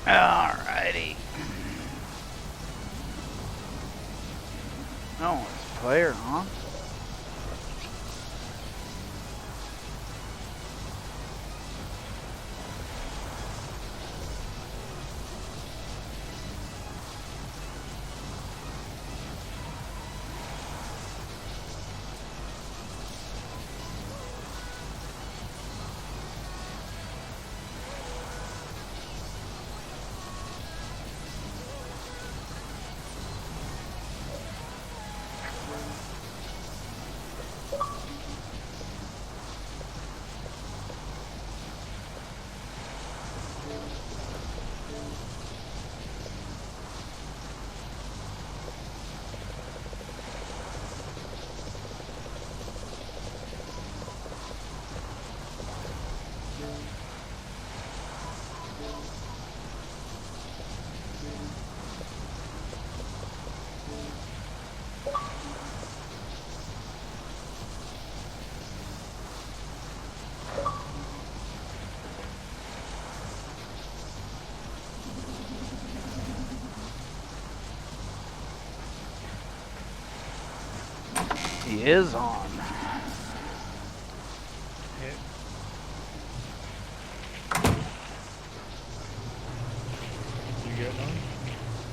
Alrighty. Oh, it's player on. He is on. You getting on?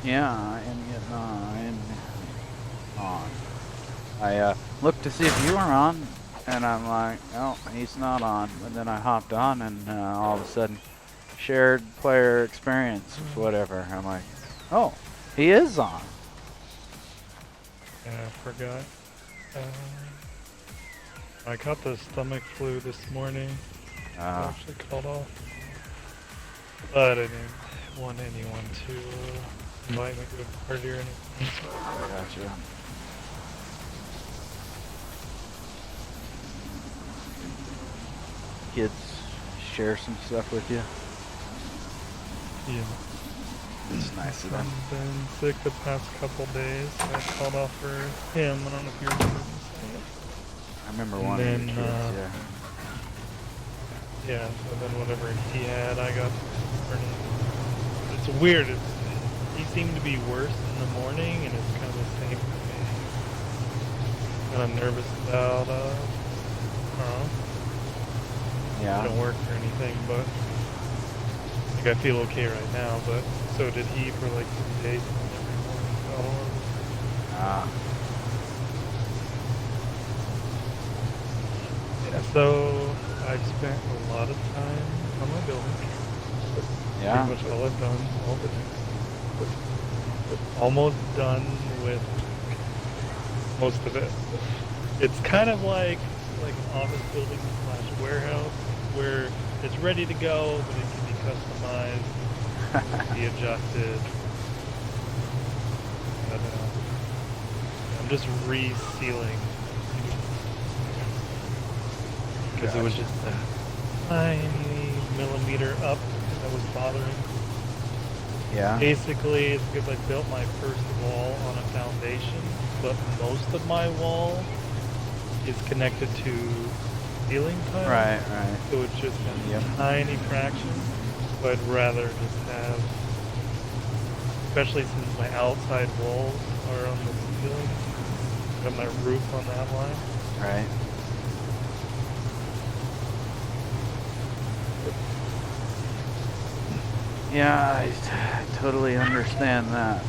Yeah, I am getting on. I am on. I looked to see if you were on, and I'm like, oh, he's not on. And then I hopped on, and all of a sudden, shared player experience, whatever. I'm like, oh, he is on. Yeah, I forgot. I caught the stomach flu this morning. I actually called off. But I didn't want anyone to invite me to a party or anything. Gotcha. Kids share some stuff with you? Yeah. It's nice of them. I've been sick the past couple days. I called off for him. I don't know if you remember me saying it. I remember one of your kids, yeah. Yeah, so then whatever he had, I got burning. It's weird. He seemed to be worse in the morning, and it's kind of the same for me. And I'm nervous about, Yeah. it don't work or anything, but like I feel okay right now, but so did he for like 2 days, and every morning felt horrible. Yeah, so I've spent a lot of time on my building. Yeah. Pretty much all I've done all day. Almost done with most of it. It's kind of like an office building / warehouse where it's ready to go, but it can be customized, be adjusted. But, I'm just resealing because it was just a tiny millimeter up that was bothering. Yeah. Basically, it's because I built my first wall on a foundation, but most of my wall is connected to ceiling tile. Right. So it's just a tiny fraction. So I'd rather just have, especially since my outside walls are on the ceiling, got my roof on that line. Right. Yeah, I totally understand that.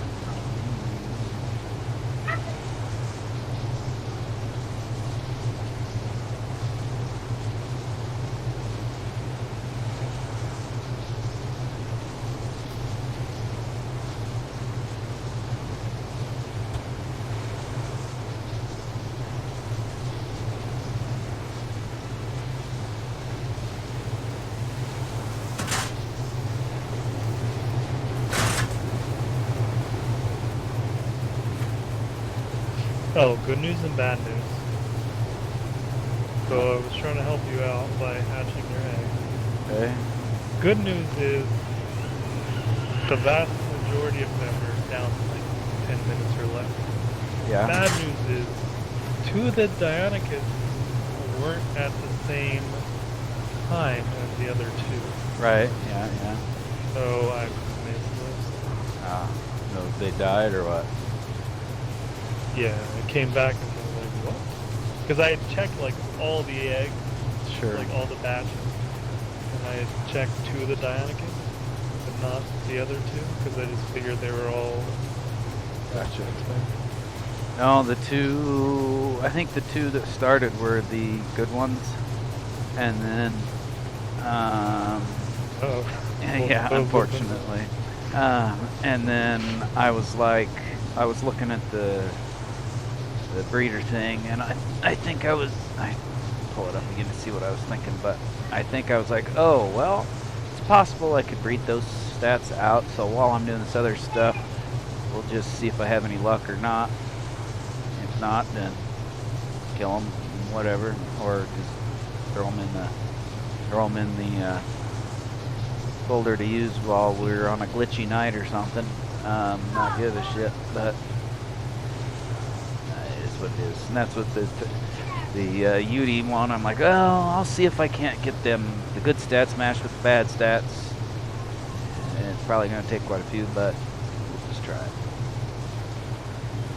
Oh, good news and bad news. So I was trying to help you out by hatching your eggs. Okay. Good news is the vast majority of them are down to like 10 minutes or less. Yeah. Bad news is 2 of the Dionicus weren't at the same time as the other 2. Right. Yeah. So I missed No, they died or what? Yeah, I came back and was like, what? Because I had checked like all the eggs, Sure. like all the batches, and I had checked 2 of the Dionicus, but not the other 2, because I just figured they were all. Gotcha. No, the 2, I think the 2 that started were the good ones. And then, Oh. yeah, unfortunately. And then I was looking at the breeder thing, and I think I pull it up again to see what I was thinking, but I think I was like, oh, well, it's possible I could breed those stats out, so while I'm doing this other stuff, we'll just see if I have any luck or not. If not, then kill them, whatever, or just throw them in the folder to use while we're on a glitchy night or something. Not give a shit, but it is what it is. And that's what the UD one, I'm like, oh, I'll see if I can't get them the good stats matched with the bad stats. And it's probably going to take quite a few, but we'll just try it.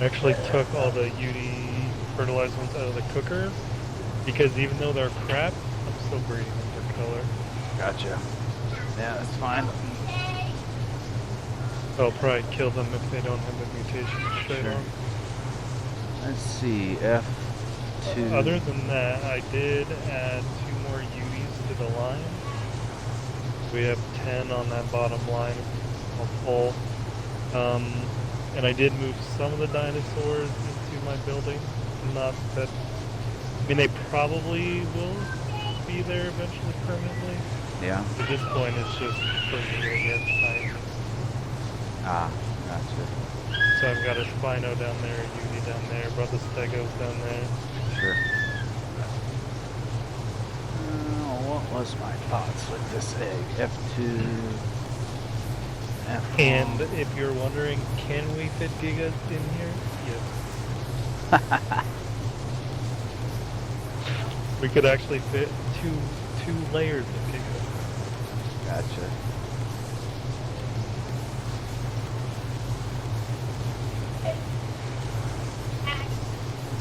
I actually took all the UD fertilized ones out of the cooker, because even though they're crap, I'm still breeding them for color. Gotcha. Yeah, that's fine. I'll probably kill them if they don't have a mutation straight on. Let's see, F2. Other than that, I did add 2 more UDs to the line. We have 10 on that bottom line, all full. And I did move some of the dinosaurs into my building. Not that, I mean, they probably will be there eventually permanently. Yeah. At this point, it's just for me against time. Ah, gotcha. So I've got a Spino down there, a Uni down there, brought the Stegos down there. Sure. What was my thoughts with this egg? F2. F1. And if you're wondering, can we fit Gigas in here? Yes. We could actually fit two layers of Gigas. Gotcha.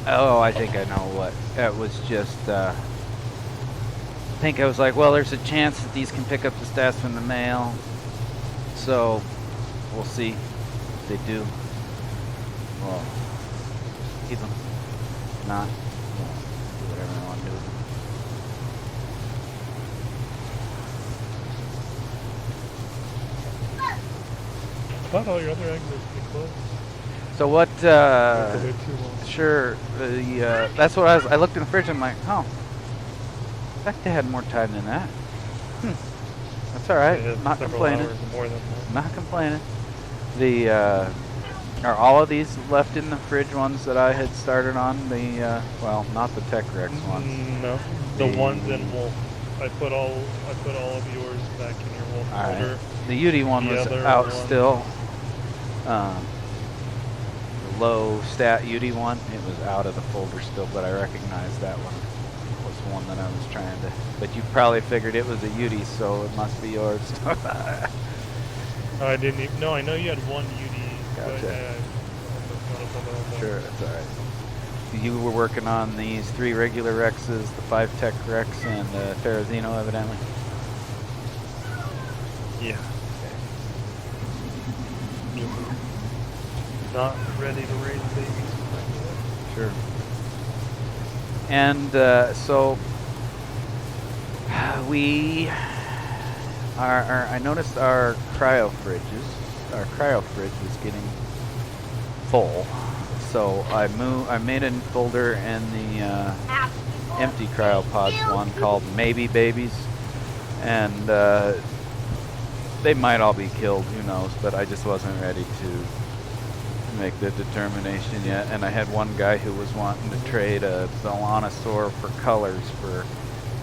Oh, I think I know what. That was just, I think I was like, well, there's a chance that these can pick up the stats from the mail. So, we'll see if they do. Well, keep them. Not. We'll do whatever I want to do with them. I thought all your other eggs were pretty close. So what, They're too long. sure, that's what I looked in the fridge, I'm like, oh, I bet they had more time than that. That's alright, They had not several complaining. hours more than that. Not complaining. Are all of these left in the fridge ones that I had started on? Well, not the Tech Rex ones. No, the ones in Wolf. I put all of yours back in your Wolf folder. The UD one was out still. The low stat UD one, it was out of the folder still, but I recognized that one was the one that I was trying to. But you probably figured it was a UD, so it must be yours. I didn't even. No, I know you had one UD. Gotcha. But, Sure, that's alright. You were working on these 3 regular Rexes, the 5 Tech Rex, and the Ferrazino, evidently. Yeah. Not ready to raise babies quite yet. Sure. And so we are. I noticed our cryo fridge is getting full. So I made a folder in the empty cryopods one called Maybe Babies, and they might all be killed. Who knows? But I just wasn't ready to make the determination yet. And I had one guy who was wanting to trade a Velanosaur for colors for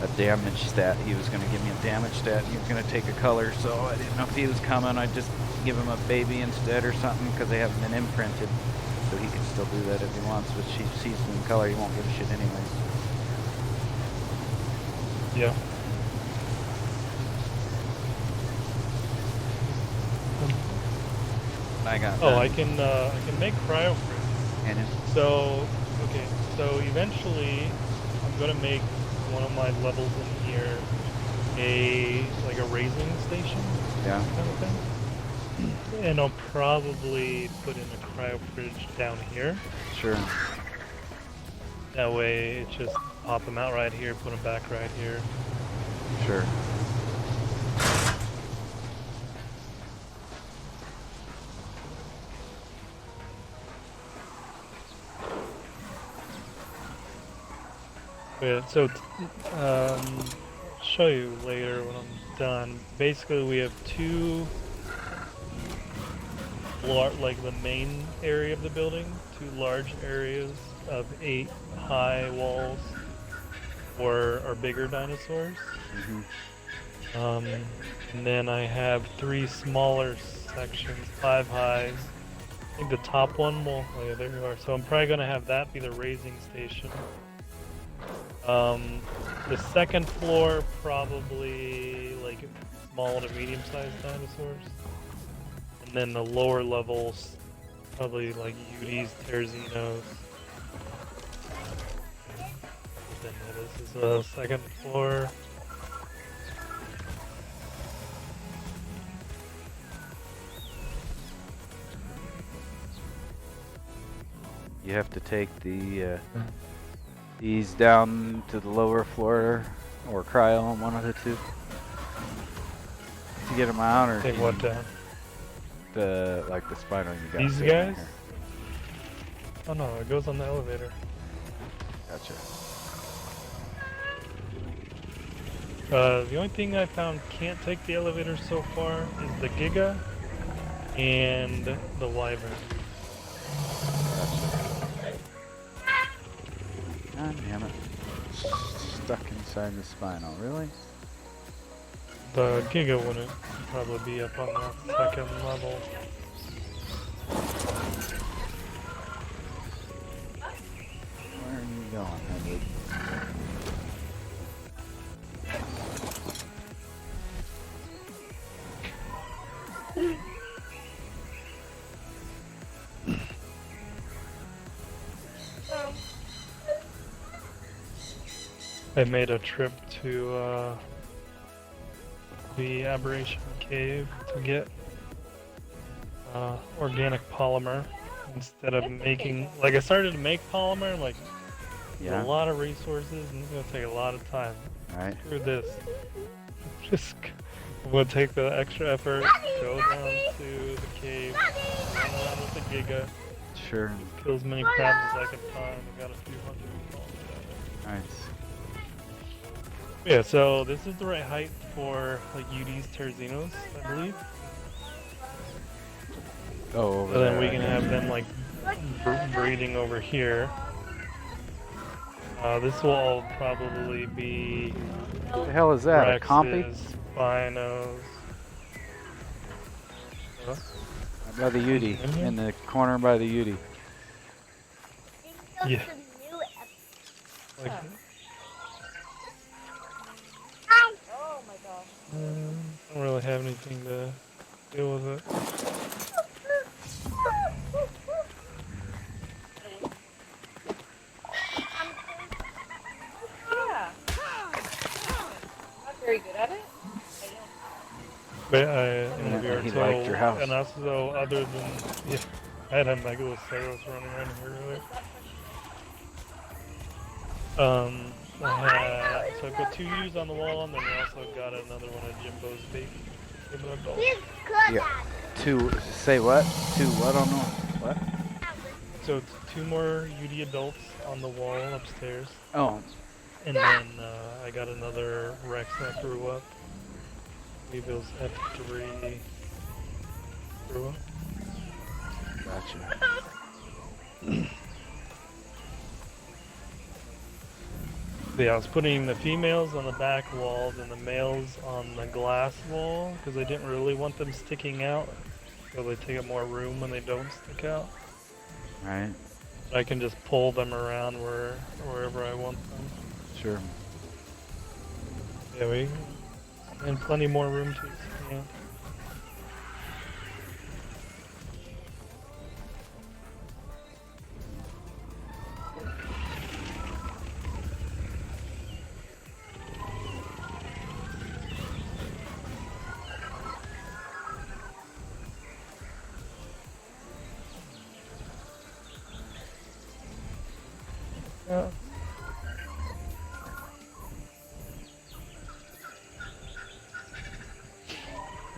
a damage stat. He was going to give me a damage stat, and he was going to take a color, so I didn't know if he was coming. I'd just give him a baby instead or something, because they haven't been imprinted, so he can still do that if he wants, but he sees them in color, he won't give a shit anyways. Yeah. I got Oh, that. I can make cryo fridge. And it, So, okay, so eventually I'm gonna make one of my levels in here like a raising station yeah, kind of thing. And I'll probably put in a cryo fridge down here. sure. That way it's just pop them out right here, put them back right here. Sure. Yeah, so I'll show you later when I'm done. Basically we have two like the main area of the building, two large areas of 8 high walls for our bigger dinosaurs. And then I have 3 smaller sections, 5 highs. I think the top one will, oh yeah, there you are. So I'm probably gonna have that be the raising station. The second floor probably like small to medium-sized dinosaurs. And then the lower levels, probably like Utis, Terzinos. Then yeah, this is the second floor. You have to take the these down to the lower floor or cryo on one of the two to get them out, or Take what down? the like the spider you got. These sitting right guys? here. Oh no, it goes on the elevator. Gotcha. The only thing I found can't take the elevator so far is the Giga and the Wyvern. God damn it. Stuck inside the spinal, really? The Giga wouldn't probably be up on the second level. Where are you going, Hedwig? I made a trip to the Aberration Cave to get organic polymer instead of making, like I started to make polymer, like Yeah. a lot of resources and it's gonna take a lot of time. Right. Screw this. Just I'm gonna take the extra effort, go down to the cave, run around with the Giga, Sure. kill as many crabs as I can find. I got a few hundred polymer. Nice. Yeah, so this is the right height for like Utis, Terzinos, I believe. Oh, over So there. then we can I have guess. them like breeding over here. This will all probably be What the hell is that? A compy? Rexes, Binos. By the Uti. Mhm. In the corner by the Uti. Yeah. Like, Oh my gosh. don't really have anything to deal with it. Yeah. Not very good at it. But He liked your house. and also other than, yeah, I had a Megaloceros running around here earlier. So I've got 2 U's on the wall, and then we also got another one of Jimbo's baby adult. Yeah. Two. Say what? Two. What? I don't know. What? So it's 2 more UD adults on the wall upstairs, Oh. and then I got another Rex that grew up. I believe it was F3 grew up. Gotcha. Yeah, I was putting the females on the back walls and the males on the glass wall because I didn't really want them sticking out. So they take up more room when they don't stick out. Right. I can just pull them around wherever I want them. Sure. Yeah, and plenty more room to expand.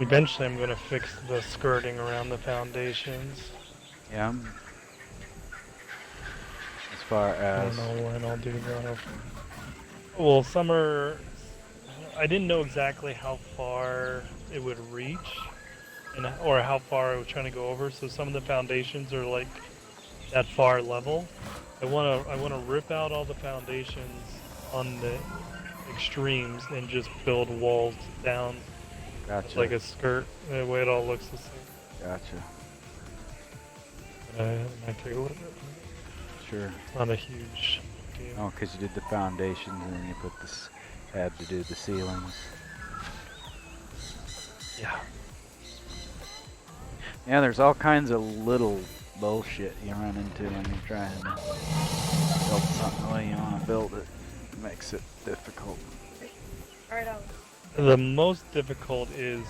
Eventually I'm gonna fix the skirting around the foundations. Yeah. As far I as... don't know when I'll do that. Well, summer, I didn't know exactly how far it would reach, or how far I was trying to go over. So some of the foundations are like that far level. I wanna rip out all the foundations on the extremes and just build walls down as Gotcha. like a skirt. The way it all looks the same. Gotcha. It might take a little bit. Sure. Not a huge deal. Oh, because you did the foundations and then you put this, had to do the ceilings. Yeah. Yeah, there's all kinds of little bullshit you run into when you're trying to build something the way you want to build it. It makes it difficult. Alright, Alex. The most difficult is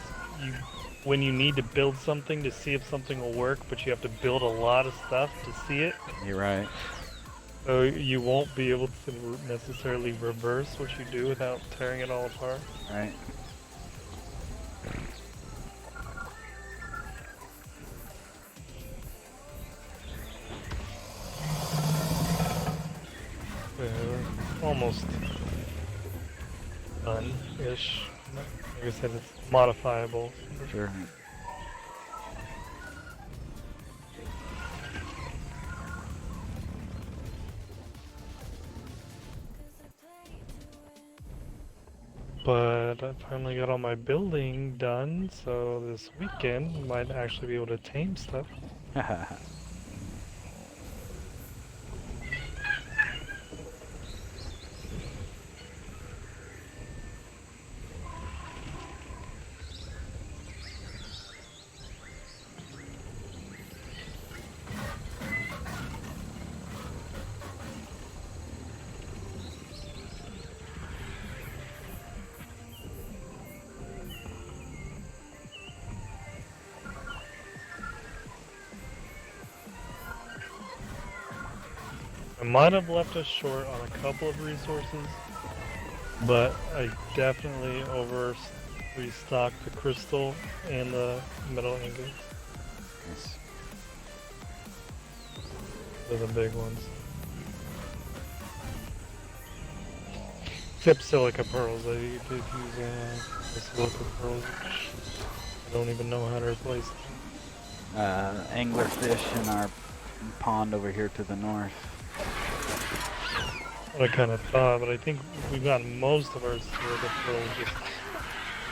when you need to build something to see if something will work, but you have to build a lot of stuff to see it. You're right. So you won't be able to necessarily reverse what you do without tearing it all apart. Right. Almost done-ish. Like I said, it's modifiable. Sure. But I finally got all my building done, so this weekend I might actually be able to tame stuff. I might have left us short on a couple of resources, but I definitely restocked the crystal and the metal ingots. Nice. They're the big ones. Except silica pearls. I did use the silica pearls, which I don't even know how to replace them. Anglerfish in our pond over here to the north. I kind of thought, but I think we've gotten most of our silica pearls just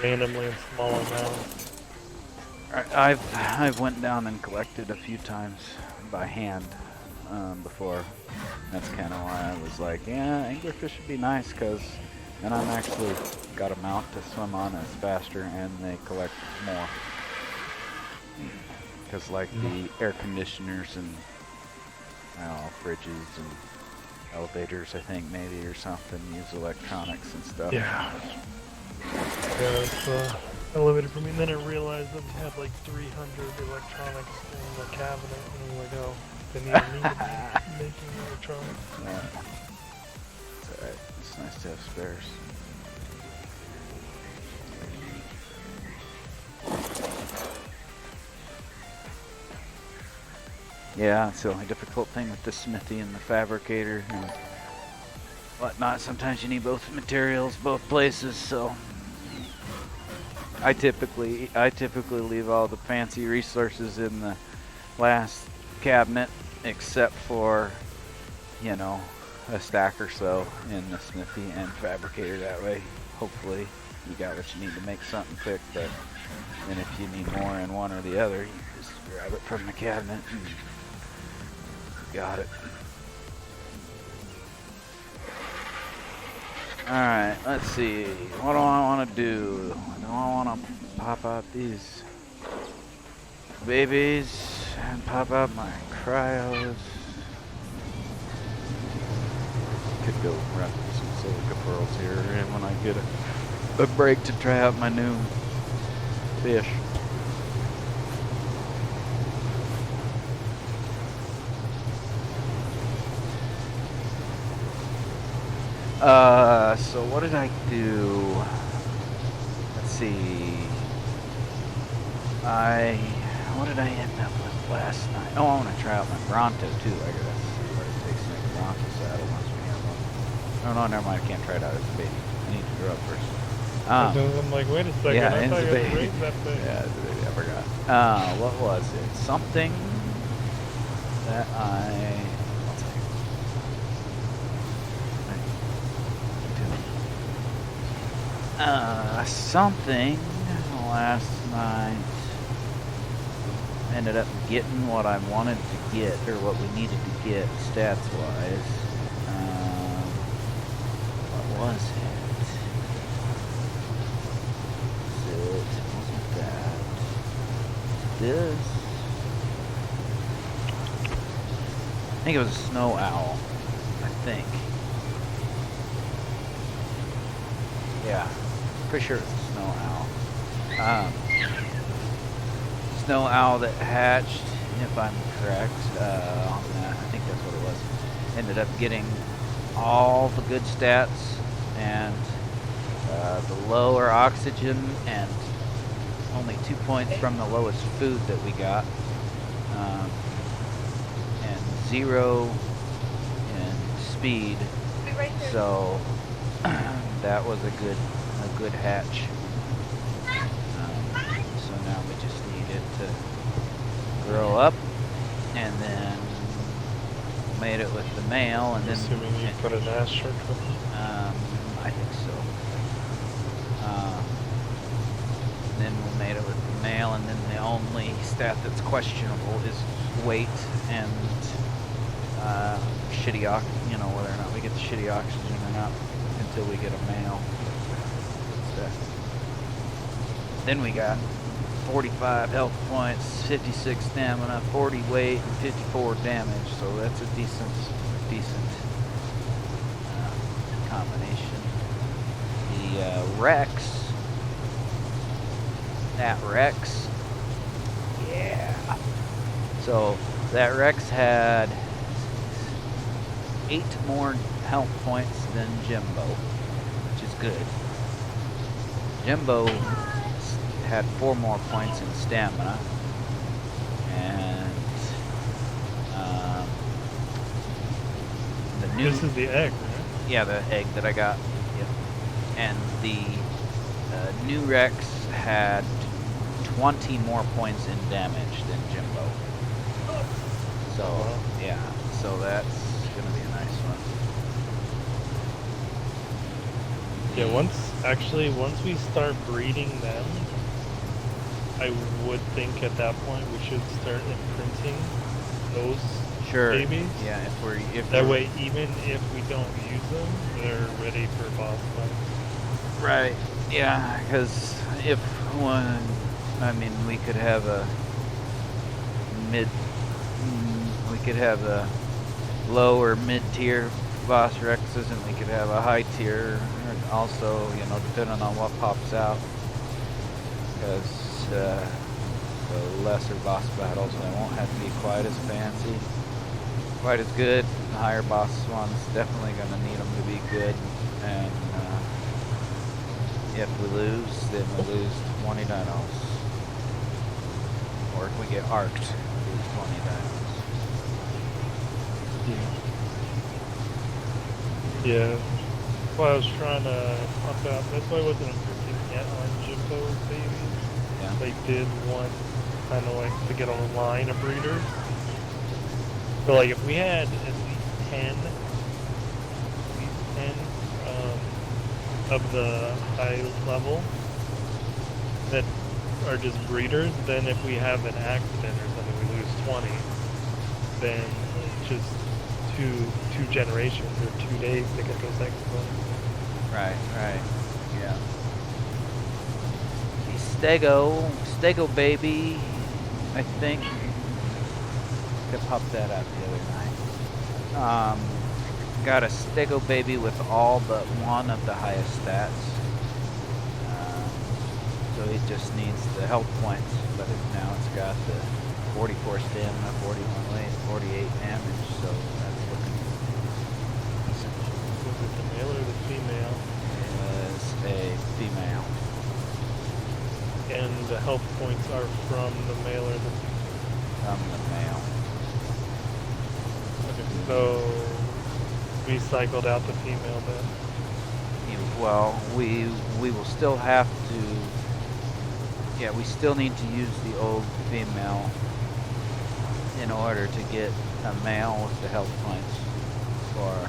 randomly in small amounts. I've went down and collected a few times by hand before. That's kind of why I was like, yeah, anglerfish would be nice, because then I'm actually got a mount to swim on that's faster and they collect more. Because like the air conditioners and I don't know, fridges and elevators, I think maybe, or something, use electronics and stuff. Yeah. Yeah, it's elevator for me. And then I realized that we had like 300 electronics in the cabinet, and I'm like, oh, they need me to be making electronics. Yeah. It's alright. It's nice to have spares. Yeah, it's the only difficult thing with the smithy and the fabricator and whatnot. Sometimes you need both materials, both places, so I typically leave all the fancy resources in the last cabinet, except for, you know, a stack or so in the smithy and fabricator. That way, hopefully, you got what you need to make something quick. But then if you need more in one or the other, you just grab it from the cabinet and got it. Alright, let's see. What do I want to do? Do I want to pop out these babies and pop out my cryos? Could go run some silica pearls here and when I get a break to try out my new fish. So what did I do? Let's see. What did I end up with last night? Oh, I want to try out my Bronto too. I gotta see what it takes to make a Bronto saddle once we have one. Oh no, never mind. I can't try it out as a baby. I need to grow up first. I'm like, wait a second. Yeah, I it's thought a you had to baby. raise that thing. Yeah, it's a baby. I forgot. What was it? Something that I. One second. Something last night ended up getting what I wanted to get, or what we needed to get stats wise. What was it? Wasn't that this? I think it was a snow owl. I think. Yeah, pretty sure it's a snow owl. Snow owl that hatched, if I'm correct, on that. I think that's what it was. Ended up getting all the good stats and the lower oxygen and only 2 points from the lowest food that we got, and 0 in speed. Be right there. So that was a good hatch. So now we just need it to grow up, and then made it with the male, and then Assuming you put an asterisk with it. I think so. Then we made it with the male, and then the only stat that's questionable is weight and shitty whether or not we get the shitty oxygen or not until we get a male. Then we got 45 health points, 56 stamina, 40 weight, and 54 damage. So that's a decent combination. The Rex, yeah. So that Rex had 8 more health points than Jimbo, which is good. Jimbo had 4 more points in stamina, and the new. This is the egg, right? Yeah, the egg that I got. Yep. And the new Rex had 20 more points in damage than Jimbo. So wow. yeah, so that's gonna be a nice one. Yeah, once we start breeding them, I would think at that point we should start imprinting those Sure. babies. Yeah, if That we're- way, even if we don't use them, they're ready for boss fights. Right. Yeah, because we could have a we could have a low or mid-tier boss Rexes, and we could have a high tier also, depending on what pops out. Because the lesser boss battles, they won't have to be quite as fancy, quite as good. The higher boss ones definitely going to need them to be good, and if we lose, then we lose 20 dinos. Or if we get arced, we lose 20 dinos. Yeah. Well, I was trying to pump out. That's why I wasn't imprinting yet on Jimbo's babies. Yeah. They did want kind of like to get on a line of breeders. So like if we had at least 10 of the high level that are just breeders, then if we have an accident or something, we lose 20. Then it's just two generations or 2 days to get those extra ones. Right, yeah. The Stego baby, I think. I popped that out the other night. Got a Stego baby with all but one of the highest stats. So he just needs the health points, but now it's got the 44 stamina, 41 weight, 48 damage, so that's looking decent. Was it the male or the female? It was a female. And the health points are from the male or the female? From the male. Okay, so we cycled out the female then. Well, we will still have to. Yeah, we still need to use the old female in order to get a male with the health points. Or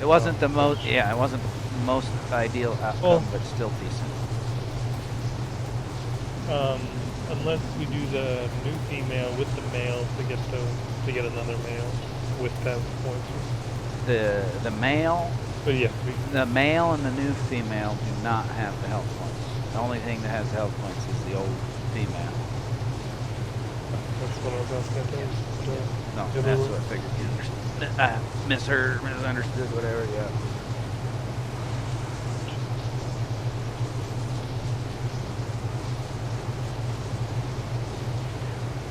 it wasn't the most. Yeah, it wasn't the most ideal outcome, but still decent. Unless we do the new female with the male to get another male with that points. The male. But yeah, The male and the new female do not have the health points. The only thing that has the health points is the old female. that's what I was asking. No, that's what I figured you understood. Misunderstood, whatever, yeah.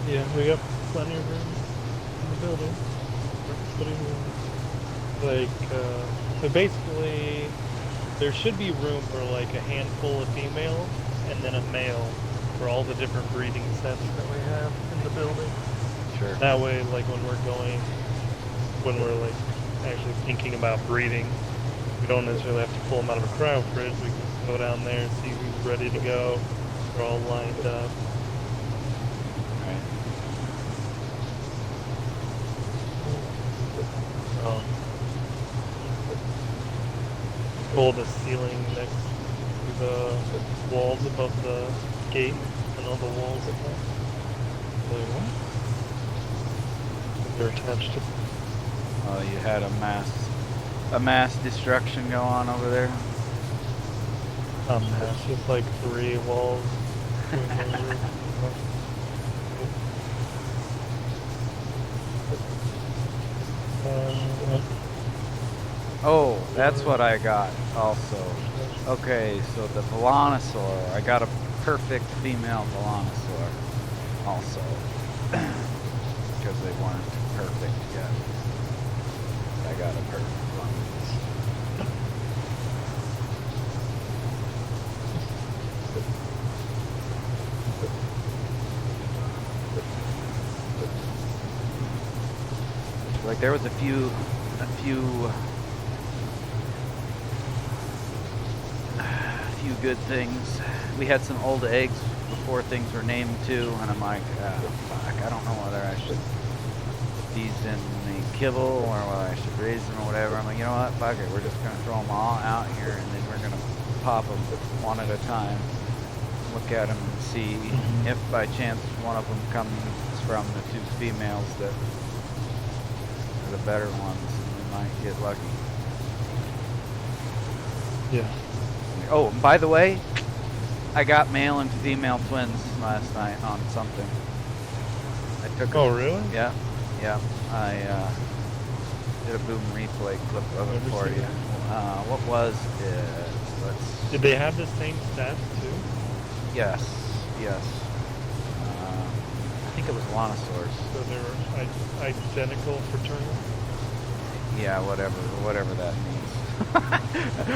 Yeah, we got plenty of room in the building. So basically, there should be room for like a handful of females and then a male for all the different breeding sets that we have in the building. Sure. That way, like when we're like actually thinking about breeding, we don't necessarily have to pull them out of a cryo fridge. We can just go down there and see who's ready to go. They're all lined up. Pull the ceiling next to the walls above the gate and all the walls above. Wait, what? They're attached to. Oh, you had a mass destruction go on over there. Mass, just like 3 walls. Oh, that's what I got also. Okay, so the Velonosaur, I got a perfect female Velonosaur also. Because they weren't perfect yet. I got a perfect one. Like there was a few good things. We had some old eggs before things were named too, and I'm like, fuck, I don't know whether I should put these in the kibble or whether I should raise them or whatever. I'm like, you know what, fuck it, we're just gonna throw them all out here and then we're gonna pop them one at a time, look at them and see if by chance one of them comes from the 2 females that are the better ones, and we might get lucky. Yeah. Oh, and by the way, I got male and female twins last night on something. I took. Oh, really? Yeah, yeah. I did a boom replay clip of it for you. What was it? Did they have the same stats too? Yes, yes. I think it was Velonosaurs. So they were identical fraternal? Yeah, whatever that means.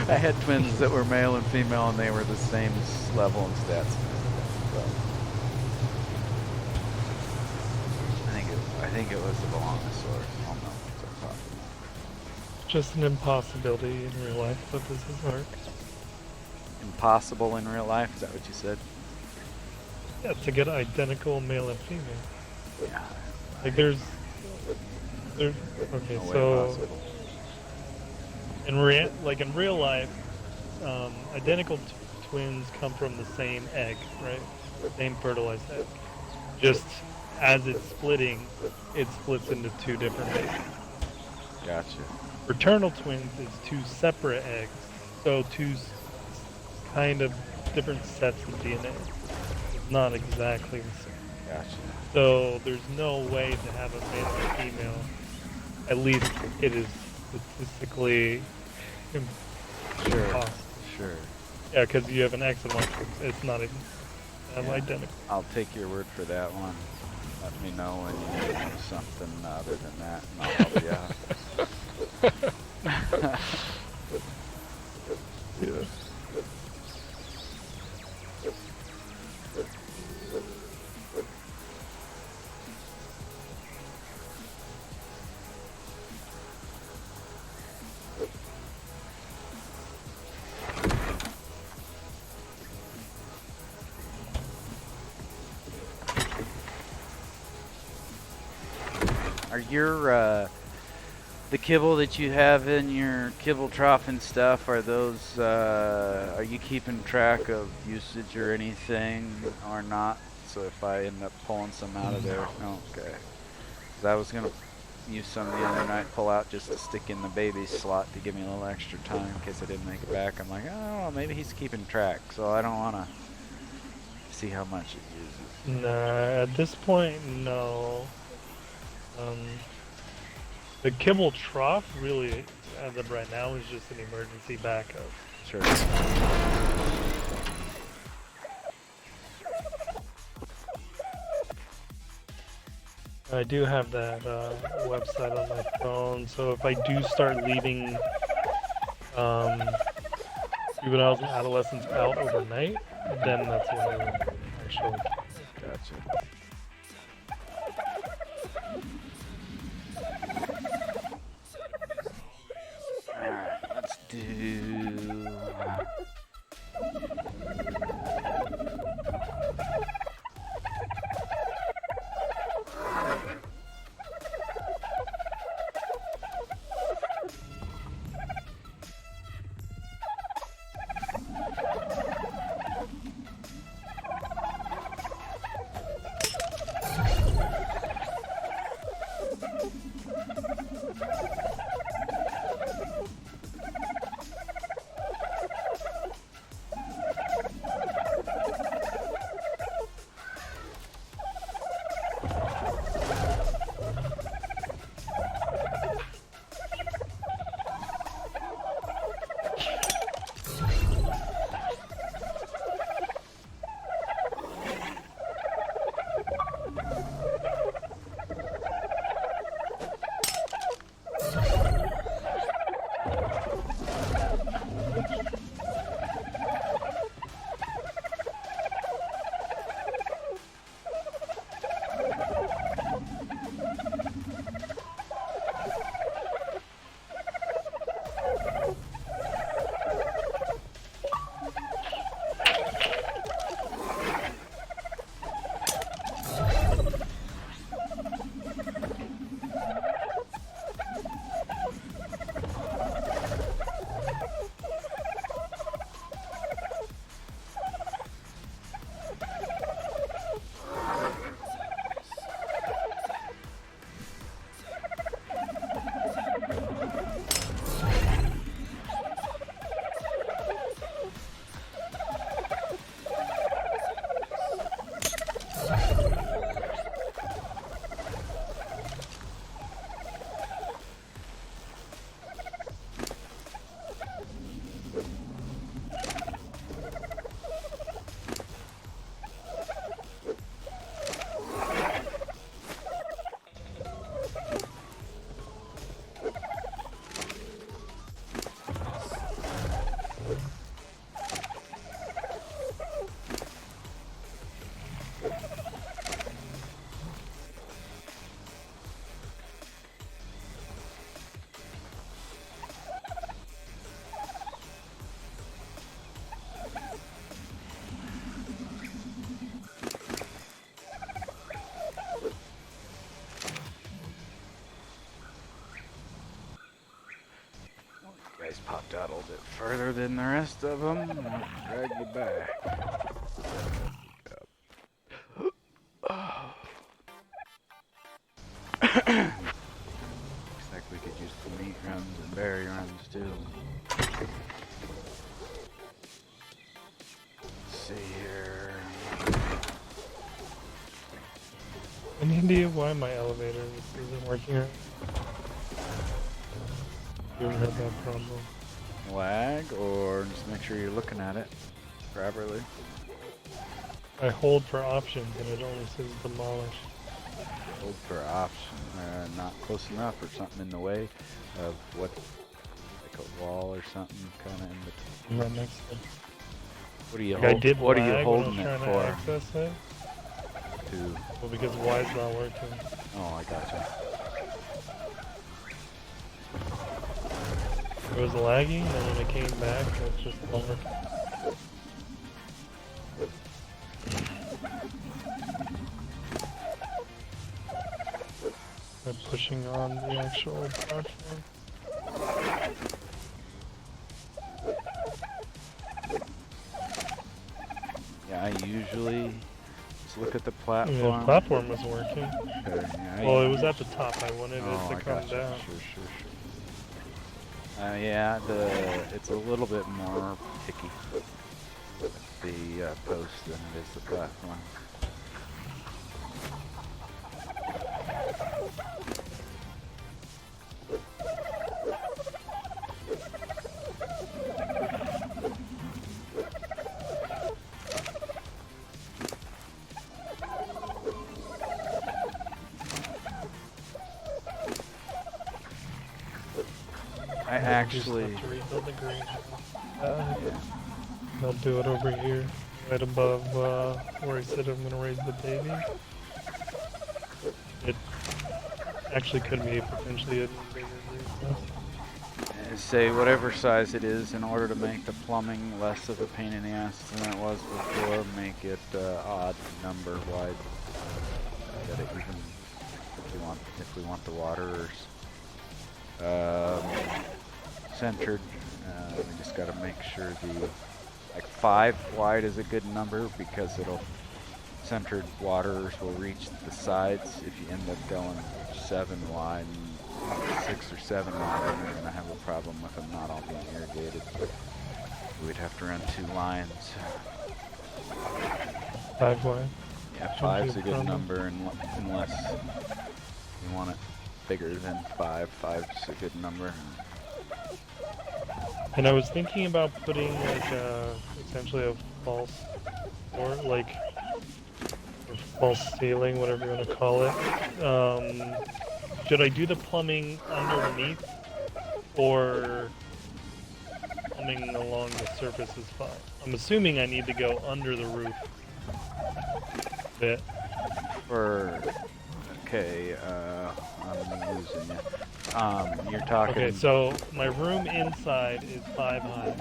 I had twins that were male and female, and they were the same level and stats. So I think it was the Velonosaur. Oh no, Just an impossibility in real life, but this is ARK. Impossible in real life? Is that what you said? Yeah, to get identical male and female. Yeah. Like okay, no so in real life, identical twins come from the same egg, right? Same fertilized egg. Just as it's splitting, it splits into 2 different eggs. Gotcha. Fraternal twins is 2 separate eggs, so 2 kind of different sets of DNA. It's not exactly the same. Gotcha. So there's no way to have a male and female. At least it is statistically impossible. Sure. Yeah, because you have an X and Y. It's not even identical. I'll take your word for that one. Let me know when you need something other than that, and I'll help you out. Yeah. Are your the kibble that you have in your kibble trough and stuff, are those, are you keeping track of usage or anything or not? So if I end up pulling some out of there, okay. 'Cause I was gonna use some the other night, pull out just to stick in the baby slot to give me a little extra time in case I didn't make it back. I'm like, oh, maybe he's keeping track, so I don't wanna see how much it uses. Nah, at this point, no. The kibble trough really, as of right now, is just an emergency backup. Sure. I do have that website on my phone, so if I do start leaving juveniles and adolescents out overnight, then that's when I would actually. Gotcha. Alright, let's do... Guys popped out a little bit further than the rest of them. Drag you back. Looks like we could use the meat runs and berry runs too. Let's see here. Any idea why my elevator isn't working right? You haven't had that problem. Lag, or just make sure you're looking at it properly. I hold for options and it only says demolish. Hold for option, not close enough, or something in the way of what, like a wall or something, kind of in between. Right next to it. What are you? Like What are you lag holding when I it was trying to for? access it. Well, because Y's not working. Oh, I gotcha. It was lagging, and when it came back, it's just not working. by pushing on the actual platform. Yeah, I usually just look at the Yeah, platform. the platform was working. Okay, yeah, Well, it was at the top. I wanted oh, it to I come gotcha. down. Sure. Yeah, it's a little bit more picky with the post than it is the platform. I actually. Just have to rebuild the greenhouse. I'll do it over here, right above where I said I'm gonna raise the baby. It actually could be potentially a bigger greenhouse. Say whatever size it is, in order to make the plumbing less of a pain in the ass than it was before, make it odd number wide. Get it even if we want the waters centered. We just got to make sure like 5 wide is a good number, because centered waters will reach the sides. If you end up going 7 wide, 6 or 7 wide, then you're gonna have a problem with them not all being irrigated. We'd have to run 2 lines. 5 wide? Yeah, 5's a good number, unless you want it bigger than 5. 5's a good number. And I was thinking about putting like essentially a false floor, like a false ceiling, whatever you want to call it. Should I do the plumbing underneath, or plumbing along the surface is fine? I'm assuming I need to go under the roof bit. Okay, I'm losing you. You're talking. Okay, so my room inside is 5 high.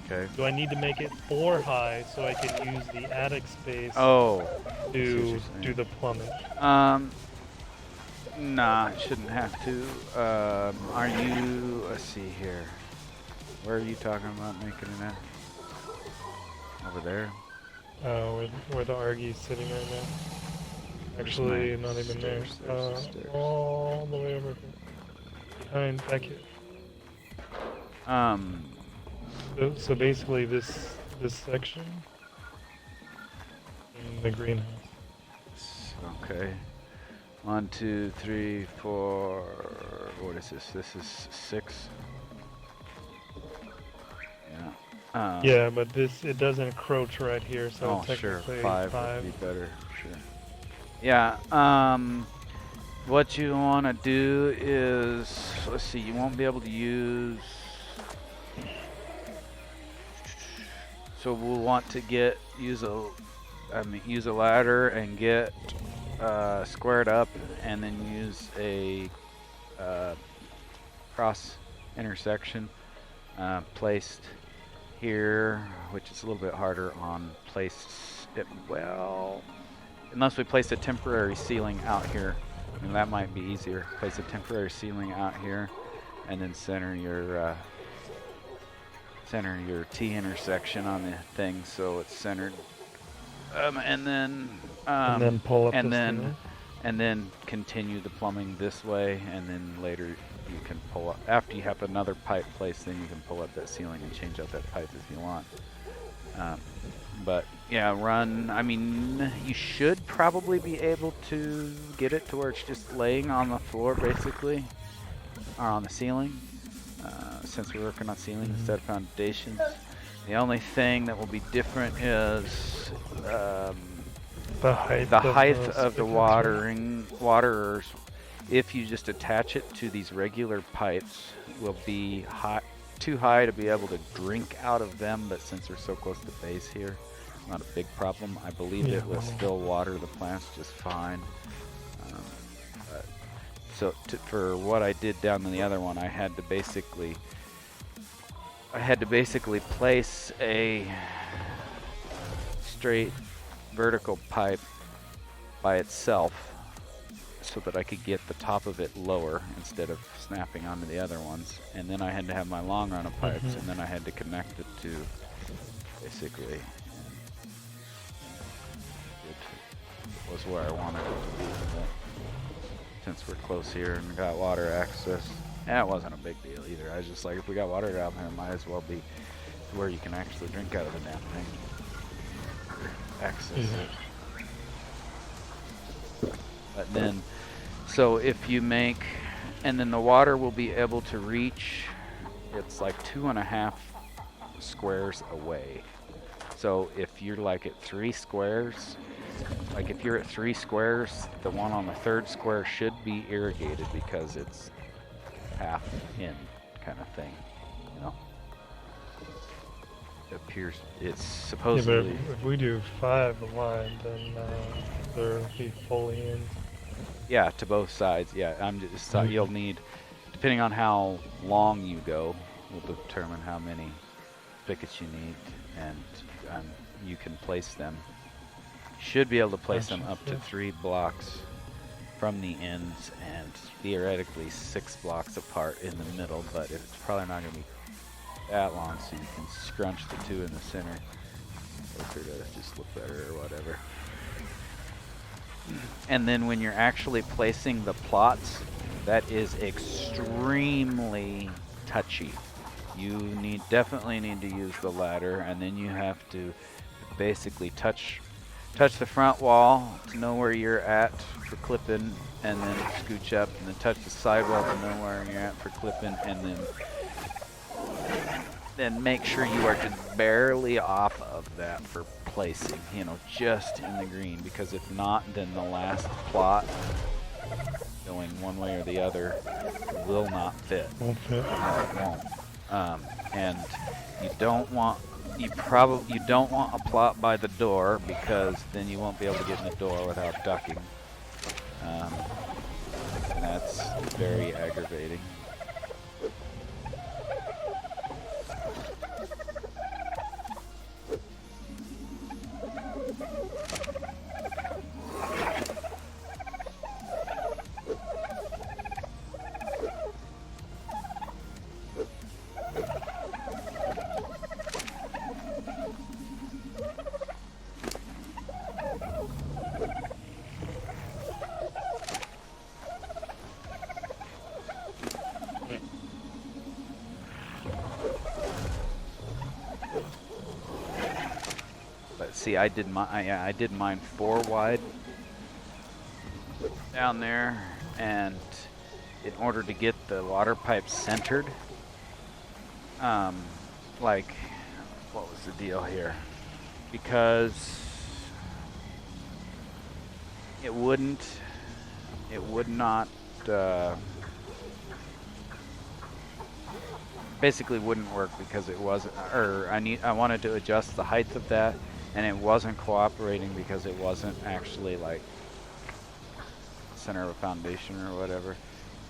Okay. Do I need to make it 4 high so I can use the attic space to do the plumbing? Nah, shouldn't have to. Are you? Let's see here. Where are you talking about making it at? Over there. Where the ARK is sitting right now. Actually, not even there. All the way over here. Behind, back here. So basically this section in the greenhouse. Okay. 1, 2, 3, 4. What is this? This is 6. Yeah. Yeah, but it doesn't encroach right here, so sure. technically 5 would be better. Sure. Yeah. What you want to do is, let's see. You won't be able to use. So we'll want to use a ladder and get squared up, and then use a cross intersection placed here, which is a little bit harder on unless we place a temporary ceiling out here. I mean, that might be easier. Place a temporary ceiling out here, and then center your T intersection on the thing so it's centered, and then pull up and then continue the plumbing this way, and then later you can pull up, after you have another pipe placed, then you can pull up that ceiling and change out that pipe if you want. But yeah, I mean, you should probably be able to get it to where it's just laying on the floor basically, or on the ceiling. Since we're working on ceiling instead of foundations. The only thing that will be different is the height of the waterers. If you just attach it to these regular pipes, will be too high to be able to drink out of them, but since they're so close to base here, it's not a big problem. I believe it will still water the plants just fine. So for what I did down in the other one, I had to basically place a straight vertical pipe by itself, so that I could get the top of it lower instead of snapping onto the other ones. And then I had to have my long run of pipes, and then I had to connect it to basically. It was where I wanted it to be. But since we're close here and got water access, yeah, it wasn't a big deal either. I was just like, if we got water down here, it might as well be where you can actually drink out of the damn thing. Access it. But then, so if you make, and then the water will be able to reach, it's like 2.5 squares away. So if you're like at 3 squares, like if you're at 3 squares, the one on the 3rd square should be irrigated because it's half in kind of thing, you know. It appears it's supposedly. Yeah, but if we do 5 wide, then they'll be fully in. Yeah, to both sides. Yeah, I'm just you'll need, depending on how long you go, will determine how many spigots you need, and you can place them. You should be able to place them up to 3 blocks from the ends, and theoretically 6 blocks apart in the middle. But it's probably not going to be that long, so you can scrunch the 2 in the center, or to just look better or whatever. And then when you're actually placing the plots, that is extremely touchy. You definitely need to use the ladder, and then you have to basically touch the front wall to know where you're at for clipping, and then scooch up, and then touch the sidewall to know where you're at for clipping, and then make sure you are just barely off of that for placing, you know, just in the green, because if not, then the last plot going one way or the other will not fit. Won't fit. No, it won't. And you don't want a plot by the door, because then you won't be able to get in the door without ducking. And that's very aggravating. See, I did mine 4 wide down there, and in order to get the water pipe centered, like, what was the deal here? Because it would not, basically wouldn't work because it wasn't, or I wanted to adjust the height of that, and it wasn't cooperating because it wasn't actually like center of a foundation or whatever.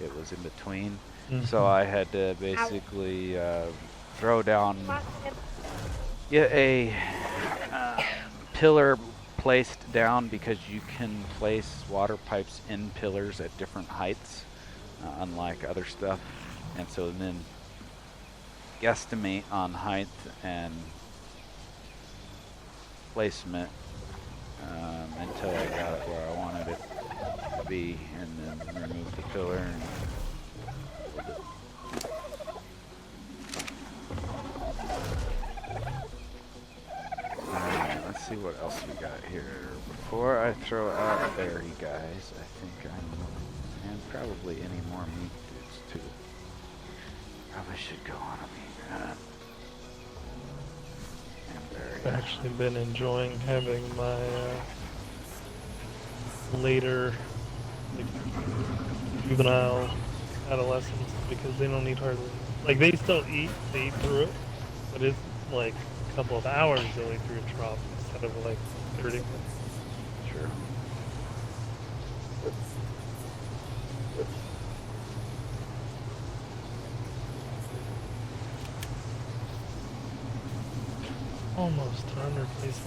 It was in between. So I had to basically throw down a pillar placed down, because you can place water pipes in pillars at different heights, unlike other stuff. And so then guesstimate on height and placement until I got it where I wanted it to be, and then remove the pillar and build it. Alright, let's see what else we got here. Before I throw out berry guys, I think and probably any more meat dudes too. Probably should go on a meat run. I've actually been enjoying having my later juvenile adolescents, because they don't eat hardly, like, they still eat, they eat through it, but it's like a couple of hours they'll eat through a trough instead of like 30 minutes. Sure. Almost 100 pieces.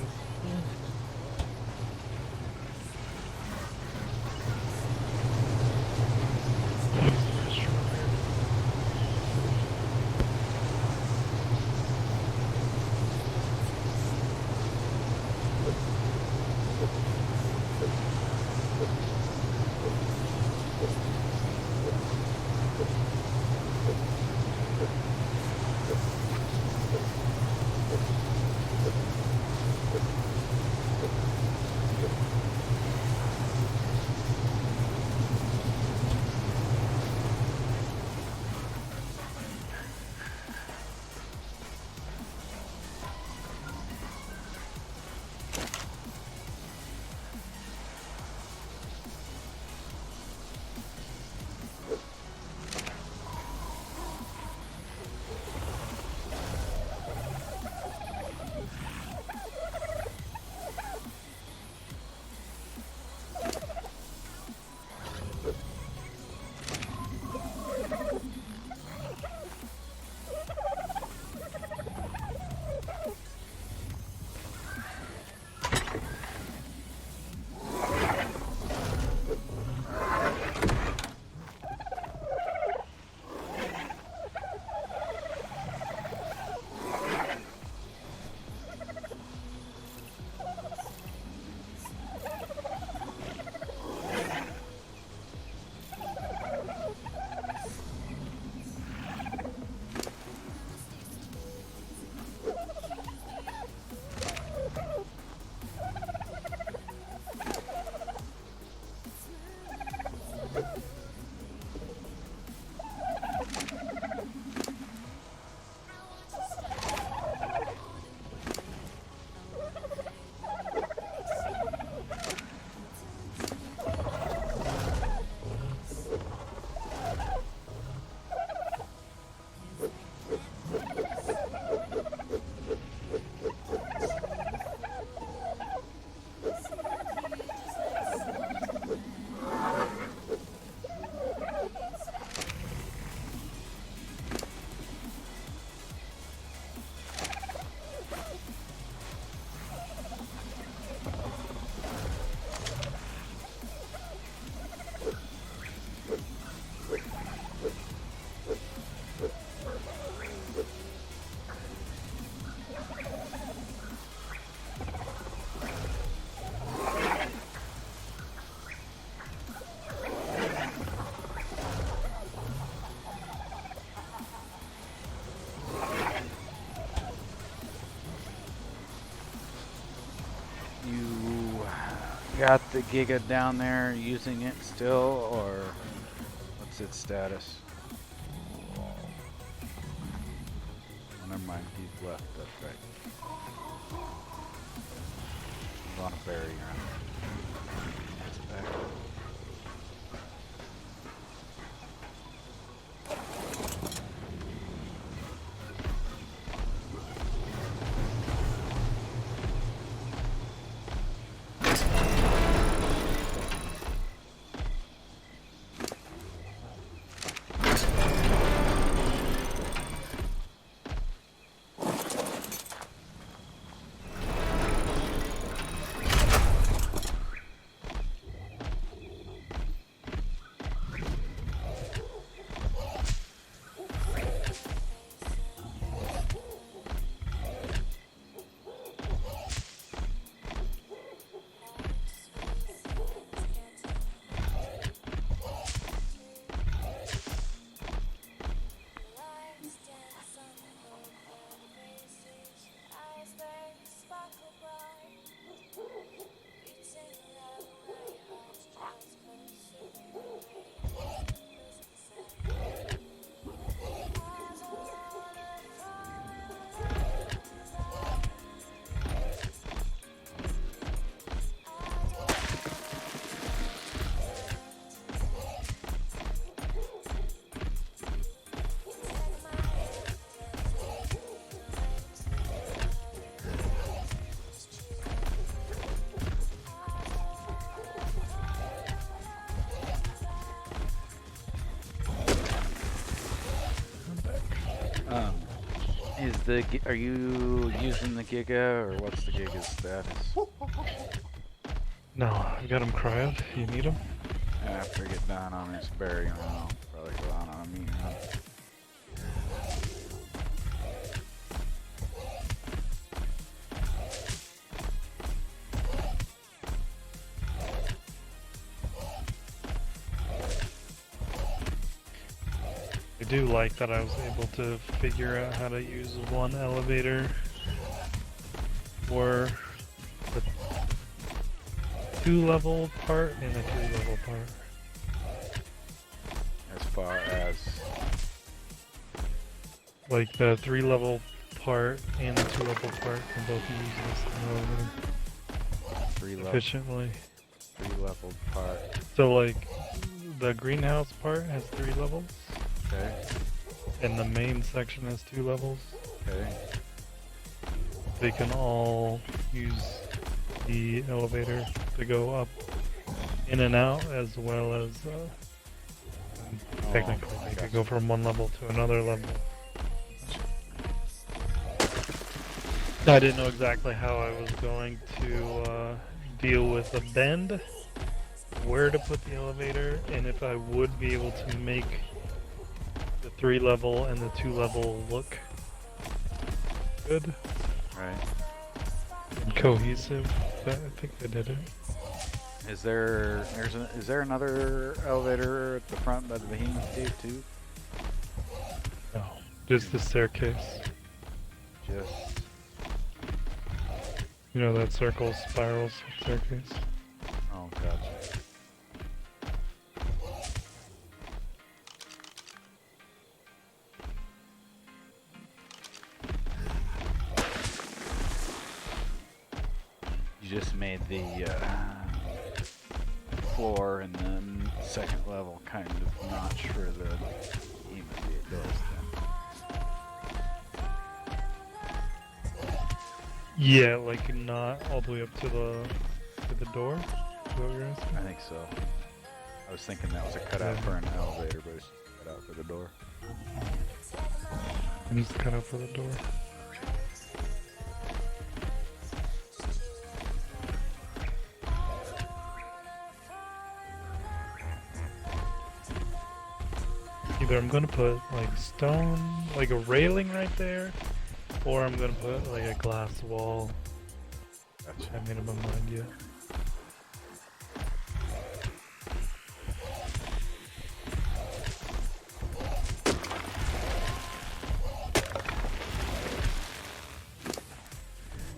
got the Giga down there using it still, or what's its status? Oh, never mind, he's left, that's right. He's on a berry ground. It's back. Are you using the Giga, or what's the Giga's status? No, I've got him cryoed. You need him? After I get down on this berry run, I'll probably go out on a meat run. I do like that I was able to figure out how to use one elevator for the 2-level part and a 3-level part. As far as Like the 3-level part and the 2-level part can both use this elevator 3 efficiently. 3-level part. So like the greenhouse part has 3 levels. Okay. And the main section has 2 levels. Okay. They can all use the elevator to go up, in and out, as well as technically they could go from one level to another level. I didn't know exactly how I was going to deal with a bend, where to put the elevator, and if I would be able to make the 3-level and the 2-level look good. Right. And cohesive, but I think they did it. Is there another elevator at the front by the behemoth gate too? No, just the staircase. Just You know that circle spiral staircase? oh, gotcha. You just made the floor in the second level kind of notch for the behemoth gate doors then. Yeah, like not all the way up to the door. Is that what you're asking? I think so. I was thinking that was a cutout for an elevator, but it's a cutout for the door. And just cut out for the door. Either I'm gonna put like stone, like a railing right there, or I'm gonna put like a glass wall. Gotcha. I made up my mind yet.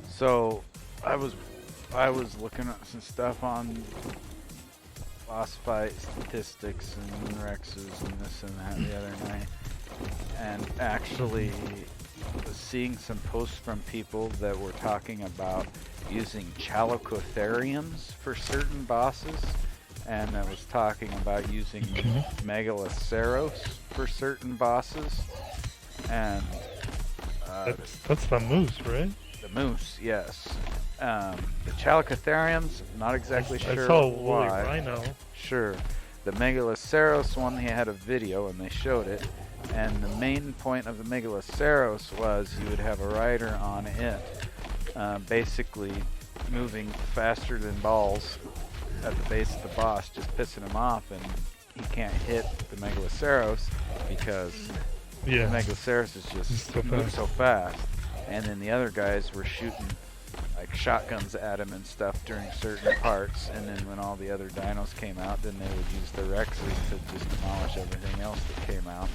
So, I was I was looking at some stuff on boss fight statistics and Rexes and this and that the other night, and actually was seeing some posts from people that were talking about using Chalicotheriums for certain bosses, and that was talking about using Megaloceros for certain bosses, and that's the moose, right? the moose, yes. The Chalicotheriums, not exactly sure I saw why. Woolly Rhino. Sure. The Megaloceros one, he had a video and they showed it, and the main point of the Megaloceros was you would have a rider on it, basically moving faster than balls at the base of the boss, just pissing him off, and he can't hit the Megaloceros because the Megaloceros is just so fast. And then the other guys were shooting like shotguns at him and stuff during certain parts, and then when all the other dinos came out, then they would use the Rexes to just demolish everything else that came out.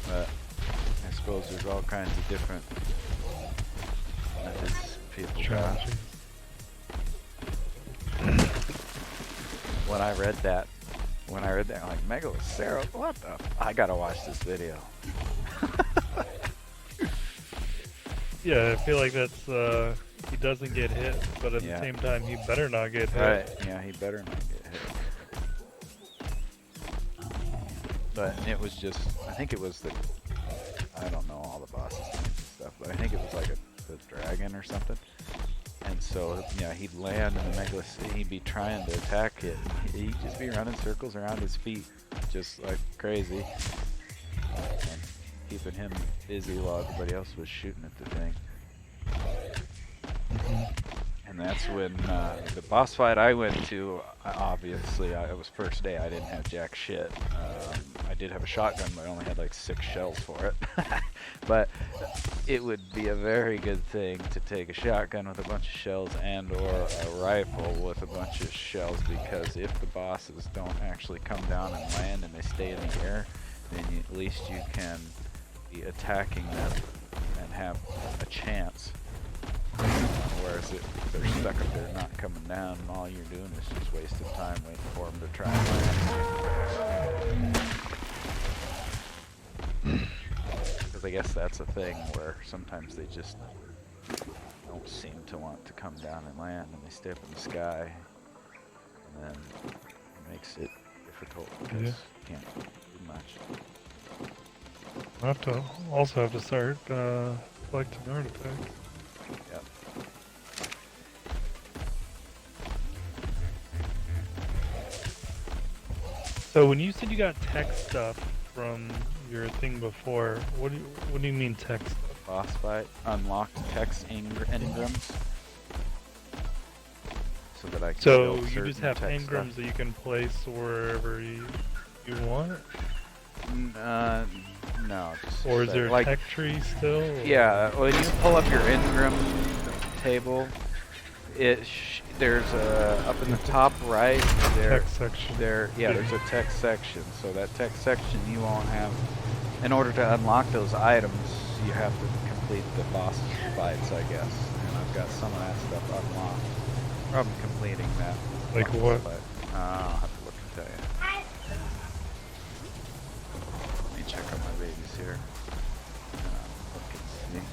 But I suppose there's all kinds of different methods people got. When I read that, I'm like, Megaloceros, what the I gotta watch this video. Yeah, I feel like that's, he doesn't get hit, but at the same time, he better not get hit. Right, yeah, he better not get hit. But it was just, I think it was the, I don't know all the bosses names and stuff, but I think it was like a dragon or something. And so, yeah, he'd land in the Megaloceros, he'd be trying to attack it. He'd just be running circles around his feet, just like crazy. And keeping him busy while everybody else was shooting at the thing. And that's when the boss fight I went to, obviously, it was first day, I didn't have jack shit. I did have a shotgun, but I only had like 6 shells for it. But it would be a very good thing to take a shotgun with a bunch of shells and or a rifle with a bunch of shells, because if the bosses don't actually come down and land and they stay in the air, then at least you can be attacking them and have a chance. Whereas if they're stuck up there not coming down, and all you're doing is just wasting time waiting for them to try and land. Because I guess that's a thing where sometimes they just don't seem to want to come down and land, and they stay up in the sky, and then it makes it difficult because you can't do much. I also have to start collecting artifacts. Yep. So when you said you got tech stuff from your thing before, what do you mean tech stuff? Boss fight, unlocked text engrams. So that I can So build you just certain have tech engrams stuff. that you can place wherever you want? No. Just Or is there a like, tech tree still? Or? Yeah, when you pull up your engram table, there's a up in the top right there. Tech section. There's a tech section. So that tech section you won't have. In order to unlock those items, you have to complete the boss fights, I guess. And I've got some of that stuff unlocked. Probably completing that. Like boss what? fight. I'll have to look and tell you. Let me check on my babies here. Look and see.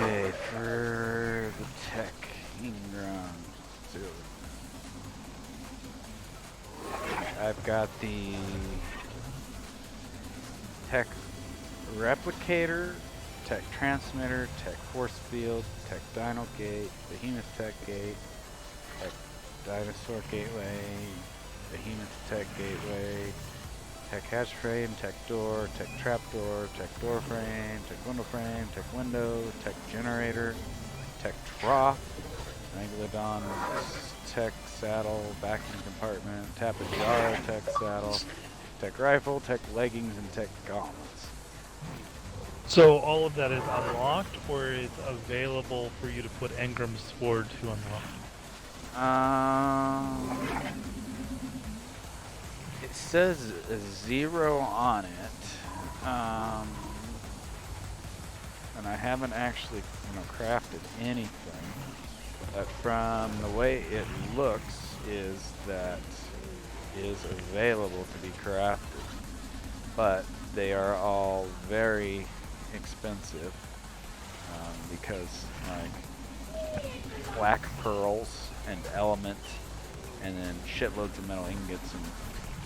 Okay, for the tech engrams, I've got the tech replicator, tech transmitter, tech force field, tech dino gate, behemoth tech gate, tech dinosaur gateway, behemoth tech gateway, tech hatch frame, tech door, tech trapdoor, tech door frame, tech window, tech generator, tech trough, megalodon, tech saddle, vacuum compartment, tapejara, tech saddle, tech rifle, tech leggings, and tech gauntlets. So all of that is unlocked, or it's available for you to put engrams for to unlock? It says 0 on it, and I haven't actually, crafted anything. But from the way it looks, is that is available to be crafted, but they are all very expensive because like black pearls and element, and then shitloads of metal ingots and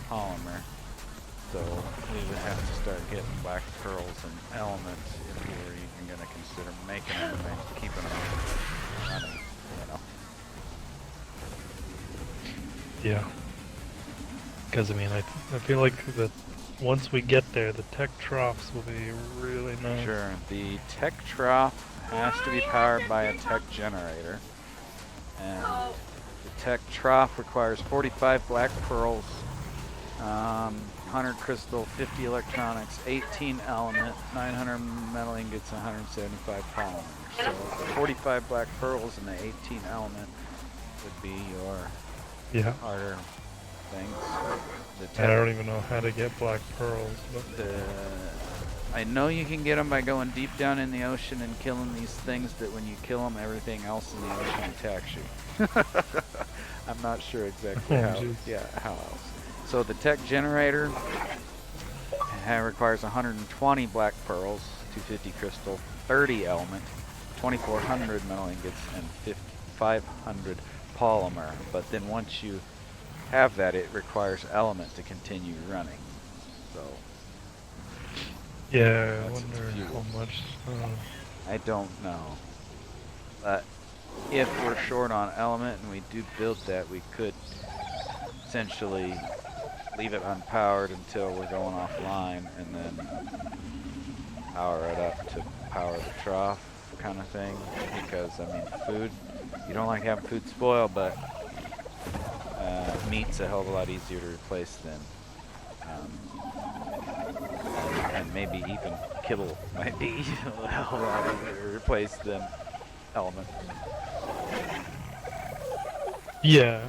polymer. So we would have to start getting black pearls and element if we were even going to consider making them and keeping them running, Yeah. Because I mean, I feel like that once we get there, the tech troughs will be really nice. Sure. The tech trough has to be powered by a tech generator, and the tech trough requires 45 black pearls, 100 crystal, 50 electronics, 18 element, 900 metal ingots, and 175 polymers. So the 45 black pearls and the 18 element would be your harder things. I don't even know how to get black pearls, but I know you can get them by going deep down in the ocean and killing these things that when you kill them, everything else in the ocean attacks you. I'm not sure exactly how. Geez. Yeah, how else. So the tech generator requires 120 black pearls, 250 crystal, 30 element, 2400 metal ingots, and 500 polymer. But then once you have that, it requires element to continue running. So yeah, I that's wonder how much. I don't know. But if we're short on element and we do build that, we could essentially leave it unpowered until we're going offline and then power it up to power the trough kind of thing. Because, I mean, food, you don't like having food spoil, but meat's a hell of a lot easier to replace than, and maybe even kibble might be a hell of a lot easier to replace than element. Yeah.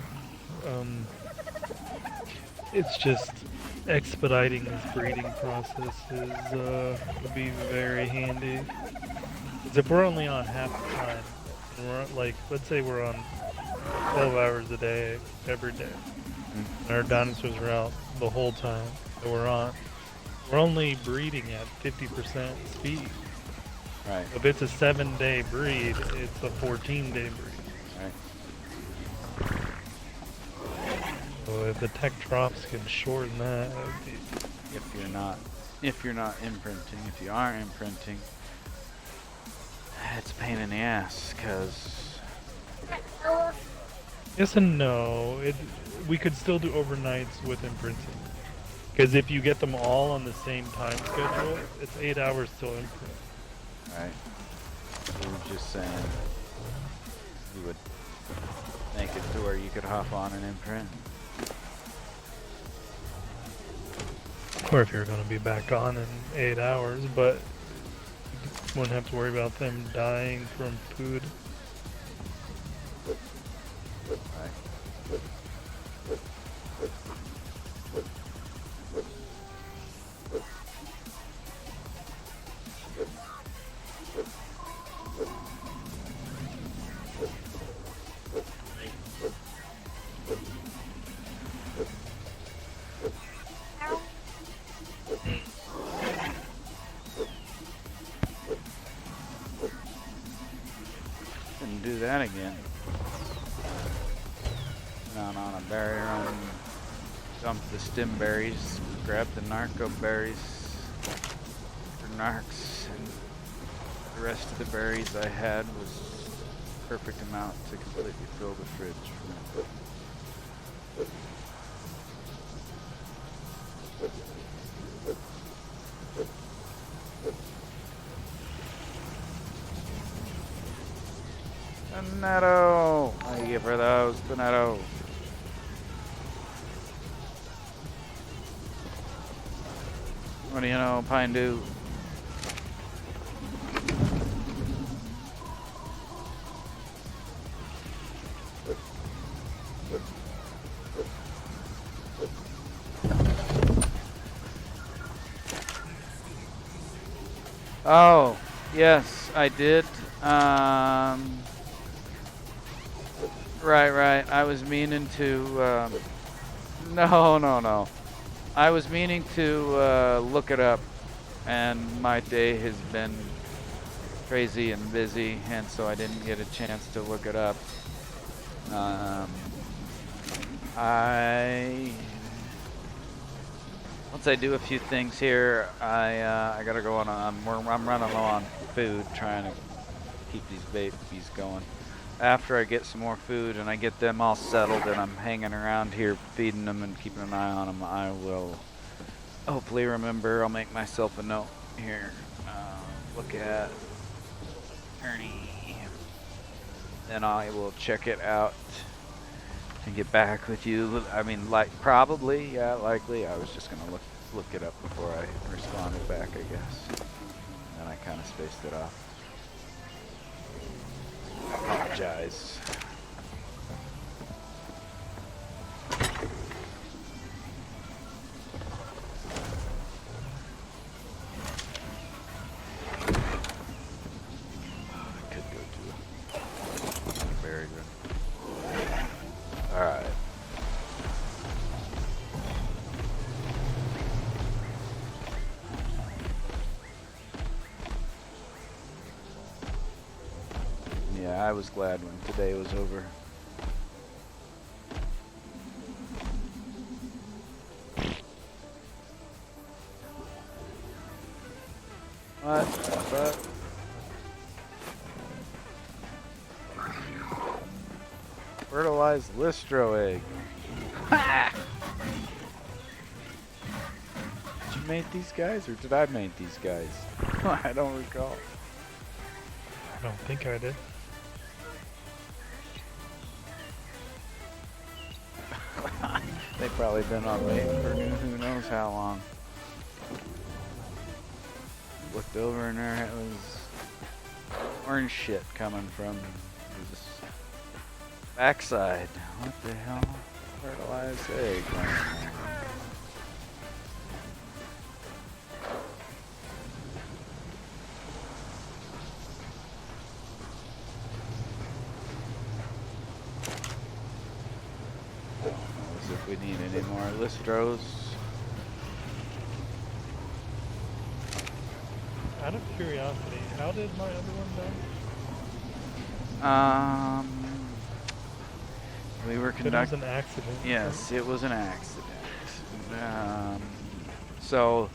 It's just expediting this breeding process would be very handy. 'Cause if we're only on half the time, and we're like, let's say we're on 12 hours a day, every day, and our dinosaurs are out the whole time that we're on, we're only breeding at 50% speed. Right. If it's a 7-day breed, it's a 14-day breed. Right. So if the tech troughs can shorten that, that would be... If you're not imprinting, if you are imprinting, it's a pain in the ass, because... Yes and no. We could still do overnights with imprinting. Because if you get them all on the same time schedule, it's 8 hours till imprint. Right. We were just saying you would make it to where you could hop on and imprint. Or if you're going to be back on in 8 hours, but you wouldn't have to worry about them dying from food. Right. do that again. Went on a berry run, dumped the stem berries, grabbed the narco berries for narcs, and the rest of the berries I had was perfect amount to completely fill the fridge. Bonetto! Thank you for those, Bonetto. What do you know, Pine Dew? Oh, yes, I did. Right. I was meaning to, no. I was meaning to look it up, and my day has been crazy and busy, and so I didn't get a chance to look it up. Once I do a few things here, I gotta go on. I'm running low on food, trying to keep these babies going. After I get some more food and I get them all settled and I'm hanging around here feeding them and keeping an eye on them, I will hopefully remember. I'll make myself a note here. Look at Ernie. Then I will check it out and get back with you. I mean, probably, yeah, likely. I was just gonna look it up before I responded back, I guess. And I kind of spaced it off. I apologize. I could go to a berry run. Alright. Yeah, I was glad when today was over. What? Fertilized Listro egg. Ha! Did you make these guys, or did I make these guys? I don't recall. I don't think I did. They've probably been on wait for who knows how long. Looked over and there it was orange shit coming from this backside. What the hell? Fertilized egg. If we need any more Listros. Out of curiosity, how did my other one die? We were It was conducting. an accident. Yes, it was an accident. So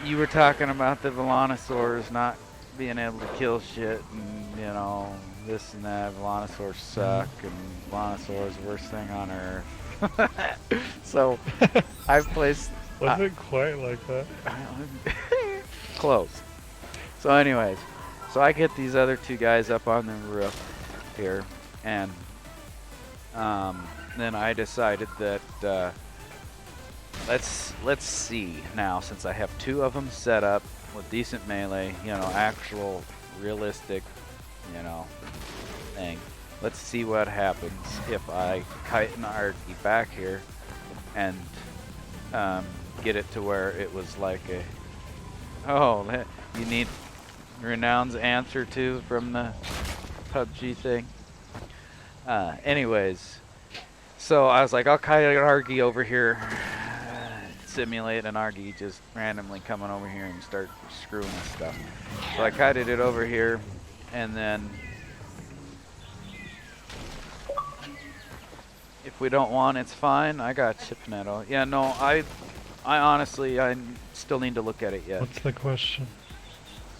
you were talking about the Velanosaurs not being able to kill shit, and you know this and that. Velanosaurs suck, and Velanosaurs the worst thing on Earth. So I've placed. Wasn't quite like that. Close. So anyways, so I get these other two guys up on the roof here, and then I decided that let's see now, since I have two of them set up with decent melee, you know, actual realistic, you know, thing. Let's see what happens if I kite an ARK back here and get it to where it was like a. Oh, you need Renown's answer too from the PUBG thing. Anyways, so I was like, I'll kite an ARK over here, simulate an ARK just randomly coming over here and start screwing with stuff. So I kited it over here, and then If we don't want, it's fine. I got Chipnetto. Yeah, no, I honestly, I still need to look at it yet. What's the question?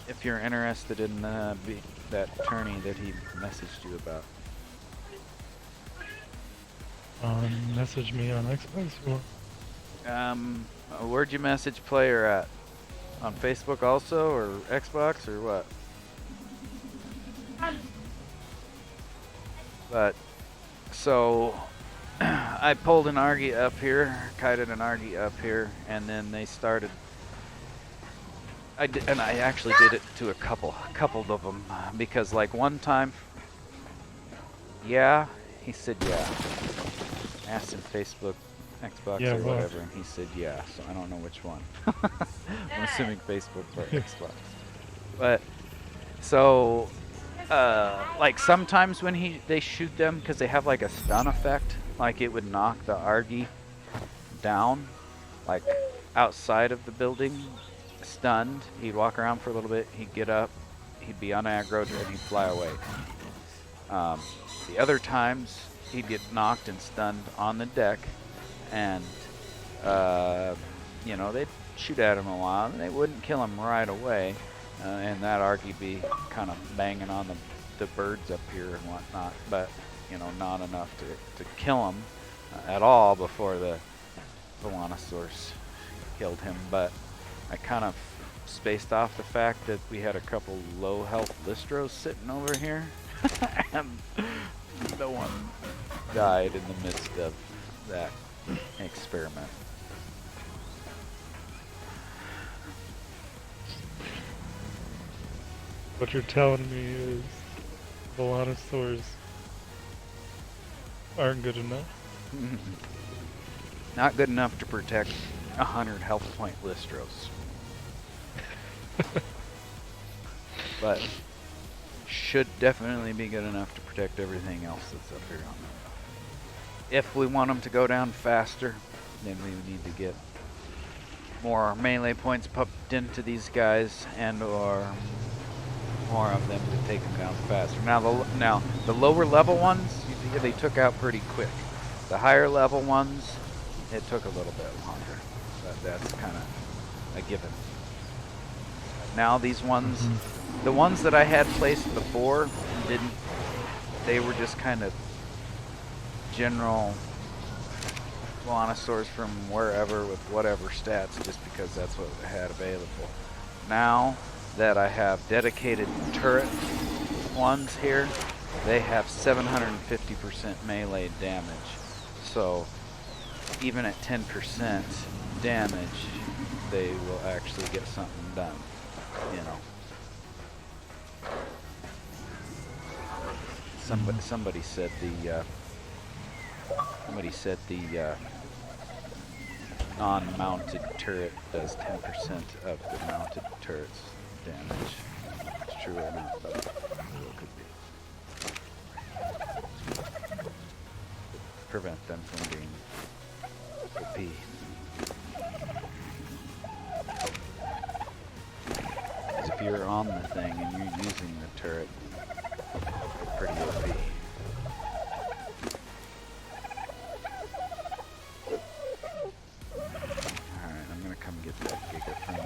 If you're interested in that tourney that he messaged you about. Message me on Xbox or? Where'd you message player at? On Facebook also, or Xbox, or what? But, so, I pulled an Argy up here, kited an Argy up here, and then they started. And I actually did it to a couple of them, because like one time, yeah, he said yeah. Asked him Facebook, Xbox, Yeah, or what? whatever, and he said yeah. So I don't know which one. I'm assuming Facebook or Xbox. But so, like sometimes when they shoot them, because they have like a stun effect, like it would knock the Argy down, like outside of the building, stunned. He'd walk around for a little bit, he'd get up, he'd be unaggroed, and he'd fly away. The other times, he'd get knocked and stunned on the deck, and you know, they'd shoot at him a while, and they wouldn't kill him right away, and that Argy be kind of banging on the birds up here and whatnot, but you know, not enough to kill him at all before the Volanosaurus killed him. But I kind of spaced off the fact that we had a couple low health Listros sitting over here, and no one died in the midst of that experiment. What you're telling me is Volanosaurs aren't good enough. Not good enough to protect 100 health point Listros. But should definitely be good enough to protect everything else that's up here on them. If we want them to go down faster, then we need to get more melee points pumped into these guys, and or more of them to take them down faster. Now the lower level ones, they took out pretty quick. The higher level ones, it took a little bit longer, but that's kind of a given. Now these ones, the ones that I had placed before, they were just kind of general Volanosaurs from wherever with whatever stats, just because that's what I had available. Now that I have dedicated turret ones here, they have 750% melee damage. So even at 10% damage, they will actually get something done, you know. Somebody said the non-mounted turret does 10% of the mounted turret's damage. It's true or not, but it could be. Prevent them from being OP. Because if you're on the thing and you're using the turret, you're pretty OP. Alright, I'm gonna come get that Giga from you.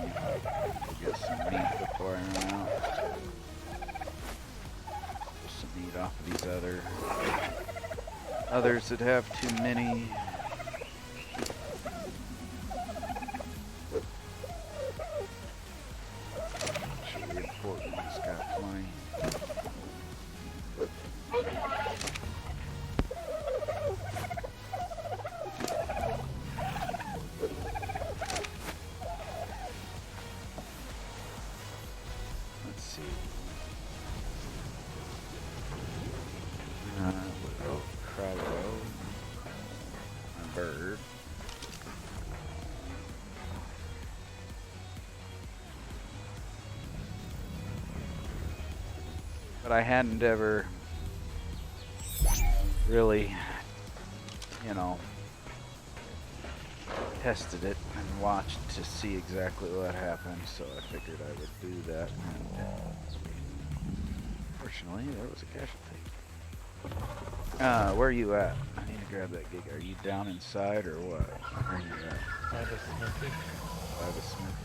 We'll get some meat before I run out. Get some meat off of these others that have too many. Should we report when this got flying? Let's see. Crowdo, a bird. But I hadn't ever really, you know, tested it and watched to see exactly what happened, so I figured I would do that. And fortunately, there was a casualty. Where are you at? I need to grab that gig. Are you down inside or what? Where are you at? By the smithy. By the smith.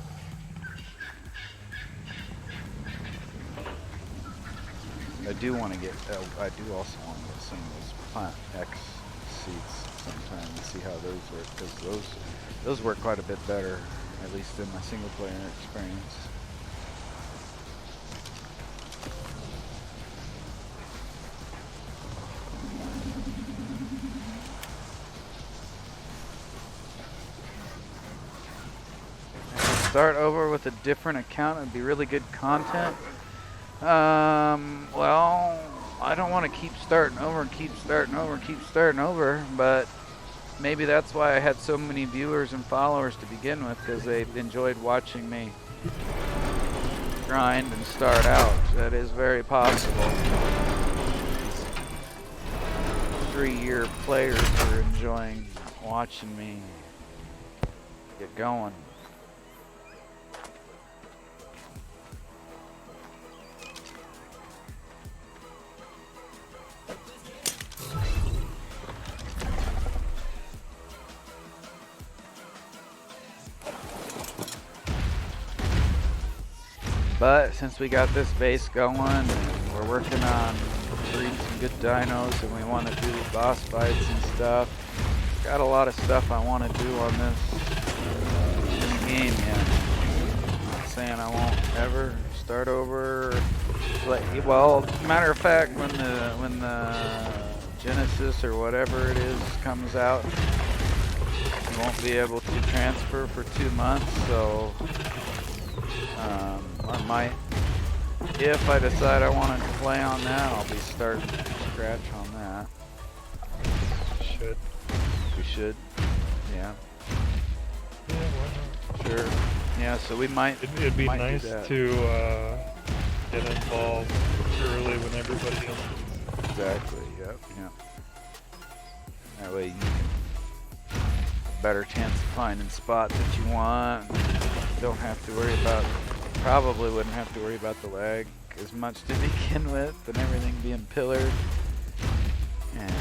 I do want to get. I do also want to get some of those Plant X seats sometime and see how those work, because those work quite a bit better, at least in my single player experience. Start over with a different account. It'd be really good content. Well, I don't want to keep starting over and keep starting over and keep starting over, but maybe that's why I had so many viewers and followers to begin with, because they enjoyed watching me grind and start out. That is very possible. 3-year players are enjoying watching me get going. But since we got this base going and we're working on breeding some good dinos and we want to do boss fights and stuff, got a lot of stuff I want to do on this game yet. I'm not saying I won't ever start over. Well, matter of fact, when the Genesis or whatever it is comes out, you won't be able to transfer for 2 months, so I might, if I decide I want to play on that, I'll be starting from scratch on that. We should. Yeah. Yeah, why not? Sure. Yeah, so we might. It'd be might nice to get involved early when everybody else is. Exactly. Yep. Yep. That way you can have a better chance of finding spots that you want. Don't have to worry about. Probably wouldn't have to worry about the lag as much to begin with, and everything being pillared. And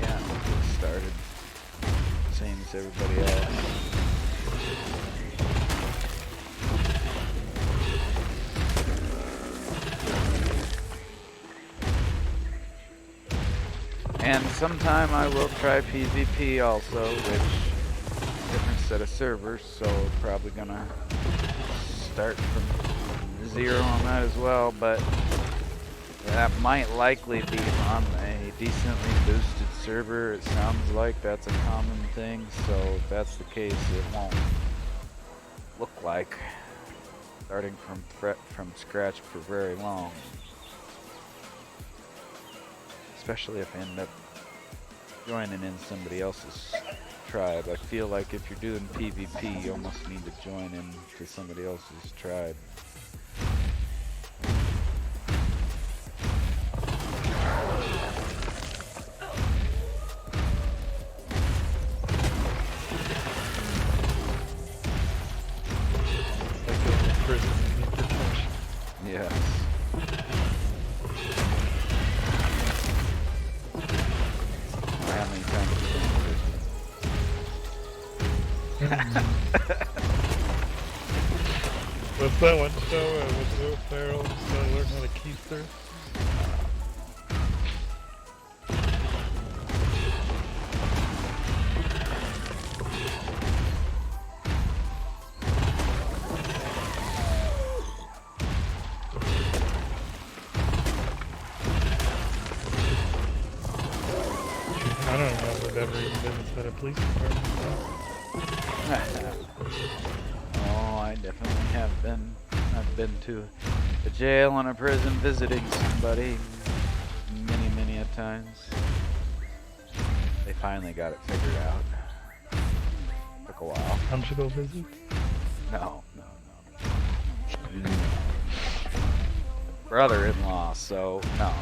yeah, we'll get started. Same as everybody else. And sometime I will try PvP also, which different set of servers, so probably gonna start from 0 on that as well, but that might likely be on a decently boosted server. It sounds like that's a common thing, so if that's the case, it won't look like starting from scratch for very long. Especially if I end up joining in somebody else's tribe. I feel like if you're doing PvP, you almost need to join in to somebody else's tribe. Like in the prison, you need protection. Yes. How many times have you been in prison? What's that one show with Will Ferrell? So I learned how to keister. I don't know if I've ever even been inside a police department. Oh, I definitely have been. I've been to a jail and a prison visiting somebody many a times. They finally got it figured out. Took a while. Conjugal visit? No. Brother-in-law, so no.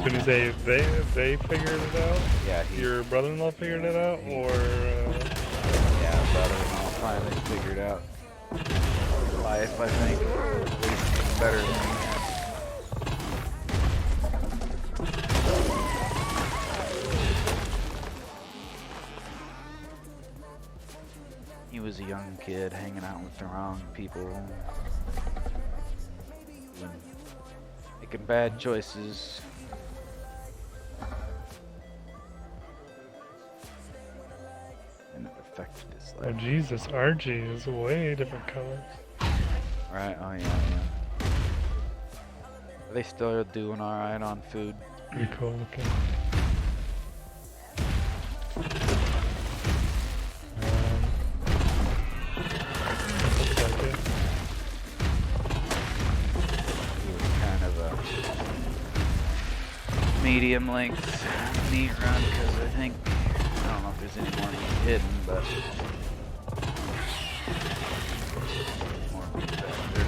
Did you say they figured it out? Yeah, Your brother-in-law figured it out, or yeah, brother-in-law finally figured out life, I think. At least better than he had. He was a young kid hanging out with the wrong people. Making bad choices. And it affected his Oh life. Jesus, RG is way different colors. Right, oh yeah. Are they still doing alright on food? Pretty cool looking. Looks like it. He was kind of a medium length meat run because I think, I don't know if there's any more meat hidden, but more meat back there.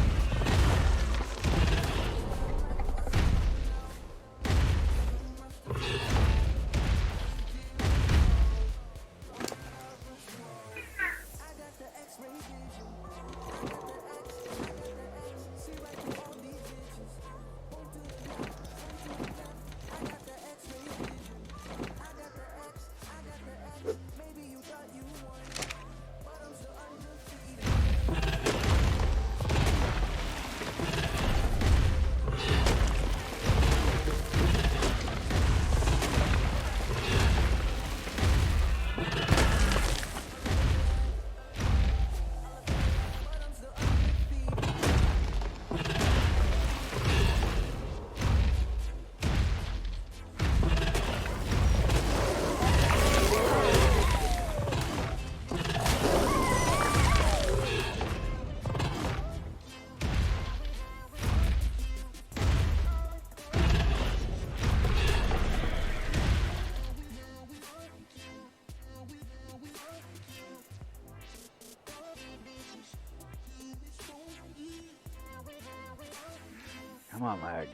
Come on, lag.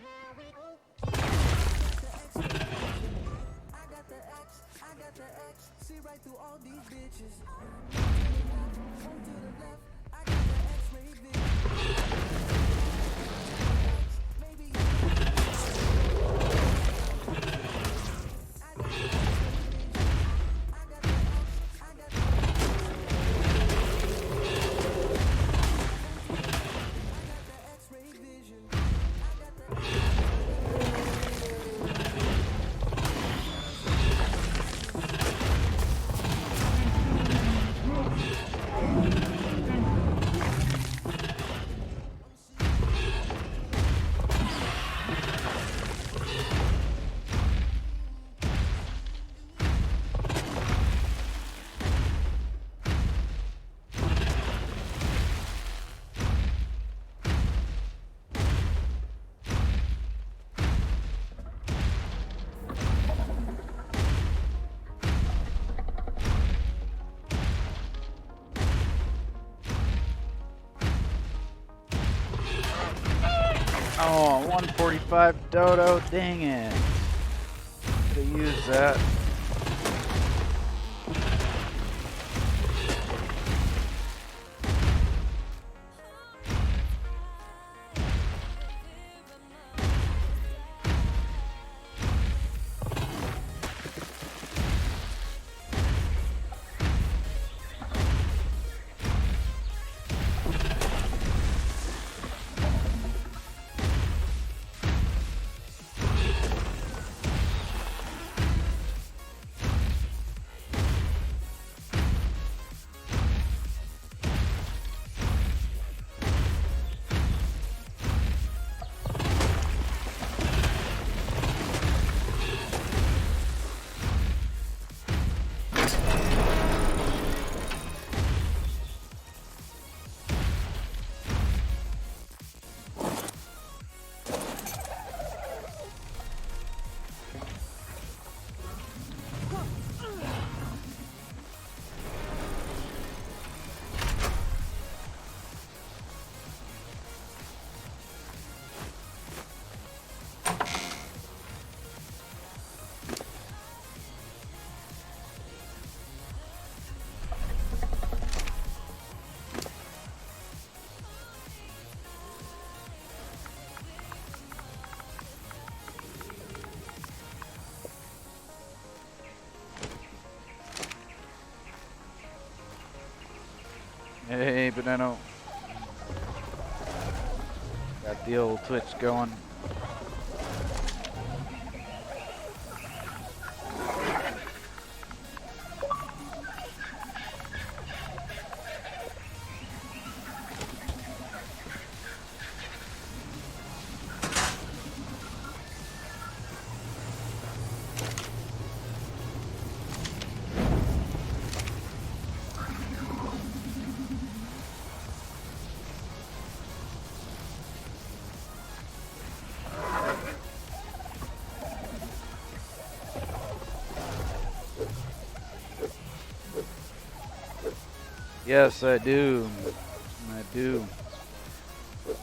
Oh, 145 dodo, dang it. Could have used that. Hey, Banano. Got the old Twitch going. Yes, I do. I do.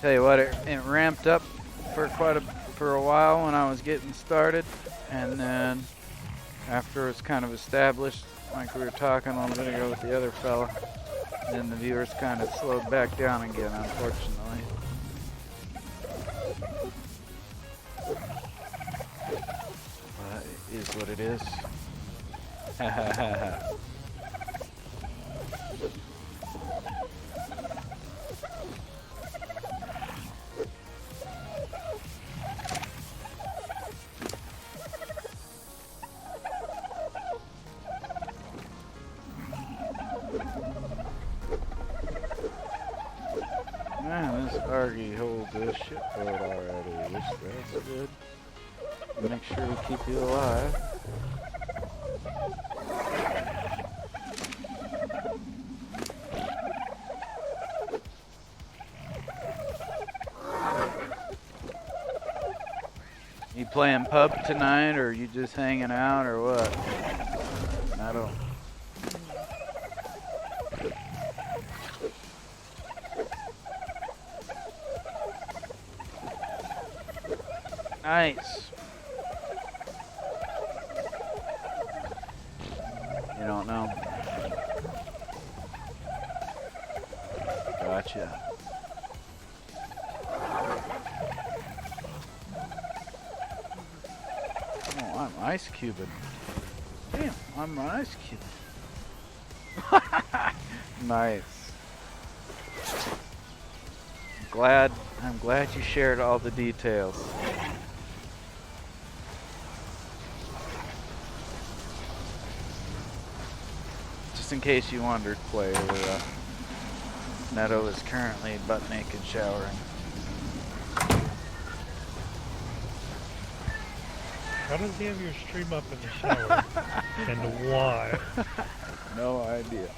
Tell you what, it ramped up for for a while when I was getting started, and then after it's kind of established, like we were talking a little bit ago with the other fella, then the viewers kind of slowed back down again, unfortunately. But it is what it is. Ha ha ha ha. Man, this ARK holds a shitload already, which that's good. Make sure we keep you alive. You playing pub tonight, or you just hanging out, or what? I don't. Nice. You don't know. Gotcha. Oh, I'm ice cubing. Damn, I'm ice cubing. Nice. I'm glad you shared all the details. Just in case you wondered, player, Neto is currently butt naked showering. How does he have your stream up in the shower? And why? No idea.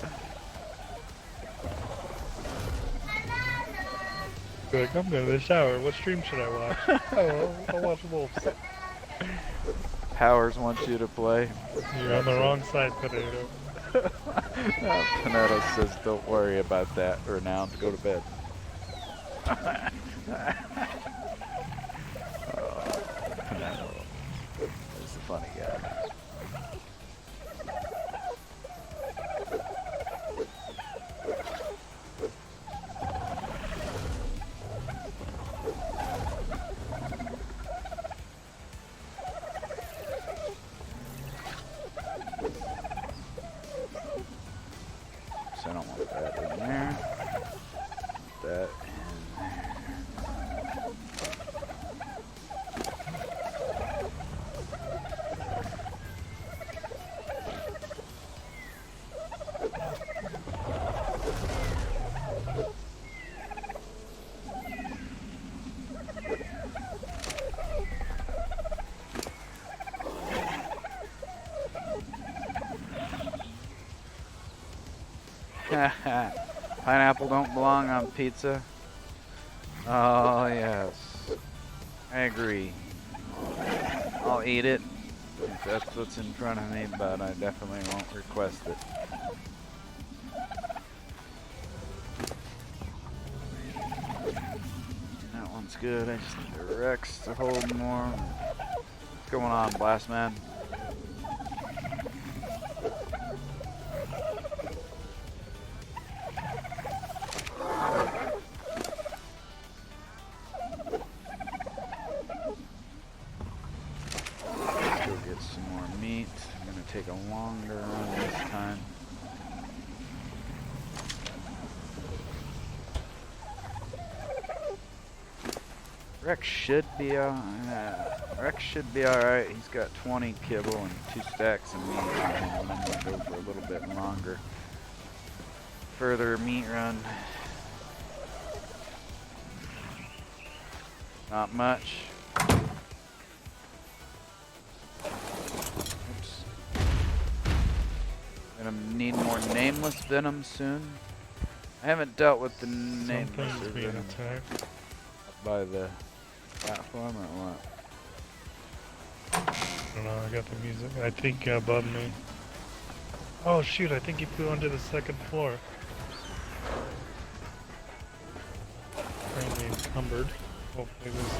Be like, I'm going to the shower. What stream should I watch? Oh, I'll watch Wolves. Powers wants you to play. You're on the wrong side, Potato. Panetta says, don't worry about that. Renowned, go to bed. Panetta is a funny guy. So I don't want that in there. That in there. Pineapple don't belong on pizza. Oh yes, I agree. I'll eat it if that's what's in front of me, but I definitely won't request it. That one's good. I just need the Rex to hold more. What's going on, Blast Man? Take a longer run this time. Rex should be alright. He's got 20 kibble and 2 stacks of meat. I'm gonna go for a little bit longer. Further meat run. Not much. Oops. Gonna need more nameless venom soon. I haven't dealt with the nameless Something's being venom attacked. by the platform or what? I don't know, I got the music. I think above me. Oh shoot, I think he flew onto the second floor. Apparently encumbered. Hopefully this...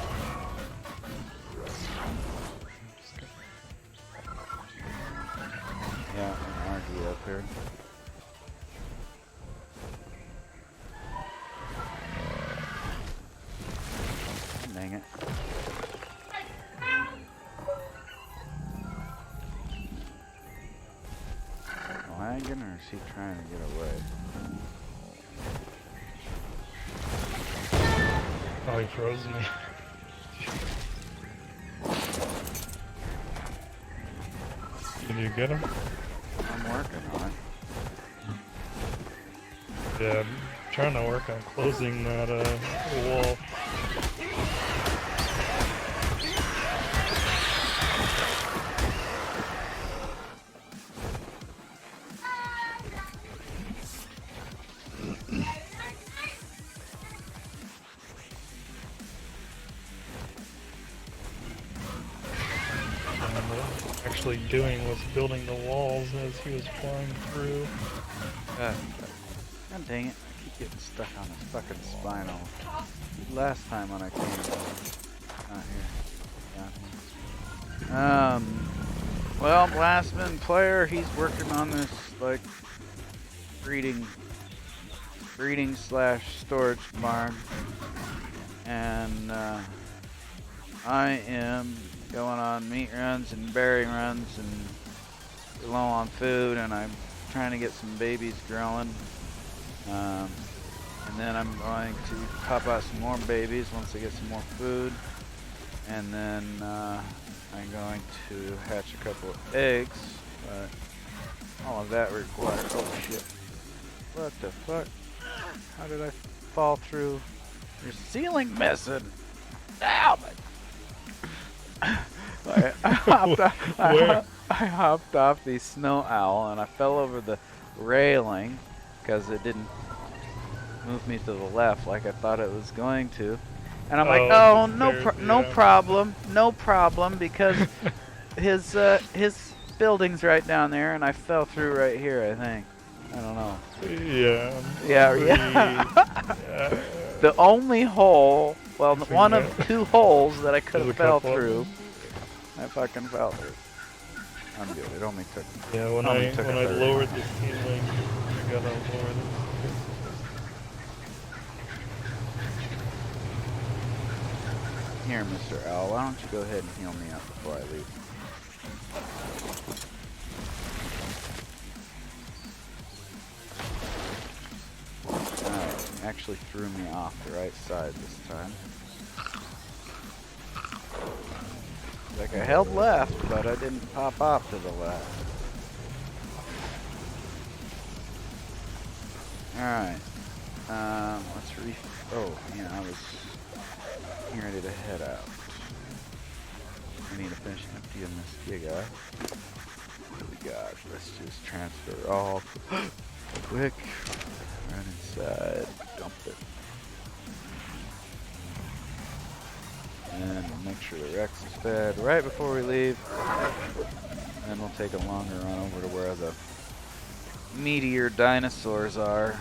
Yeah, an ARK up here. Dang it. Lagging, or is he trying to get away? Oh, he froze me. Did you get him? I'm working on it. Yeah, I'm trying to work on closing that wall. Actually doing was building the walls as he was flying through. God dang it. I keep getting stuck on this fucking spinal. Last time when I came not here. Down here. Well, Blastman player, he's working on this like breeding / storage barn. And I am going on meat runs and berry runs and low on food, and I'm trying to get some babies growing. And then I'm going to pop out some more babies once I get some more food. And then I'm going to hatch a couple of eggs. But all of that requires... Oh shit. What the fuck? How did I fall through? Your ceiling missing! Ow! I hopped off the snow owl and I fell over the railing because it didn't move me to the left like I thought it was going to. And I'm like, oh, no problem, because his building's right down there, and I fell through right here, I think. I don't know. Yeah. The only hole, well, one of 2 holes that I could have fell through, I fucking fell through. I'm good. It only took. Yeah, when I lowered the ceiling, I gotta lower this. Here, Mr. Owl, why don't you go ahead and heal me up before I leave? Alright, actually threw me off the right side this time. Like I held left, but I didn't pop off to the left. Alright. Let's oh, yeah, I was getting ready to head out. I need to finish emptying this gig out. What do we got? Let's just transfer all quick. Run inside. Dump it. And we'll make sure the Rex is fed right before we leave. And we'll take a longer run over to where the meteor dinosaurs are.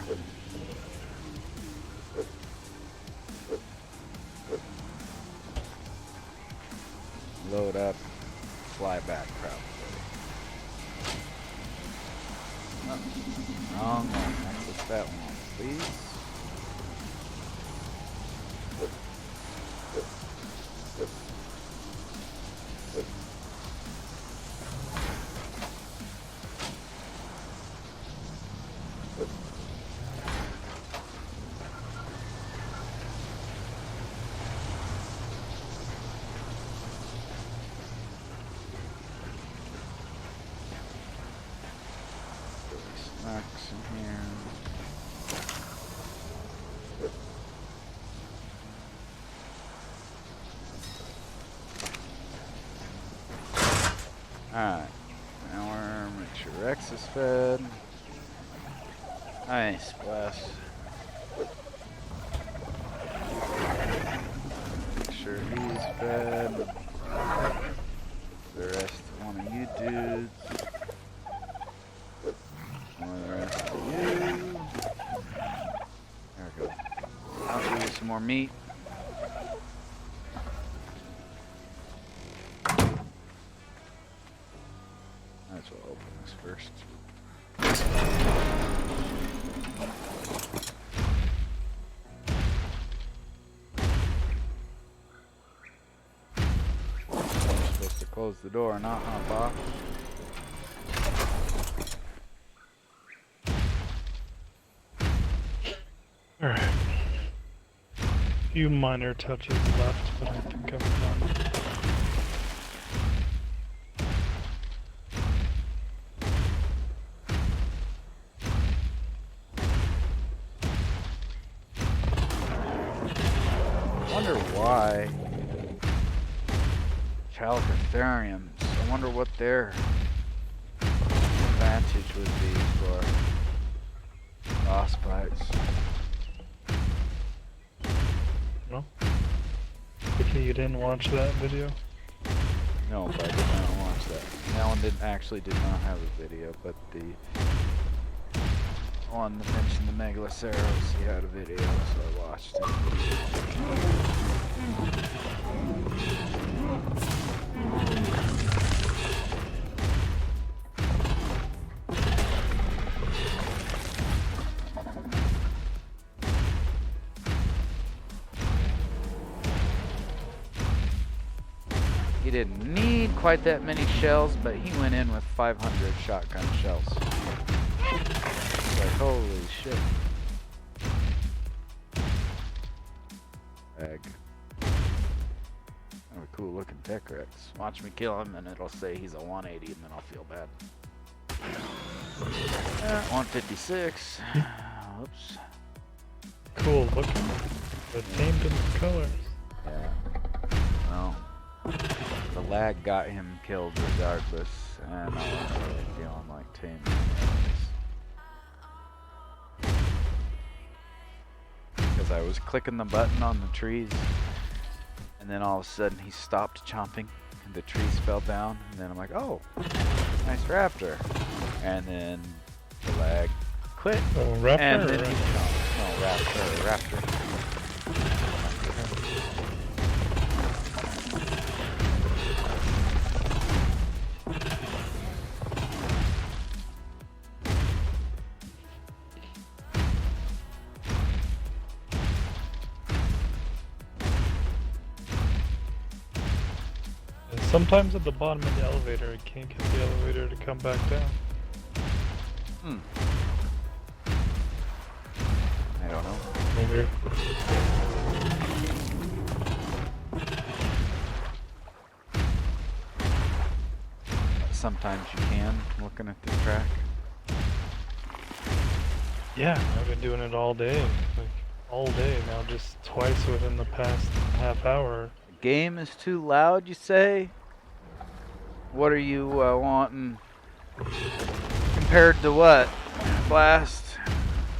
Load up, fly back probably. Oh, wrong one. Access that one, please. Max in here. Alright. Now we're make sure Rex is fed. Nice, bless. Make sure he's fed. The rest, one of you dudes. One of the rest of you. There we go. I'll give you some more meat. Might as well open this first. Close the door, not hop off. Alright. Few minor touches left, but I think I'm done. I wonder why Californiums. I wonder what their advantage would be for boss fights. No? Okay, you didn't watch that video? No, but I did not watch that. That one did not have a video, but the one that mentioned the Megaloceros, he had a video, so I watched it. He didn't need quite that many shells, but he went in with 500 shotgun shells. It's like, holy shit. Egg. Oh, cool looking tech Rex. Watch me kill him and it'll say he's a 180 and then I'll feel bad. 156. Oops. Cool looking, but tamed in the colors. Yeah. Well, the lag got him killed regardless, and I wasn't really feeling like taming anyways. Because I was clicking the button on the trees, and then all of a sudden he stopped chomping, and the trees fell down, and then I'm like, oh, nice raptor. And then the lag quit, Oh, raptor? and then he chomped. No, raptor. Sometimes at the bottom of the elevator, I can't get the elevator to come back down. I don't know. Weird. Sometimes you can, looking at the track. Yeah, I've been doing it all day. Like, all day now, just twice within the past half hour. The game is too loud, you say? What are you wanting? Compared to what? Blast?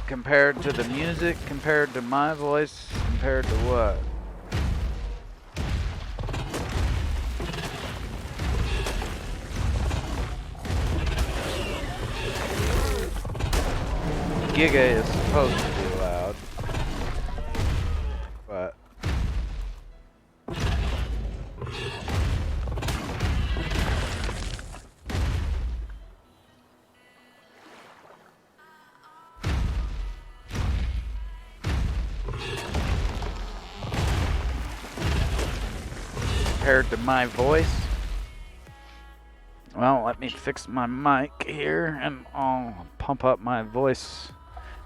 Compared to the music? Compared to my voice? Compared to what? Giga is supposed to be loud, but compared to my voice, well, let me fix my mic here and I'll pump up my voice.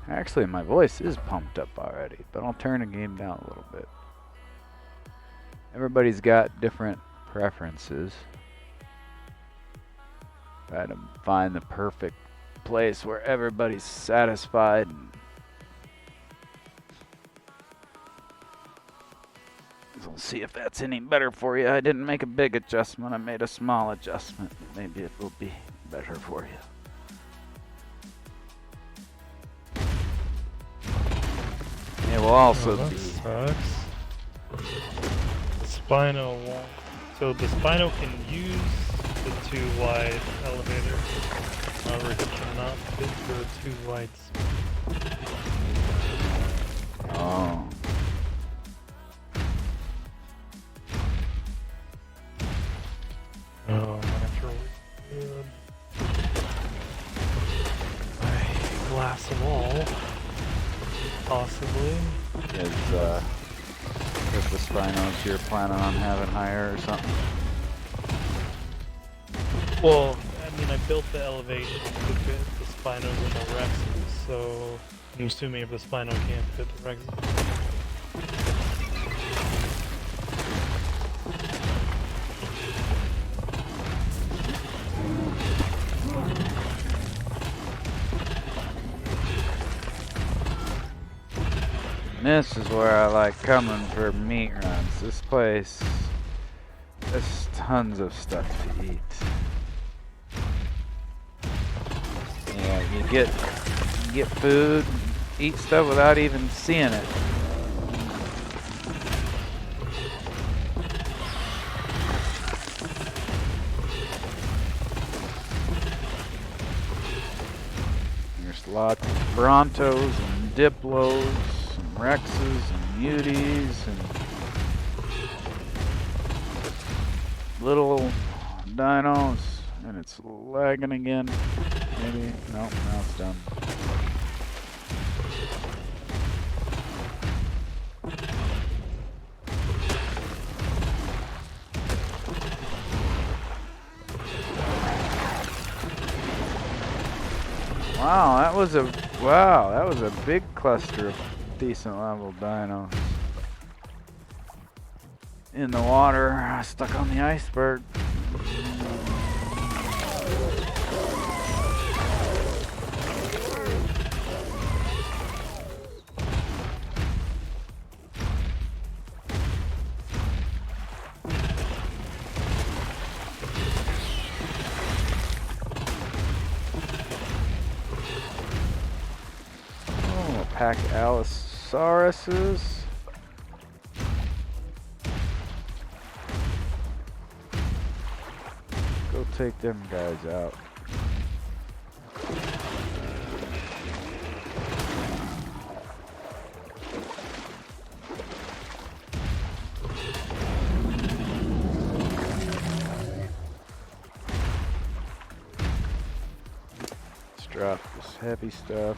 Actually, my voice is pumped up already, but I'll turn the game down a little bit. Everybody's got different preferences. Try to find the perfect place where everybody's satisfied. We'll see if that's any better for you. I didn't make a big adjustment. I made a small adjustment. Maybe it will be better for you. It will also that be. Sucks. The Spino won't. So the Spino can use the 2 wide elevator. However, it cannot fit through a 2 wide. Oh. Oh, naturally good. A glass wall, possibly. Is the Spinos you're planning on having higher or something? Well, I mean, I built the elevation to fit the Spinos and the Rexes, so I'm assuming if the Spino can't fit the Rexes. This is where I like coming for meat runs. This place, there's tons of stuff to eat. Yeah, you get food, eat stuff without even seeing it. There's lots of Brontos and Diplos. Rexes and Muties and little dinos, and it's lagging again. Maybe no, now it's done. Wow, that was a big cluster of decent level dinos in the water, stuck on the iceberg. Oh, a pack of Allosaurus's. Go take them guys out. Let's drop this heavy stuff.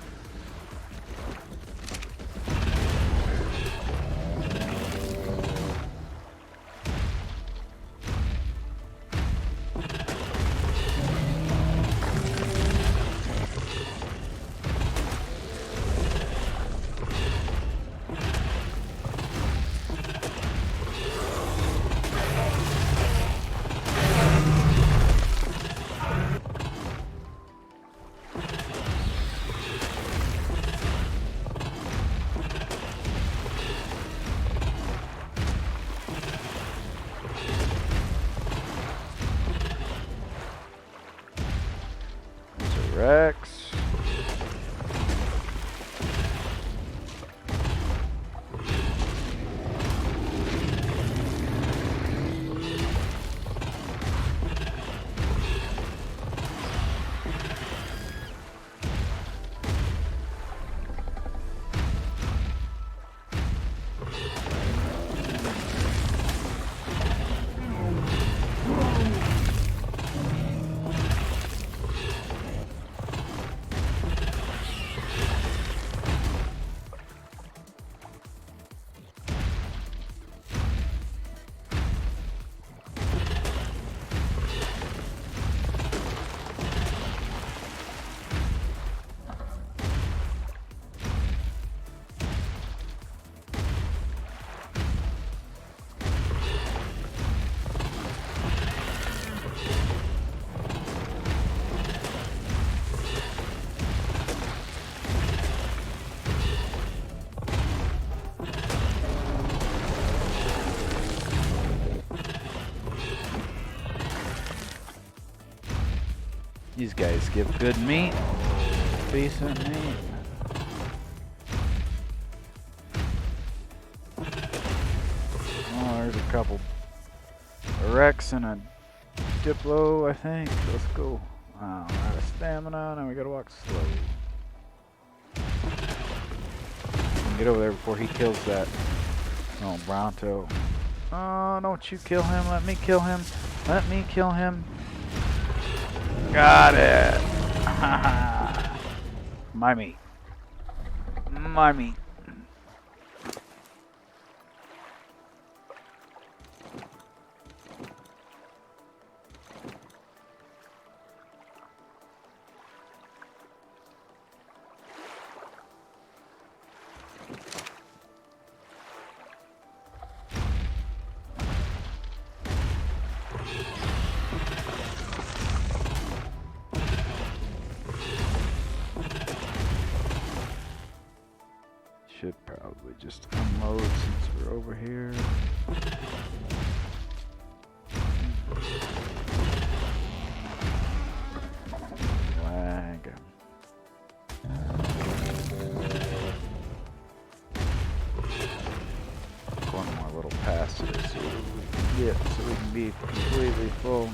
guys give good meat. Decent meat. Oh, there's a couple Rex and a Diplo, I think. Let's go. Wow, we're out of stamina, now we gotta walk slow. Get over there before he kills that. Oh, Bronto. Oh, don't you kill him. Let me kill him. Let me kill him. Got it. My meat. My meat. Should probably just unload since we're over here. Lag. One more little pass here, see what we can get so we can be completely full.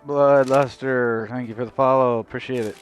Bloodluster, thank you for the follow. Appreciate it.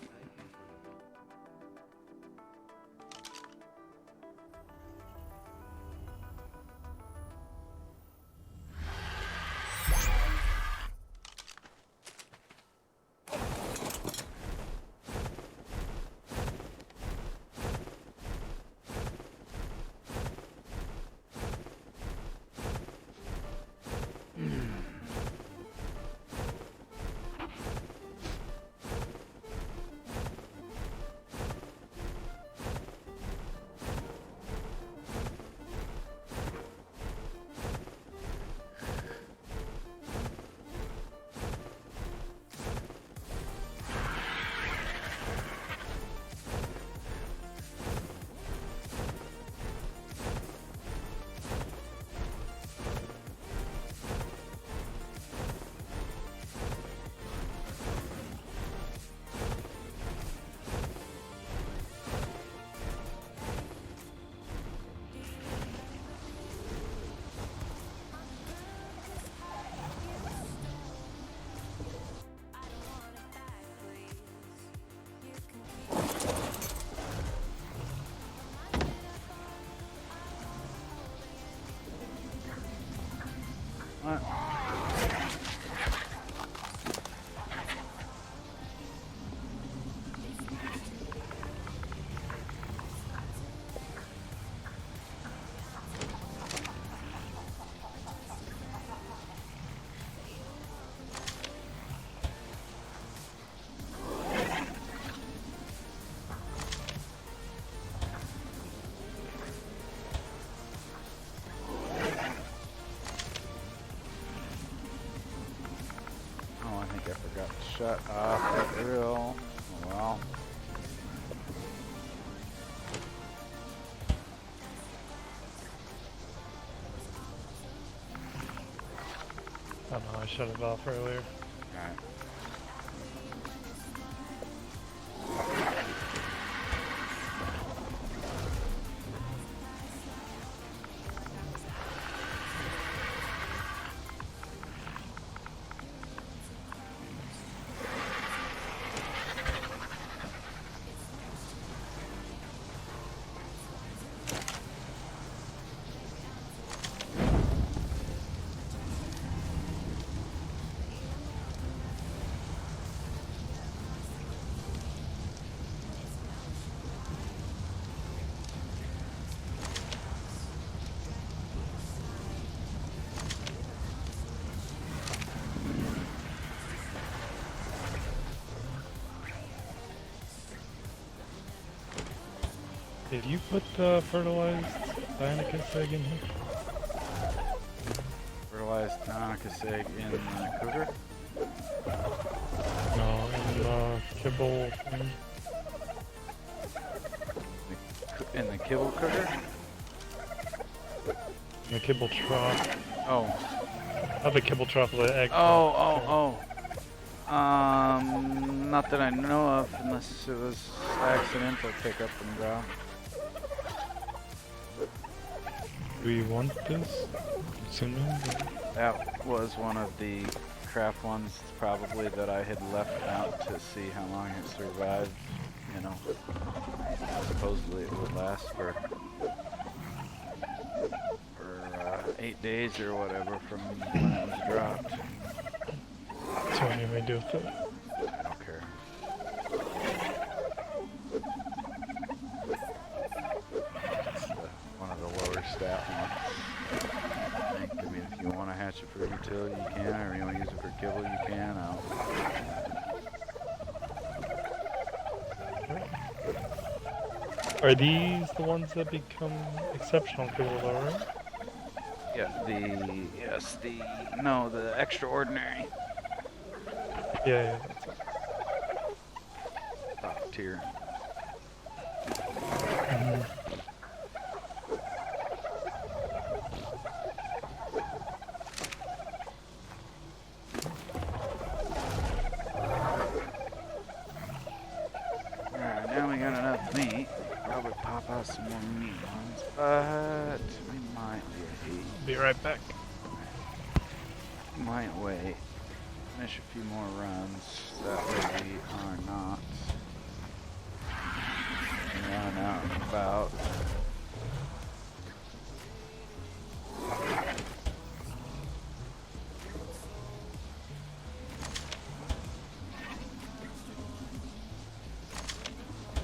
shut off the drill. Well. I don't know, I shut it off earlier. Alright. Did you put fertilized Dinosaurus egg in here? Fertilized Dinosaurus egg in the cougar? No, in the kibble thing. In the kibble cougar? In the kibble trough. Oh. Not the kibble trough, the egg. Oh. Not that I know of, unless it was accidental pick up and drop. Do we want this? Sooner? That was one of the craft ones, probably, that I had left out to see how long it survived. You know, supposedly it would last for 8 days or whatever from when it was dropped. So what do we do with it? I don't care. It's one of the lower stat ones. I mean, if you want to hatch it for utility, you can, or you want to use it for kibble, you can. Are these the ones that become exceptional kibble though, right? Yeah, the extraordinary Yeah, that's it. top tier. Alright, now we got enough meat. Probably pop out some more meat ones, but we might wait. Be right back. Might wait. Finish a few more runs. That way we are not run out and about.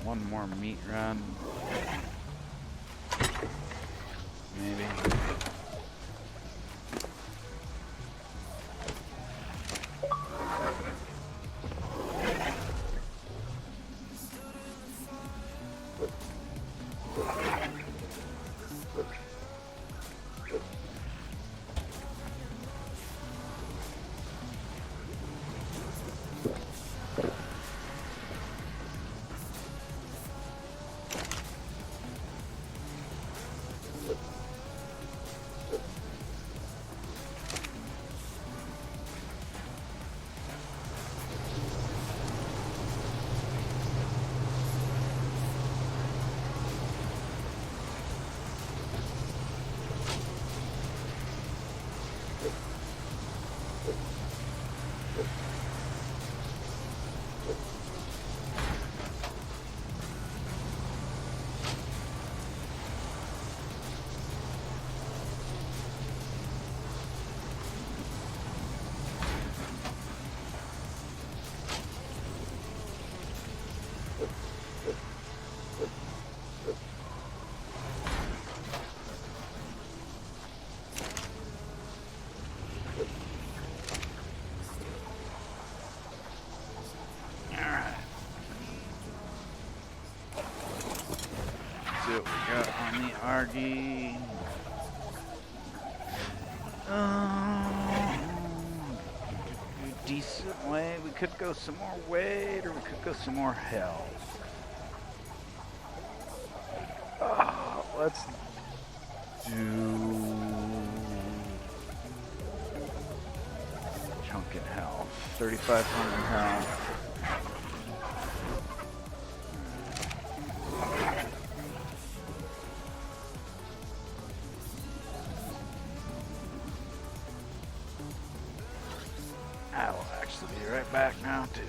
One more meat run. Maybe. See what we got on the RD. decent way. We could go some more weight, or we could go some more health. Let's do chunk in health. 3,500 health. I will actually be right back now, too.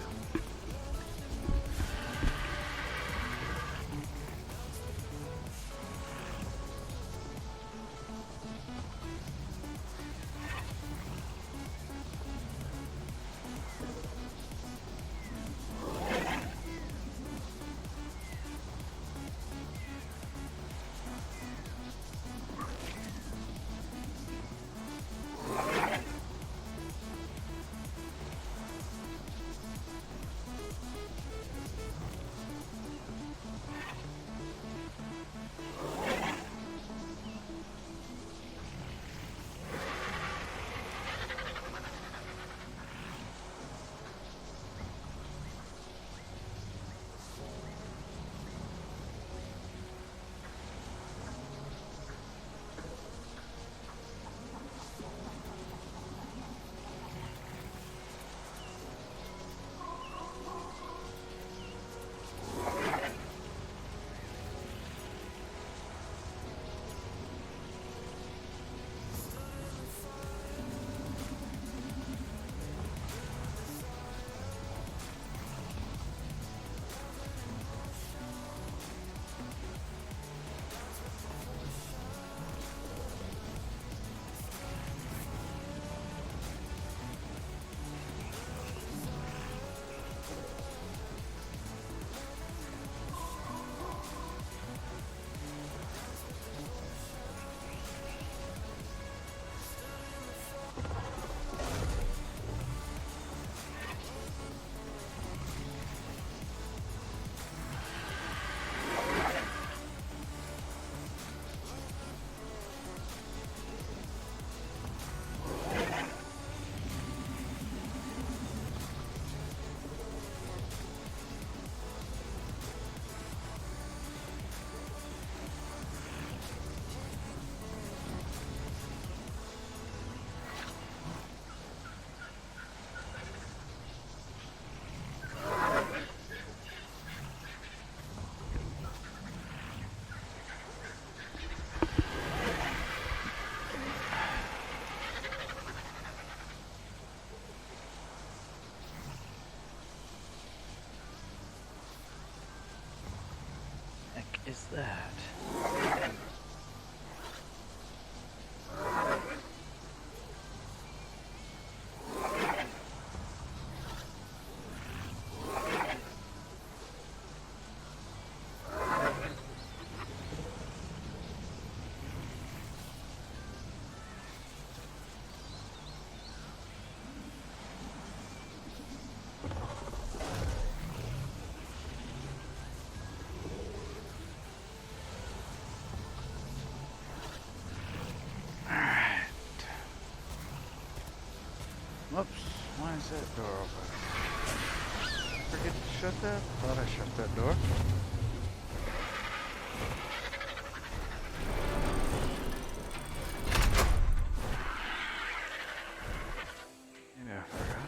Is that? Whoops, why is that door open? Forget to shut that? Thought I shut that door. Maybe I forgot.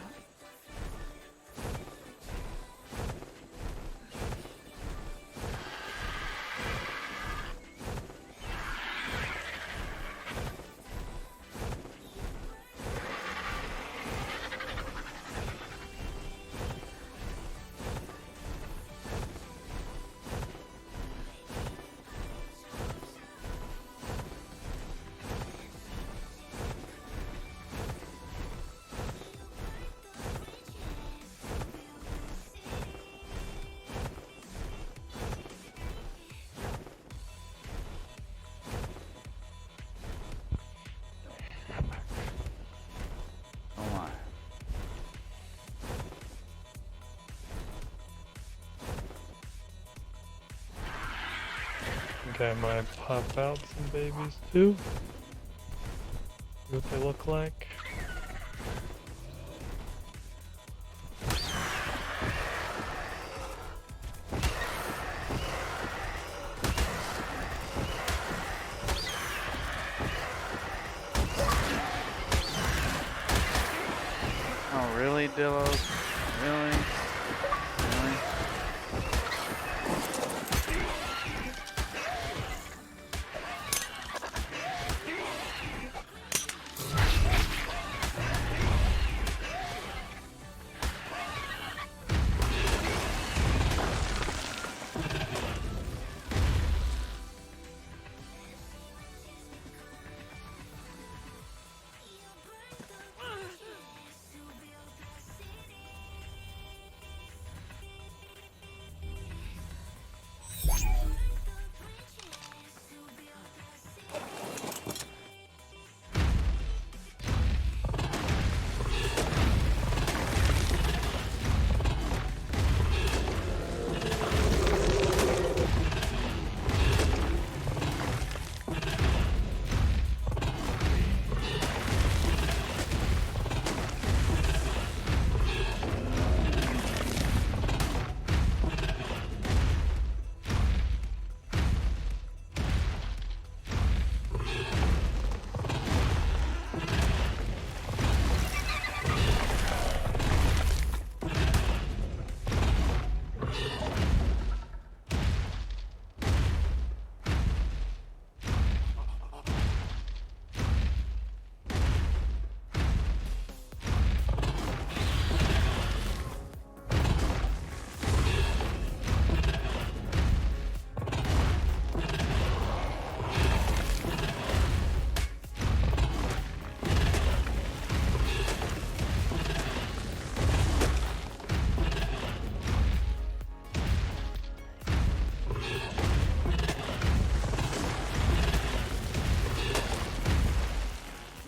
Okay, I might pop out some babies too. See what they look like. armadillos. Really? Really?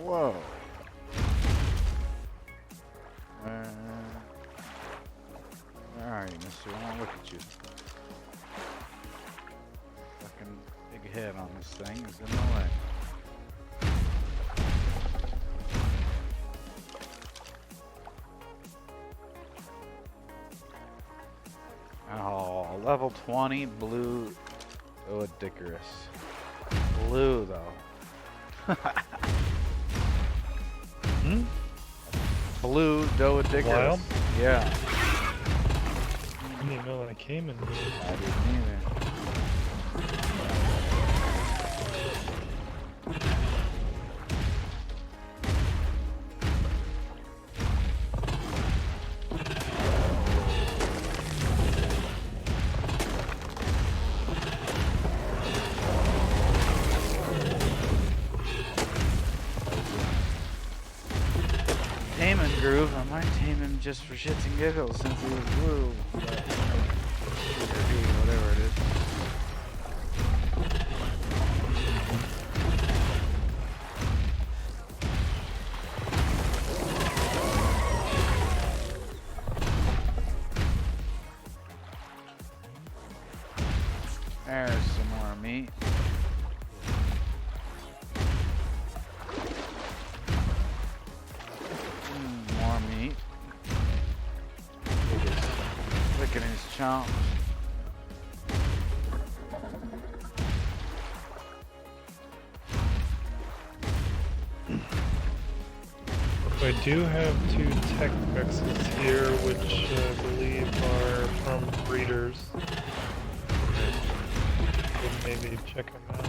Whoa. Where are you, mister? I want to look at you. Fucking big head on this thing is in the way. Oh, level 20 blue Oedicarus. Blue though. Hmm? Blue Oedicarus. Wild? Yeah. I didn't even know that came in here. I didn't either. Tame and Groove, I might tame him just for shits and giggles since he was blue. But, whatever it is. There's some more meat. More meat. Licking his chomps. I do have 2 tech fixes here, which I believe are from breeders. Could maybe check them out.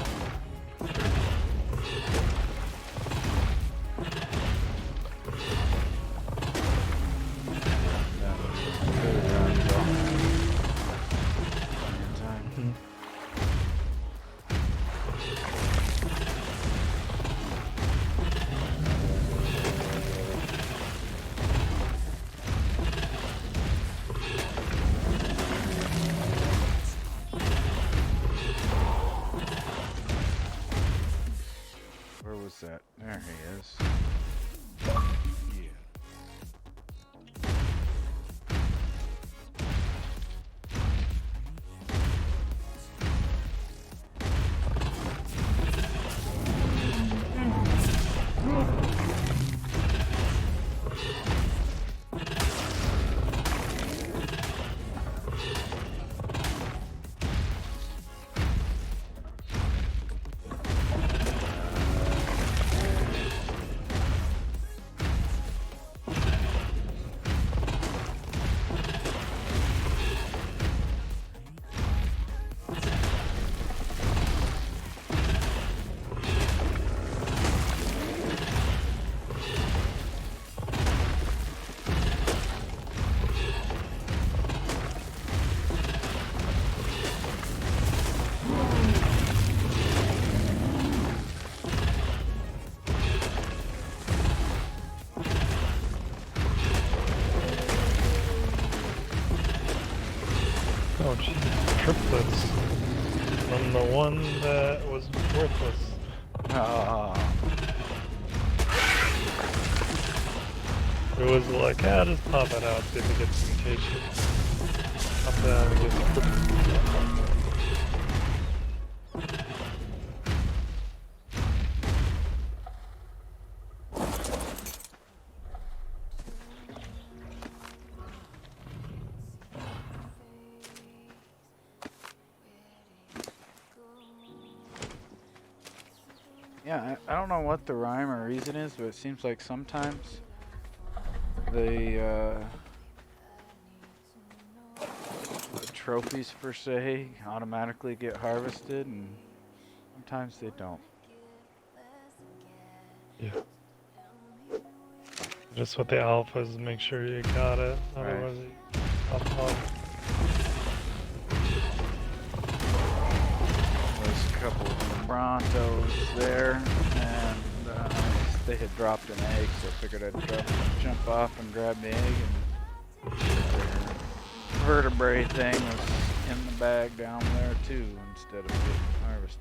triplets. I'm the one that was worthless. It was like, ah, just pop it out, see if it gets mutation. Pop it out and get triplets. Yeah, I don't know what the rhyme or reason is, but it seems like sometimes the trophies per se automatically get harvested, and sometimes they don't. Yeah. Just with the alphas, make sure you got it. Otherwise, you pop off. There's a couple of Brontos there, and they had dropped an egg, so I figured I'd jump off and grab the egg, and their vertebrae thing was in the bag down there too, instead of getting harvested.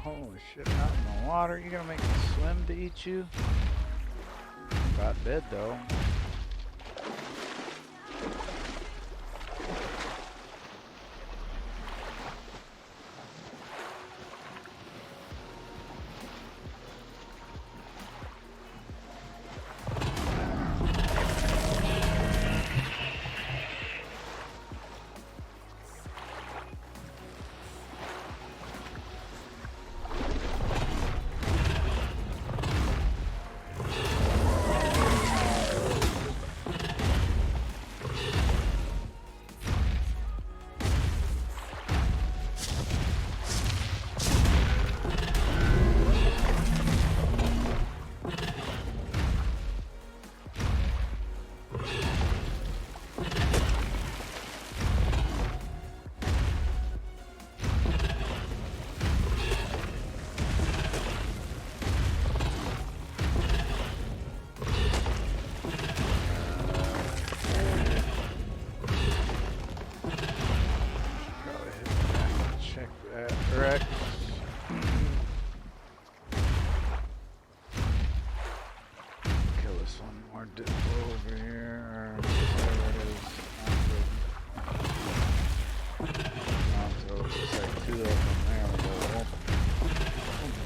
Holy shit, out in the water. You gonna make me swim to eat you? About dead though.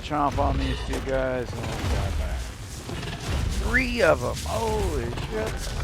Chomp on these two guys and we'll fly back. 3 of them! Holy shit!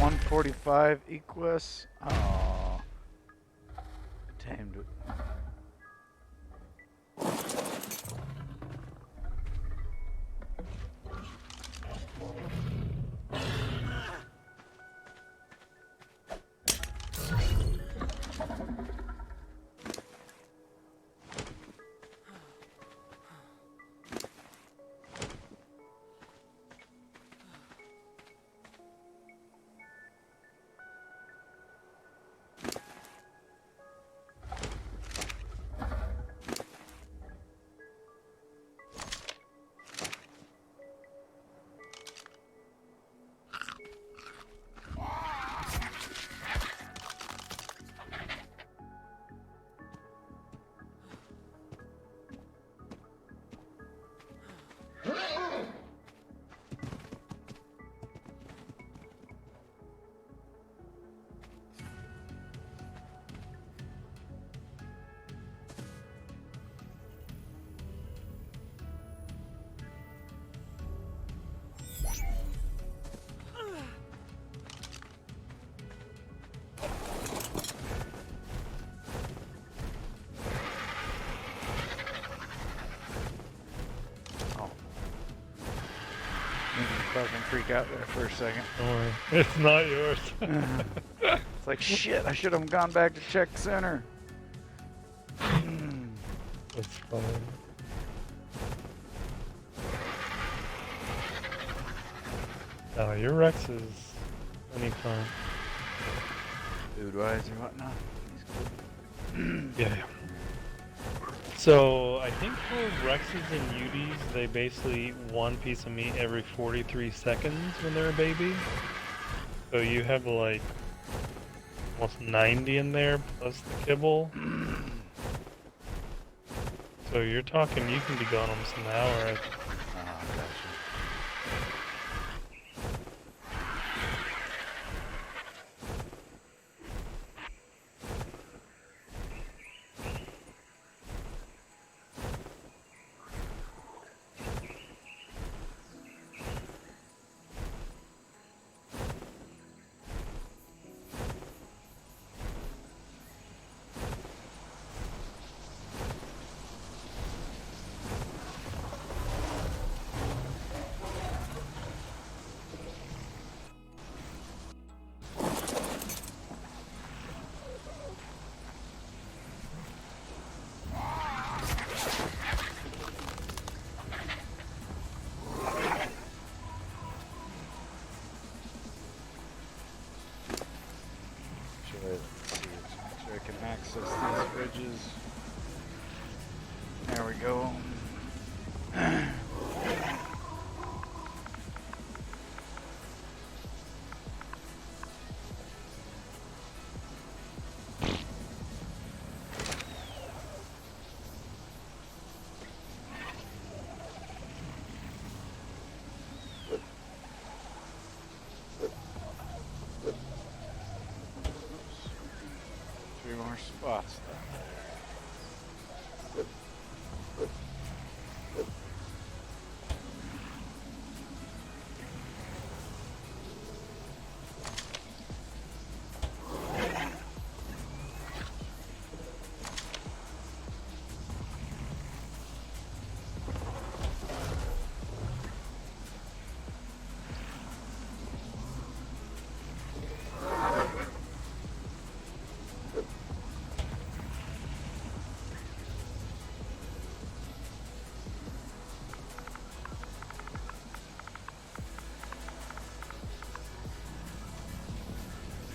145 Equus. Oh, tamed it. Fucking freak out there for a second. Don't worry. It's not yours. It's like, shit, I should have gone back to check center. That's fine. Oh, your Rex is any fun. Food-wise or whatnot. Yeah. So, I think for Rexes and Uties, they basically eat one piece of meat every 43 seconds when they're a baby. So you have like almost 90 in there plus the kibble. So you're talking, you can be gone almost an hour. Oh, gotcha. Access these bridges. There we go. Three more spots.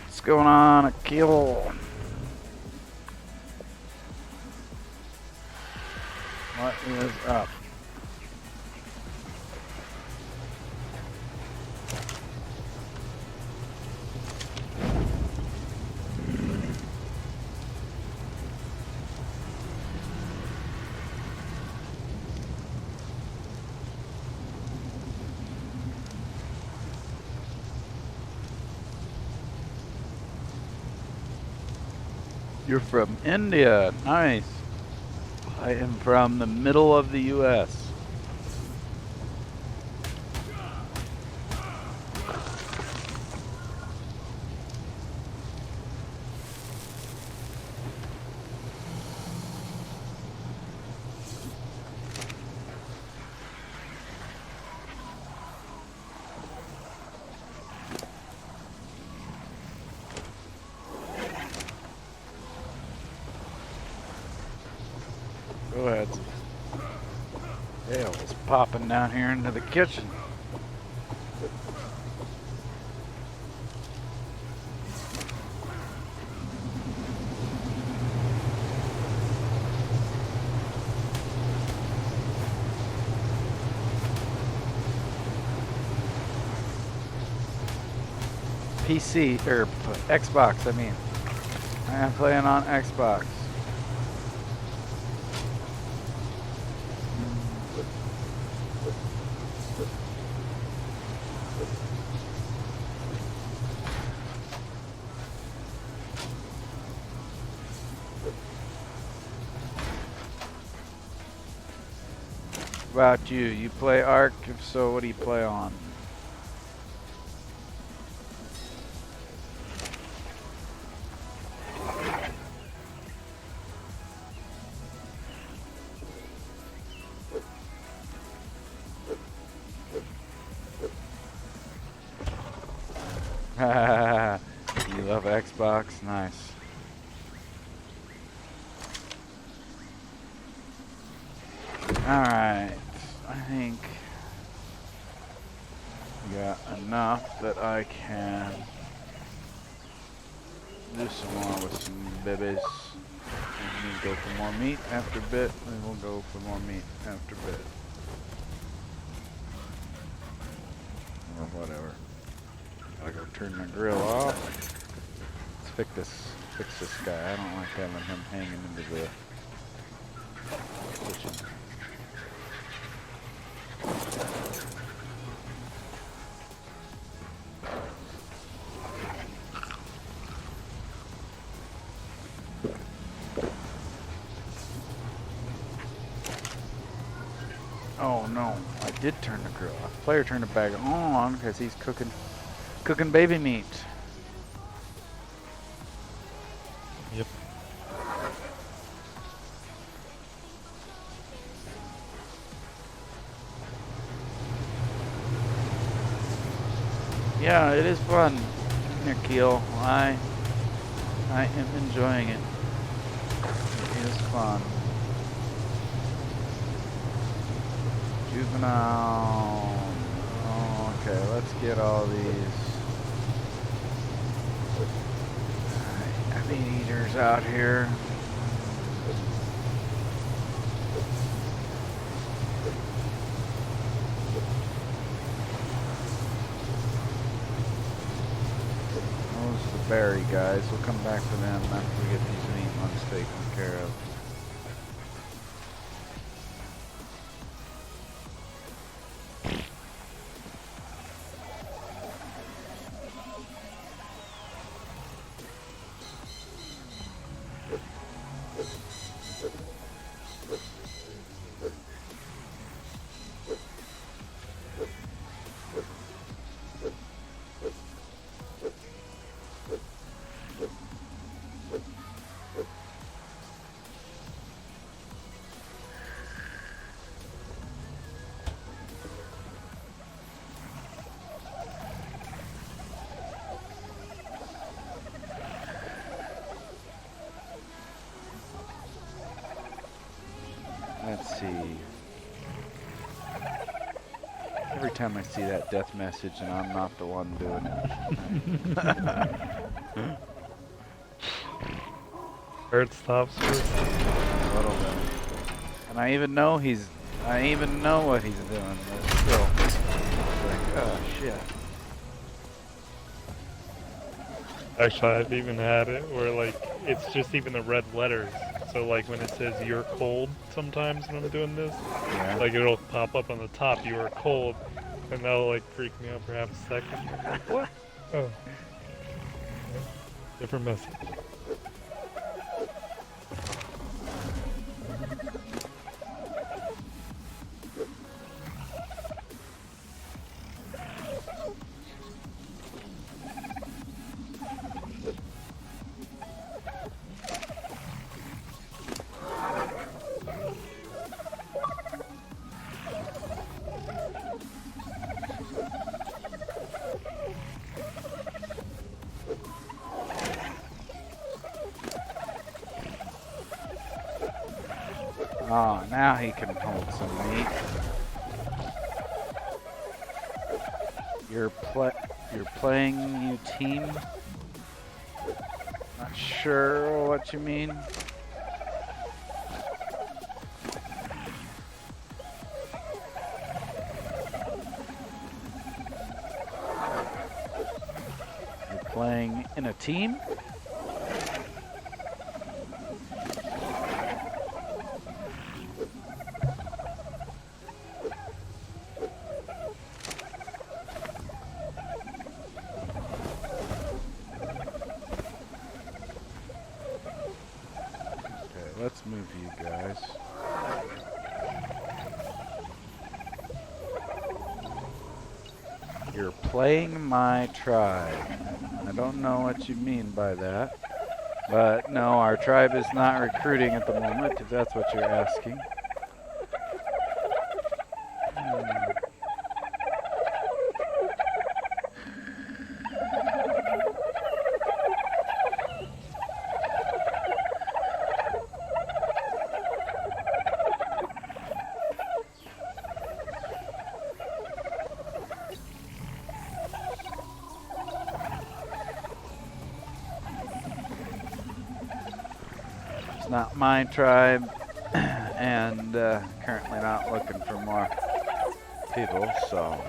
What's going on, Akil? What is up? You're from India. Nice. I am from the middle of the U.S. Go ahead. Hell, it's popping down here into the kitchen. PC, or Xbox, I mean. I am playing on Xbox. What about you? You play ARK? If so, what do you play on? You love Xbox? Nice. Alright, I think we got enough that I can do some more with some babies. We need to go for more meat after a bit, and we'll go for more meat after a bit. Or whatever. Gotta go turn the grill off. Let's fix this guy. I don't like having him hanging into the kitchen. Oh no, I did turn the grill off. Player turned it back on because he's cooking baby meat. Yep. Yeah, it is fun, Nikhil. I am enjoying it. It is fun. Juvenile. Oh, okay, let's get all these meat eaters out here. Those are the berry guys. We'll come back to them after we get these meat ones taken care of. Let's see. Every time I see that death message and I'm not the one doing it. Bird stops for A little bit. And I even know what he's doing, but still. It's like, oh shit. Actually, I've even had it where, like, it's just even the red letters. So, like, when it says "you're cold," sometimes when I'm doing this, Yeah. like, it'll pop up on the top, "you are cold," and that'll, like, freak me out for half a second. I'm like, what? Oh. Different message. Oh, now he can hold some meat. You're playing you team? Not sure what you mean. You're playing in a team? Let's move you guys. You're playing my tribe. I don't know what you mean by that. But no, our tribe is not recruiting at the moment, if that's what you're asking. Not my tribe, and currently not looking for more people, so.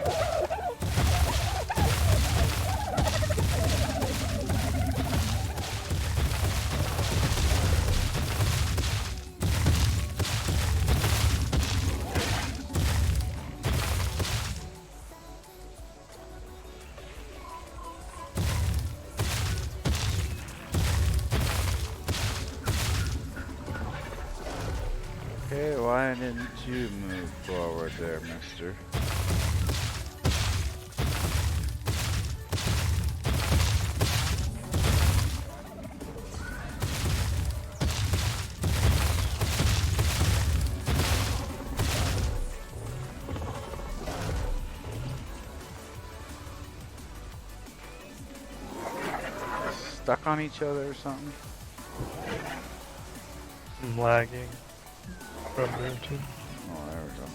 Okay, why didn't you move forward there, mister? Stuck on each other or something? I'm lagging. From routine. Oh, there we go.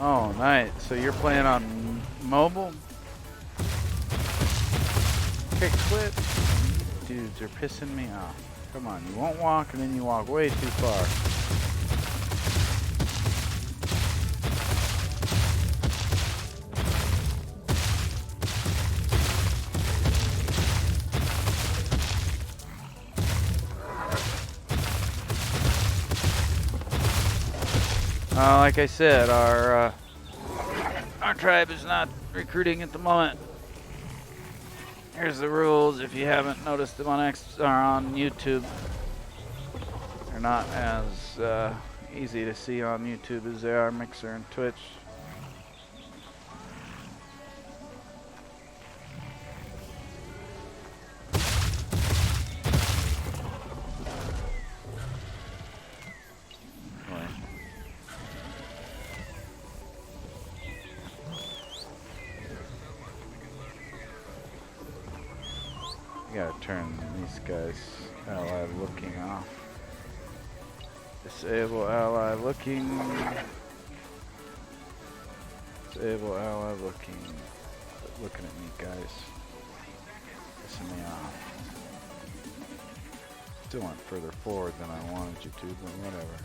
Oh, nice. So you're playing on mobile? Okay, quit. Dudes are pissing me off. Come on, you won't walk and then you walk way too far. Like I said, our tribe is not recruiting at the moment. Here's the rules. If you haven't noticed them on on YouTube, they're not as easy to see on YouTube as they are Mixer and Twitch. Gotta turn these guys ally looking off. Disable ally looking. Disable ally looking. Quit looking at me, guys. Pissing me off. Still went further forward than I wanted you to, but whatever.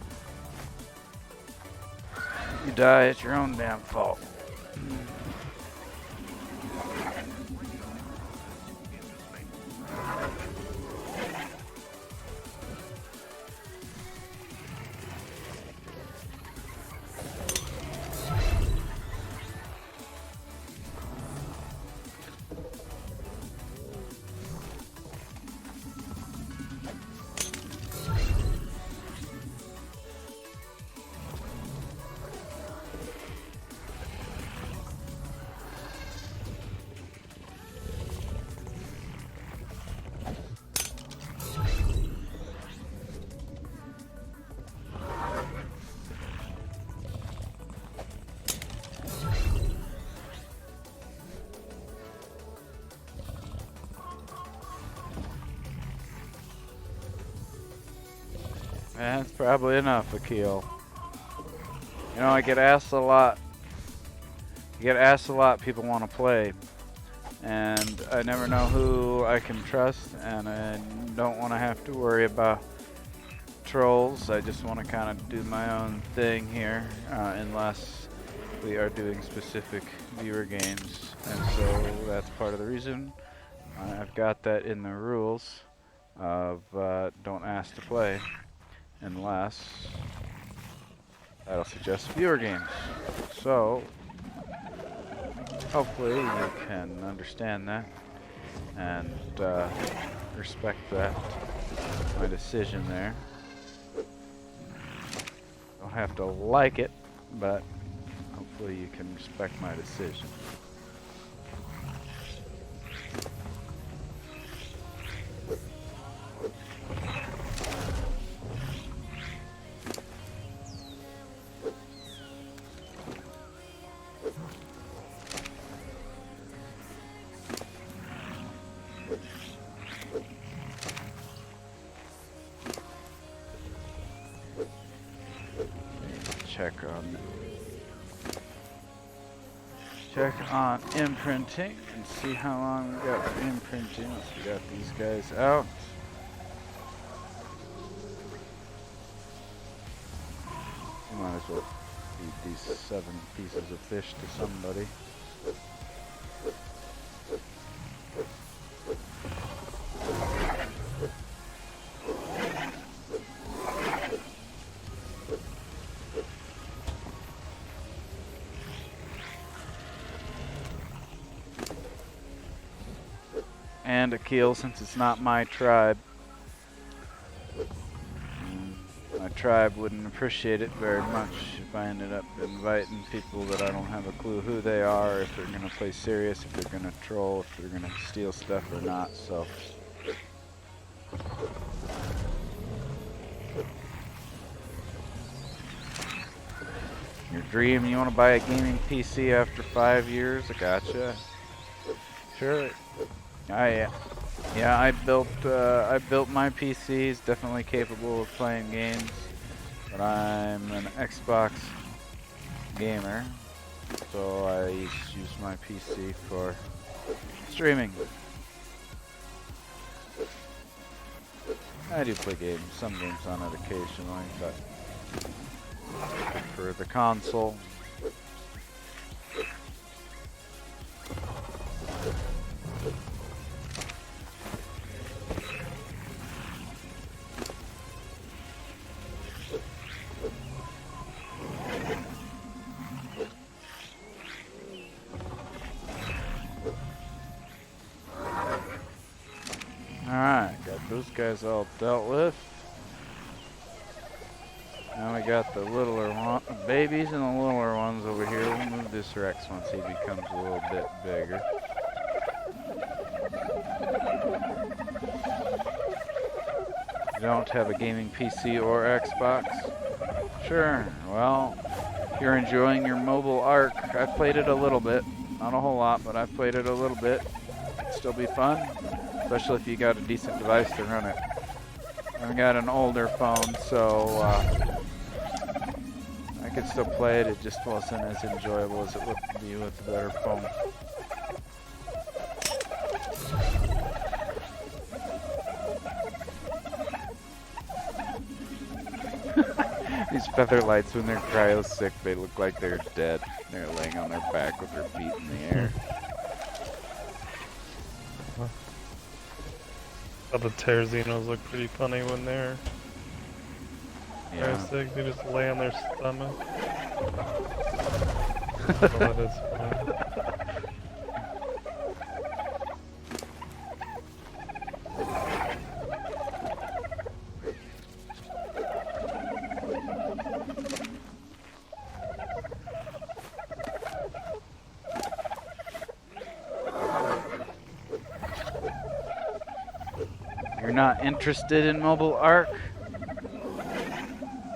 You die, it's your own damn fault. That's probably enough, Akil. You know, I get asked a lot. People want to play, and I never know who I can trust, and I don't want to have to worry about trolls. I just want to kind of do my own thing here, unless we are doing specific viewer games, and so that's part of the reason I've got that in the rules of don't ask to play unless that'll suggest viewer games. So hopefully you can understand that and respect that, my decision there. Don't have to like it, but hopefully you can respect my decision. Check on imprinting and see how long we got for imprinting once we got these guys out. We might as well feed these 7 pieces of fish to somebody. And Akil, since it's not my tribe, my tribe wouldn't appreciate it very much if I ended up inviting people that I don't have a clue who they are, if they're gonna play serious, if they're gonna troll, if they're gonna steal stuff or not. So your dream, you want to buy a gaming PC after 5 years? I gotcha. Sure. Yeah, I built my PC. It's definitely capable of playing games, but I'm an Xbox gamer, so I use my PC for streaming. I do play games, some games on it occasionally, but for the console. Alright, got those guys all dealt with. Now we got the littler babies and the littler ones over here. We'll move this Rex once he becomes a little bit bigger. You don't have a gaming PC or Xbox? Sure, well, if you're enjoying your mobile ARK, I've played it a little bit. Not a whole lot, but I've played it a little bit. It'd still be fun, especially if you got a decent device to run it. I've got an older phone, so I could still play it. It just wasn't as enjoyable as it would be with a better phone. These feather lights, when they're cryo sick, they look like they're dead. They're laying on their back with their feet in the air. Oh, the Terzinos look pretty funny when they're sick. They just lay on their stomach. Oh, that is funny. You're not interested in mobile ARK?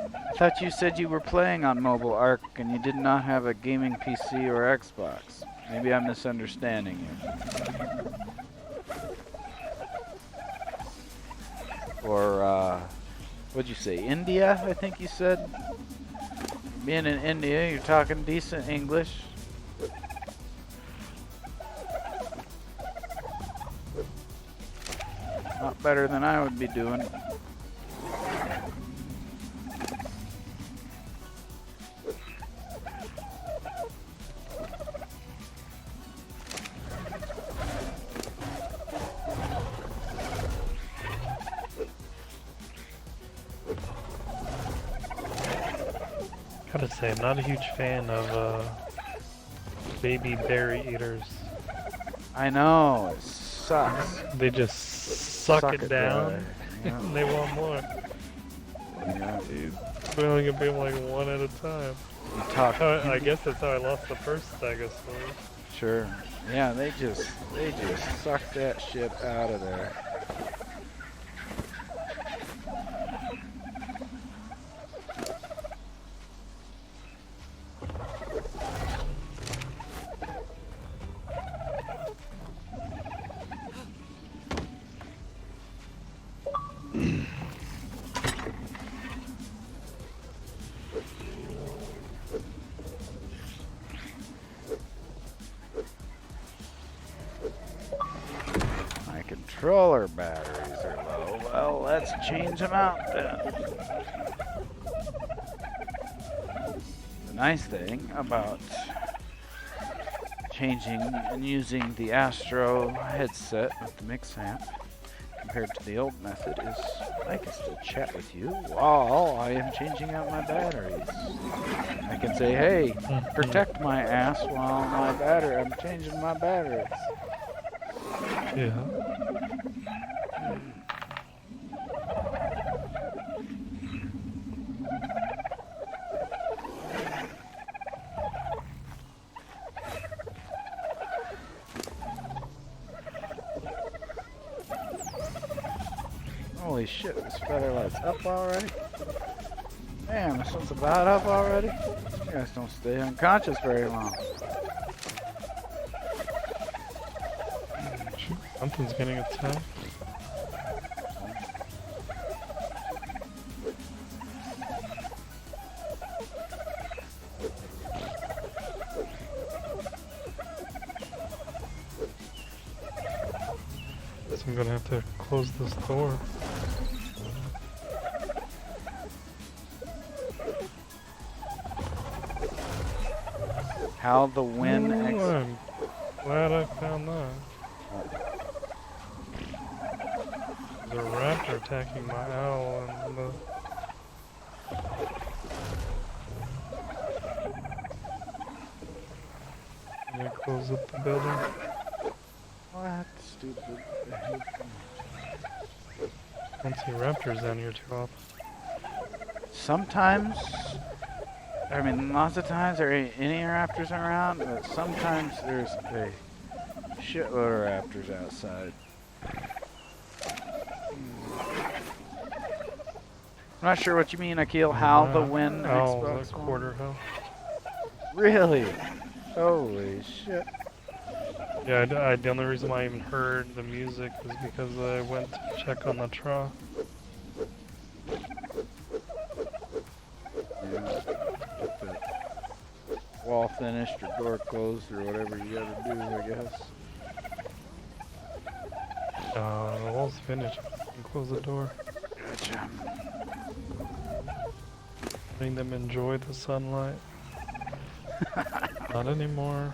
I thought you said you were playing on mobile ARK and you did not have a gaming PC or Xbox. Maybe I'm misunderstanding you. Or What'd you say? India, I think you said? Being in India, you're talking decent English. Not better than I would be doing. Gotta say, I'm not a huge fan of baby berry eaters. I know, it sucks. They just suck it down, dry. Yeah. and they want more. Yeah. Dude, we only can beat them like one at a time. You talk. I guess that's how I lost the first Stegosaurus. Sure. Yeah, they just suck that shit out of there. Controller batteries are low. Well, let's change them out then. The nice thing about changing and using the Astro headset with the mix amp compared to the old method is I can still chat with you while I am changing out my batteries. I can say, hey, protect my ass while I'm changing my batteries. Yeah. Holy shit, this feather light's up already? Damn, this one's about up already? You guys don't stay unconscious very long. Something's getting attacked. Guess I'm gonna have to close this door. How the wind I'm glad I found that. There's a raptor attacking my owl and the... Can I close up the building? What? Stupid. I don't see raptors down here too often. Sometimes, I mean, lots of times there ain't any raptors around, but sometimes there's a shitload of raptors outside. I'm not sure what you mean, Akil. How the wind Xbox the quarter health. Really? Holy shit. Yeah, the only reason why I even heard the music was because I went to check on the trough. Yeah. Get the wall finished or door closed or whatever you gotta do, I guess. The wall's finished. You can close the door. Gotcha. Letting them enjoy the sunlight. Not anymore.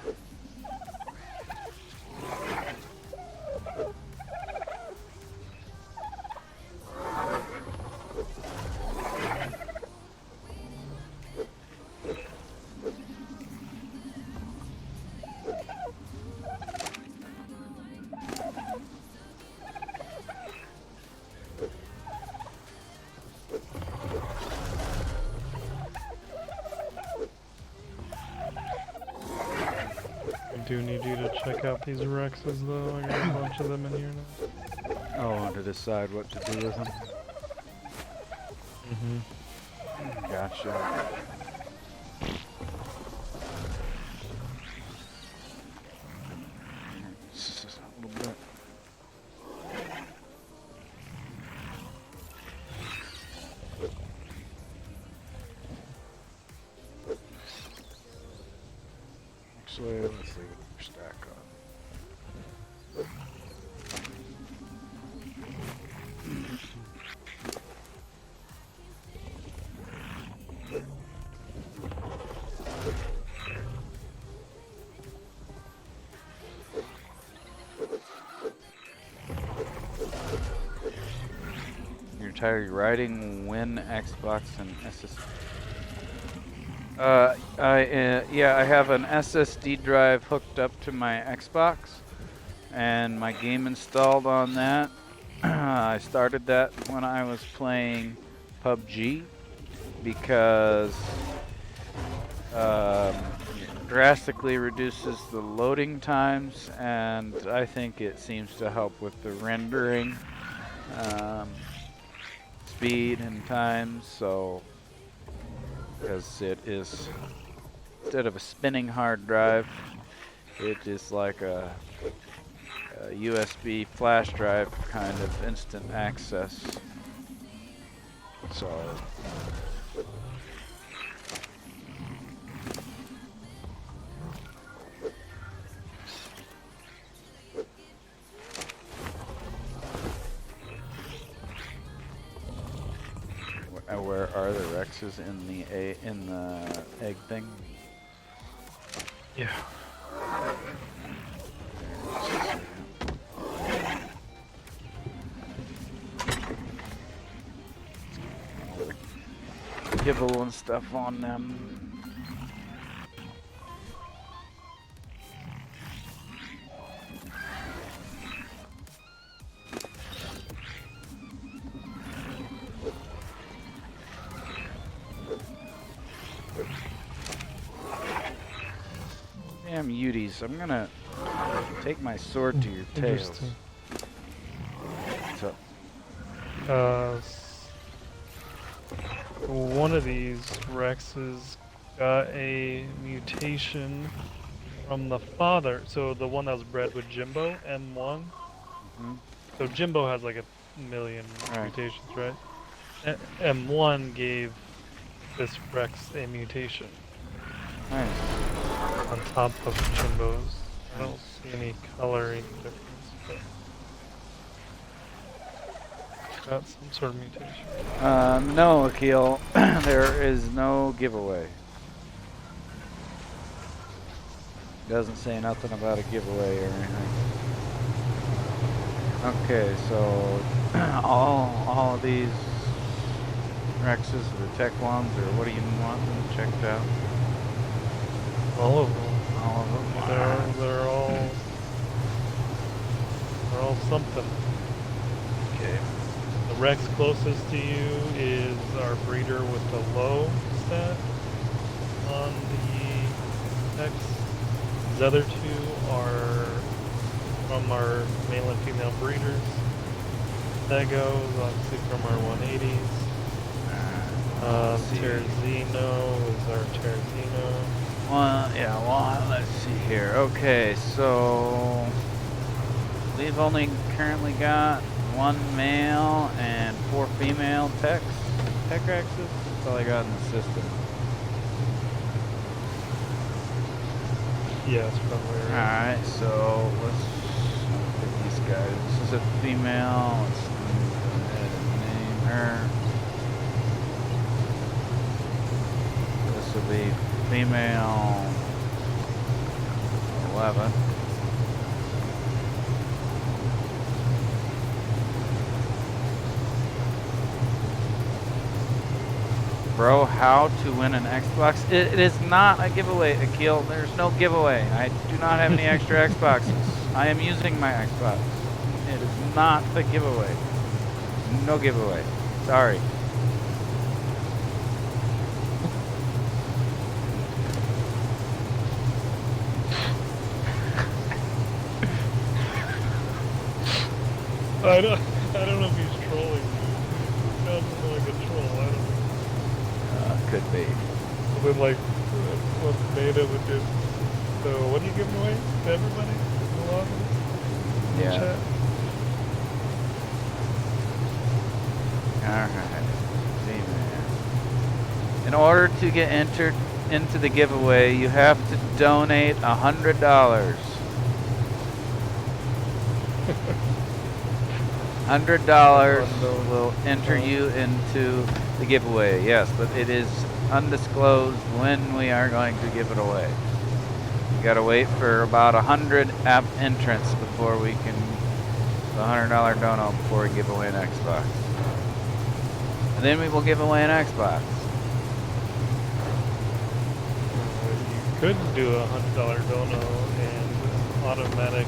I do need you to check out these Rexes though, I got a bunch of them in here now. Oh, to decide what to do with them. Gotcha. Just a little bit. this way. Let's see what we're stack on. You're tired of riding Win, Xbox, and SSD. Yeah, I have an SSD drive hooked up to my Xbox, and my game installed on that. I started that when I was playing Pubg because it drastically reduces the loading times, and I think it seems to help with the rendering speed and times. So, because it is, instead of a spinning hard drive, it is like a USB flash drive kind of instant access. So where are the Rexes in the egg thing? Yeah. Kibble and stuff on them. Damn Uties, I'm gonna take my sword to your tails. What's up? One of these Rexes got a mutation from the father, so the one that was bred with Jimbo, M1. So Jimbo has like 1,000,000 mutations, right? M1 gave this Rex a mutation. Nice. On top of Jimbo's. I don't see any coloring difference, but got some sort of mutation. No, Akil, there is no giveaway. Doesn't say nothing about a giveaway or anything. Okay, so all of these Rexes are the tech ones, or what do you want them checked out? All of them. All of them. They're all something. Okay. The Rex closest to you is our breeder with the low stat on the X. These other two are from our male and female breeders. That goes obviously from our 180s. Terzino is our Terzino. Well, let's see here. Okay, so we've only currently got 1 male and 4 female tech Rexes. That's all I got in the system. Yeah, it's probably right. Alright, so let's look at these guys. This is a female. Let's go ahead and name her. This will be female 11. Bro, how to win an Xbox? It is not a giveaway, Akil. There's no giveaway. I do not have any extra Xboxes. I am using my Xbox. It is not a giveaway. No giveaway. Sorry. I don't know if he's trolling me. Sounds like a troll. I don't know. Could be. With like what Beta would do. So what are you giving away to everybody? Yeah. Chat? Alright. See, man. In order to get entered into the giveaway, you have to donate $100. $100 will enter you into the giveaway. Yes, but it is undisclosed when we are going to give it away. You gotta wait for about 100 app entrants before we can, the $100 dono before we give away an Xbox. And then we will give away an Xbox. You could do a $100 dono and automatic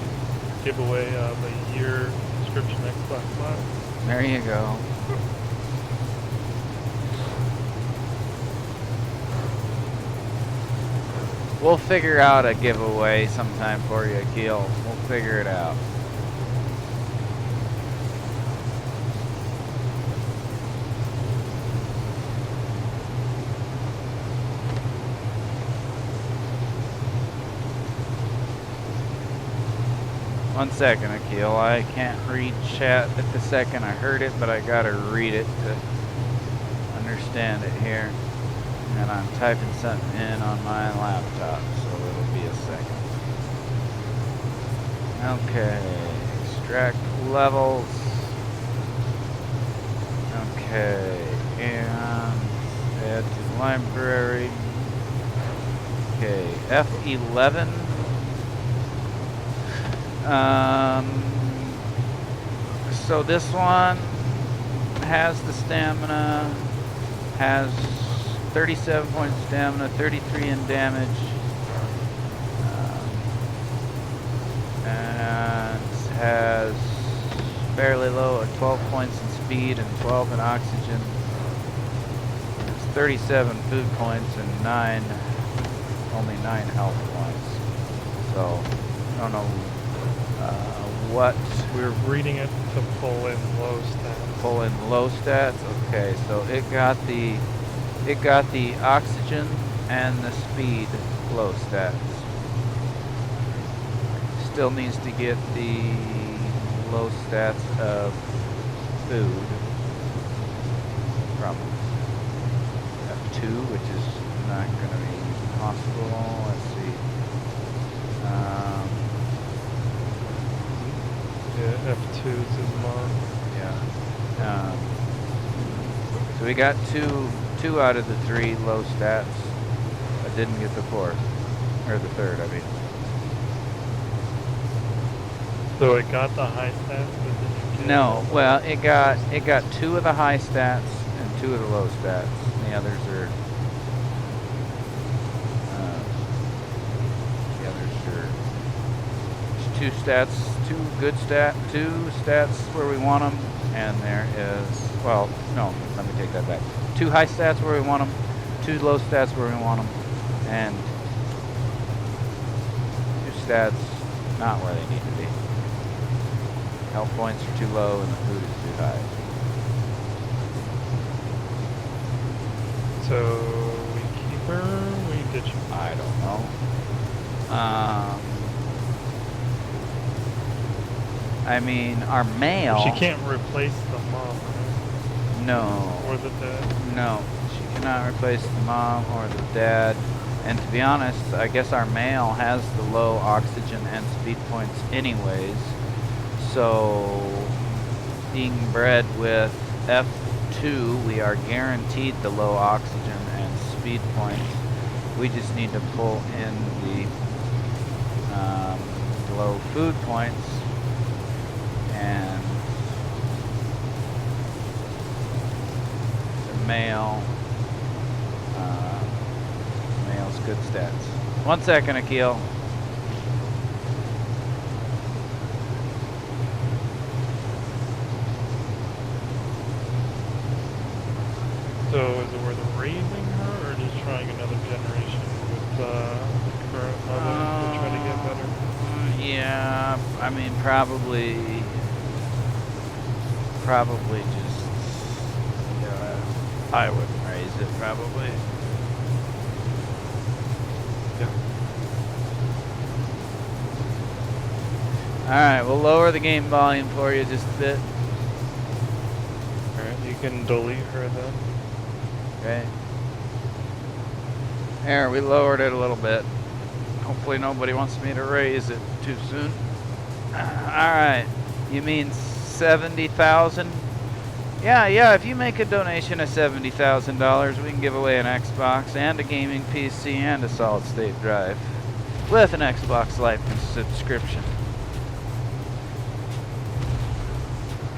giveaway of a year subscription Xbox Live. There you go. We'll figure out a giveaway sometime for you, Akil. We'll figure it out. One second, Akil. I can't read chat at the second I heard it, but I gotta read it to understand it here. And I'm typing something in on my laptop, so it'll be a second. Okay, extract levels. Okay, and add to the library. Okay, F11. So this one has the stamina, has 37 points of stamina, 33 in damage, and has fairly low at 12 points in speed and 12 in oxygen. It's 37 food points and only 9 health points. So I don't know what we're reading it to pull in low stats. Pull in low stats. Okay, so it got the oxygen and the speed low stats. Still needs to get the low stats of food from F2, which is not going to be possible. Let's see. Yeah, F2 is his mom. Yeah. So we got two out of the 3 low stats. I didn't get the 4th, or the 3rd, I mean. So it got the high stats, but didn't get No, well, it got 2 of the high stats and 2 of the low stats. And the others are there's 2 stats where we want them, and there is, well, no, let me take that back. 2 high stats where we want them, 2 low stats where we want them, and 2 stats not where they need to be. Health points are too low and the food is too high. So we keep her, we ditch her. I don't know. I mean, our male. She can't replace the mom, right? No. Or the dad. No, she cannot replace the mom or the dad. And to be honest, I guess our male has the low oxygen and speed points anyways. So, being bred with F2, we are guaranteed the low oxygen and speed points. We just need to pull in the low food points. And the male's good stats. 1 second, Akil. So is it worth raising her, or just trying another generation with the current mother to try to get better? Yeah, I mean, probably just, I wouldn't raise it, probably. Yeah. Alright, we'll lower the game volume for you just a bit. Alright, you can delete her then. Okay. There, we lowered it a little bit. Hopefully nobody wants me to raise it too soon. Alright, you mean 70,000? Yeah, if you make a donation of $70,000, we can give away an Xbox and a gaming PC and a solid state drive with an Xbox Live subscription.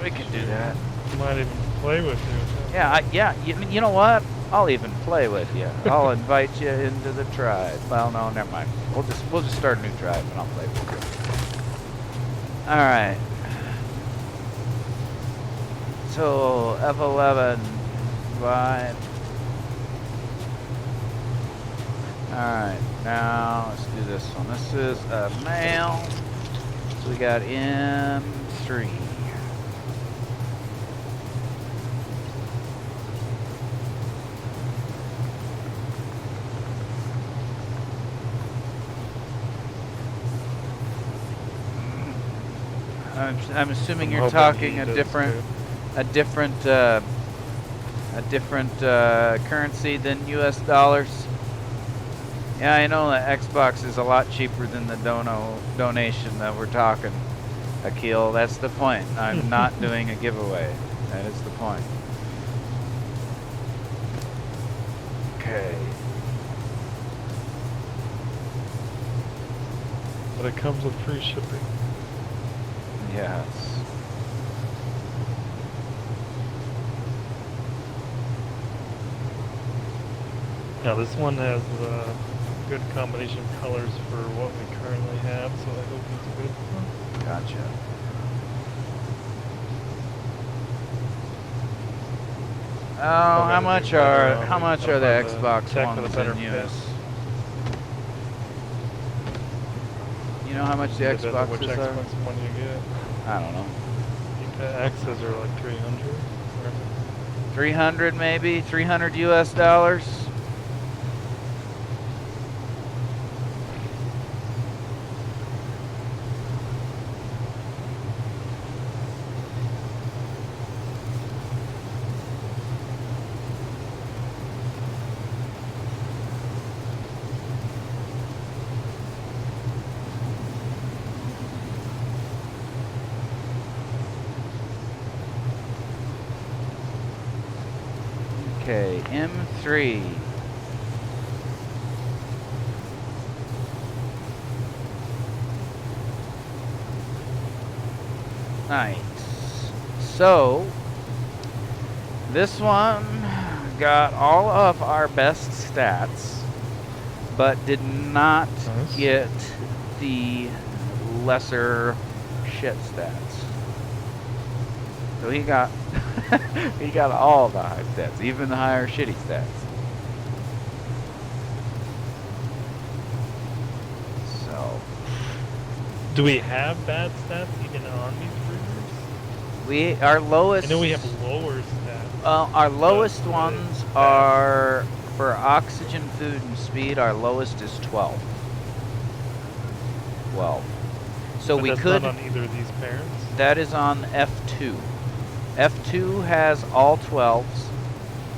We can do that. Might even play with you. Yeah, you know what? I'll even play with you. I'll invite you into the tribe. Well, no, never mind. We'll just start a new tribe and I'll play with you. All right. So F11 vibe. All right, now let's do this one. This is a male. So we got M3. I'm assuming you're talking a different currency than U.S. dollars. Yeah, I know that Xbox is a lot cheaper than the donation that we're talking, Akil. That's the point. I'm not doing a giveaway. That is the point. Okay. But it comes with free shipping. Yes. Now this one has a good combination of colors for what we currently have, so I hope it's a good one. Gotcha. Oh, how much are the Xbox ones in use? You know how much the Xboxes which are? Xbox one you get. I don't know. X's are like 300. 300 maybe? 300 US dollars? Okay, M3. Nice. So, this one got all of our best stats, but did not get the lesser shit stats. So he got he got all the high stats, even the higher shitty stats. So, do we have bad stats even on these breeders? our lowest. I know we have lower stats. Our lowest ones are for oxygen, food, and speed. Our lowest is 12. 12. So but we that's could. Not on either of these pairs. That is on F2. F2 has all 12s.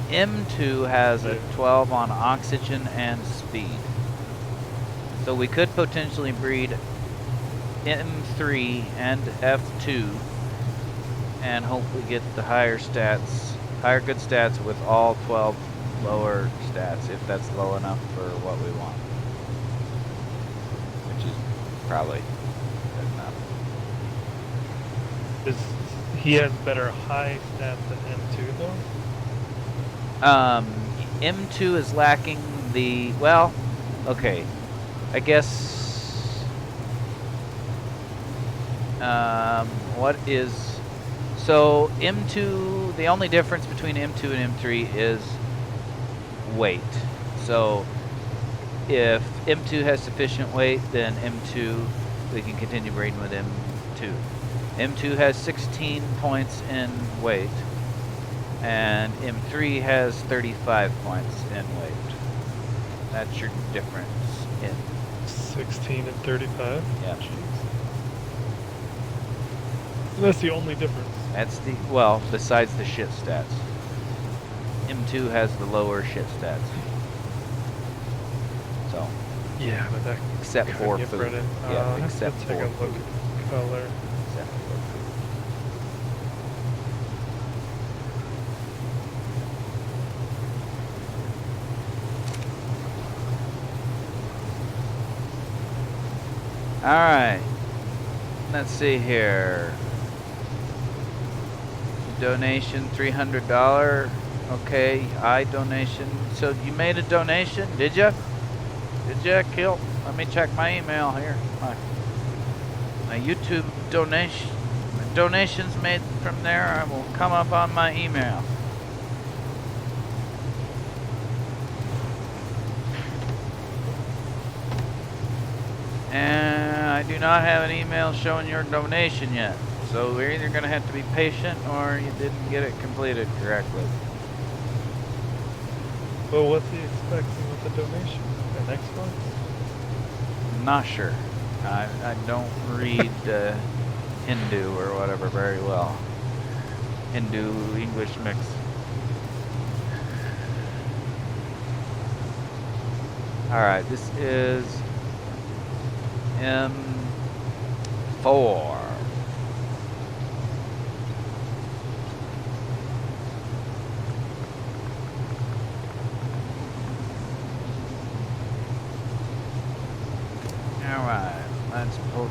M2 has a 12 on oxygen and speed. So we could potentially breed M3 and F2 and hopefully get the higher good stats with all 12 lower stats, if that's low enough for what we want. Which is probably good enough. He has better high stats than M2 though? M2 is lacking the, well, okay, I guess, what is, so M2, the only difference between M2 and M3 is weight. So if M2 has sufficient weight, then M2, we can continue breeding with M2. M2 has 16 points in weight, and M3 has 35 points in weight. That's your difference in 16 and 35? Yeah. Jeez. That's the only difference. That's the, well, besides the shit stats. M2 has the lower shit stats. So, Yeah, but that except couldn't for get food. printed. Yeah, I'll have except to take for a look food. at the color. Except for food. All right. Let's see here. Donation $300. Okay, donation. So you made a donation, did you? Did you, Kill? Let me check my email here. My YouTube donation. Donations made from there will come up on my email. And I do not have an email showing your donation yet. So we're either going to have to be patient or you didn't get it completed correctly. Well, what's he expecting with the donation? An Xbox? I'm not sure. I don't read Hindu or whatever very well. Hindu English mix. Alright, this is M4. Alright, let's pull.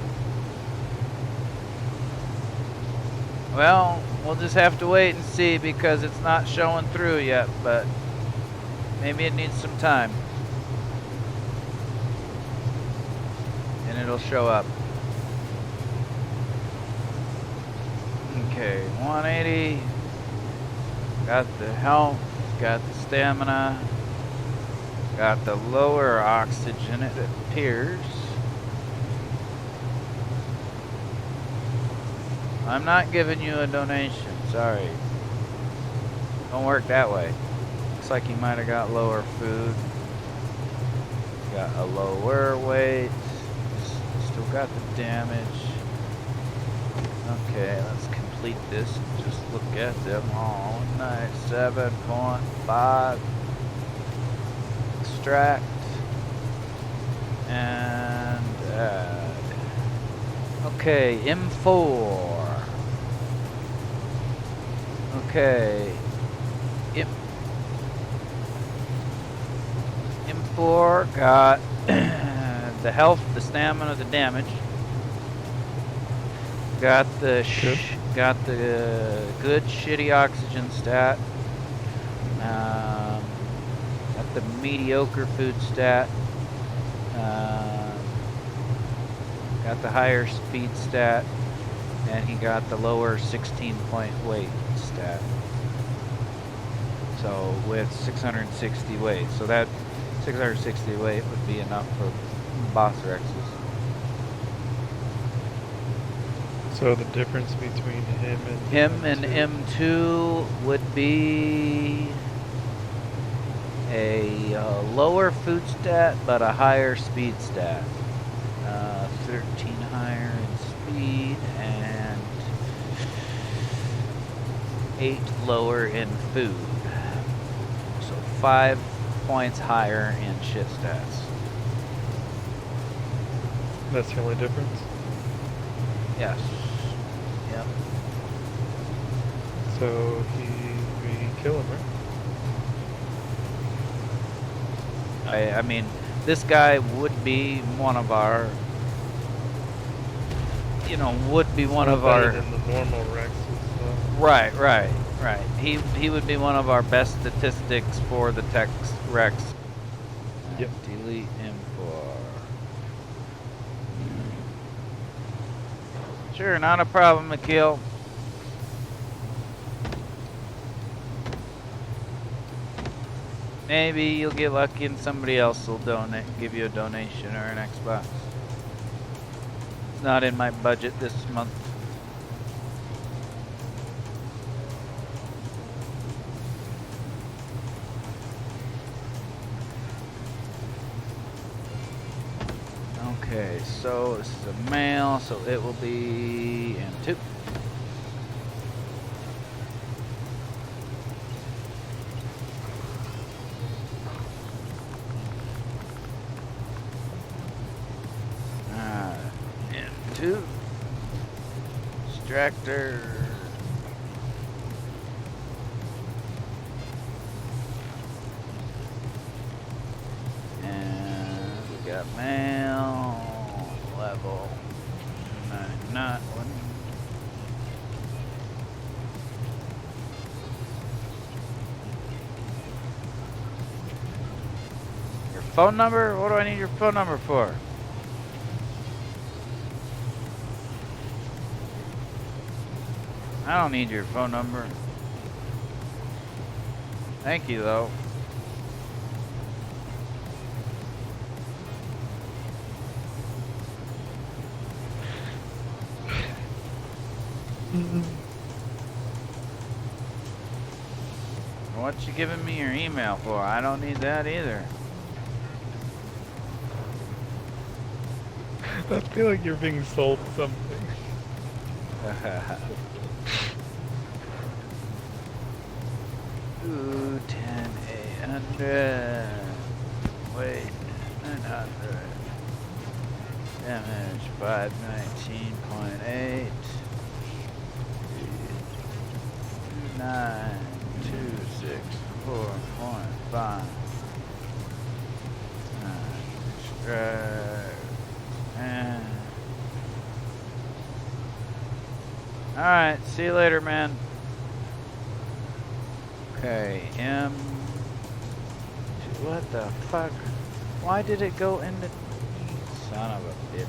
Well, we'll just have to wait and see because it's not showing through yet, but maybe it needs some time. And it'll show up. Okay, 180. Got the health, got the stamina, got the lower oxygen, it appears. I'm not giving you a donation, sorry. Don't work that way. Looks like you might have got lower food. Got a lower weight. Still got the damage. Okay, let's complete this. Just look at them all. 97.5. Extract. And add. Okay, M4. Okay. M4 got the health, the stamina, the damage. Got the good shitty oxygen stat. Got the mediocre food stat. Got the higher speed stat, and he got the lower 16-point weight stat. So with 660 weight, so that 660 weight would be enough for boss Rexes. So the difference between him and M2 would be a lower food stat, but a higher speed stat. 13 higher in speed and 8 lower in food. So 5 points higher in shit stats. That's the only difference? Yes. Yep. So we kill him, right? I mean, this guy would be one of our, would be one of our. Than the normal Rexes. Right. He would be one of our best statistics for the Tex Rex. Yep. Delete M4. Sure, not a problem, Akil. Maybe you'll get lucky and somebody else will give you a donation or an Xbox. It's not in my budget this month. Okay, so this is a male, so it will be M2. extractor. And we got mail level 99. Your phone number? What do I need your phone number for? I don't need your phone number. Thank you, though. What you giving me your email for? I don't need that either. I feel like you're being sold something. Ooh, 10, 800. Wait, 900. Damage, 519.8. 9,264.5. And all right, see you later, man. Okay, what the fuck? Why did it go into? Son of a bitch.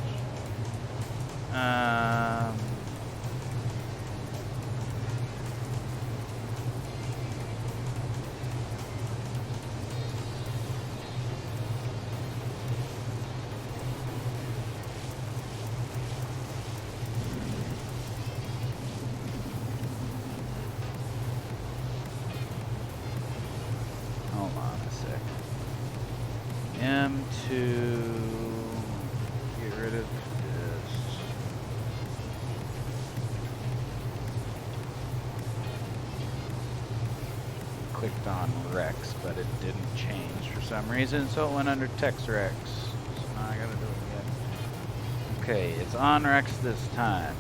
Hold on a second. M2. Get rid of this. Clicked on Rex, but it didn't change for some reason, so it went under Text Rex. So now I gotta do it again. Okay, it's on Rex this time.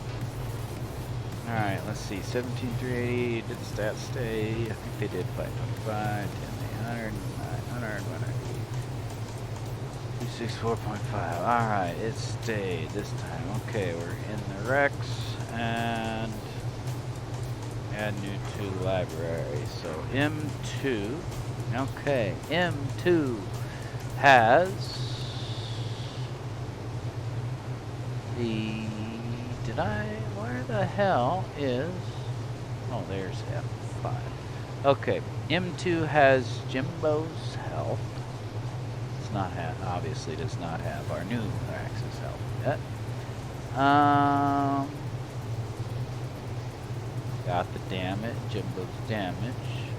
Alright, let's see. 17,380. Did the stats stay? I think they did. 525, 10, 800, 900, 264.5. Alright, it stayed this time. Okay, we're in the Rex and add new to library. So M2. Okay, M2 has the. Where the hell is. Oh, there's F5. Okay, M2 has Jimbo's health. It's not obviously does not have our new Axis health yet. Got the damage, Jimbo's damage.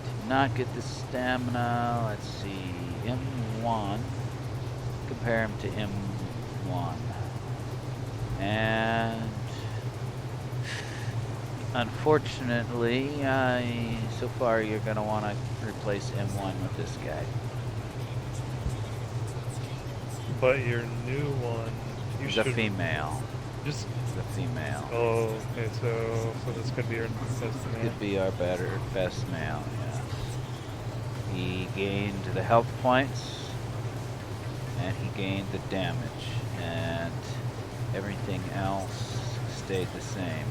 Did not get the stamina. Let's see, M1. Compare him to M1. And unfortunately, so far you're going to want to replace M1 with this guy. But your new one, you He's a should female. just. The female. Oh, okay. So this could be our best man. Could be our best male. Yeah. He gained the health points. And he gained the damage, and everything else stayed the same.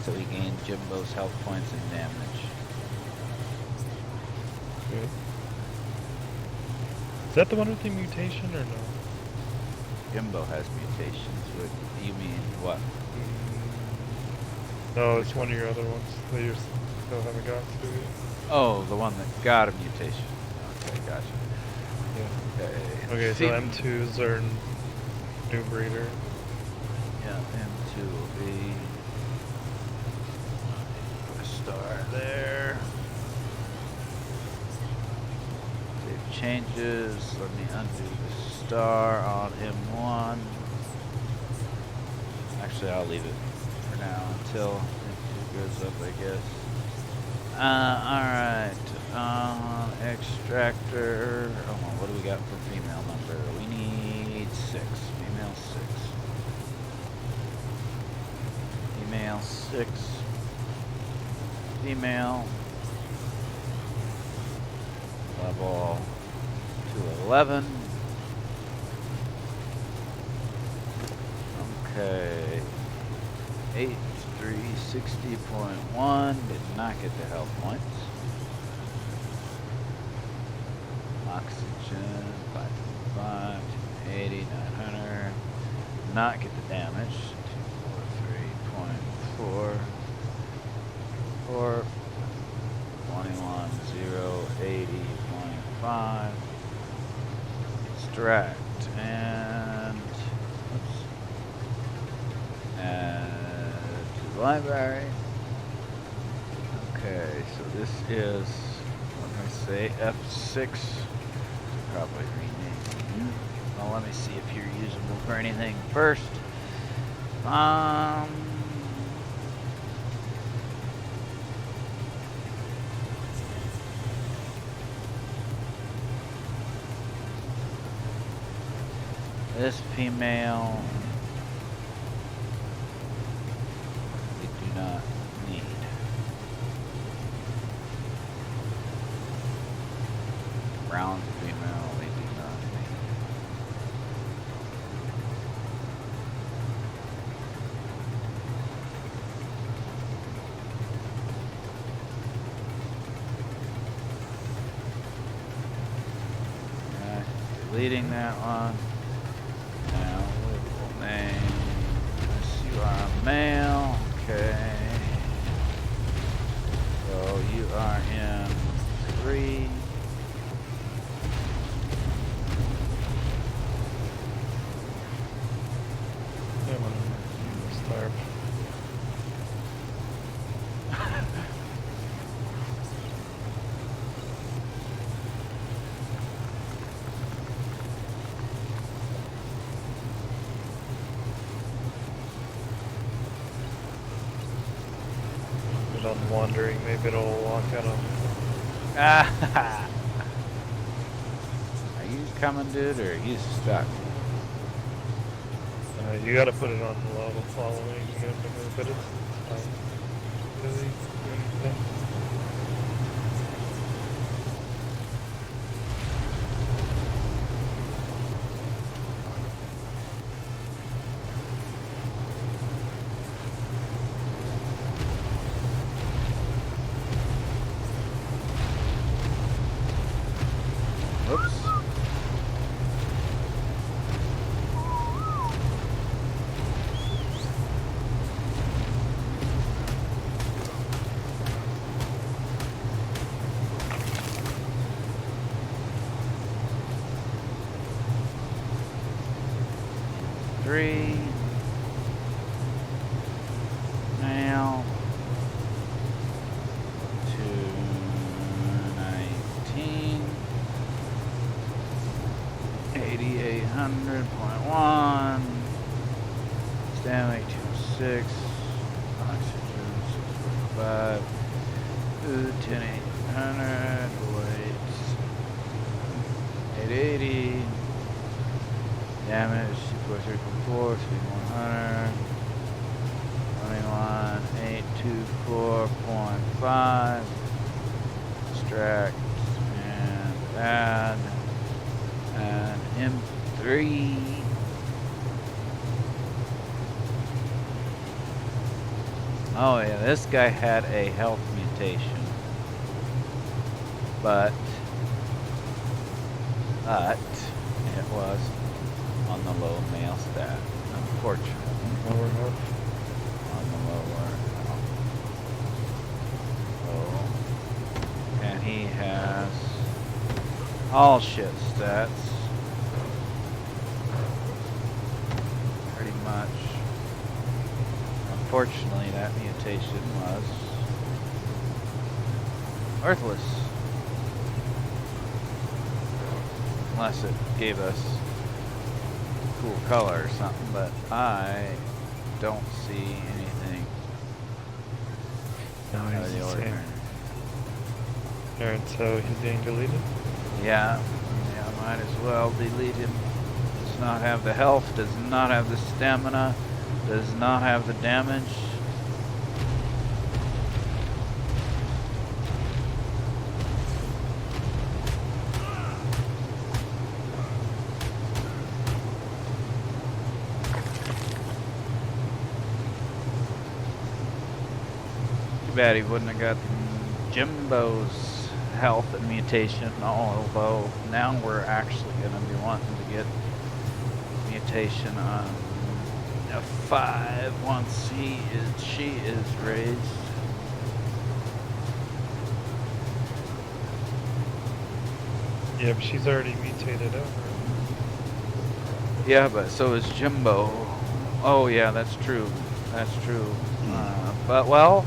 So he gained Jimbo's health points and damage. Good. Is that the one with the mutation or no? Jimbo has mutations. What you mean? What? No, it's one of your other ones that you still haven't got to yet. Oh, the one that got a mutation. Okay, gotcha. Yeah. Okay. Okay, so M2's our new breeder. Yeah, M2 will be a star there. Save changes. Let me undo the star on M1. Actually, I'll leave it for now until M2 goes up, I guess. Alright. Extractor. Oh, what do we got for female number? We need 6. Female 6. Female 6. Female. Level 211. Okay. 8360.1. Did not get the health points. Oxygen 5.5, 280, 900. Not get the damage. 243.4. 4. 21, 0, 80.5. Extract and oops. Add to the library. Okay, so this is, let me say, F6. Probably rename you. Well, let me see if you're usable for anything first. This female we do not need. Brown female we do not need. Okay, deleting that one. Now we will name this, you are a male, okay. So you are in 3. Yeah, I'm gonna starve. But I'm wandering, maybe it'll walk out on. Are you coming, dude, or are you stuck? You gotta put it on the level following, you gotta move, but it's fine. Really do anything. Whoops. Three. Now. 219. 8800.1. Stanley 26. Oxygen 6.5. Food 10800. Weight 880. Damage 243.4. Speed 100. 21824.5. Extract and add. And M3. Oh yeah, this guy had a health mutation. But it was on the low male stat, unfortunately. Lower health. On the lower health. Oh. And he has all shit stats. Pretty much. Unfortunately, that mutation was worthless. Unless it gave us cool color or something, but I don't see anything No, out of he's the the ordinary. same. Alright, so he's being deleted? Yeah, might as well delete him. does not have the health, does not have the stamina, does not have the damage. Too bad he wouldn't have got Jimbo's health and mutation, although now we're actually going to be wanting to get mutation on F5 once she is raised. Yeah, but she's already mutated over. Yeah, but so is Jimbo. Oh yeah, that's true. That's true. But well,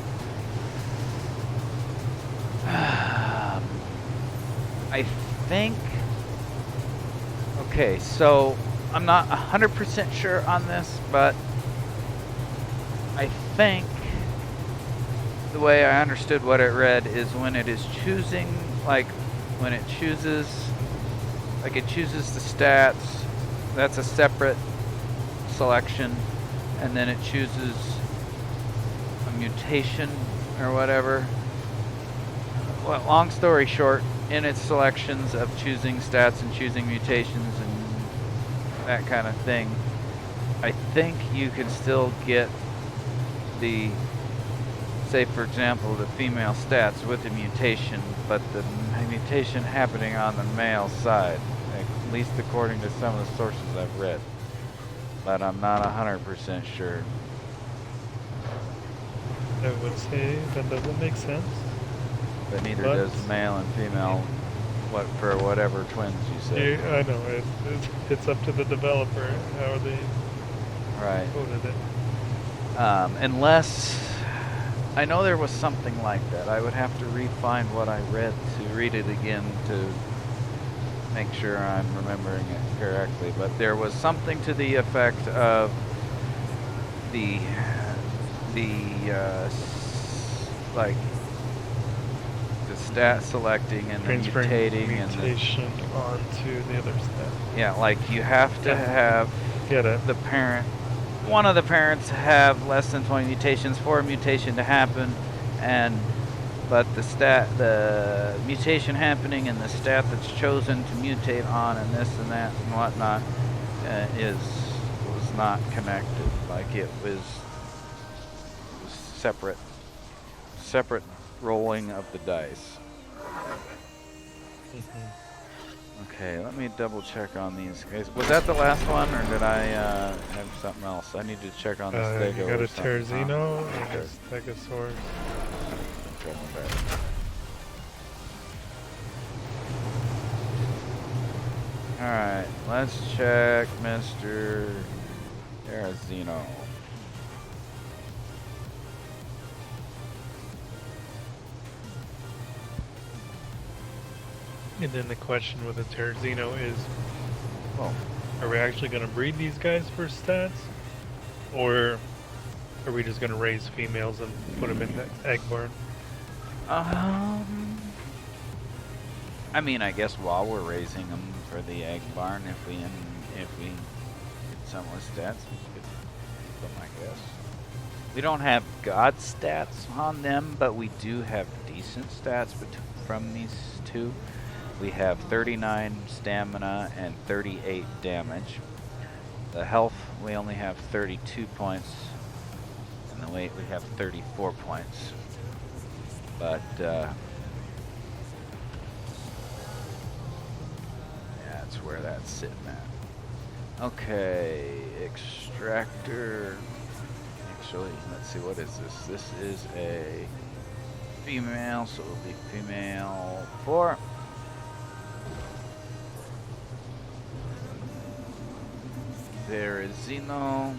I think. Okay, so I'm not 100% sure on this, but I think the way I understood what it read is when it is choosing, like when it chooses, like it chooses the stats, that's a separate selection, and then it chooses a mutation or whatever. Well, long story short, in its selections of choosing stats and choosing mutations and that kind of thing, I think you can still get the, say for example, the female stats with the mutation, but the mutation happening on the male side, at least according to some of the sources I've read. But I'm not 100% sure. I would say that doesn't make sense. But neither does male and female, what for whatever twins you say. Yeah, I know. It's up to the developer how they coded it. Unless I know there was something like that. I would have to re-find what I read to read it again to make sure I'm remembering it correctly. But there was something to the effect of the like the stat selecting and the mutating mutation and onto the other stat. Yeah, like you have to have the parent. One of the parents have less than 20 mutations for a mutation to happen, but the mutation happening and the stat that's chosen to mutate on and this and that and whatnot was not connected. Like it was separate rolling of the dice. Okay, let me double check on these guys. Was that the last one, or did I have something else? I need to check on this Stego. You got a Terzino and a Stegosaurus. Alright, let's check Mr. Terzino. And then the question with the Terzino is, are we actually going to breed these guys for stats? Or are we just going to raise females and put them in the egg barn? I mean, I guess while we're raising them for the egg barn, if we get some with stats, we could keep them, I guess. We don't have god stats on them, but we do have decent stats from these two. We have 39 stamina and 38 damage. The health, we only have 32 points. And the weight, we have 34 points. But, yeah, that's where that's sitting at. Okay, extractor. Actually, let's see, what is this? This is a female, so it'll be female 4. There is Xeno.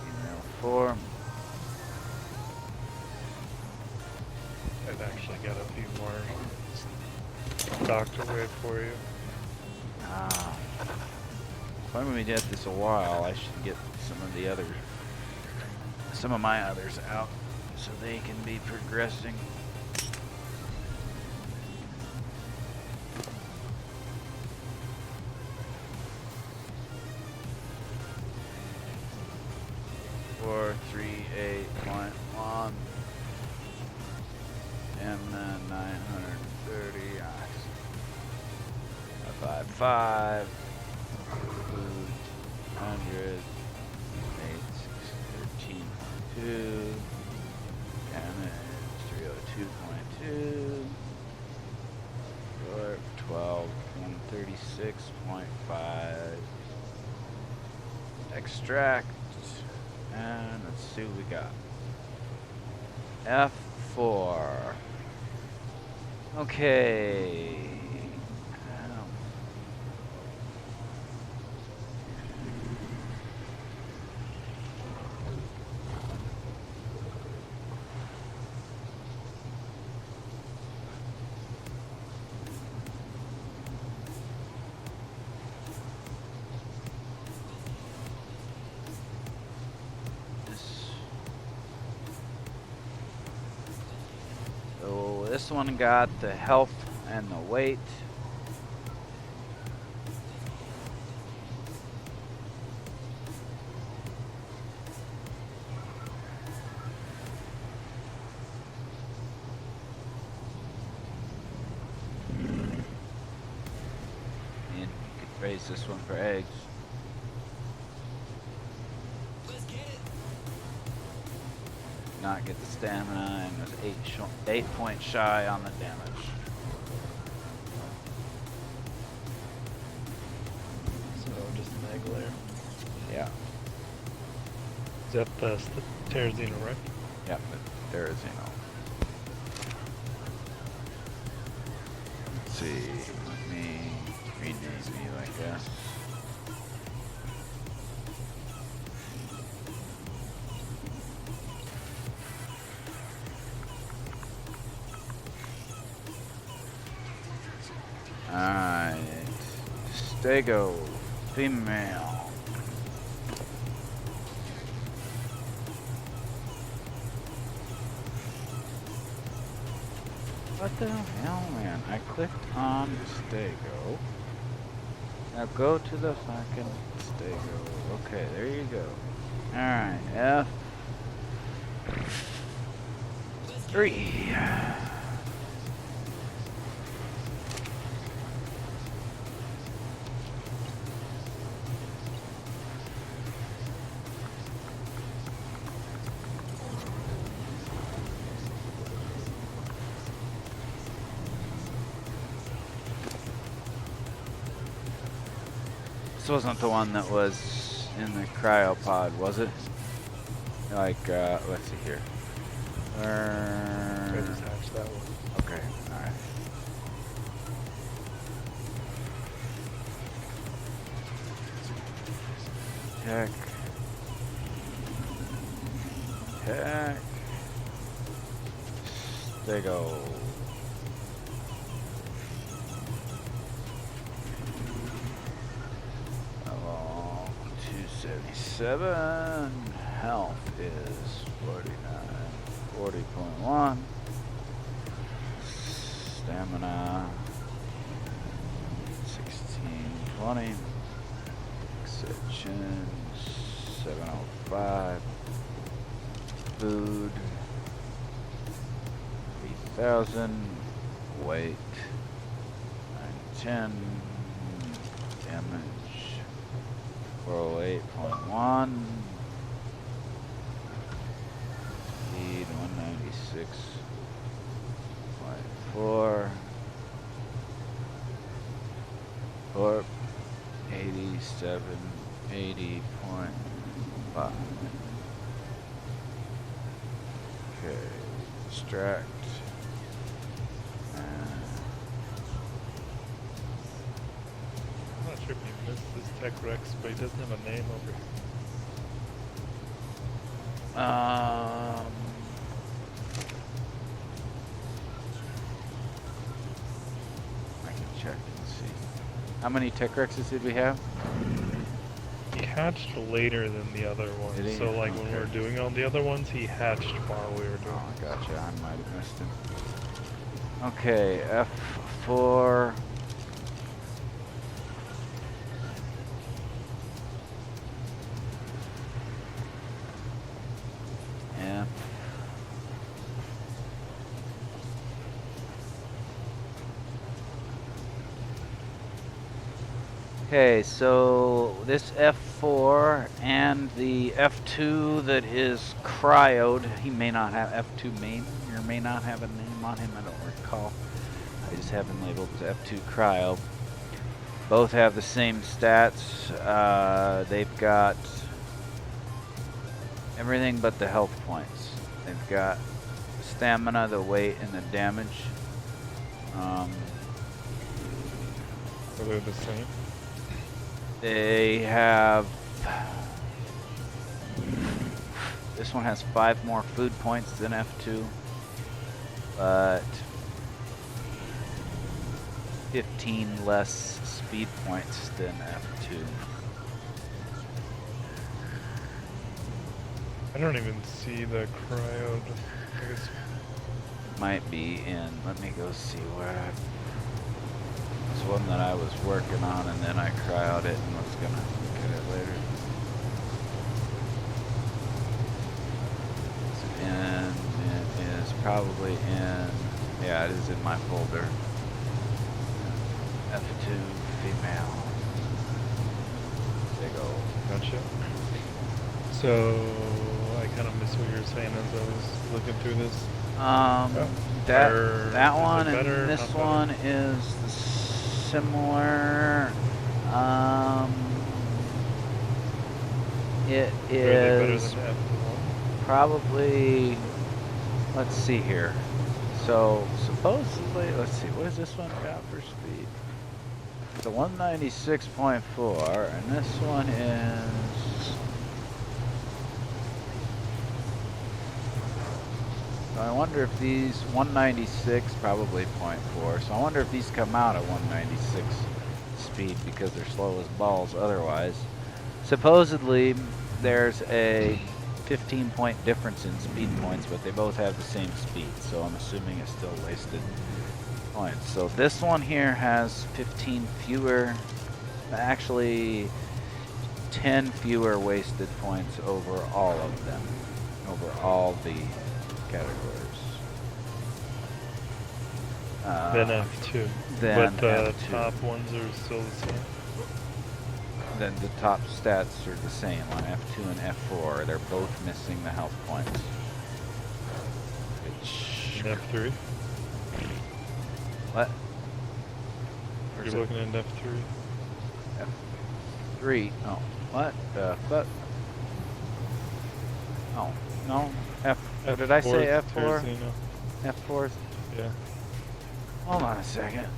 Female 4. I've actually got a few more stocked away for you. If I'm going to be at this a while, I should get some of my others out so they can be progressing. 5. Food 100. 13.2. Damage 302.2. Warp 12. 136.5. Extract. And let's see what we got. F4. Okay. So this one got the health and the weight. And you could raise this one for eggs. Not get the stamina, and was 8 points shy on the damage. So just an egg layer. Yeah. Is that the Terrazino, right? Yep, but there is, you know. Let's see. Let me rename you, I guess. Alright. Stego. Female. What the hell, man? I clicked on Stego. Now go to the fucking Stego. Okay, there you go. Alright, F3. This wasn't the one that was in the cryopod, was it? Like, let's see here. I just hatched that one. Okay, alright. Tech. Stego. Level 277. Health is 49. 40.1. Stamina 1620. Oxygen 705. Food 3,000. Weight 910. Damage 408.1. Speed 196.4. Warp 80.5. Okay, extract. I'm not sure if you missed this Tech Rex, but he doesn't have a name over here. I can check and see. How many Tech Rexes did we have? He hatched later than the other ones. Did he? So like when we were Okay. doing all the other ones, he hatched while we were doing. Oh, I gotcha. I might have missed him. Okay, F4. F. Okay, so this F4 and the F2 that is cryoed, he may not have F2 main, or may not have a name on him, I don't recall. I just have him labeled as F2 cryo. Both have the same stats. They've got everything but the health points. They've got the stamina, the weight, and the damage. Are they the same? They have... This one has 5 more food points than F2, but 15 less speed points than F2. I don't even see the cryo. I guess Might be in, let me go see where it's one that I was working on and then I cryoed it and was gonna look at it later. And it is probably in, yeah, it is in my folder. F2 female. Big ol'. gotcha. So I kind of missed what you were saying as I was looking through this. That one and better, this not one is similar. It Are they better is than F1? probably, let's see here. So supposedly, let's see, what does this one got for speed? It's a 196.4, and this one is... So I wonder if these 196, probably 0.4. So I wonder if these come out at 196 speed because they're slow as balls otherwise. Supposedly there's a 15-point difference in speed points, but they both have the same speed. So I'm assuming it's still wasted points. So this one here has 15 fewer, actually 10 fewer wasted points over all of them, over all the categories. Then F2. Then But the F2. top ones are still the same. Then the top stats are the same on F2 and F4. They're both missing the health points. Which... And F3? What? You're looking at F3? F3. Oh, what the fuck? Oh, no. What did I say? F4? F4? Yeah. Hold on a second.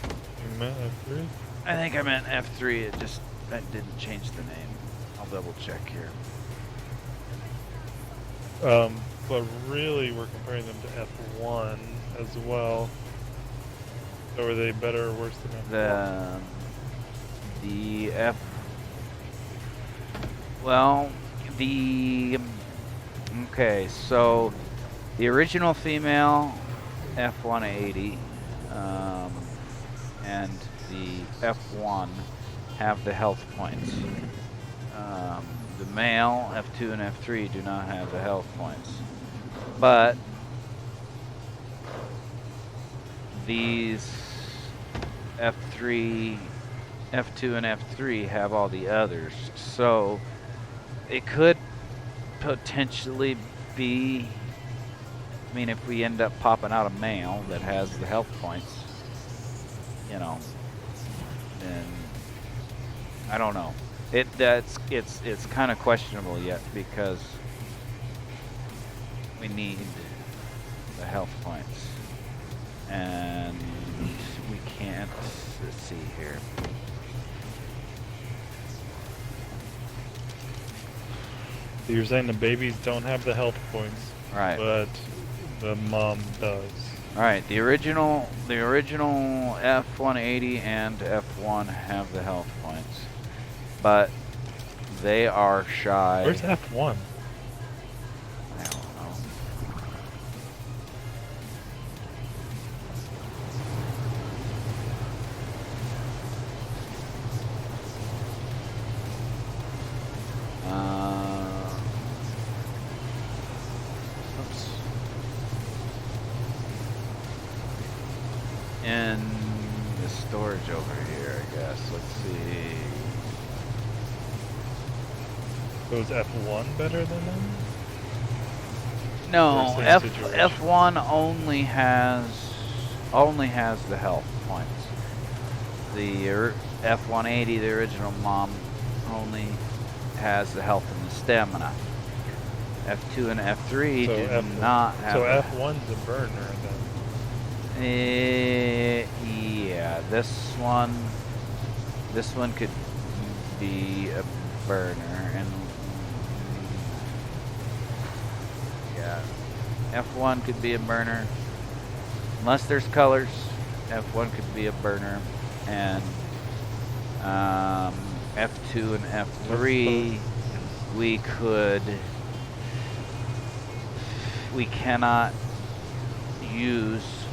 You meant F3? I think I meant F3. It just, that didn't change the name. I'll double check here. But really we're comparing them to F1 as well. So are they better or worse than F1? The F... Well, the... Okay, so the original female F180 and the F1 have the health points. The male F2 and F3 do not have the health points. But these F2 and F3 have all the others. So it could potentially be, I mean, if we end up popping out a male that has the health points, you know, then I don't know. It's kind of questionable yet because we need the health points and we can't. Let's see here. You're saying the babies don't have the health points, Right. but the mom does. All right. The original F180 and F1 have the health points, but they are shy. Where's F1? I don't know. Oops. In the storage over here, I guess. Let's see. So is F1 better than them? No, Or same situation? F1 only has the health points. The F180, the original mom, only has the health and the stamina. F2 and F3 So do not have. So F1's a burner then. Yeah, this one could be a burner, and yeah, F1 could be a burner unless there's colors. F1 could be a burner, and F2 and F3 we cannot use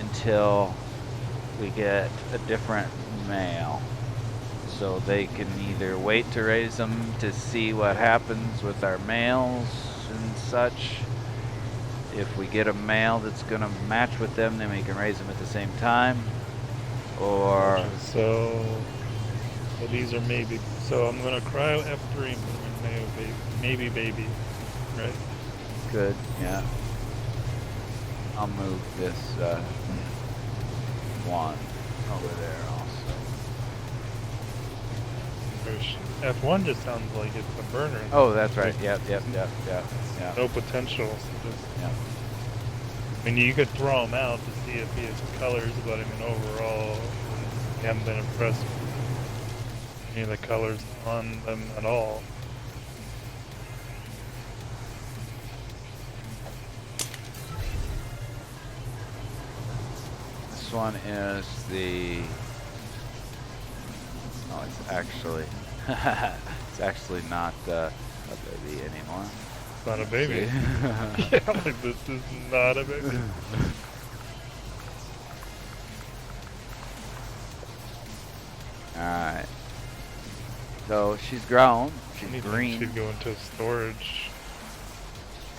until we get a different male. So they can either wait to raise them to see what happens with our males and such. If we get a male that's gonna match with them, then we can raise them at the same time. Or so these are maybe. So I'm gonna cryo F3 and put in maybe baby, right? good, yeah. I'll move this one over there also. F1 just sounds like it's a burner. Oh, that's right. Yep. No potential. So just, Yep. I mean, you could throw him out to see if he has colors, but I mean, overall, I haven't been impressed with any of the colors on them at all. This one is the. Oh, it's actually. It's actually not a baby anymore. It's not a baby. Yeah, like this is not a baby. Alright. So she's grown. She's Anything green. should go into storage.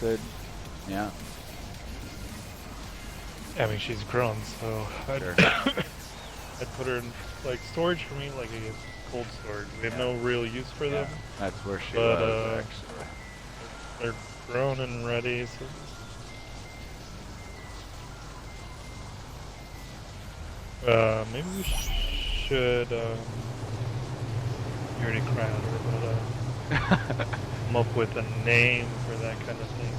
Good. Yeah. I mean, she's grown, so Sure. I'd put her in like storage for me, like I guess cold storage. We have no real use for them. That's where she But, was actually. They're grown and ready, so maybe we should you already crowned her, but come up with a name for that kind of thing,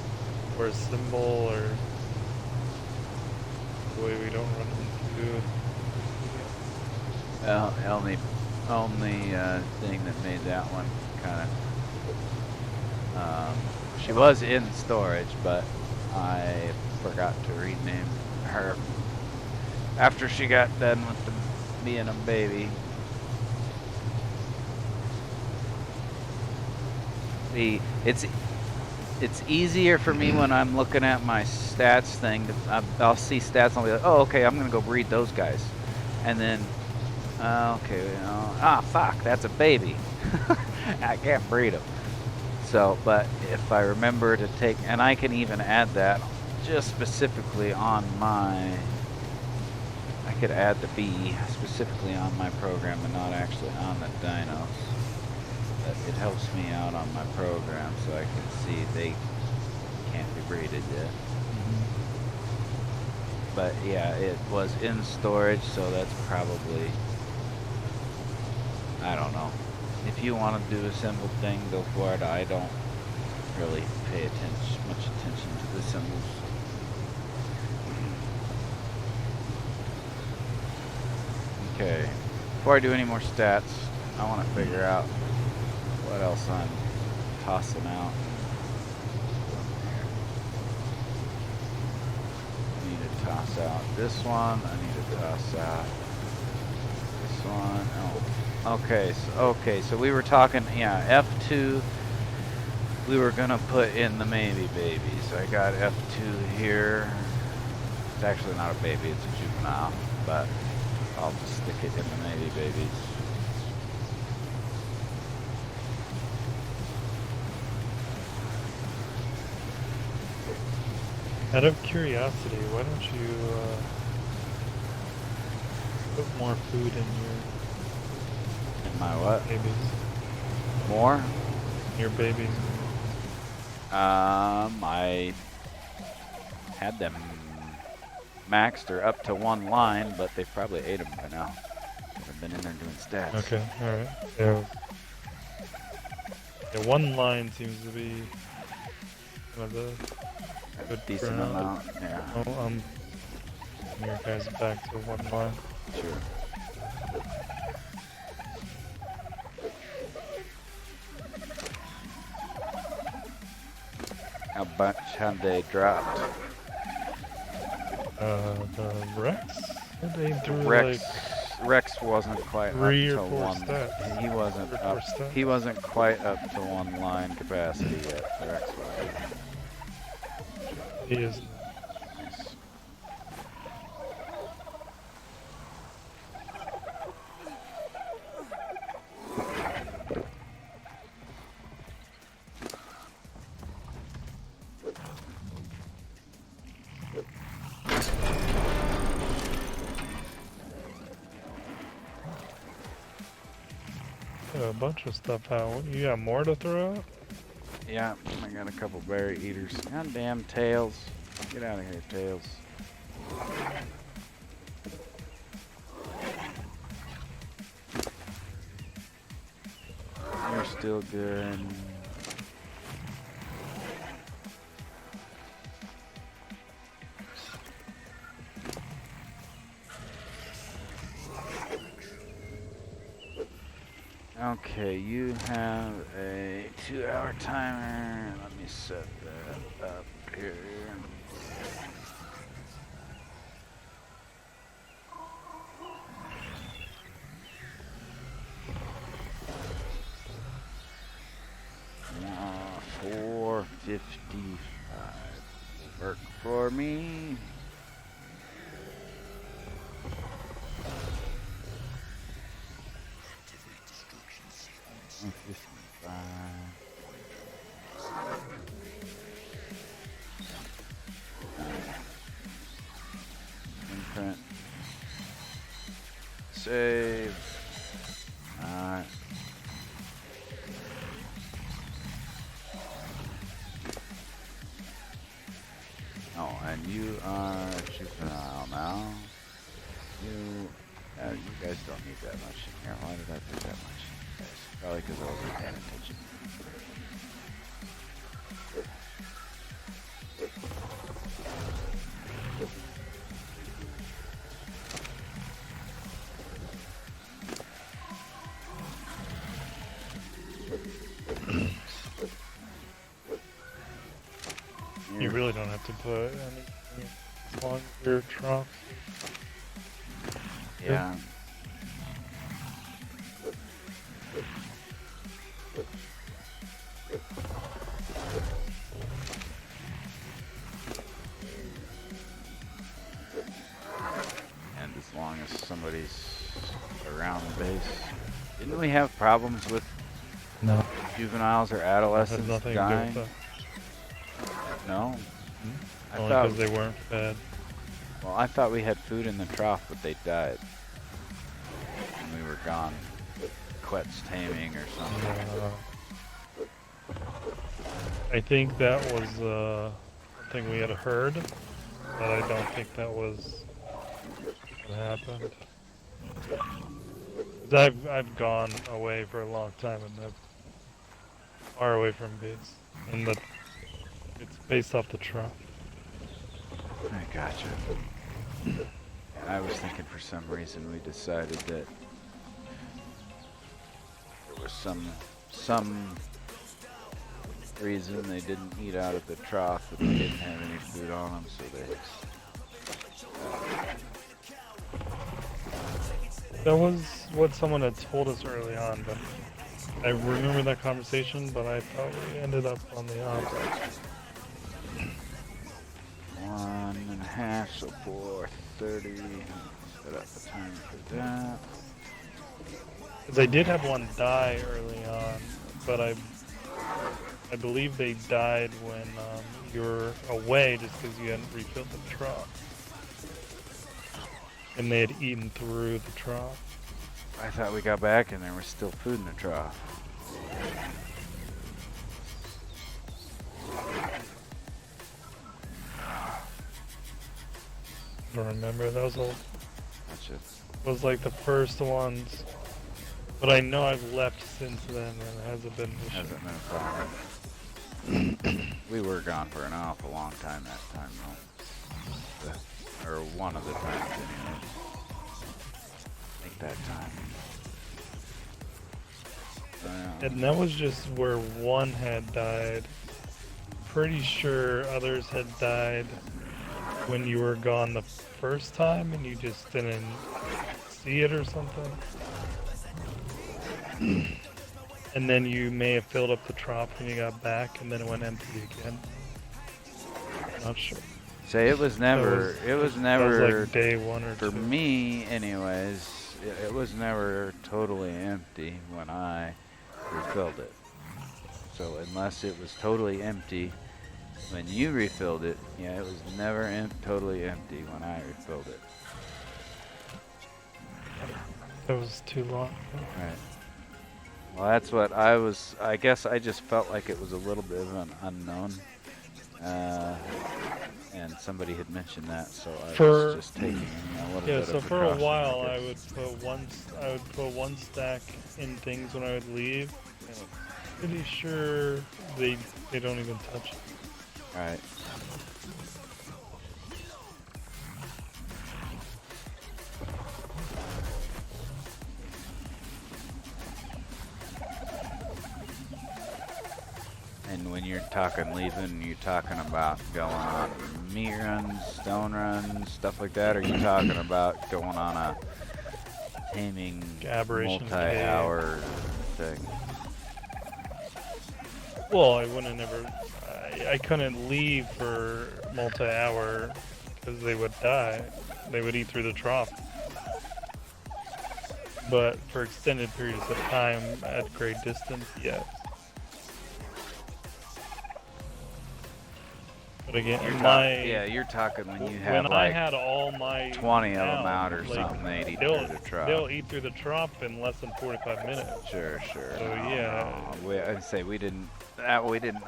or a symbol, or the way we don't run into. Well, only thing that made that one kind of. She was in storage, but I forgot to rename her after she got done with being a baby. It's easier for me when I'm looking at my stats thing. I'll see stats and I'll be like, oh, okay, I'm gonna go breed those guys, and then okay, fuck, that's a baby. I can't breed them. So, but if I remember to take, and I can even add that just specifically on my, I could add the bee specifically on my program and not actually on the dinos. But it helps me out on my program so I can see they can't be breeded yet. But yeah, it was in storage, so that's probably, I don't know. If you want to do a symbol thing, go for it. I don't really pay much attention to the symbols. Okay, before I do any more stats, I want to figure out what else I'm tossing out. I need to toss out this one. I need to toss out this one. Oh. Okay, so we were talking, yeah, F2, we were gonna put in the maybe baby. So I got F2 here. It's actually not a baby, it's a juvenile, but I'll just stick it in the maybe babies. Out of curiosity, why don't you put more food in your My what? babies? More? Your babies. I had them maxed or up to one line, but they probably ate them by now. I've been in there doing stats. Okay, alright. Yeah. Yeah, one line seems to be kind of the good Decent ground. amount, yeah. Oh, your guys back to one line. Sure. How much have they dropped? The Rex? They threw Rex, like Rex wasn't quite 3 up or to 4 one. stats. He wasn't 3 or 4 up. stats. He wasn't quite up to one line capacity yet. Rex was. He is. Nice. A bunch of stuff out. You got more to throw out? Yeah, I got a couple berry eaters. Goddamn tails. Get out of here, tails. You're still good. Okay, you have a 2-hour timer. Let me set that up here. Uh, 4:55. Work for me. Imprint. Save. Alright. Oh, and you are juvenile now. You guys don't need that much in here. Why did I put that much in you guys? Probably because I wasn't paying attention. You really don't have to put anything on your trough. Yeah. And as long as somebody's around the base. Didn't we have problems with No. juveniles or It adolescents has nothing dying? to do with No? that. I Only thought, because they weren't fed. well, I thought we had food in the trough, but they died. And we were gone. Quet's taming or something. I think that was something we had heard, but I don't think that was what happened. 'Cause I've gone away for a long time and I'm far away from base, and it's based off the trough. I gotcha. I was thinking for some reason we decided that there was some reason they didn't eat out of the trough, but they didn't have any food on them, so they. That was what someone had told us early on, but I remember that conversation, but I thought we ended up on the opposite. 1.5, so 4:30. Set up the timer for that. Because I did have one die early on, but I believe they died when you were away just because you hadn't refilled the trough. And they had eaten through the trough. I thought we got back and there was still food in the trough. even remember. That was Gotcha. was like the first ones. But I know I've left since then, and it hasn't been an issue. Hasn't been a problem. We were gone for an awful long time that time, though. Or one of the times, anyway. I think that time. And that was just where one had died. Pretty sure others had died when you were gone the first time and you just didn't see it or something. And then you may have filled up the trop when you got back and then it went empty again. Not sure. Say it was never, That was like day 1 or 2. for me anyways, it was never totally empty when I refilled it. So unless it was totally empty when you refilled it, yeah, it was never totally empty when I refilled it. That was too long. Right. Well, that's what I guess I just felt like it was a little bit of an unknown. And somebody had mentioned that, so I was just taking a little bit of so for a precaution, while I I guess. would put one stack in things when I would leave. Pretty sure they don't even touch it. Right. And when you're talking leaving, you're talking about going on meat runs, stone runs, stuff like that, or are you talking about going on a taming Aberration multi-hour thing? Well, I wouldn't ever. I couldn't leave for multi-hour because they would die. They would eat through the trough. But for extended periods of time at great distance, yes. But again, you're talking when you have when like I had all my 20 of down, them out or like, something, they'd eat through the trough. They'll eat through the trough in less than 45 minutes. Sure. So yeah. I'd say we didn't. I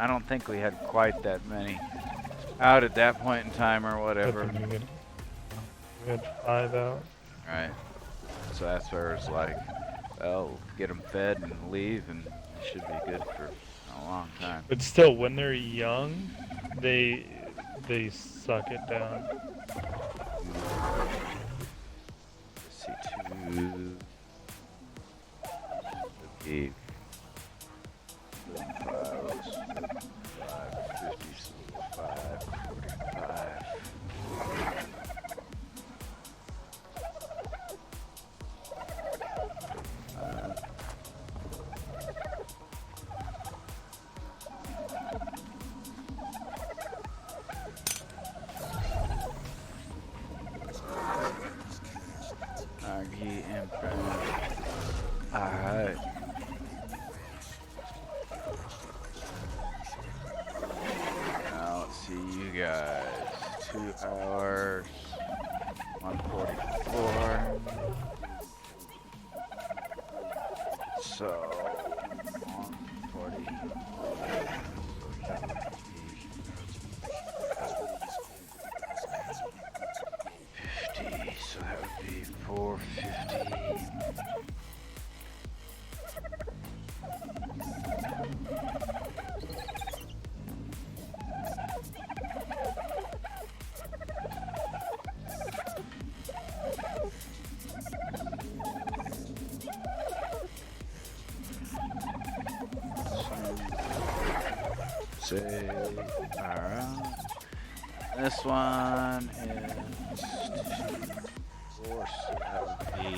don't think we had quite that many out at that point in time or whatever. We had 5 out. Right. So that's where it's like, well, get them fed and leave, and it should be good for a long time. But still, when they're young, they suck it down. Let's see, 2, 8, 5, 50, 5, 45. Alright. Now let's see you guys. 2 hours. 144. So 140. That would be 50. So that would be 450. Say, alright. This one is 4, so that would be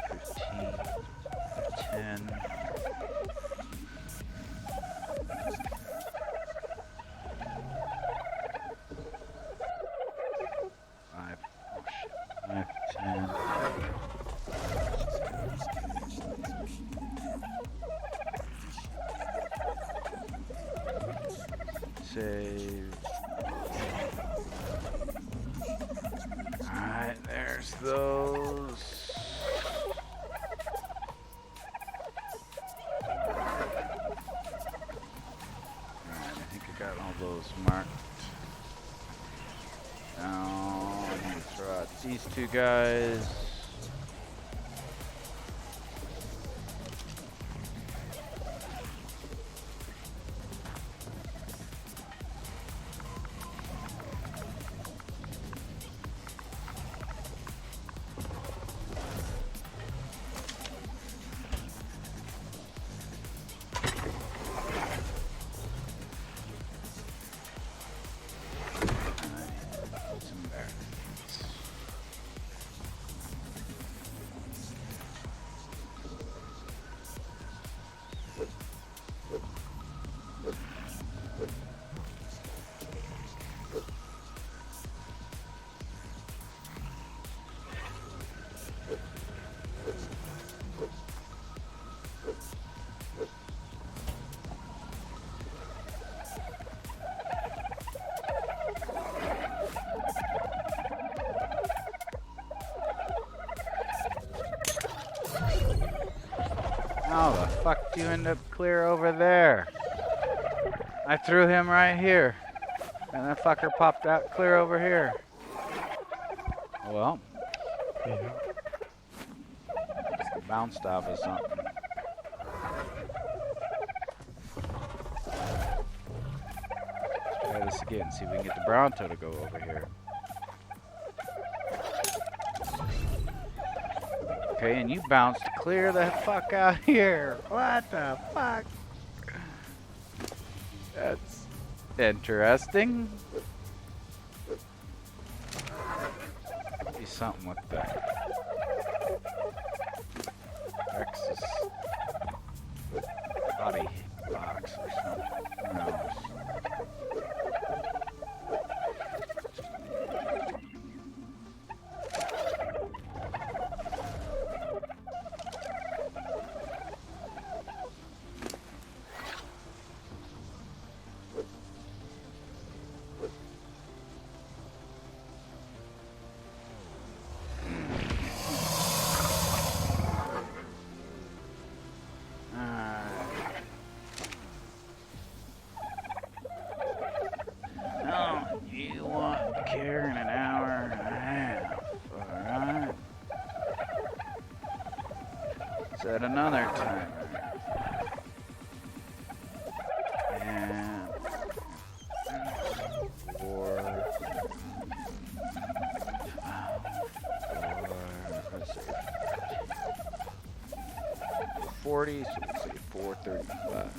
15, 10. Save. Alright, there's those. these two guys. How the fuck do you end up clear over there? I threw him right here. And that fucker popped out clear over here. Well, Yeah. bounced off of something. Let's try this again, see if we can get the Bronto to go over here. Okay, and you bounced clear the fuck out here. What the fuck? That's interesting. Be something with that. Rex's body box or something. No. You want to care in an hour and a half, alright? Set another timer. And 4, let's see, 40, so let's say 4:35.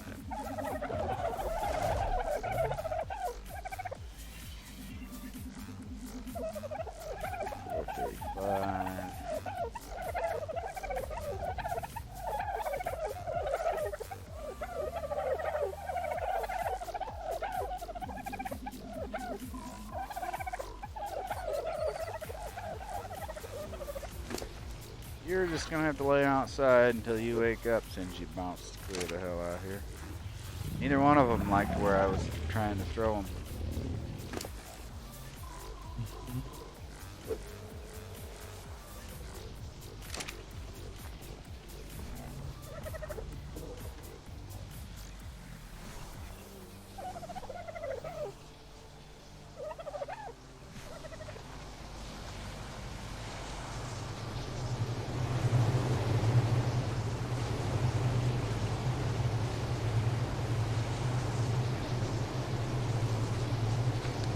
4:35. You're just gonna have to lay outside until you wake up since you bounced clear the hell out here. Neither one of them liked where I was trying to throw them.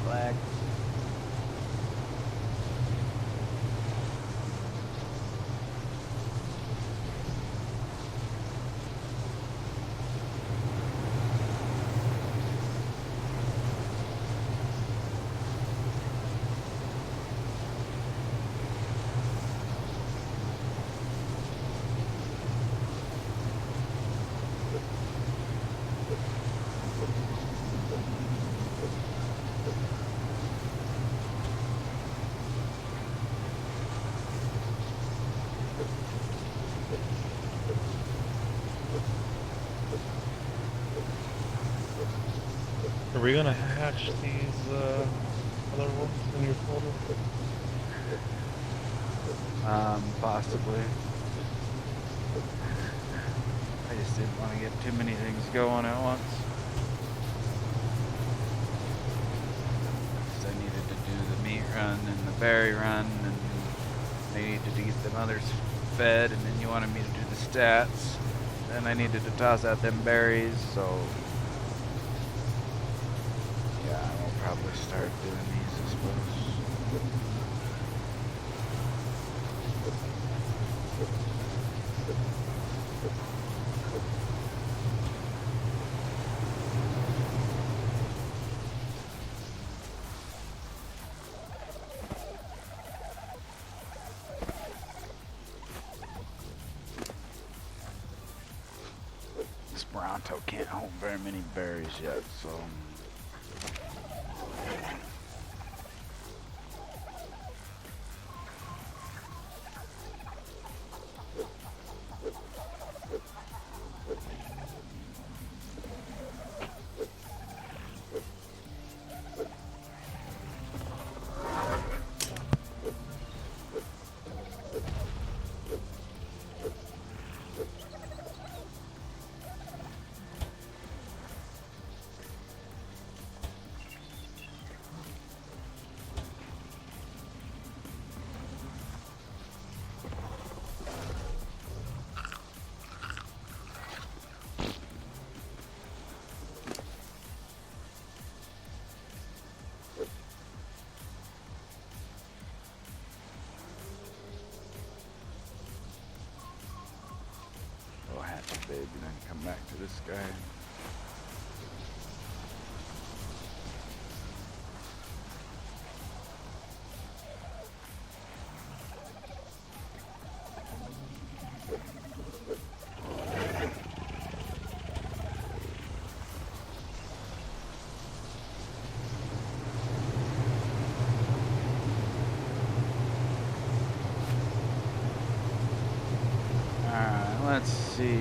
Flag. Are we gonna hatch these other ones in your folder? Possibly. I just didn't want to get too many things going at once. 'Cause I needed to do the meat run and the berry run and I needed to get them others fed, and then you wanted me to do the stats. Then I needed to toss out them berries, so yeah, I will probably start doing these, I suppose. This Bronto can't hold very many berries yet, so go hatch a baby, then come back to this guy. Alright, let's see.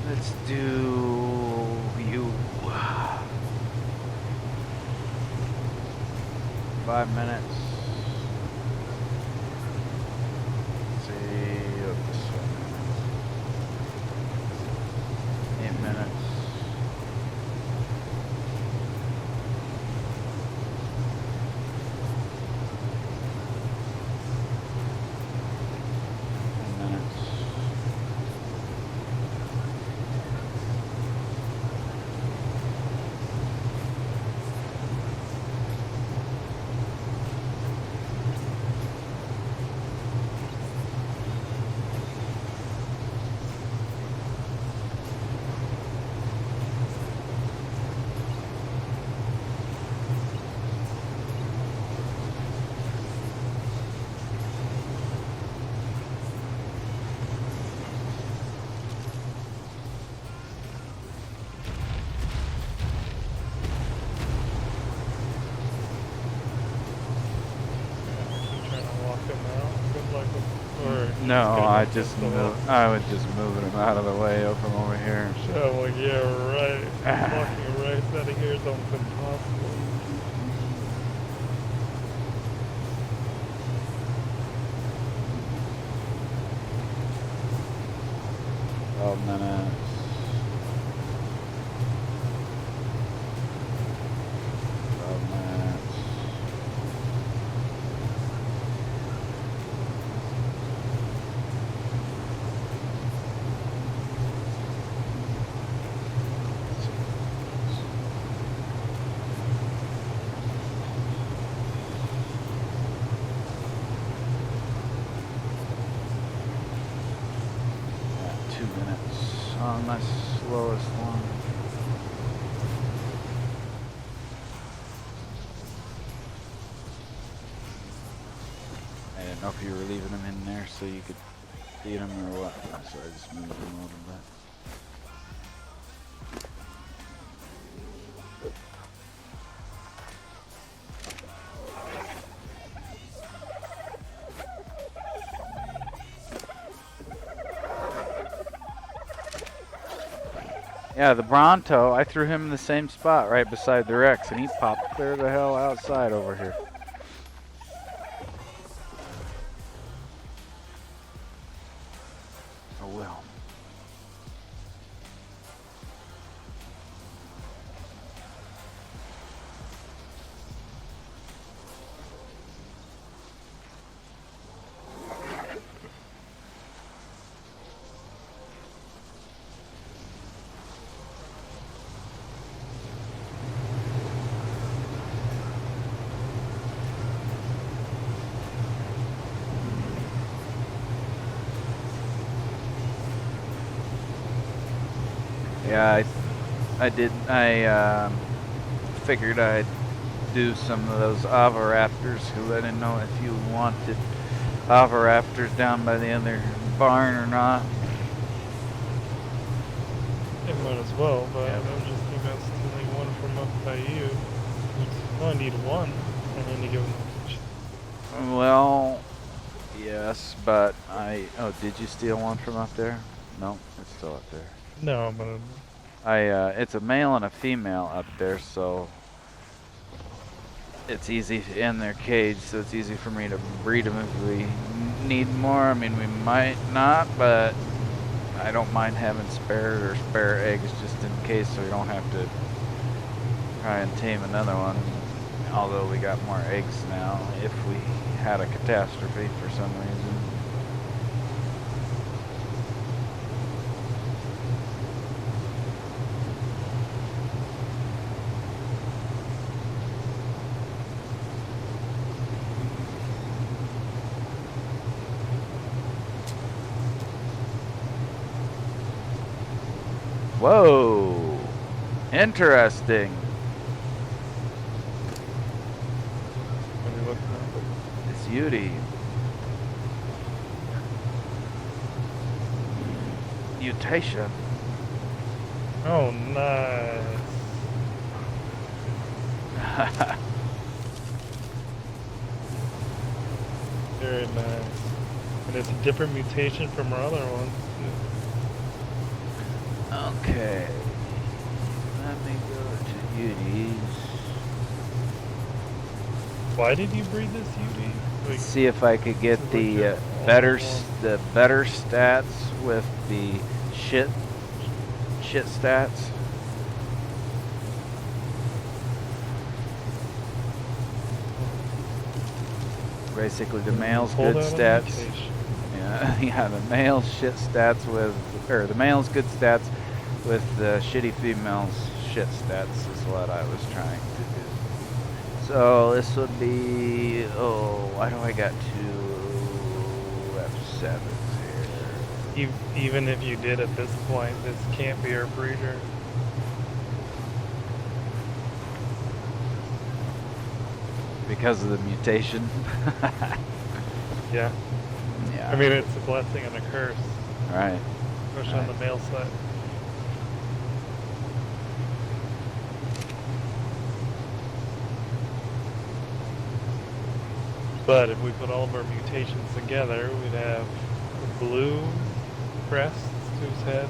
Let's do you. 5 minutes. Let's see. Up this way. 8 minutes. No, I was just moving him out of the way from over here. Oh, well, yeah, right. Walking right out of here is almost impossible. Minutes. 12 minutes. On my slowest one. I didn't know if you were leaving them in there so you could feed them or what. So I just moved them a little bit. Yeah, the Bronto, I threw him in the same spot right beside the Rex, and he popped clear the hell outside over here. Oh well. Yeah, I did. I figured I'd do some of those Raptors because I didn't know if you wanted Raptors down by the other barn or not. It might as well, but Yeah. I was just thinking about stealing one from up by you. You only need one, and then you give them. Well, yes, but oh, did you steal one from up there? No, it's still up there. No, but It's a male and a female up there, so it's easy in their cage, so it's easy for me to breed them if we need more. I mean, we might not, but I don't mind having spare eggs just in case, so we don't have to try and tame another one. Although we got more eggs now, if we had a catastrophe for some reason. Whoa! Interesting. what are you looking at? It's Yudi. Mutation. Oh, nice. Very nice. And it's a different mutation from our other ones. Okay. Let me go to Yudi's. Why did you breed this UD? Like, See if I could get the better stats with the shit stats. Basically, the male's pull good that on stats. mutation. Yeah, yeah, the male's shit stats with, or the male's good stats with the shitty female's shit stats is what I was trying to do. So this would be, oh, why do I got two F7s here? Even if you did at this point, this can't be our breeder. Because of the mutation. Yeah. Yeah. I mean, it's a blessing and a curse, Right. especially on the male side. But if we put all of our mutations together, we'd have blue crest to his head,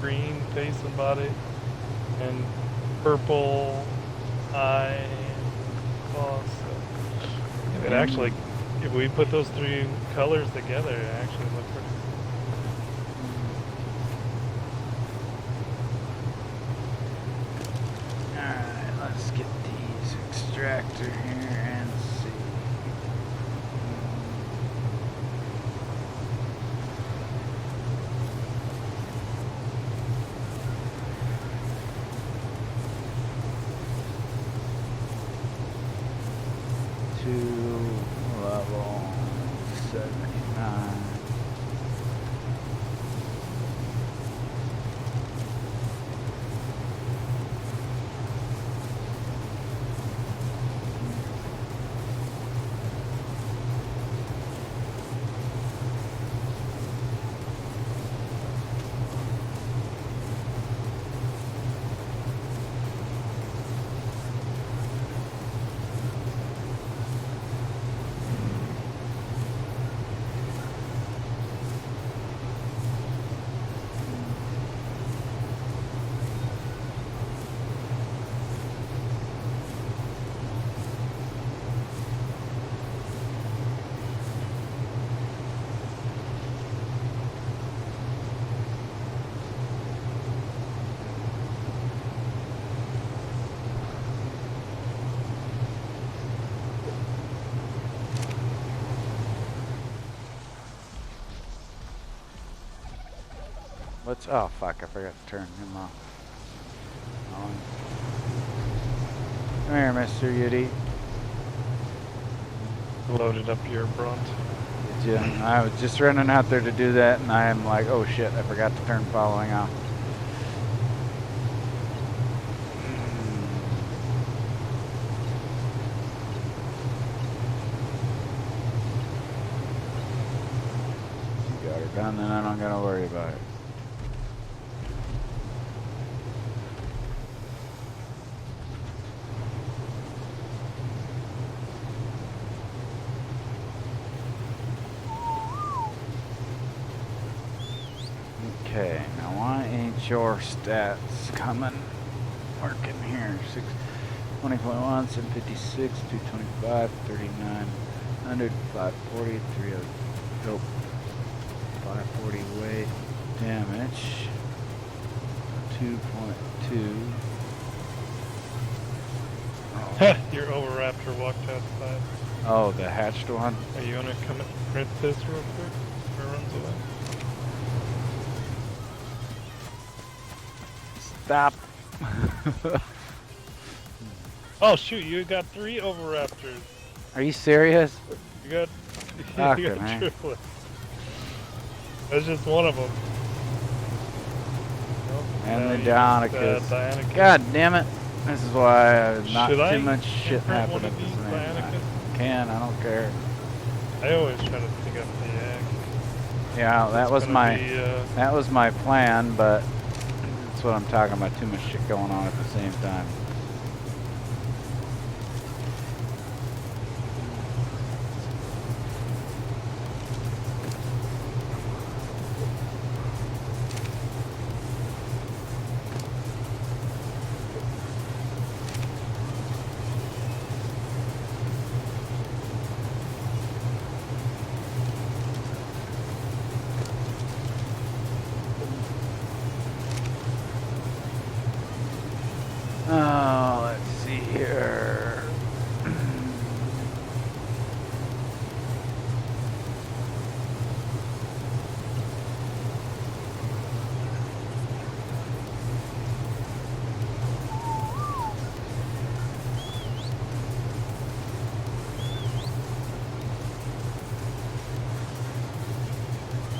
green face and body, and purple eye claws. It actually, if we put those three colors together, it actually looks pretty. Alright, let's get these extractor here and see. To level 79. What's, oh fuck, I forgot to turn him off. Come here, Mr. Yudi. Loaded up your brunt. Did you? I was just running out there to do that, and I am like, oh shit, I forgot to turn following off. shotgun, then I don't gotta worry about it. Okay, now why ain't your stats coming? Working here. 20.1, 756, 225, 3900, 540, 30. Nope. 540 weight, damage, 2.2. Oh. Your Overraptor walked outside. Oh, the hatched one? Are you gonna come and print this real quick? Or runs away? Stop. Oh shoot, you got 3 Overraptors. Are you serious? You got, Fuck you it, got man. triplets. That's just one of them. Nope. And the Now you Dionicus. just, Dionicus. God damn it. This is why not Should too I much shit imprint happen one at of the these same time. Dionicus? Can, I don't care. I always try to pick up the egg. Yeah, that was Gonna my be, that was my plan, but that's what I'm talking about, too much shit going on at the same time. Oh, let's see here.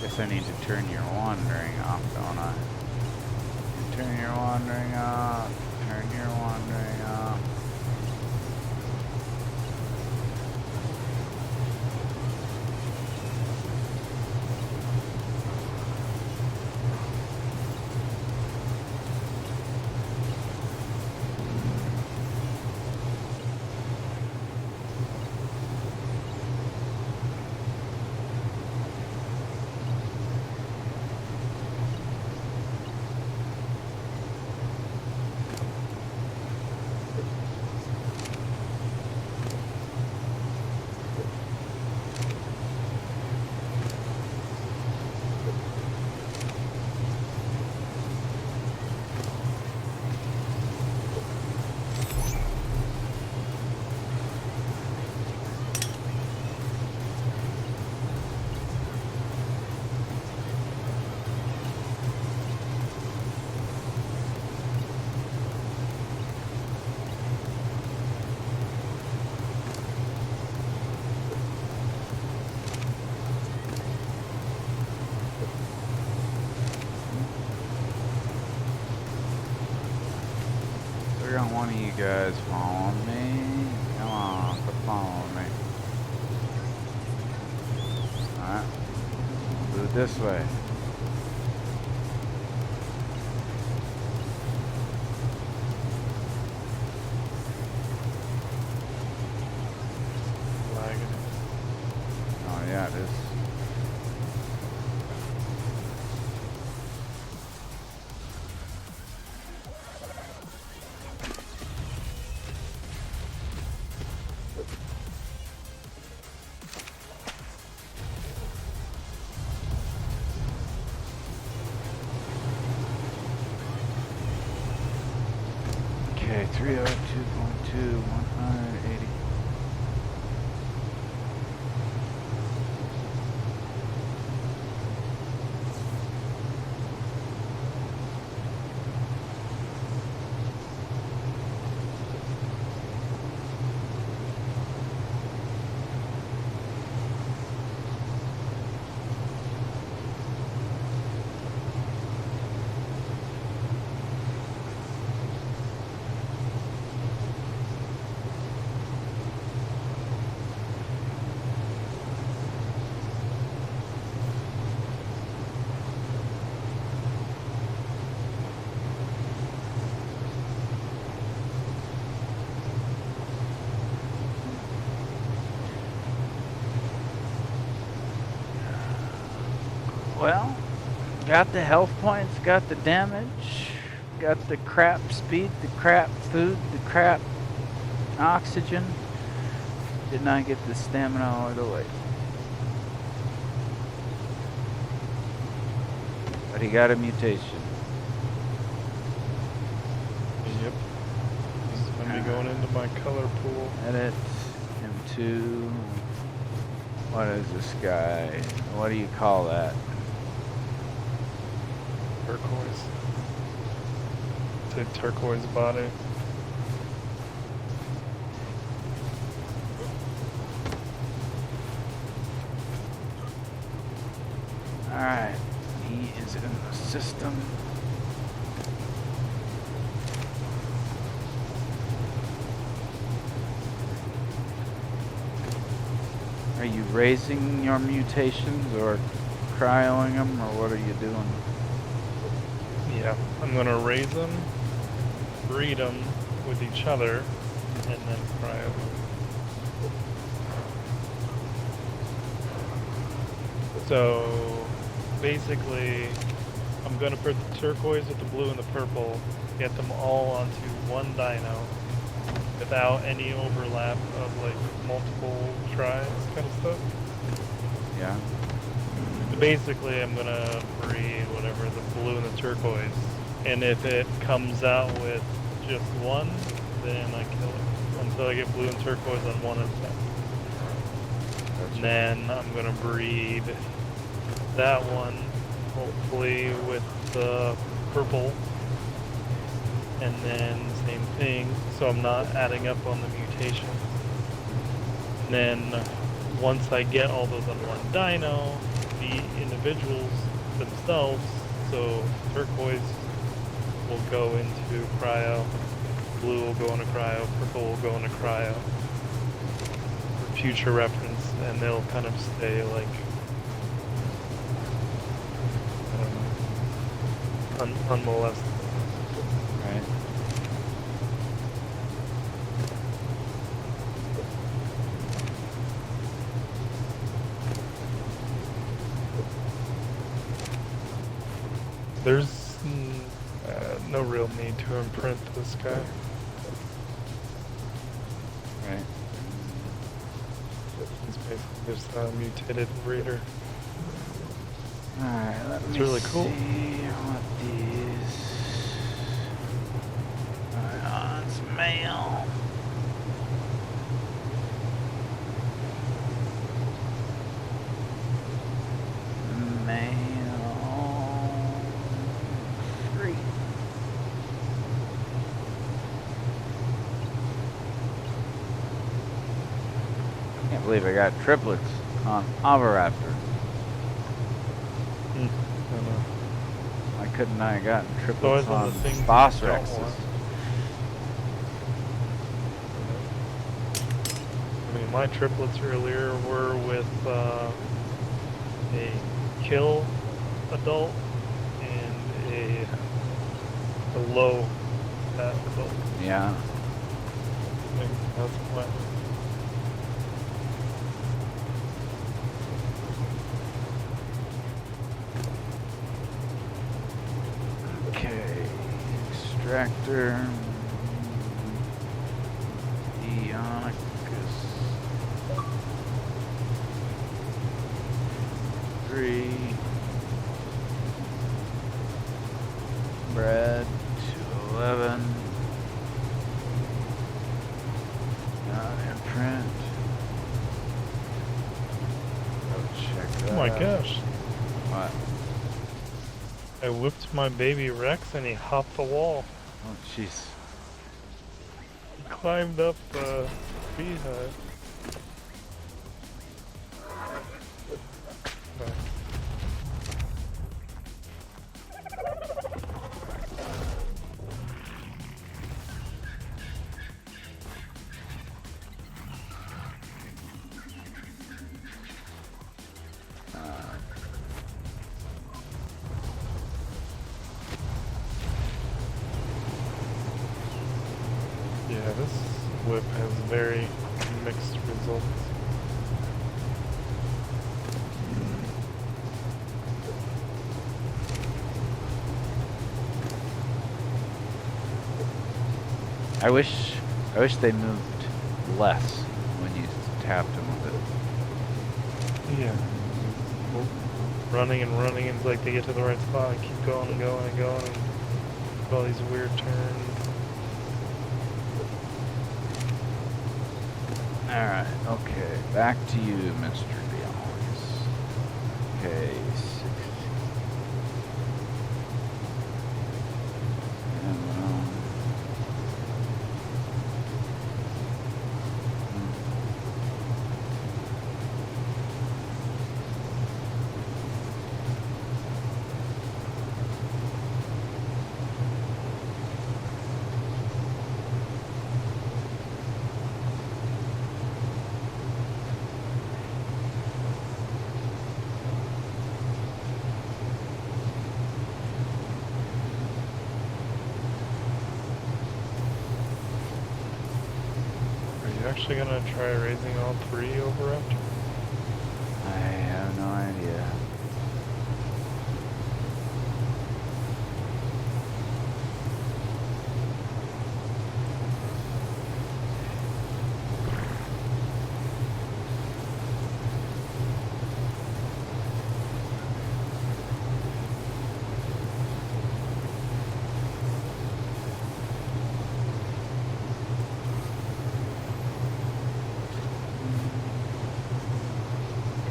Guess I need to turn your wandering off, don't I? Turn your wandering off. Turn your wandering off. Don't want you guys following me. Come on, quit following me. Alright. Do it this way. Lagging. Oh yeah, it is. Okay, 302.2, 180. Well, got the health points, got the damage, got the crap speed, the crap food, the crap oxygen. Did not get the stamina or the weight. But he got a mutation. Yep. This is gonna be going into my color pool. Edit into, what is this guy? What do you call that? Turquoise. It's a turquoise body. Alright, he is in the system. Are you raising your mutations or cryoing them, or what are you doing? Yeah, I'm gonna raise them, breed them with each other, and then cryo them. So basically, I'm gonna put the turquoise with the blue and the purple, get them all onto one dyno without any overlap of like multiple tries kind of stuff. Yeah. Basically, I'm gonna breed whatever the blue and the turquoise, and if it comes out with just one, then I kill it until I get blue and turquoise on one of them. Gotcha. And then I'm gonna breed that one, hopefully with the purple, and then same thing. So I'm not adding up on the mutation. And then once I get all those on one dyno, the individuals themselves, so turquoise will go into cryo, blue will go into cryo, purple will go into cryo for future reference, and they'll kind of stay like, I don't know, unmolested. Right. There's no real need to imprint this guy. Right. It's basically just a mutated breeder. Alright, It's let's really cool. see what these... it's male. Male... 3. Can't believe I got triplets on Avaraptor. I don't know. Why couldn't I have gotten Always triplets one on of the things boss you don't Rexes? want. I mean, my triplets earlier were with a kill adult and a low fat adult. Yeah. I think that's what. Okay. Extractor. Eonicus. Three. Bread. 211. Not imprint. Go check that Oh my out. gosh. What? I whipped my baby Rex and he hopped the wall. Oh, jeez. He climbed up the beehive. But yeah, this whip has very mixed results. I wish they moved less when you tapped them with it. Yeah. Running and running until like they get to the right spot and keep going and going and going and all these weird turns. Alright, okay. Back to you, Mr. Diaz. Okay, 60. And, Are you actually gonna try raising all three over after? I have no idea.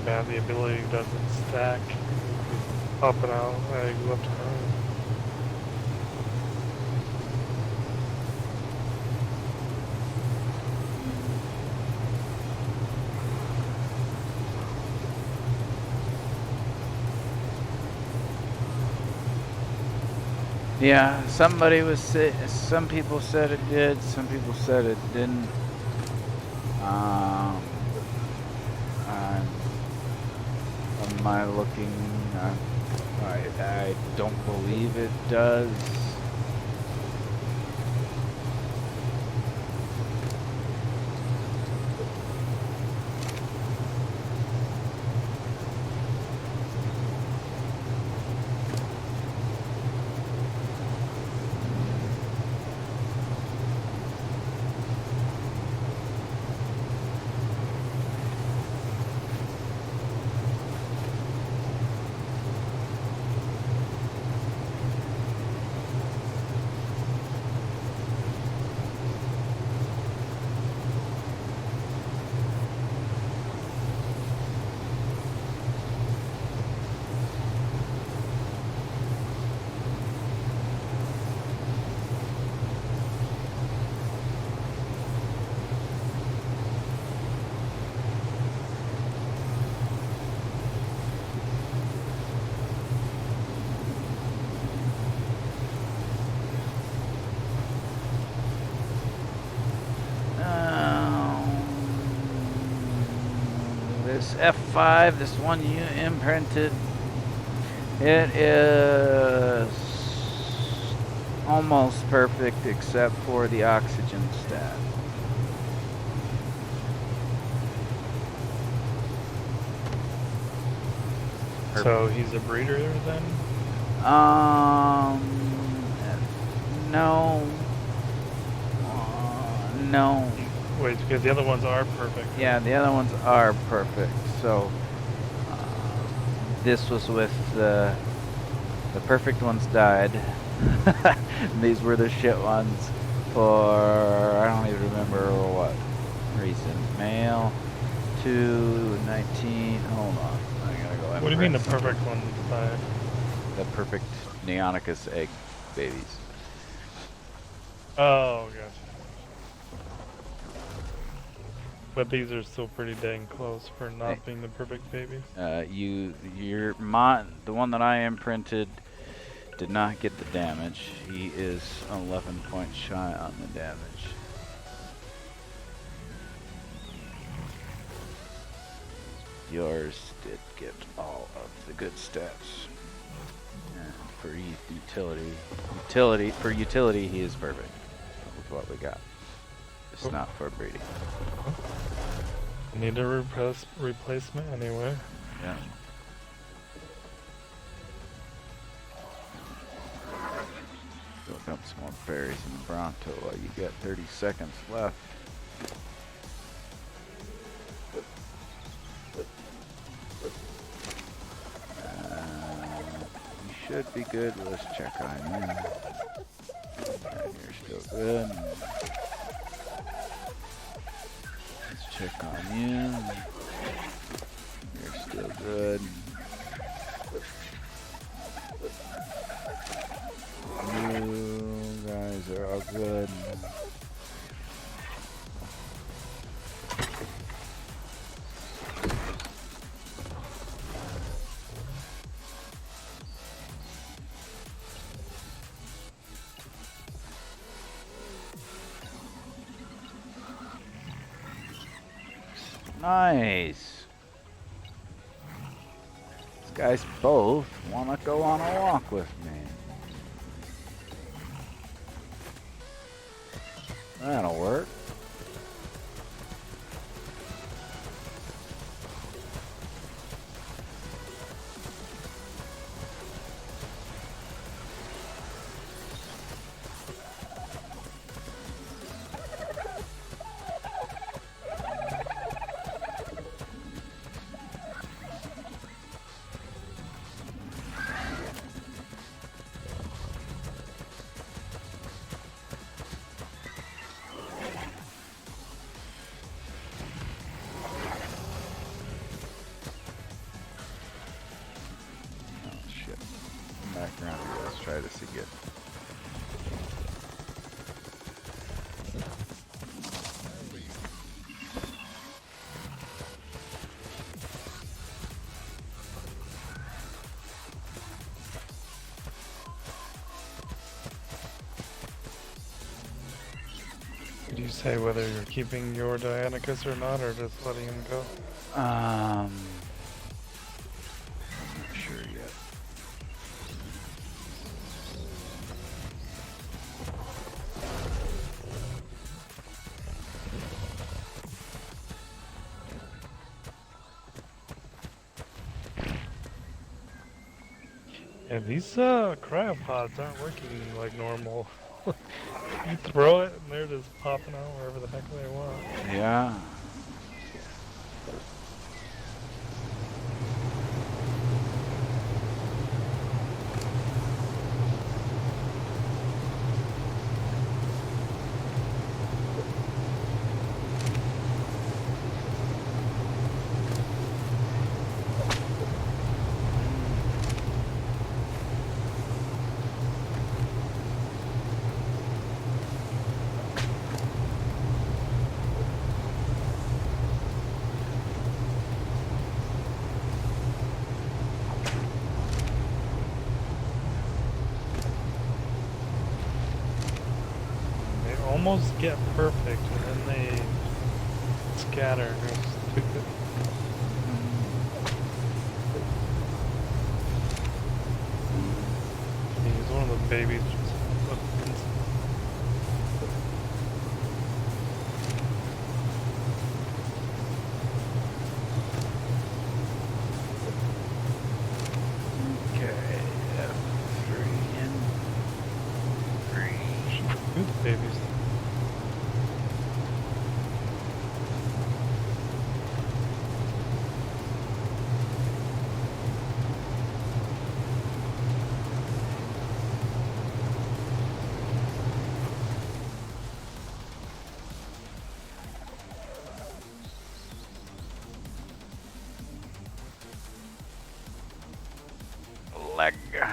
Bad the ability doesn't stack. Pop it out, left and right. Yeah, some people said it did, some people said it didn't. Am I looking? I don't believe it does. This F5, this one you imprinted, it is almost perfect except for the oxygen stat. So he's a breeder then? No. No. Wait, because the other ones are perfect. Yeah, the other ones are perfect. So this was with the perfect ones died. These were the shit ones for I don't even remember what reason. Male 219. Hold on, I gotta go. What do you mean the perfect ones died? The perfect Neonicus egg babies. Oh, gotcha. But these are still pretty dang close for not being the perfect babies. The one that I imprinted did not get the damage. He is 11 points shy on the damage. Yours did get all of the good stats. And for utility, he is perfect with what we got. It's not for breeding. Need a replacement anyway. Yeah. pick up some more berries in the Bronto while you got 30 seconds left. You should be good. Let's check on you. And you're still good. Let's check on you. You're still good. You guys are all good. Nice. These guys both want to go on a walk with me. That'll work. Background, let's try this again. Did you say whether you're keeping your Dianicus or not, or just letting him go? I'm not sure yet. Yeah, these cryopods aren't working like normal. You throw it and they're just popping out wherever the heck they want. Yeah. Almost get perfect and then they scatter. It's stupid. He's one of the babies. Okay. F3 and 3. Who's the babies? Leg. I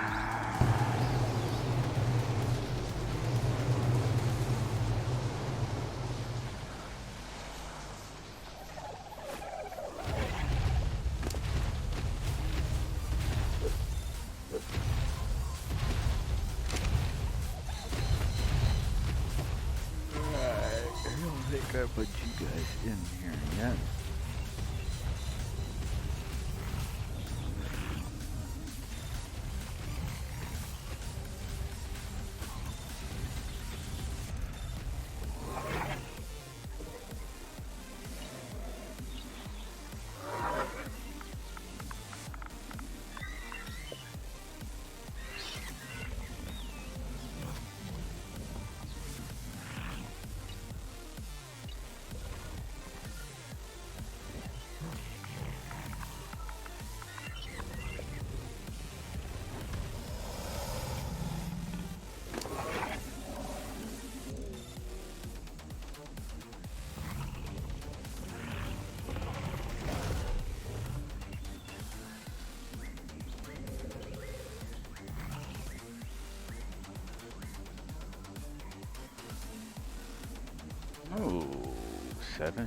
don't think I put you guys in here yet. Ooh, 17.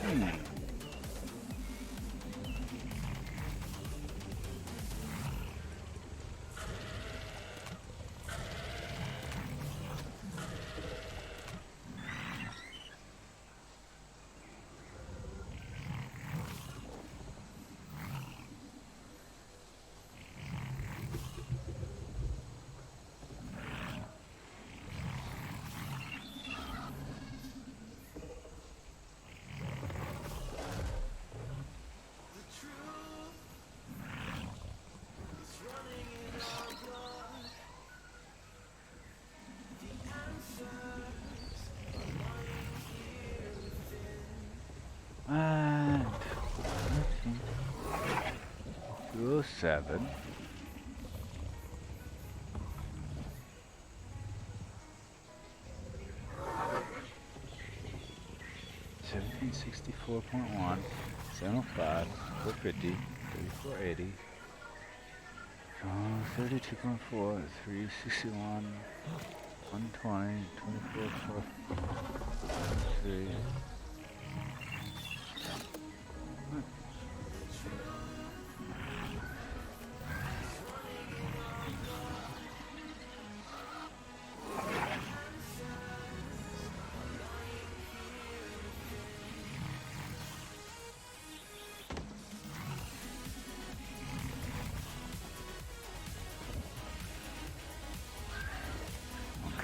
Hmm. And 207. 1764.1, 705, 450, 3480, 32.4, 361, 120, 24, 3.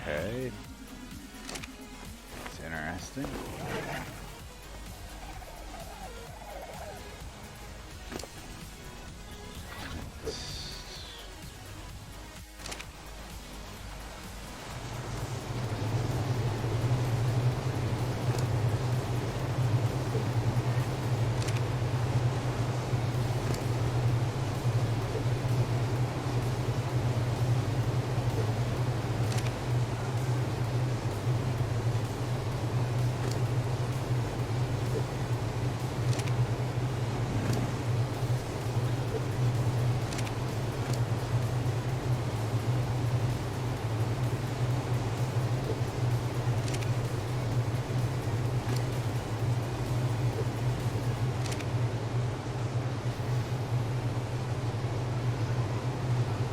Okay. It's interesting.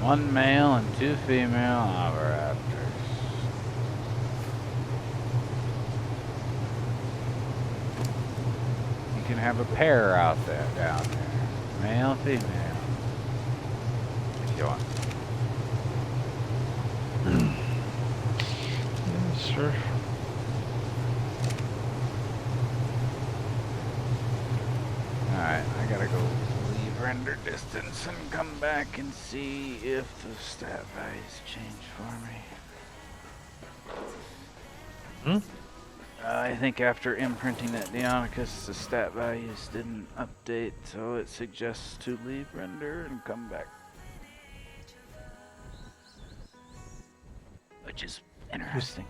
One male and 2 female oviraptors. You can have a pair out there, down there. Male, female. If you want. Yeah, sure. Alright, I gotta go leave render distance and come back and see if the stat values change for me. I think after imprinting at Deonicus, the stat values didn't update, so it suggests to leave render and come back. Which is interesting.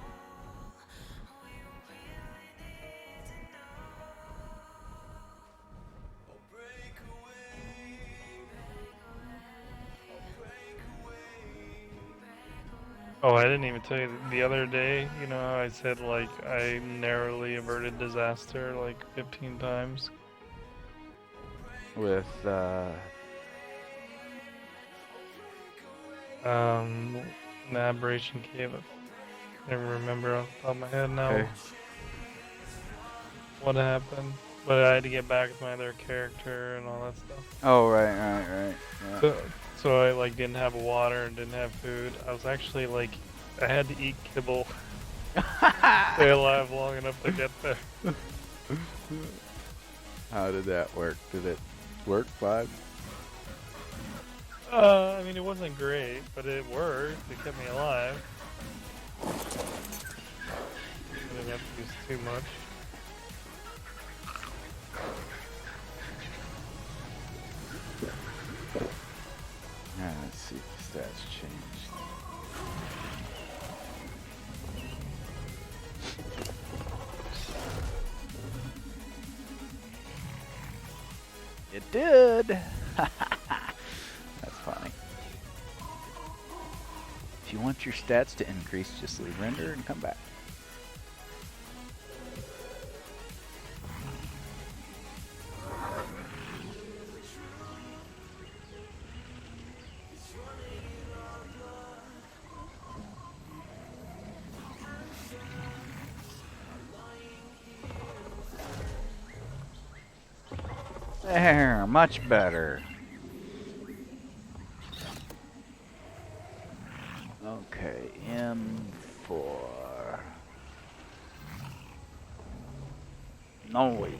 Oh, I didn't even tell you the other day, you know how I said like I narrowly averted disaster like 15 times? With, An aberration cave. I can't remember off the top of my head now okay. what happened. But I had to get back with my other character and all that stuff. Oh, right. Yeah. So I like didn't have water and didn't have food. I was actually like, I had to eat kibble. Stay alive long enough to get there. How did that work? Did it work, Pubg? I mean, it wasn't great, but it worked. It kept me alive. I didn't have to use too much. Yeah, let's see if the stats changed. It did! That's funny. If you want your stats to increase, just leave render and come back. There, much better. Okay, M4. No wait.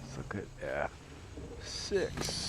Let's look at F6.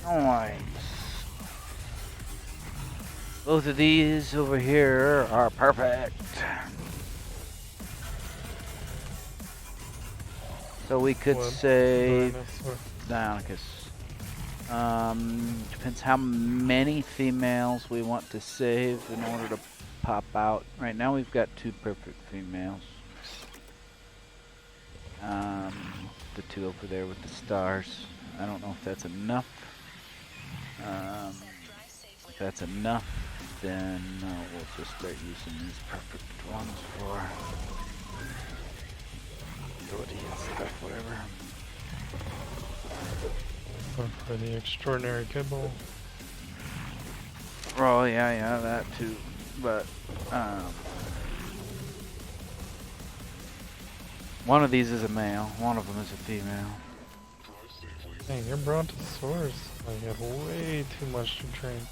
Alright. Both of these over here are perfect. So we could What? save Dinosaur. depends how many females we want to save in order to pop out. Right now we've got 2 perfect females. The 2 over there with the stars. I don't know if that's enough. If that's enough, then we'll just start using these perfect ones for ability and stuff, whatever. For the extraordinary kibble. Oh yeah, that too. But one of these is a male, one of them is a female. Dang, your brontosaurus might have way too much to train.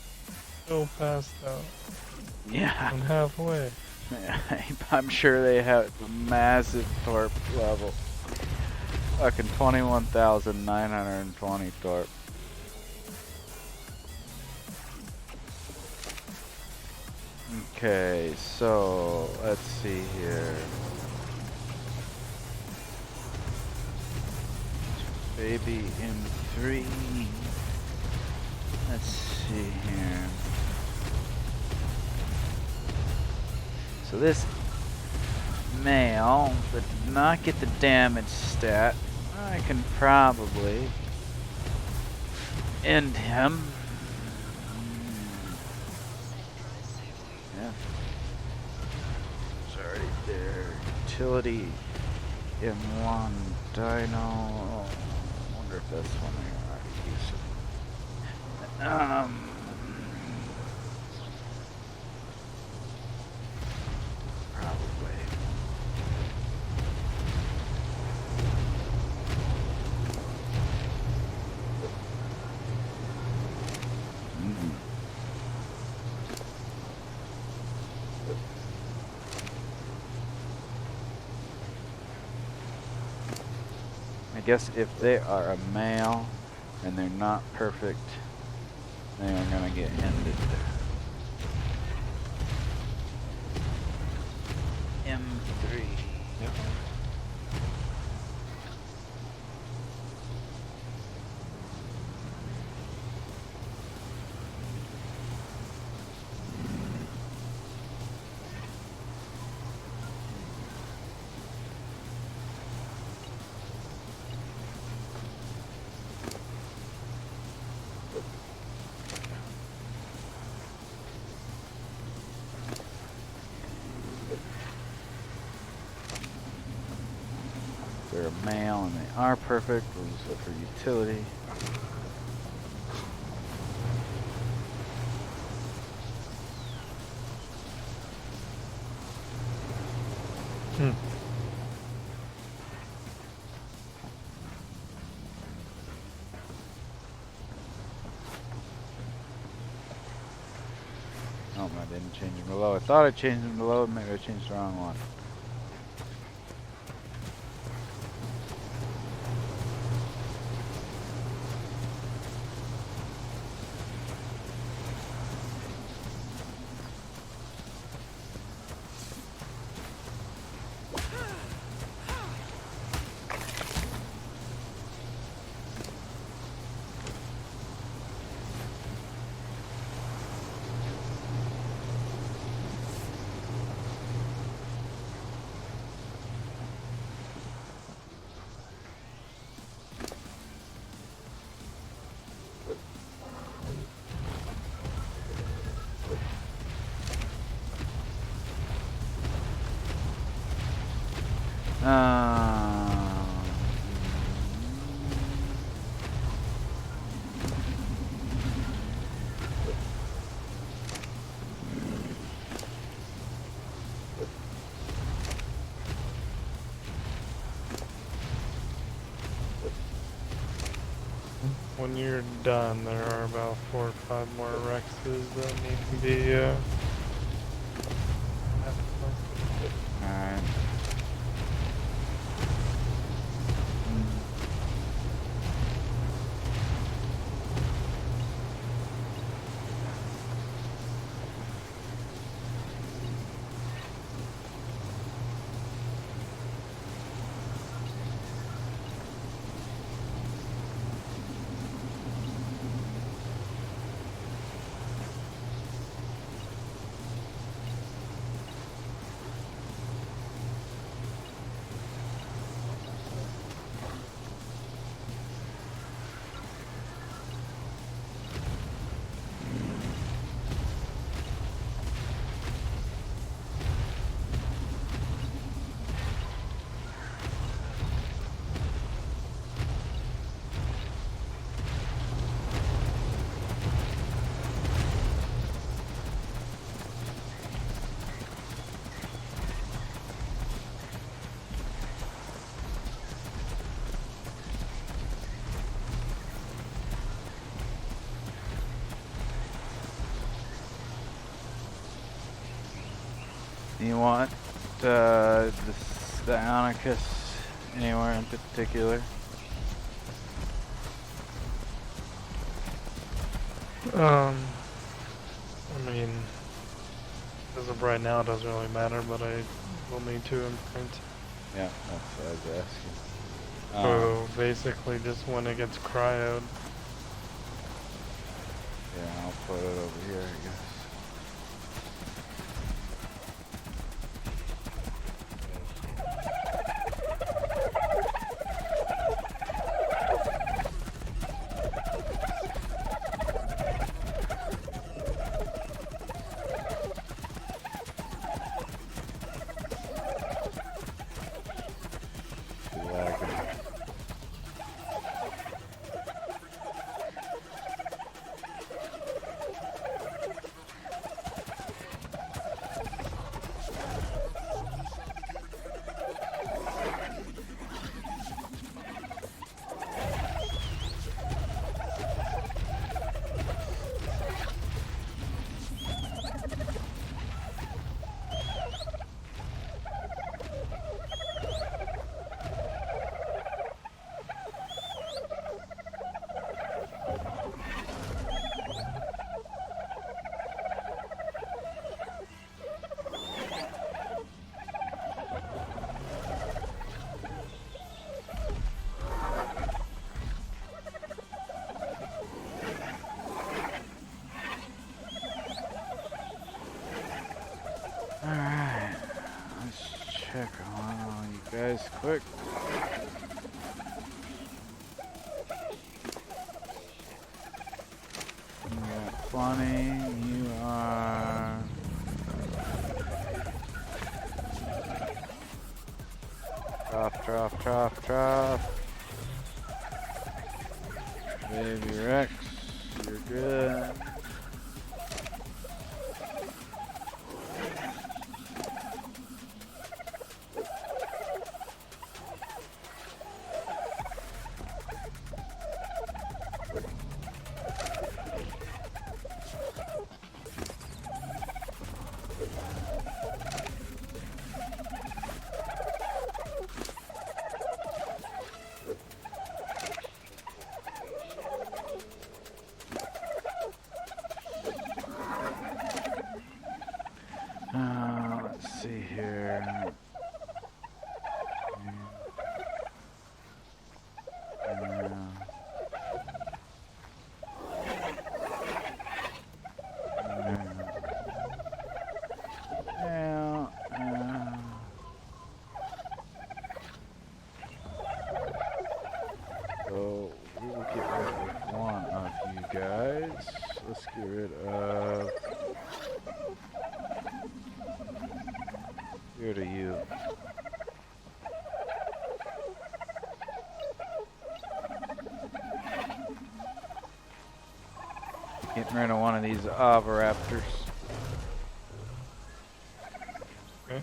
So fast out. Yeah. I'm halfway. I'm sure they have a massive torp level. Fucking 21,920 torp. Okay, so let's see here. Baby M3. Let's see here. So this male that did not get the damage stat, I can probably end him. Yeah. It's already there. Utility M1 Dino. I wonder if that's one I already used. Probably. I guess if they are a male and they're not perfect, they are gonna get ended. M3. Yep. mail, and they are perfect. We'll use it for utility. Oh, I didn't change them below. I thought I changed them below. Maybe I changed the wrong one. When you're done, there are about 4 or 5 more Rexes that need to be, Alright. You want the Ionicus anywhere in particular? I mean, as of right now, it doesn't really matter, but I will need to imprint. Yeah, that's what I was asking. So basically, just when it gets cryoed. Yeah, I'll put it over here, I guess. Alright, let's check on all you guys quick. You got plenty, you are... Trough. Baby Rex, you're good. Let's see here. So we will get rid of one of you guys. Let's get rid of you. Getting rid of one of these oviraptors. Okay.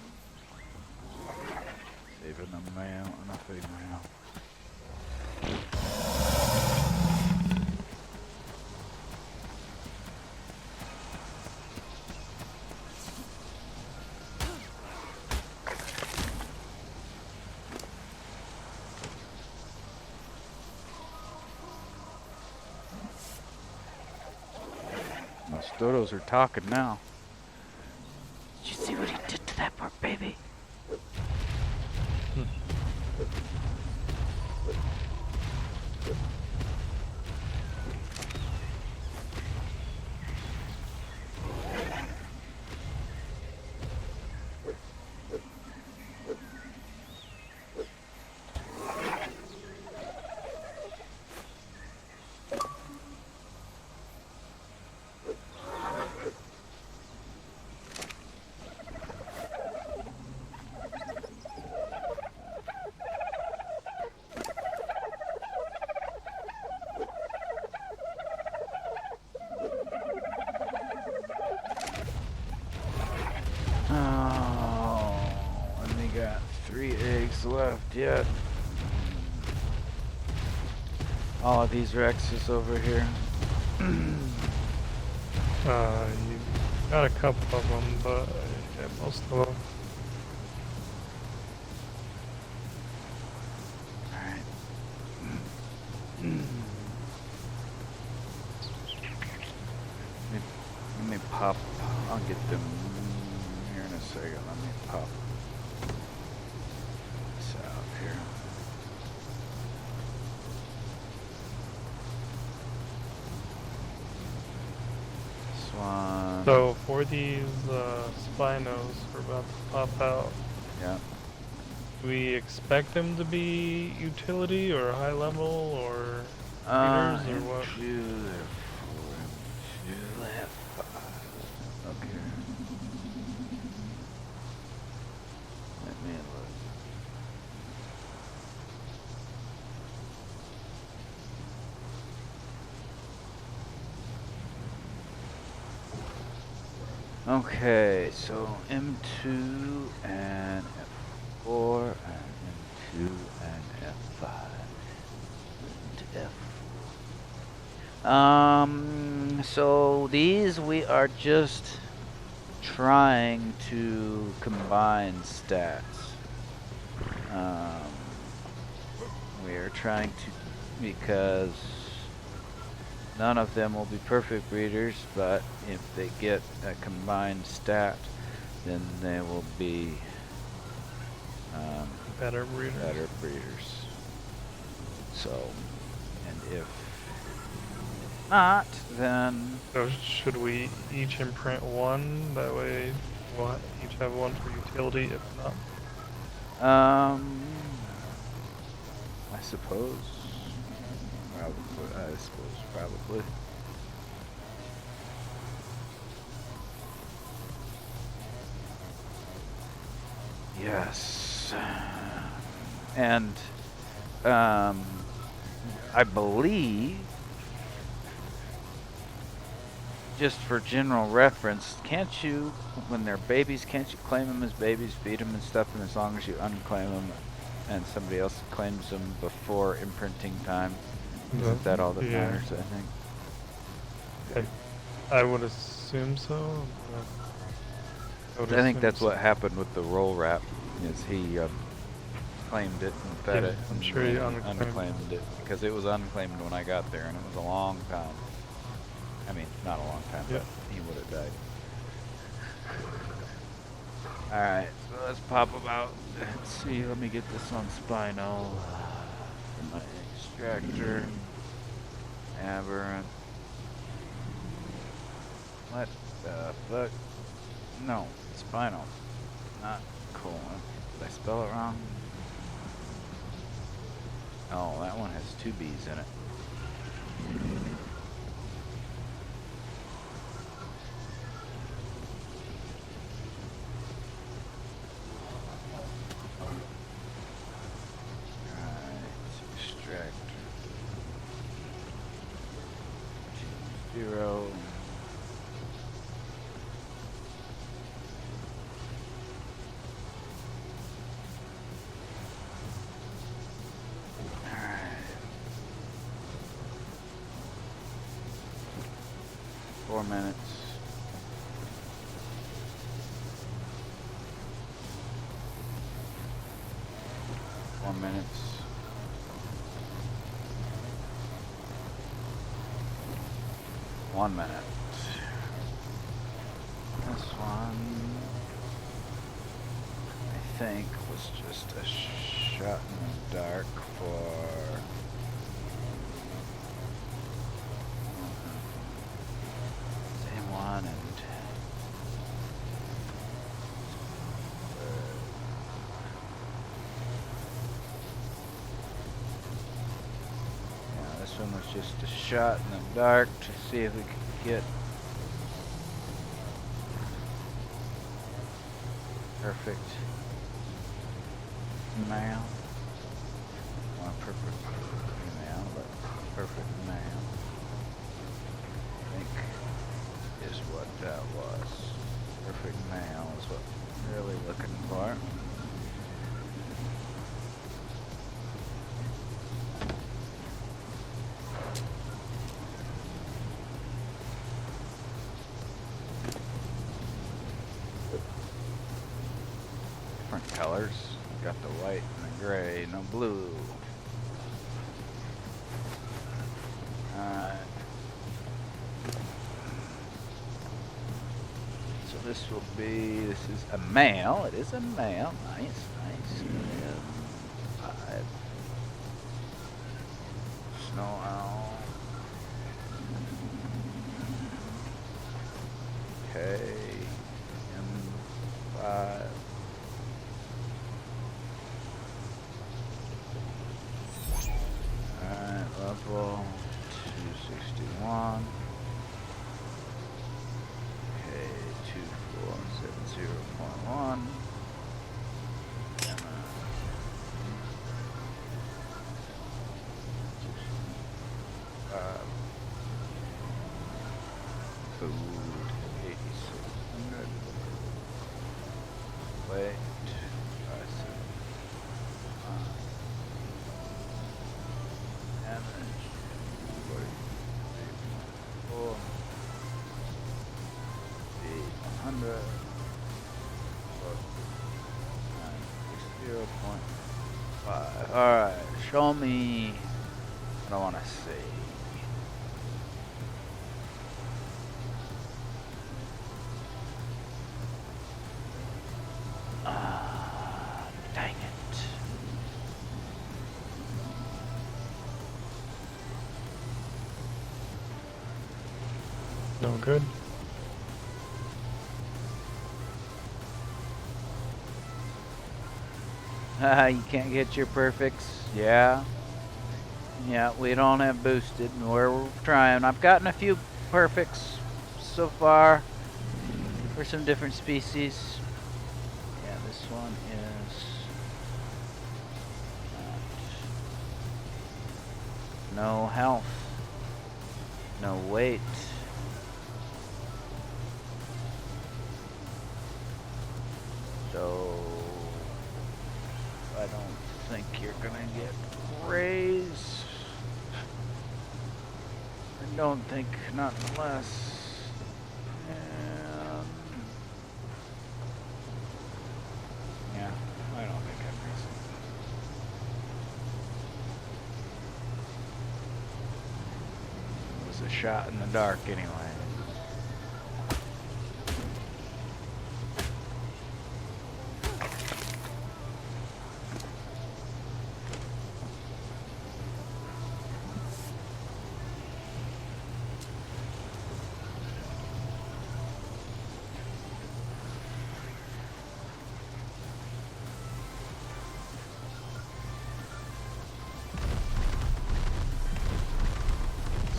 Saving a male and a female. Those dodos are talking now. Did you see what he did to that poor baby? Oh, and we got 3 eggs left yet. All of these Rexes over here. You got a couple of them, but yeah, most of them. Alright. Let me pop. I'll get them here in a second. Let me pop this out here. This one. So for these spinos we're about to pop out, Yeah. do we expect them to be utility or high level or breeders or what? Okay. Let me look. Okay, so M2 and F4 and M2 and F5 and F. So these we are just trying to combine stats. We are trying to, because none of them will be perfect breeders, but if they get a combined stat, then they will be Better breeders. So, and if not, then So should we each imprint one? That way we'll each have one for utility, if not. I suppose. Probably. Yes. And I believe, just for general reference, can't you, when they're babies, can't you claim them as babies, feed them and stuff, and as long as you unclaim them and somebody else claims them before imprinting time, isn't that all that Yeah. matters, I think? I would assume so. I think that's what happened with the roll wrap, is he claimed it and fed Yeah, it. I'm and sure he then unclaimed it, because it was unclaimed when I got there, and it was a long time. I mean, not a long time, Yeah. but he would have died. Alright, so let's pop them out. Let's see, let me get this on Spino. My extractor. Aberrant. What the fuck? No, Spino. Not colon. Did I spell it wrong? Oh, that one has 2 B's in it. Extract 0. Alright. 4 minutes. Minutes. 1 minute. This one, I think, was just a shot in the dark for same one, and this one was just a shot in the dark to see if we could get perfect male. Not perfect female, but perfect male. I think is what that was. Perfect male is what I'm really looking for. Colors. Got the white and the gray, no blue. Alright. So this will be, this is a male. It is a male. Nice, nice. And 5. Snow owl. Okay. M5. Level 261. Okay, 2470.1. Food 8600. Wait. Alright, show me what I want to see. Dang it. No good. You can't get your perfects. Yeah. Yeah, we don't have boosted, and we're trying. I've gotten a few perfects so far for some different species. Yeah, this one is no health, no weight. So I don't think you're gonna get raised. I don't think, not unless. Yeah, I don't think I'm raising. It was a shot in the dark anyway.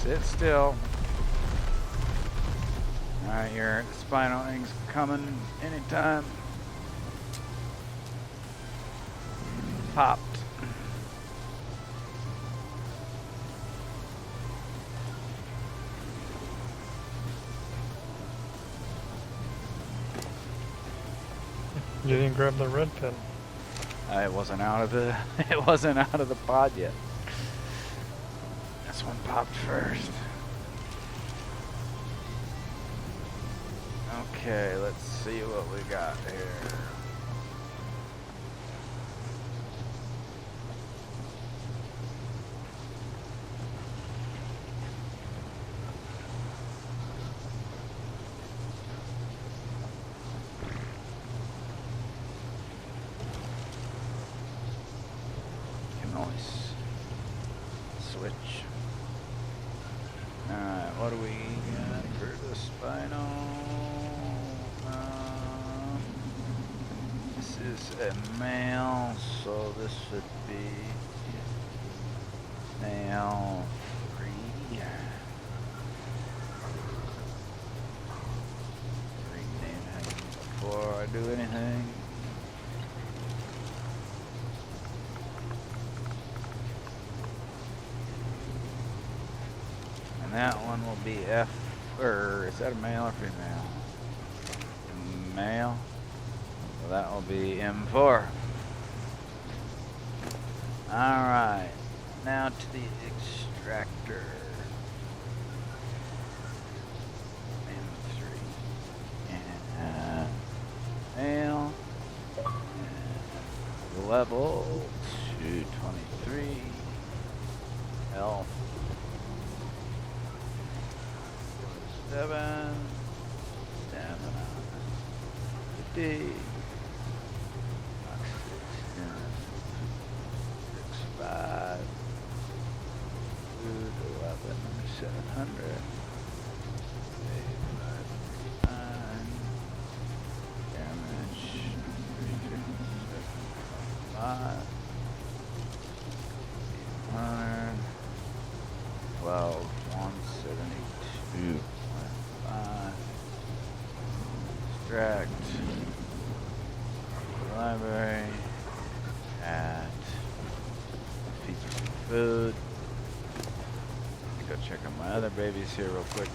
Sit still. Alright, your spinal thing's coming anytime. Popped. You didn't grab the red pen. It wasn't out of the it wasn't out of the pod yet. This one popped first. Okay, let's see what we got here. Can always switch. Alright, what do we got for the spinal? This is a male, so this would be male 3. Rename him before I do anything. And that one will be F, or is that a male or female? Male. So that will be M4. Alright, now to the extractor. M3. And male. And level 223. Health 7. Stamina 50. Oxygen 65. Food 11,700. 9. Damage 375. 100. 12. 172. 5. Extract. Library. At. Feed some food. Go check on my other babies here real quick.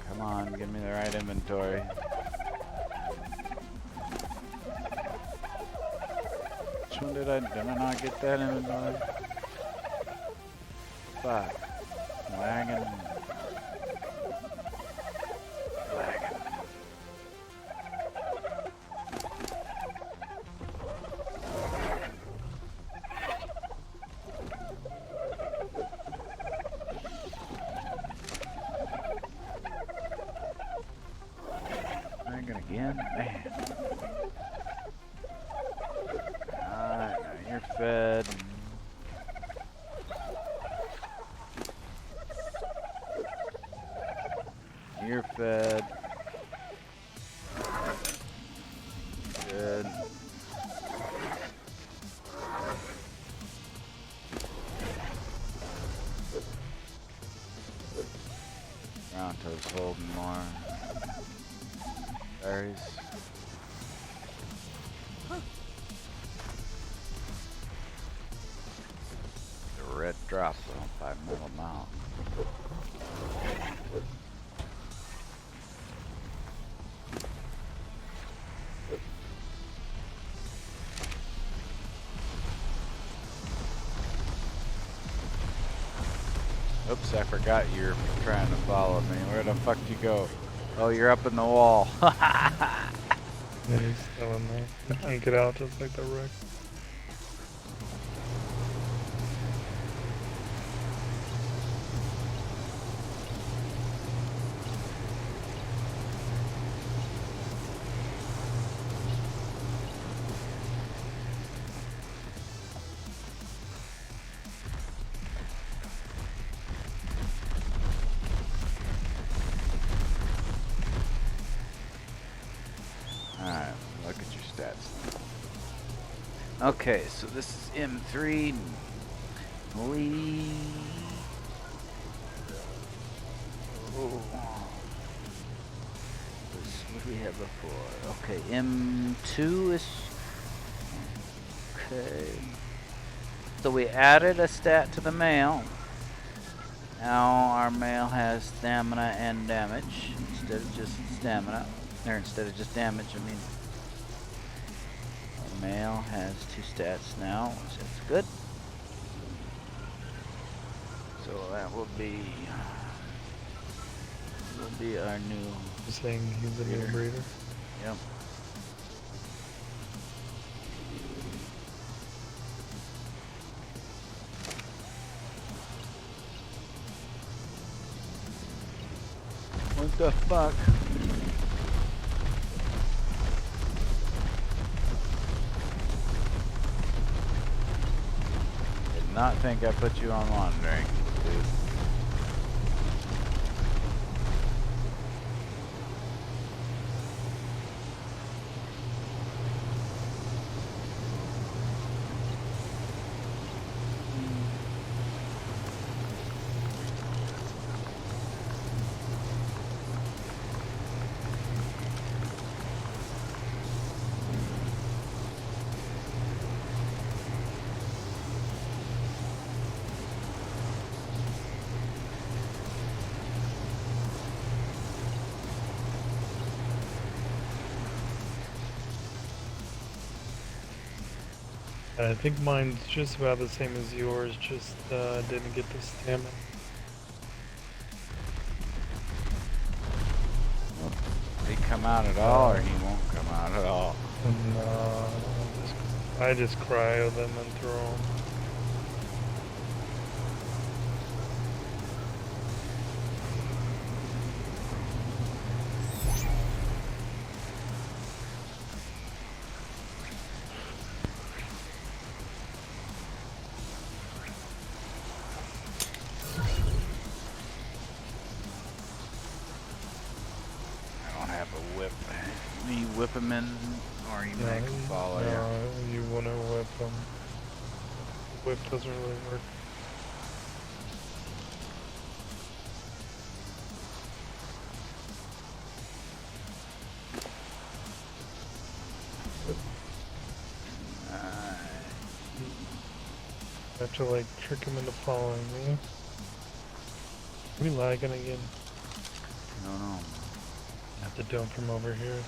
Come on, give me the right inventory. Which one did I not get that inventory? 5. Wagon. Wagon. Wagon again? Man. Alright, now you're fed. You're fed. Good. was holding more berries. The red drop zone by Middle Mountain. Oops, I forgot you're trying to follow me. Where the fuck did you go? Oh, you're up in the wall. Yeah, he's still in there. He can't get out just like the wreck. Alright, look at your stats. Okay, so this is M3. We... Oh. What do we have before? Okay, M2 is... Okay. So we added a stat to the male. Now our male has stamina and damage instead of just stamina. Or instead of just damage, I mean. Our male has 2 stats now, which is good. So that will be our new. You're saying he's a new breeder? Yep. What the fuck? Did not think I put you on monitoring, dude. I think mine's just about the same as yours, just didn't get the stamina. Did he come out at all, or he won't come out at all? No, I just cryo them and throw them. You whip him in, or you make him follow you? You want to whip him. Whip doesn't really work. I have to like trick him into following me. Are we lagging again? No, no. I have to dump from over here.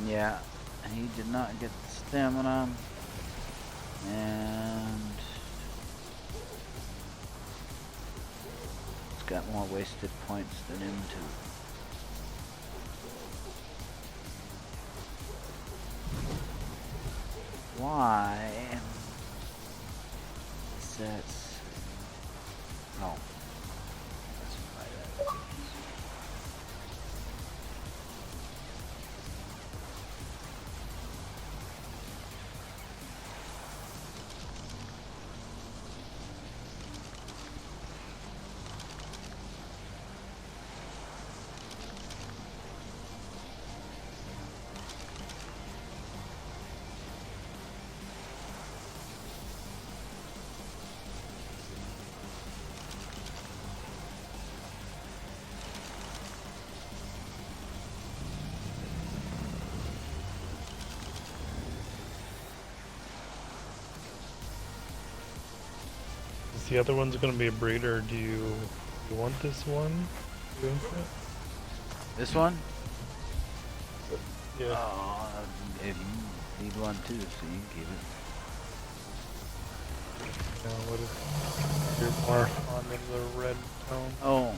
Yeah, he did not get the stamina, and he's got more wasted points than him too. Why? That's no. That's right. Is the other one's gonna be a breeder, or do you want this one? You want This one? it? Yeah. If you need one too, so you can keep it. Yeah, what if you're more fond of the red tone? Oh.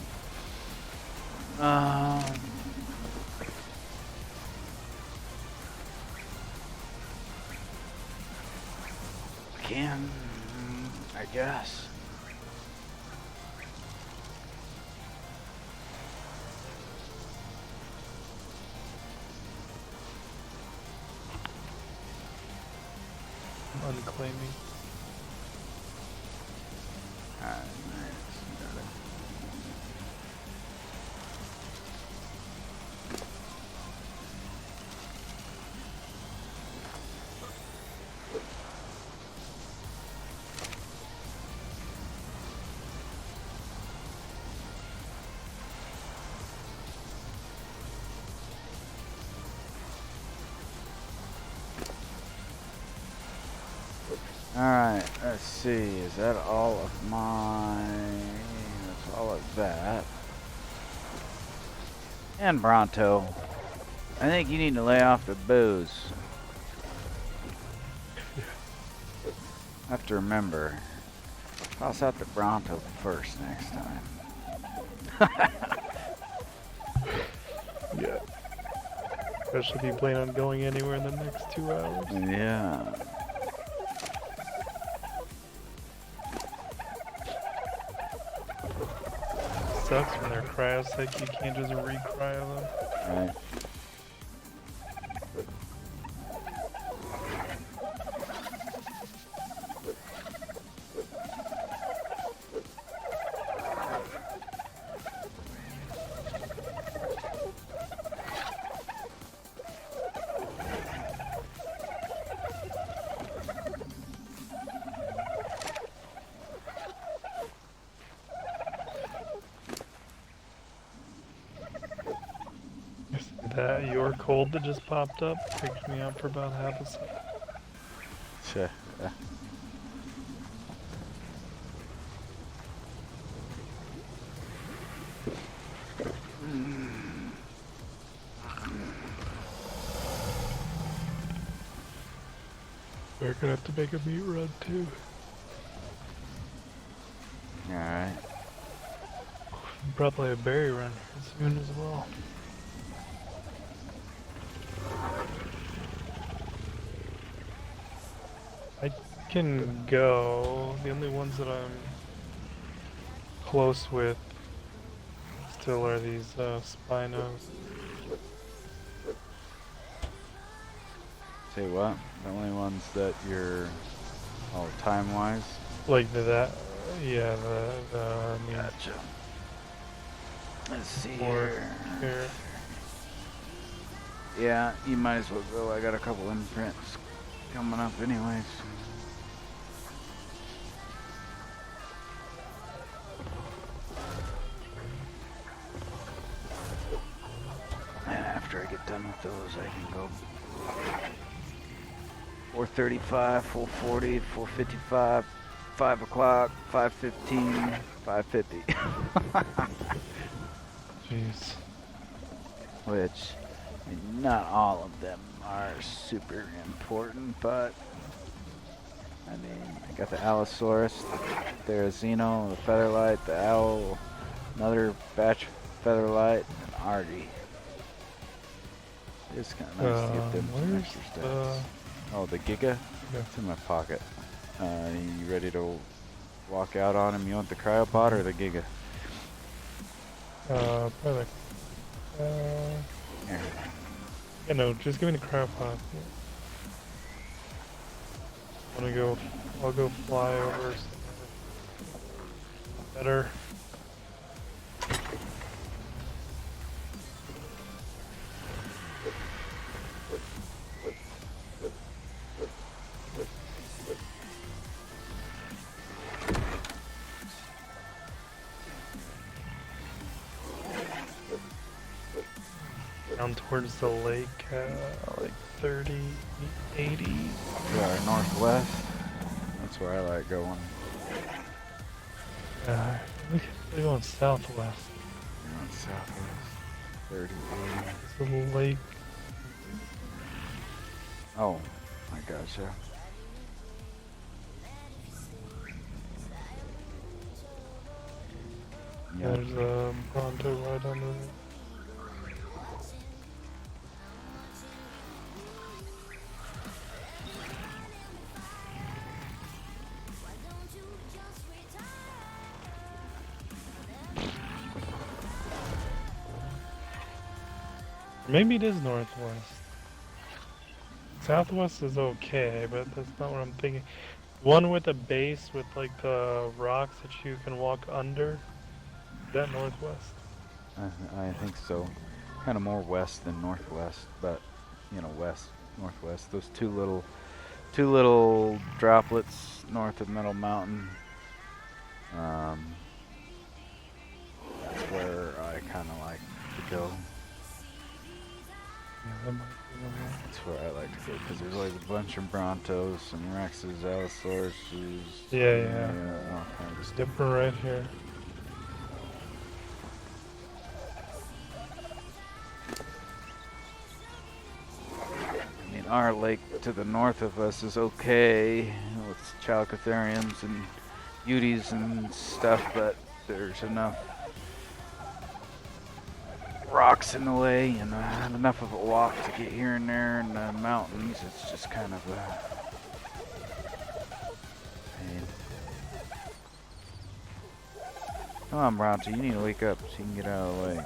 Can I guess. Unclaiming. Alright, Alright, let's see. Is that all of mine? That's all of that. And Bronto. I think you need to lay off the booze. I have to remember. Toss out the Bronto first next time. Yeah. Especially if you plan on going anywhere in the next 2 hours. Yeah. Sucks when they're cryo-sick, you can't just re-cryo them. Right. That your cold that just popped up freaked me out for about half a second. Sure. We're gonna have to make a meat run too. Alright. Probably a berry run soon as well. I can go. The only ones that I'm close with still are these Spinos. Say what? The only ones that you're, oh, time-wise? Like the I mean, Gotcha. Let's see more here. Yeah, you might as well go. I got a couple imprints coming up anyways. And after I get done with those, I can go 4:35, 4:40, 4:55, 5 o'clock, 5:15, 5:50. jeez. Which, I mean, not all of them are super important, but I mean, I got the Allosaurus, the Therizino, the Featherlight, the Owl, another batch of Featherlight, and Artie. It's kind of nice to get them some Where's extra stats. Oh, the Giga? Yeah. It's in my pocket. You ready to walk out on him? You want the cryopod or the Giga? Probably like, Here. yeah, no, just give me the cryopod. Yeah. I'll go fly over somewhere better. Down towards the lake, like 30, 80. Yeah, northwest. That's where I like going. We're going southwest. You're on southwest. 30, 80. It's a little lake. Oh, I gotcha. Yeah. There's a Bronto right under there. Maybe it is northwest. Southwest is okay, but that's not what I'm thinking. One with a base with like the rocks that you can walk under. Is that northwest? I think so. Kind of more west than northwest, but you know, west, northwest. Those two little droplets north of Middle Mountain. That's where I kind of like to go. Yeah, that might be the one. That's where I like to go because there's always a bunch of Brontos, some Rexes, Allosauruses. Yeah. All kinds of It's stuff. different right here. I mean, our lake to the north of us is okay with Chalcotheriums and Uties and stuff, but there's enough rocks in the way and enough of a walk to get here and there in the mountains. It's just kind of a pain. Come on, Bronte, you need to wake up so you can get out of the way.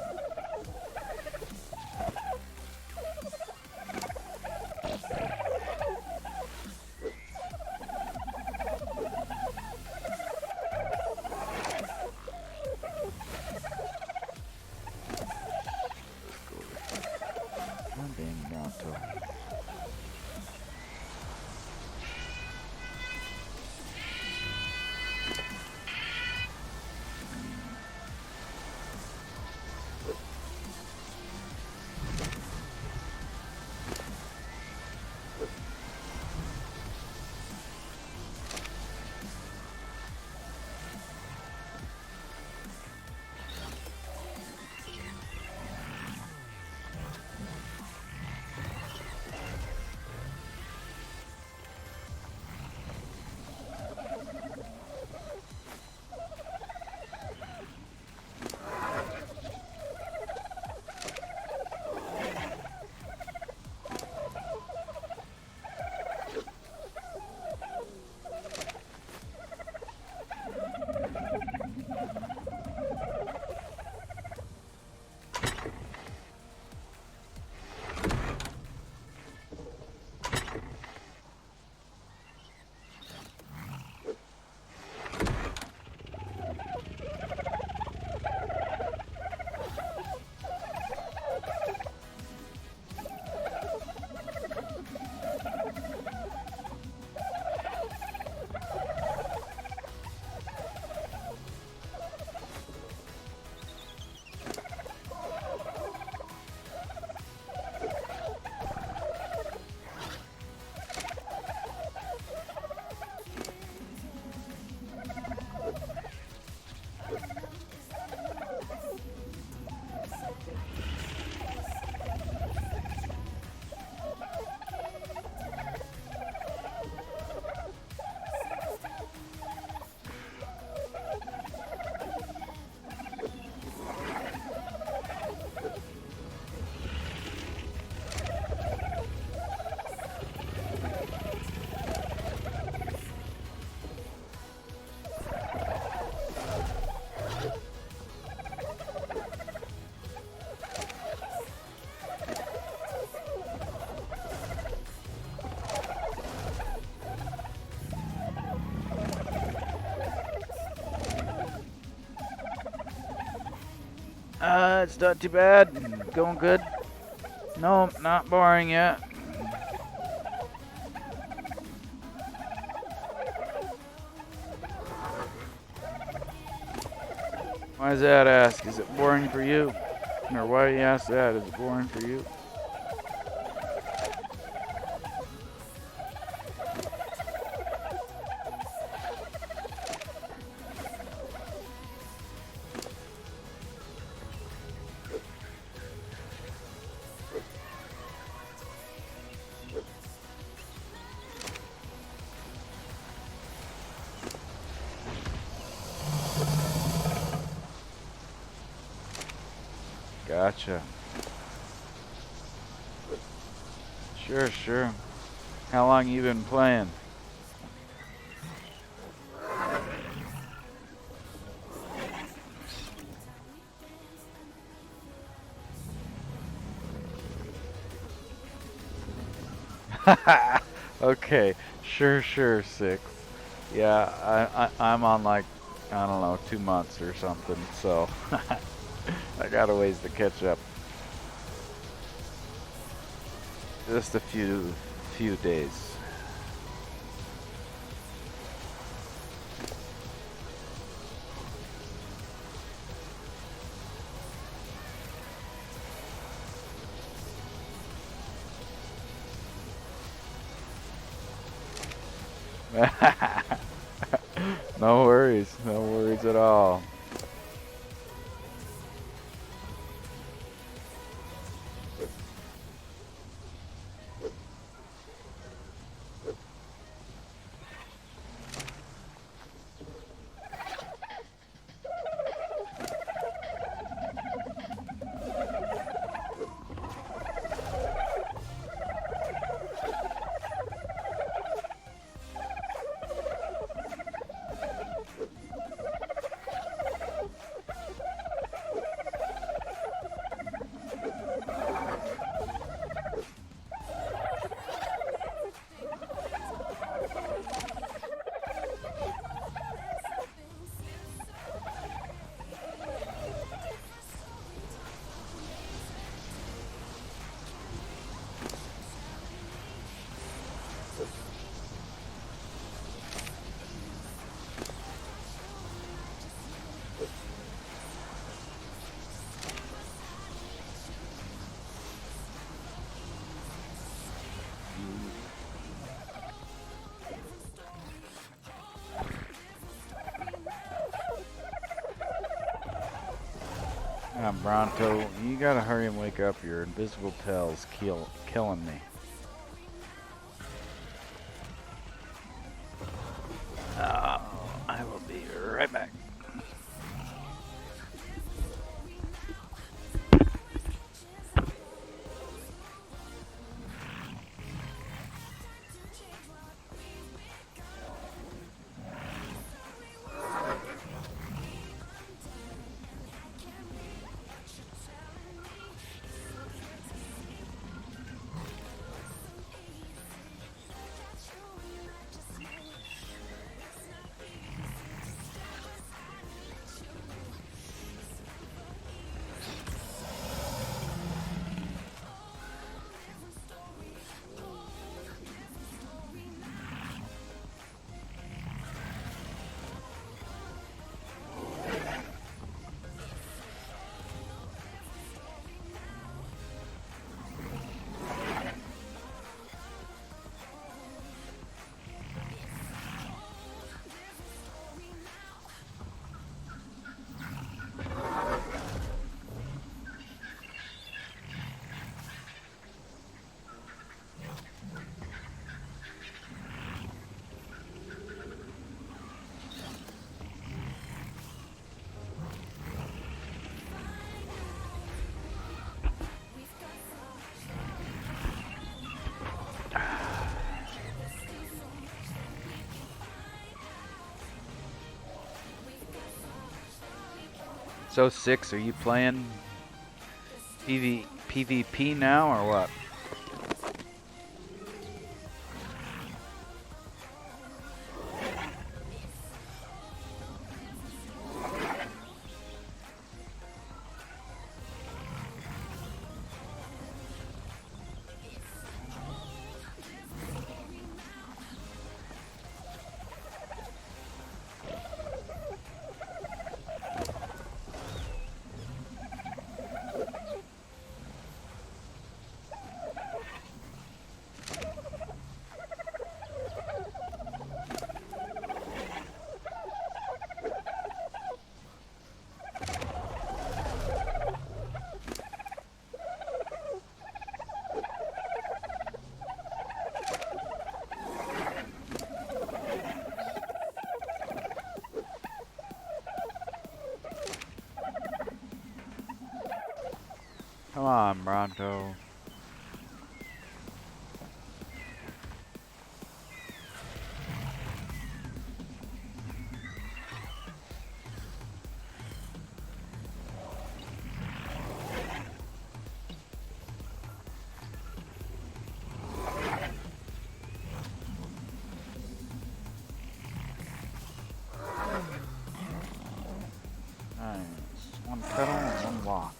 It's not too bad. Going good. No, not boring yet. Why does that ask? Is it boring for you? Or why do you ask that? Is it boring for you? Gotcha. Sure. How long you been playing? Okay, sure, 6. Yeah, I'm on like, I don't know, 2 months or something, so I got a ways to catch up. Just a few days. No worries at all. Bronto, you gotta hurry and wake up. Your invisible tail's killing me. I will be right back. So 6, are you playing PvP now or what? Come on, Bronto. Nice. One kettle and one walk.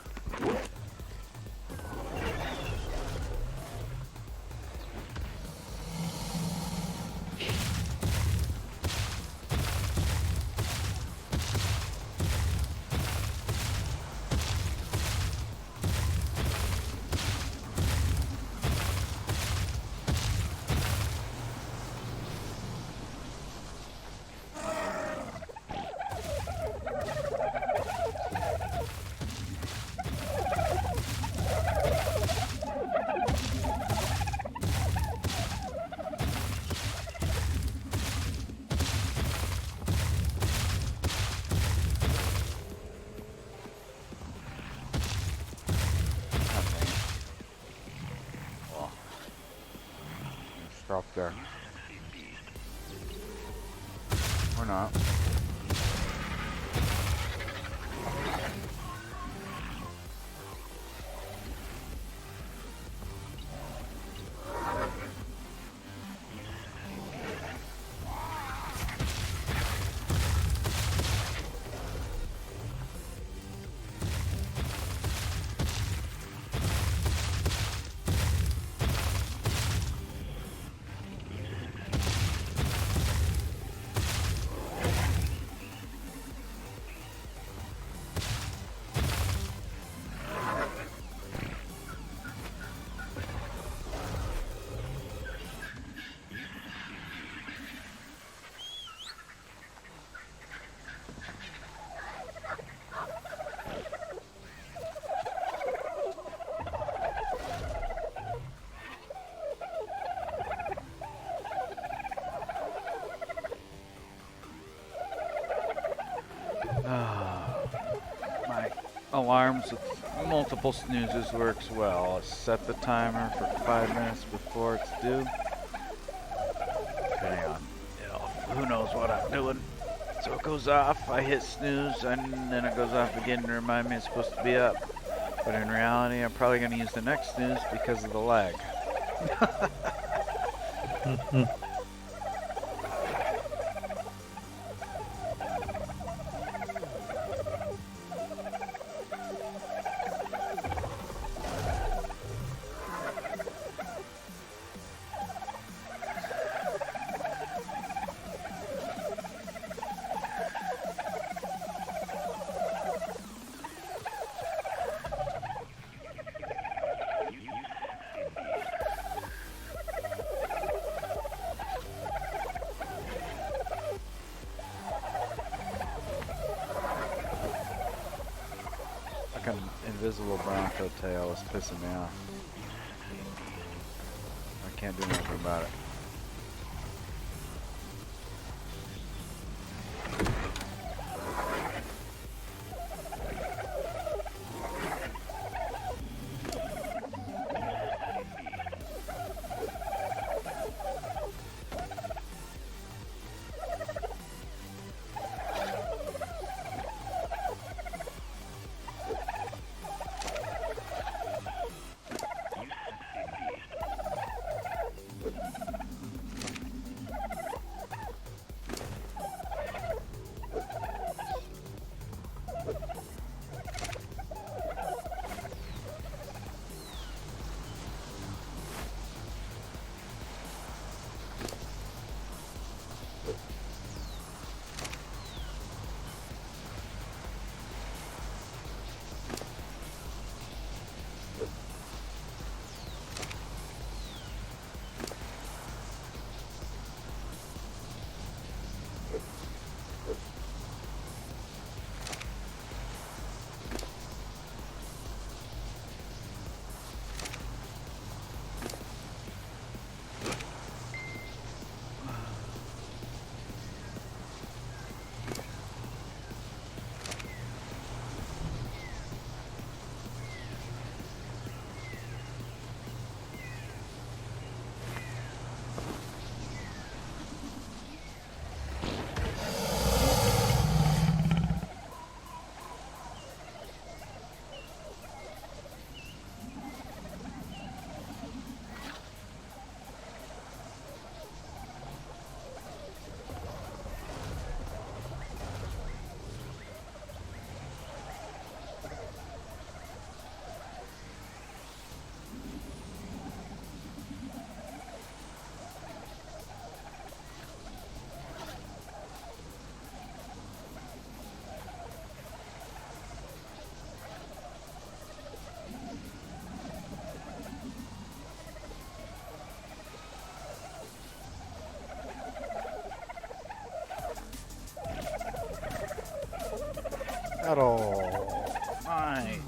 Drop there. Or not. My alarms with multiple snoozes works well. I set the timer for 5 minutes before it's due. Depending on, who knows what I'm doing. So it goes off, I hit snooze, and then it goes off again to remind me it's supposed to be up. But in reality, I'm probably going to use the next snooze because of the lag. Fucking invisible Bronco tail is pissing me off. I can't do nothing about it. Metal. Nice.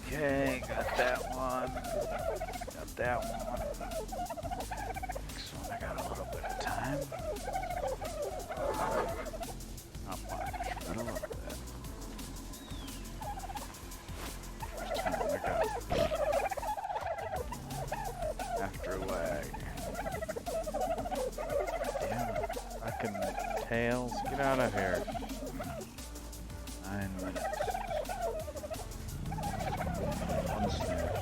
Okay, got that one. Got that one. Next one, I got a little bit of time. Not much, but a little bit. First time I got after lag. Damn it. Fucking tails, get out of here. 9 minutes. One snooze.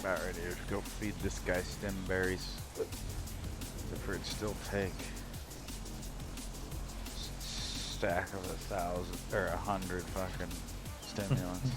About ready to go feed this guy stem berries. If it'd still take stack of 1,000 or 100 fucking stimulants.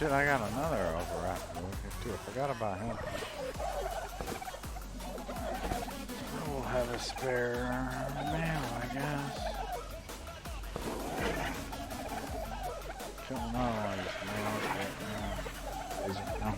shit, I got another override too. I forgot about him. We'll have a spare mail, I guess. Kill another one of these males right now. Is it now?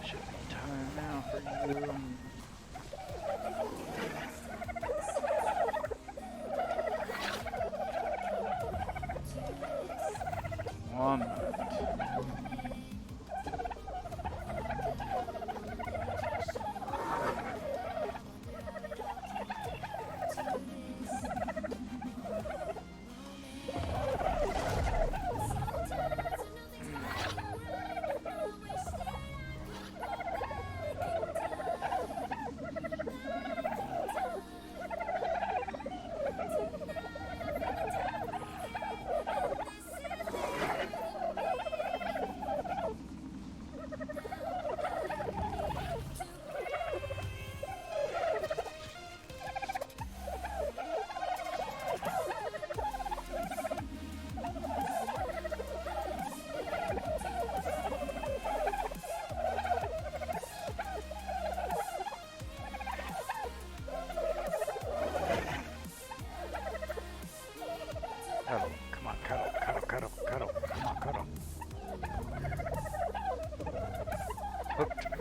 Should be time now for you. One minute.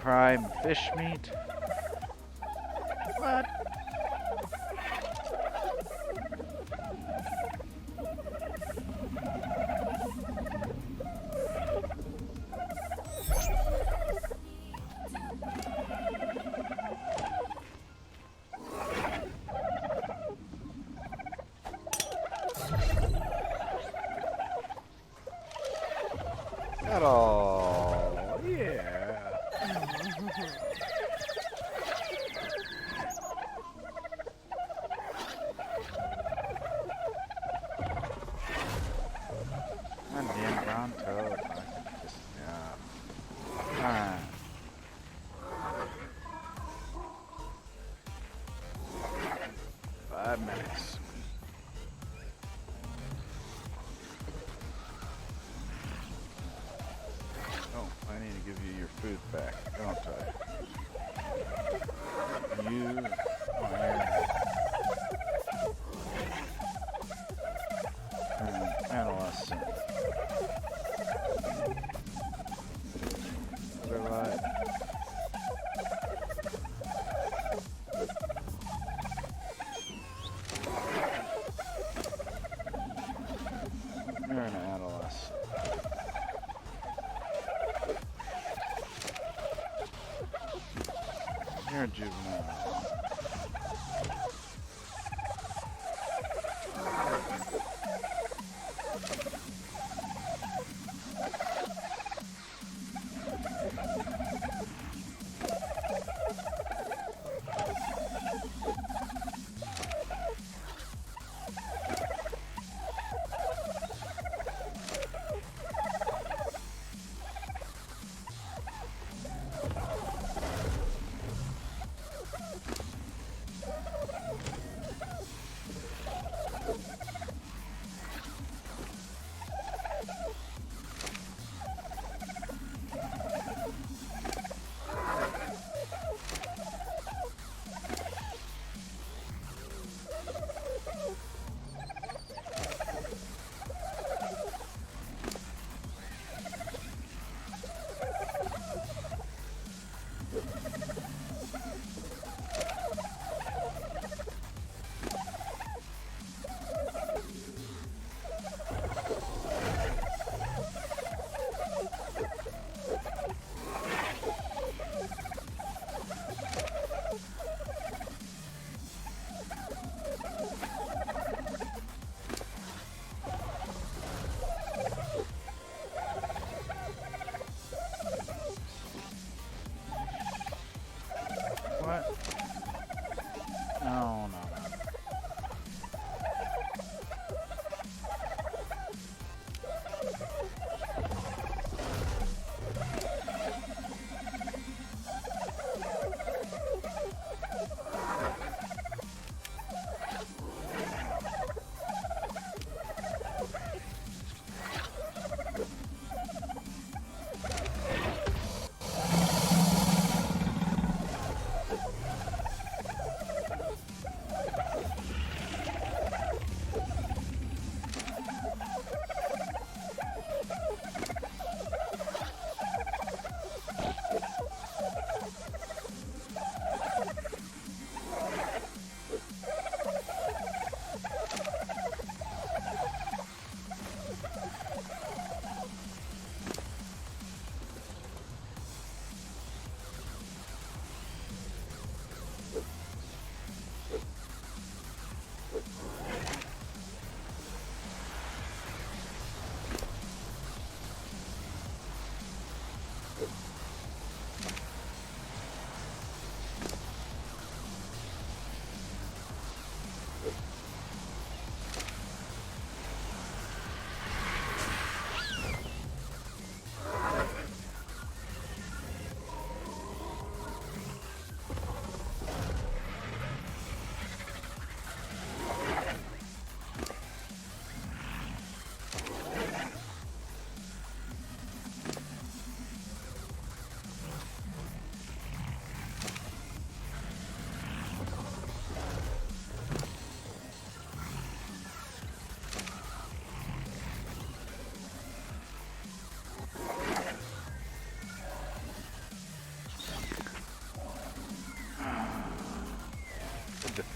prime fish meat. What? Oh, yeah. And damn brown toad. I can just, yeah. Alright. Five minutes. Oh, I need to give you your food back, don't I? You are an adolescent. Otherwise, you're an adolescent. You're a juvenile.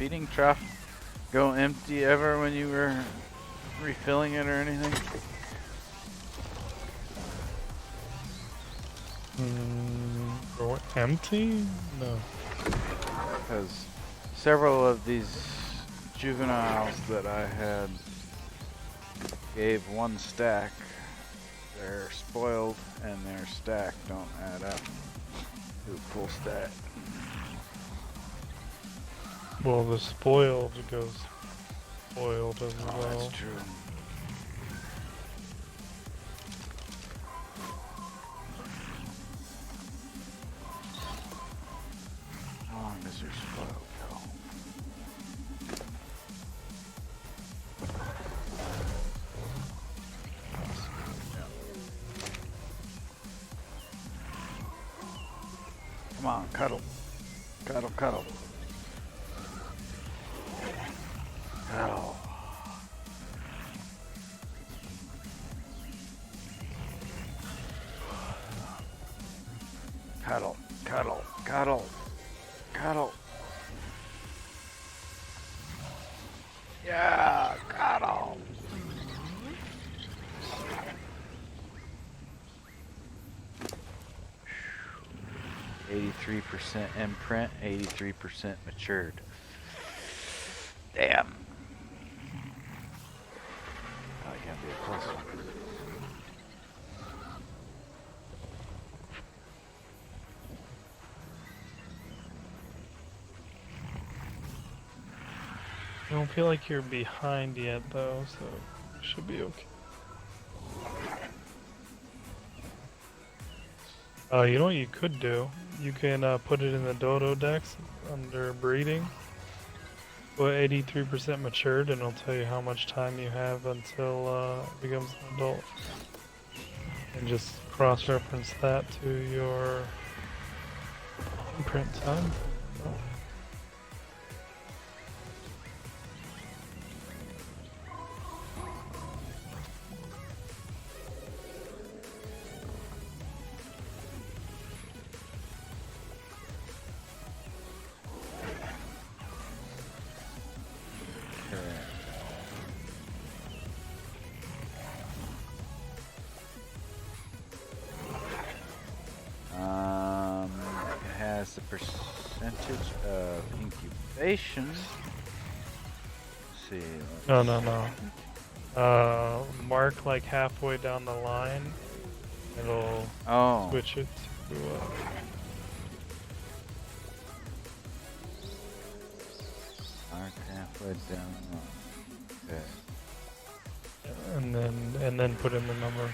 feeding trough go empty ever when you were refilling it or anything? Or empty? No. Because several of these juveniles that I had gave one stack. They're spoiled and their stack don't add up to a full stack. Well, the spoiled goes spoiled as Oh, well. that's true. How long does your spoiled go? Come on, cuddle. Cuddle, cuddle. Cuddle. Cuddle, cuddle, cuddle, cuddle. Yeah, cuddle. %, imprint, 83% matured. Damn. Probably can't be a close one. I don't feel like you're behind yet though, so it should be okay. You know what you could do? You can put it in the dodo decks under breeding. Put 83% matured and it'll tell you how much time you have until it becomes an adult. And just cross-reference that to your imprint time. It has the percentage of incubation. Let's see. No. Mark like halfway down the line. It'll switch it to Mark halfway down the line. Okay. and then put in the number.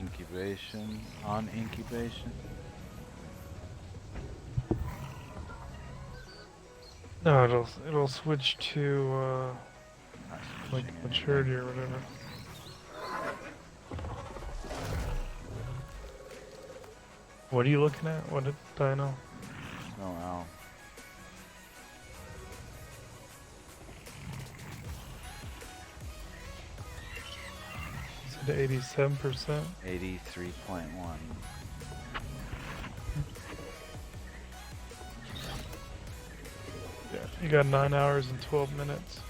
Incubation, on incubation. No, it'll switch to like maturity or whatever. What are you looking at? What did I know? Oh wow. Is it 87%? 83.1. Yeah. You got 9 hours and 12 minutes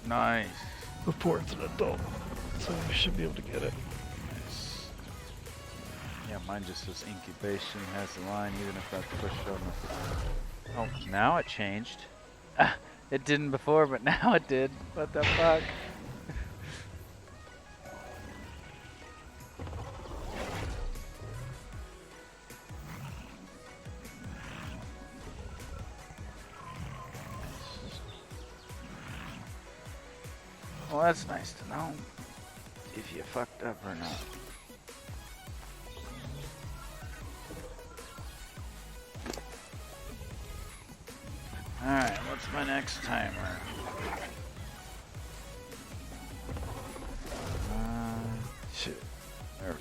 Nice. before it's an adult, so you should be able to get it. Nice. Yeah, mine just says incubation has the line even if I push on the... Oh, now it changed. It didn't before, but now it did. What the fuck? Well, that's nice to know if you fucked up or not. Alright, what's my next timer? Shit. There.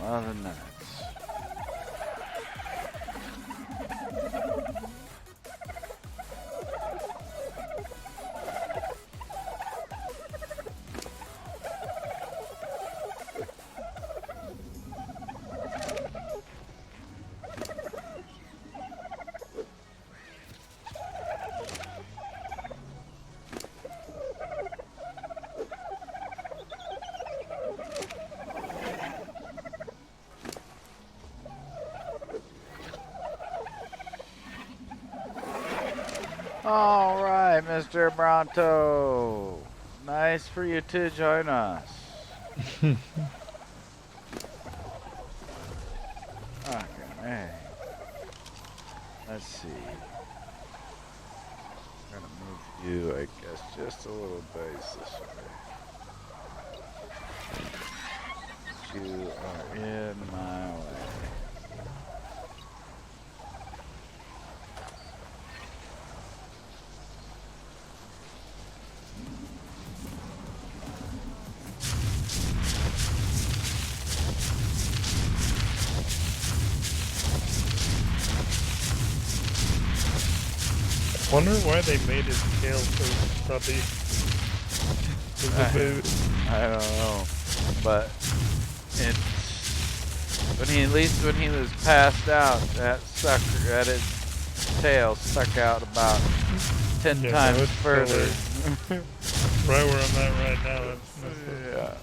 The minutes. All right, Mr. Bronto. Nice for you to join us. Okay. Let's see. I'm gonna move you, I guess, just a little base this way. You are in my way. Wonder why they made his tail so stubby. I don't know, but it's at least when he was passed out, that sucker, that his tail stuck out about 10 times further. Right where I'm at right now. That's Yeah.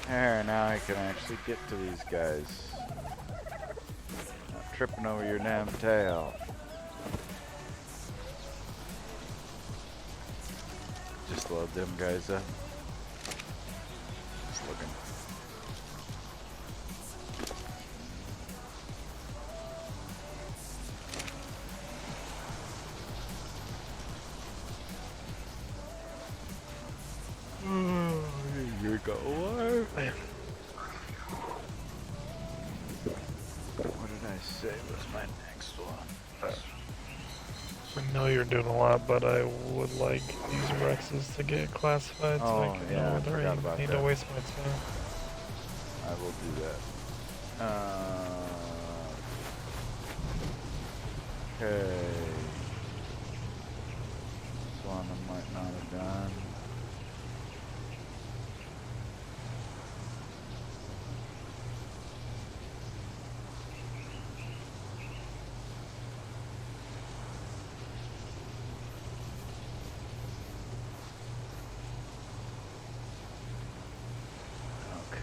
There, now I can actually get to these guys. Not tripping over your damn tail. Just load them guys up. Just looking. Here we go. What did I say was my next one? I know you're doing a lot, but I would like these Rexes to get classified so I can know whether I need to waste my time. I will do that. Okay. This one I might not have done.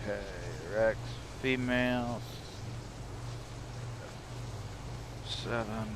Okay, Rex, females, 7.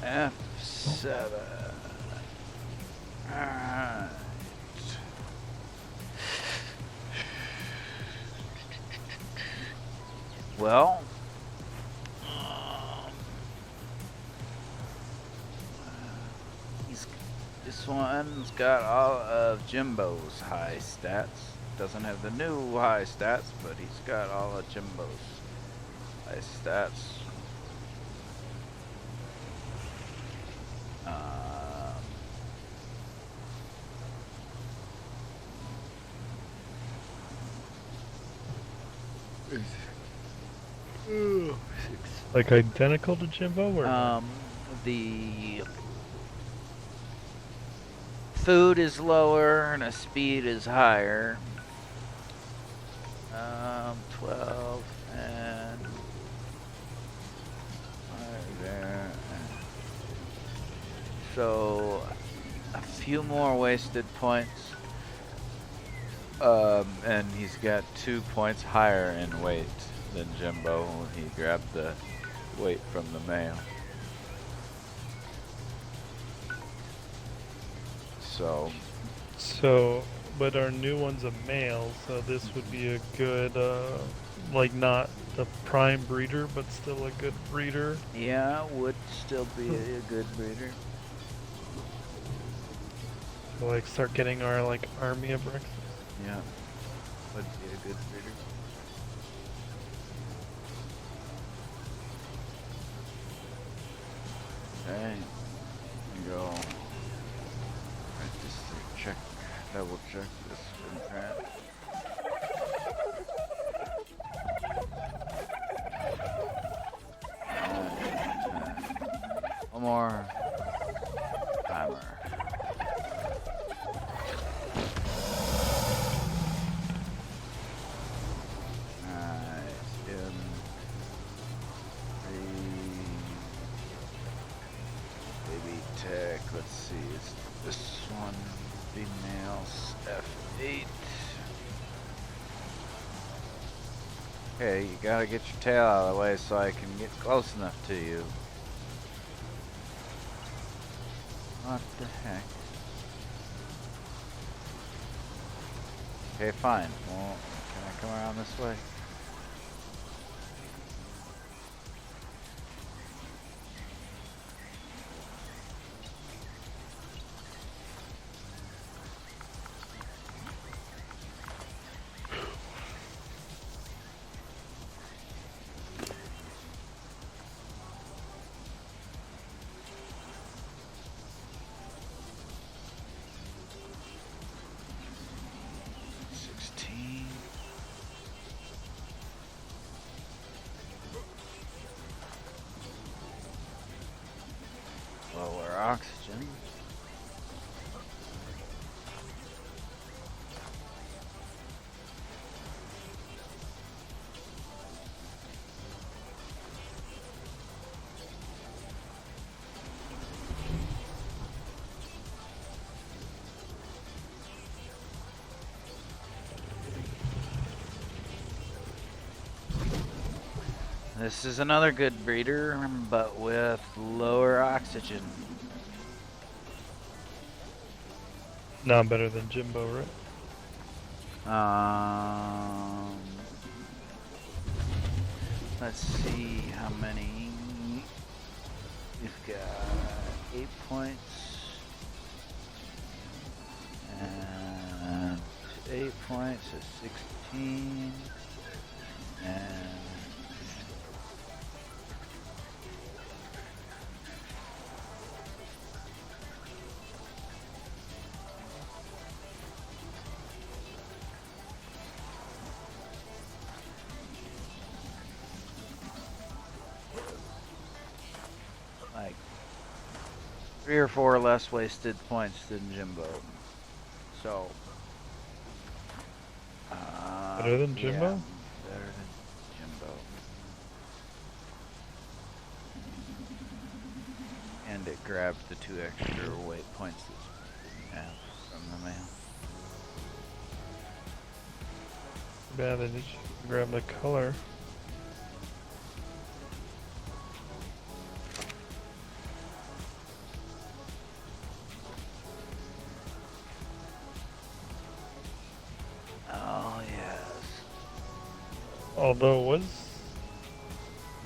F7. Alright. Well, this one's got all of Jimbo's high stats. Doesn't have the new high stats, but he's got all of Jimbo's high stats. Like identical to Jimbo, or the food is lower and the speed is higher. 12 and there. So a few more wasted points. And he's got 2 points higher in weight than Jimbo when he grabbed the weight from the male. So, but our new one's a male, so this would be a good, like not the prime breeder, but still a good breeder. Yeah, would still be a good breeder. So, like start getting our like army of Rexes. Yeah, would be a good breeder. Okay, go. Right, just to check, double check this contract. One more timer. In 3 baby tech, let's see, is this one females F8. Okay, you gotta get your tail out of the way so I can get close enough to you. What the heck? Okay, fine. Well, can I come around this way? Lower oxygen. This is another good breeder, but with lower oxygen. Not better than Jimbo, right? Let's see how many. We've got 8 points and 8 points is 16 and like 3 or 4 less wasted points than Jimbo. So Better than Jimbo? Yeah, better than Jimbo. And it grabbed the 2 extra weight points that you didn't have from the male. Bad that you grab the color. Oh yes. Although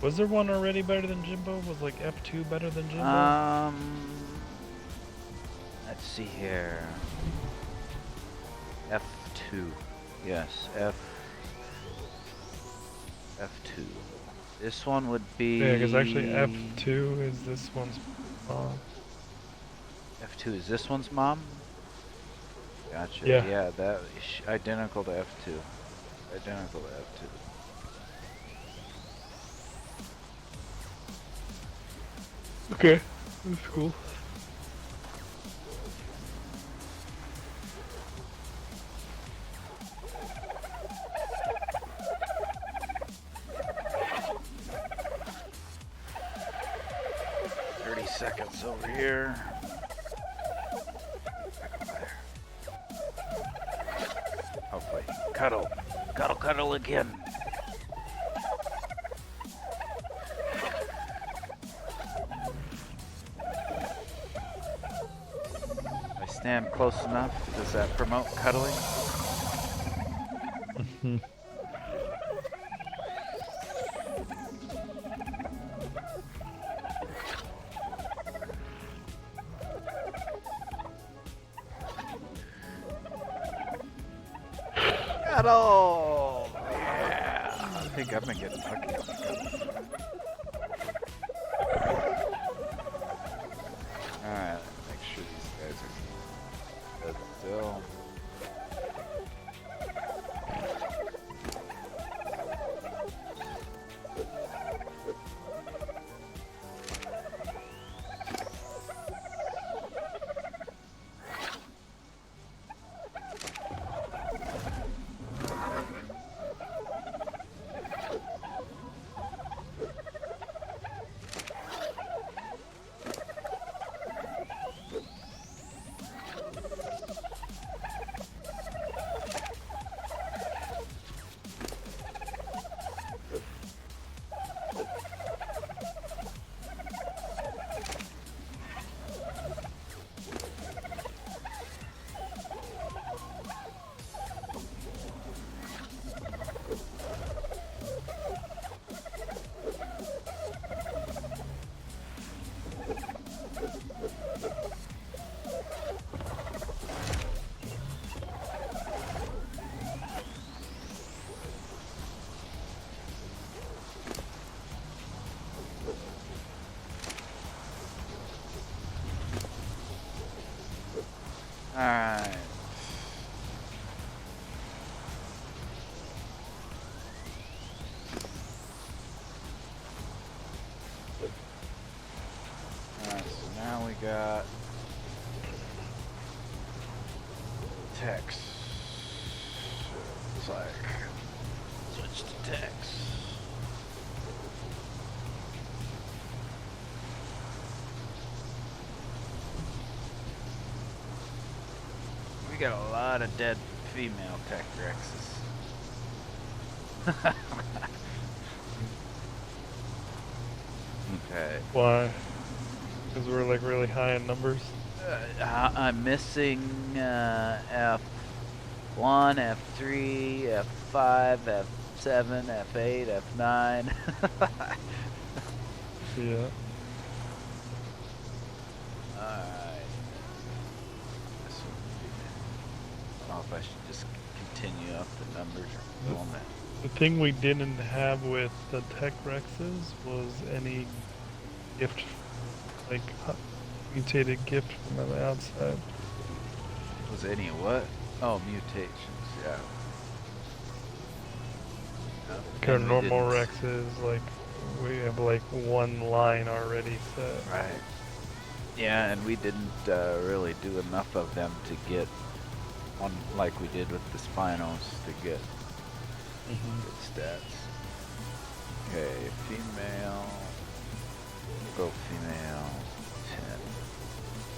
was there one already better than Jimbo? Was like F2 better than Jimbo? Let's see here. F2. Yes, F2. This one would be. Yeah, because actually F2 is this one's mom. F2 is this one's mom? Gotcha. Yeah. Yeah, that is identical to F2. Identical to F2. Okay, that's cool. Seconds over here. Cuddle. Cuddle, cuddle again. If I stand close enough, does that promote cuddling? Cuddle! Yeah! I think I've been getting lucky. Alright, make sure these guys are good still. Alright. Alright, so now we got text. It's like switch to text. We got a lot of dead female tech rexes. Okay. Why? Because we're like really high in numbers. I'm missing F1, F3, F5, F7, F8, F9. Yeah. Alright. I don't know if I should just continue up the numbers or film it. The thing we didn't have with the Tech Rexes was any gift, like mutated gift from the outside. Was any what? Oh, mutations, yeah. Our And we normal didn't- Rexes, like, we have like one line already set. Right. Yeah, and we didn't really do enough of them to get one like we did with the Spinos to get good stats. Okay, female. We'll go female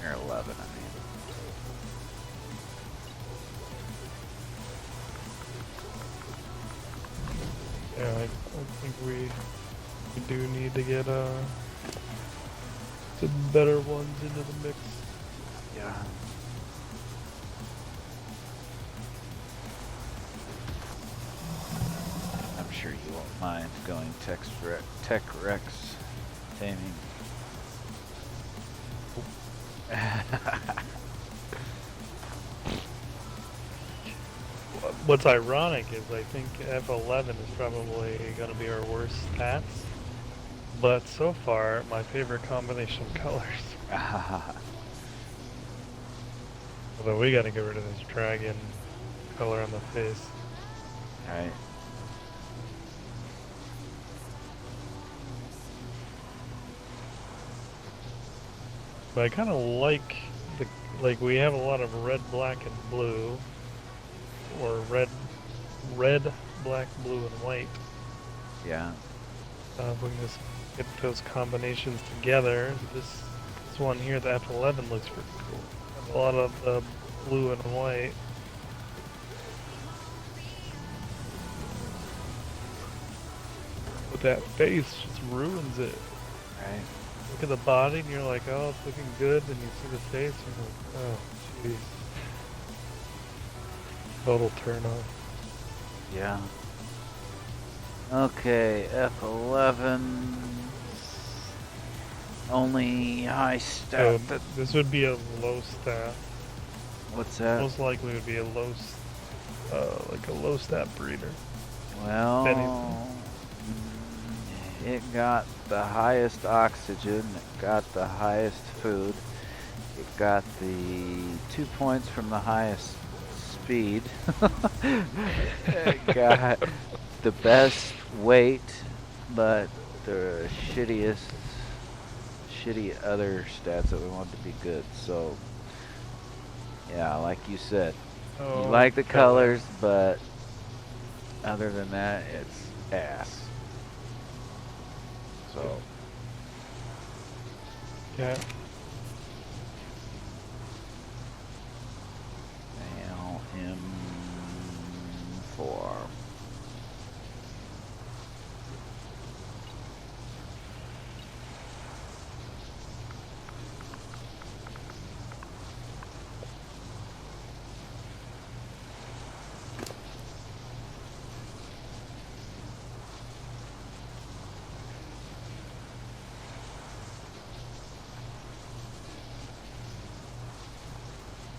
10 or 11, I mean. Yeah, I think we do need to get some better ones into the mix. Yeah. I'm sure you won't mind going Tech Rex taming. What's ironic is I think F11 is probably going to be our worst stats, but so far my favorite combination of colors. Although we got to get rid of this dragon color on the face. Right. But I kind of like we have a lot of red, black, and blue, or red, black, blue, and white. Yeah. If we can just get those combinations together, this one here, the F11, looks pretty cool. A lot of the blue and white. that face just ruins it. Right. Look at the body and you're like, oh, it's looking good. Then you see the face and you're like, oh, jeez. Total turn off. Yeah. Okay, F11. Only high stat. So this would be a low stat. What's that? Most likely would be a low, like a low stat breeder. Well, Anything. it got the highest oxygen, it got the highest food, it got the 2 points from the highest speed, it got the best weight, but the shitty other stats that we want to be good. So, yeah, like you said, Oh, you like the colors, but other than that, it's ass. So, Yeah. now M4.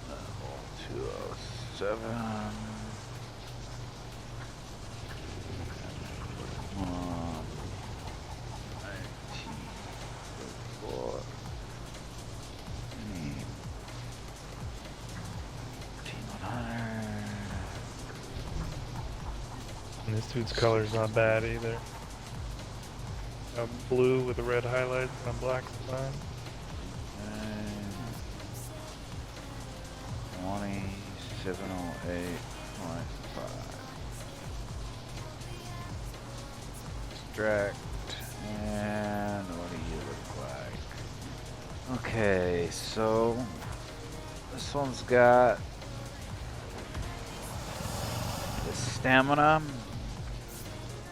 Level 207. Come on. 19. 1400. And this dude's color's not bad either. Blue with the red highlights and a black spine. 2708.5. Extract. And what do you look like? Okay, so this one's got the stamina,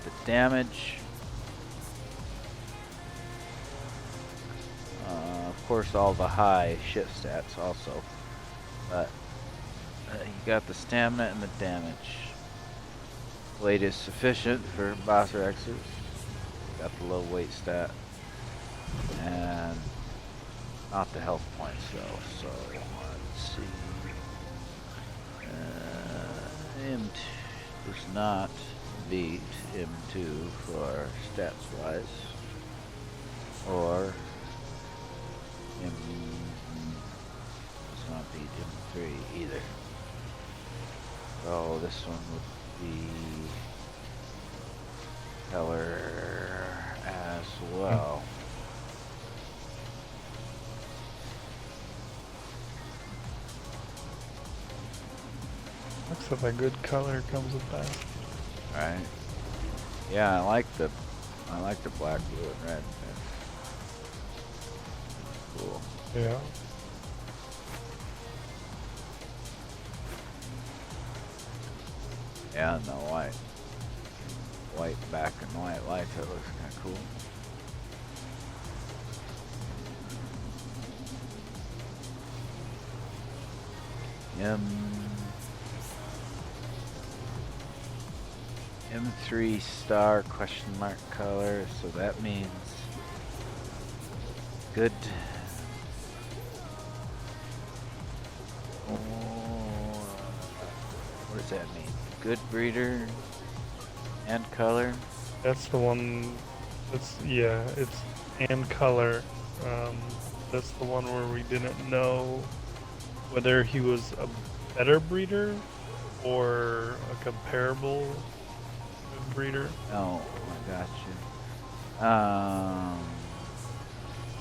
the damage, of course all the high shit stats also, but you got the stamina and the damage. Weight is sufficient for boss Rexers. Got the low weight stat and not the health points though. So let's see. M2 does not beat M2 for stats wise, or M does not beat M3 either. So this one would be color as well. Looks like a good color comes with that. Right. Yeah, I like the black, blue, and red. That's cool. Yeah. Yeah, and the white back and white lights, that looks kind of cool. M3 star question mark color, so that means good. What does that mean? Good breeder and color? That's the one. Yeah, it's and color. That's the one where we didn't know whether he was a better breeder or a comparable breeder. Oh, I got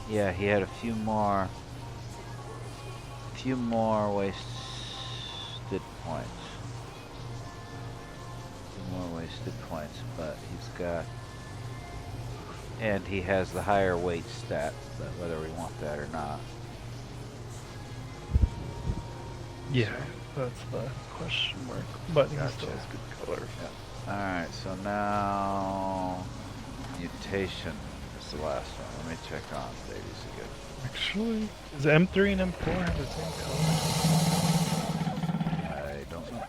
you. Yeah, he had a few more wasted points. But he's got, and he has the higher weight stat, but whether we want that or not. Yeah, that's the question mark. But he Gotcha. still has good color. Alright, so now Mutation is the last one. Let me check on Dayz again. Actually, does M3 and M4 have the same color? I don't know.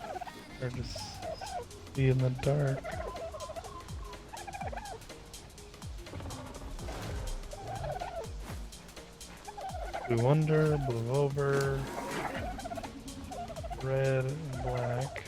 Or just see in the dark? Blue under, blue over, red and black.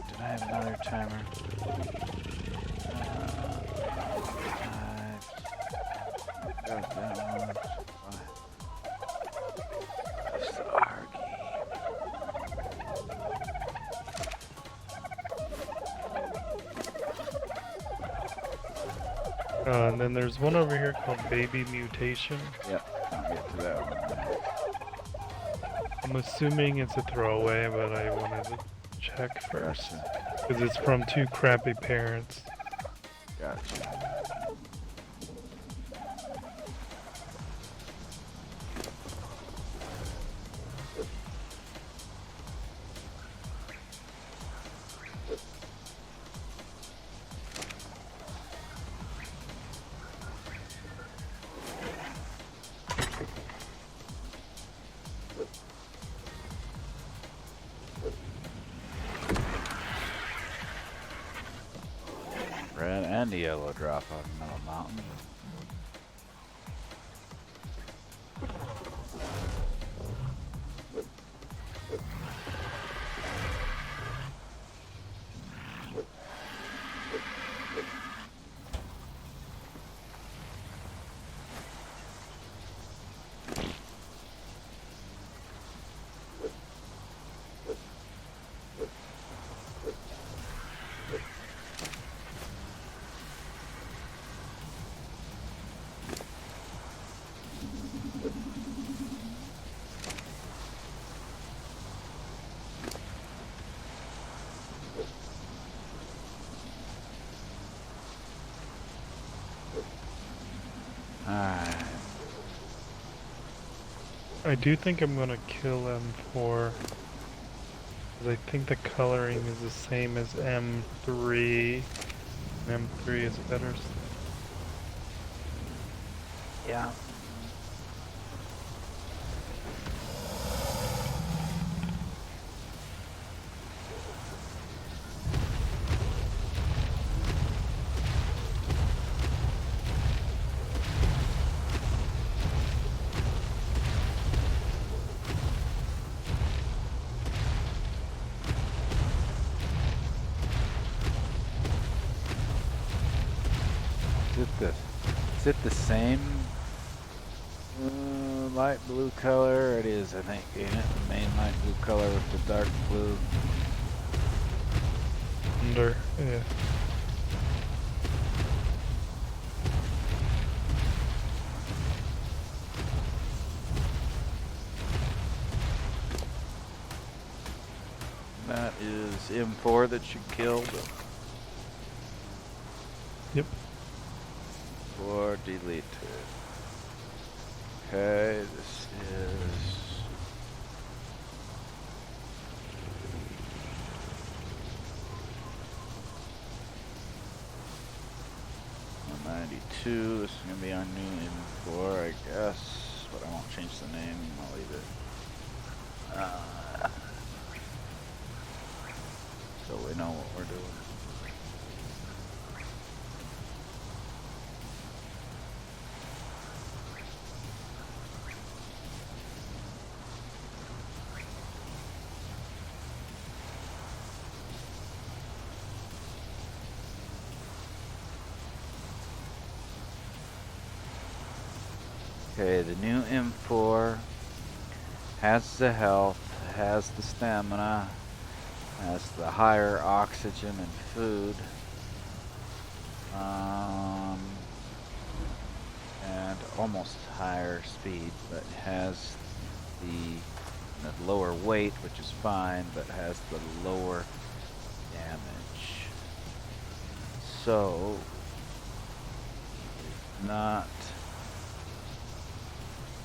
Did I have another timer? Got that one. That's the ARK. And then there's one over here called Baby Mutation. Yep, I'll get to that one. I'm assuming it's a throwaway, but I wanted to check first. Gotcha. Because it's from two crappy parents. Gotcha. Red and yellow drop on Middle Mountain. Alright. I do think I'm gonna kill M4. Because I think the coloring is the same as M3. And M3 is better. Yeah. Is it the same light blue color? It is, I think, ain't it? The main light blue color with the dark blue. Under, yeah. That is M4 that you killed. Yep. Or deleted. Okay, this is 192. This is gonna be our new M4, I guess, but I won't change the name. I'll leave it. So we know what we're doing. Okay, the new M4 has the health, has the stamina, has the higher oxygen and food, and almost higher speed, but has the lower weight, which is fine, but has the lower damage. So, it's not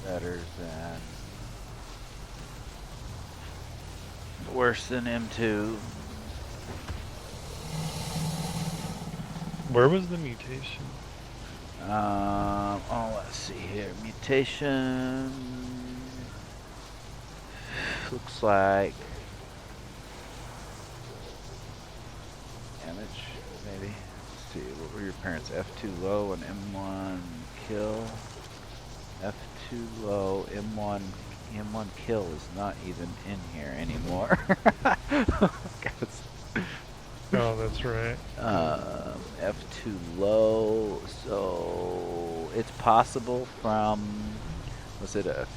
better than, worse than M2. Where was the mutation? Oh, let's see here. Mutation looks like damage, maybe. Let's see. What were your parents? F2 low and M1 kill. F2 low, M1 kill is not even in here anymore. Oh, that's right. F2 low, so it's possible from, was it a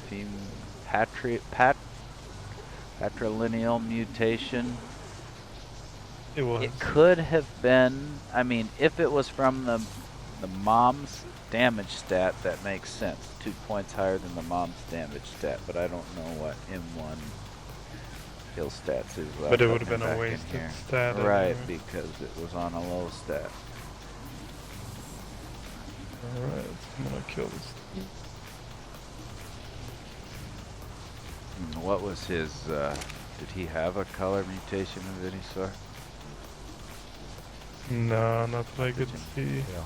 patrilineal mutation? It was. It could have been, I mean, if it was from the mom's damage stat, that makes sense. 2 points higher than the mom's damage stat, but I don't know what M1 kill stats is. But it would have been a wasted stat. Right, anyway. because it was on a low stat. Alright, I'm gonna kill this. What was his, did he have a color mutation of any sort? No, not that I could see. Yeah.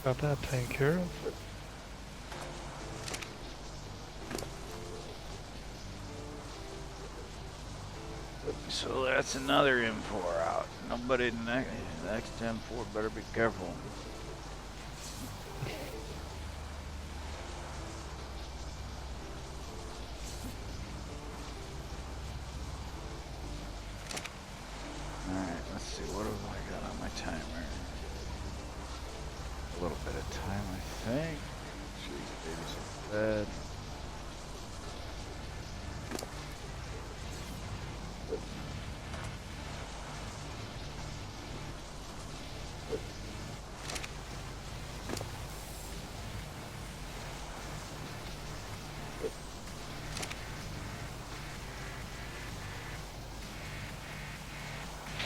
Got that taken care of. So that's another M4 out. Nobody next M4 better be careful. Alright, let's see, what have I got on my timer? A little bit of time, I think. Jeez, baby's in bed.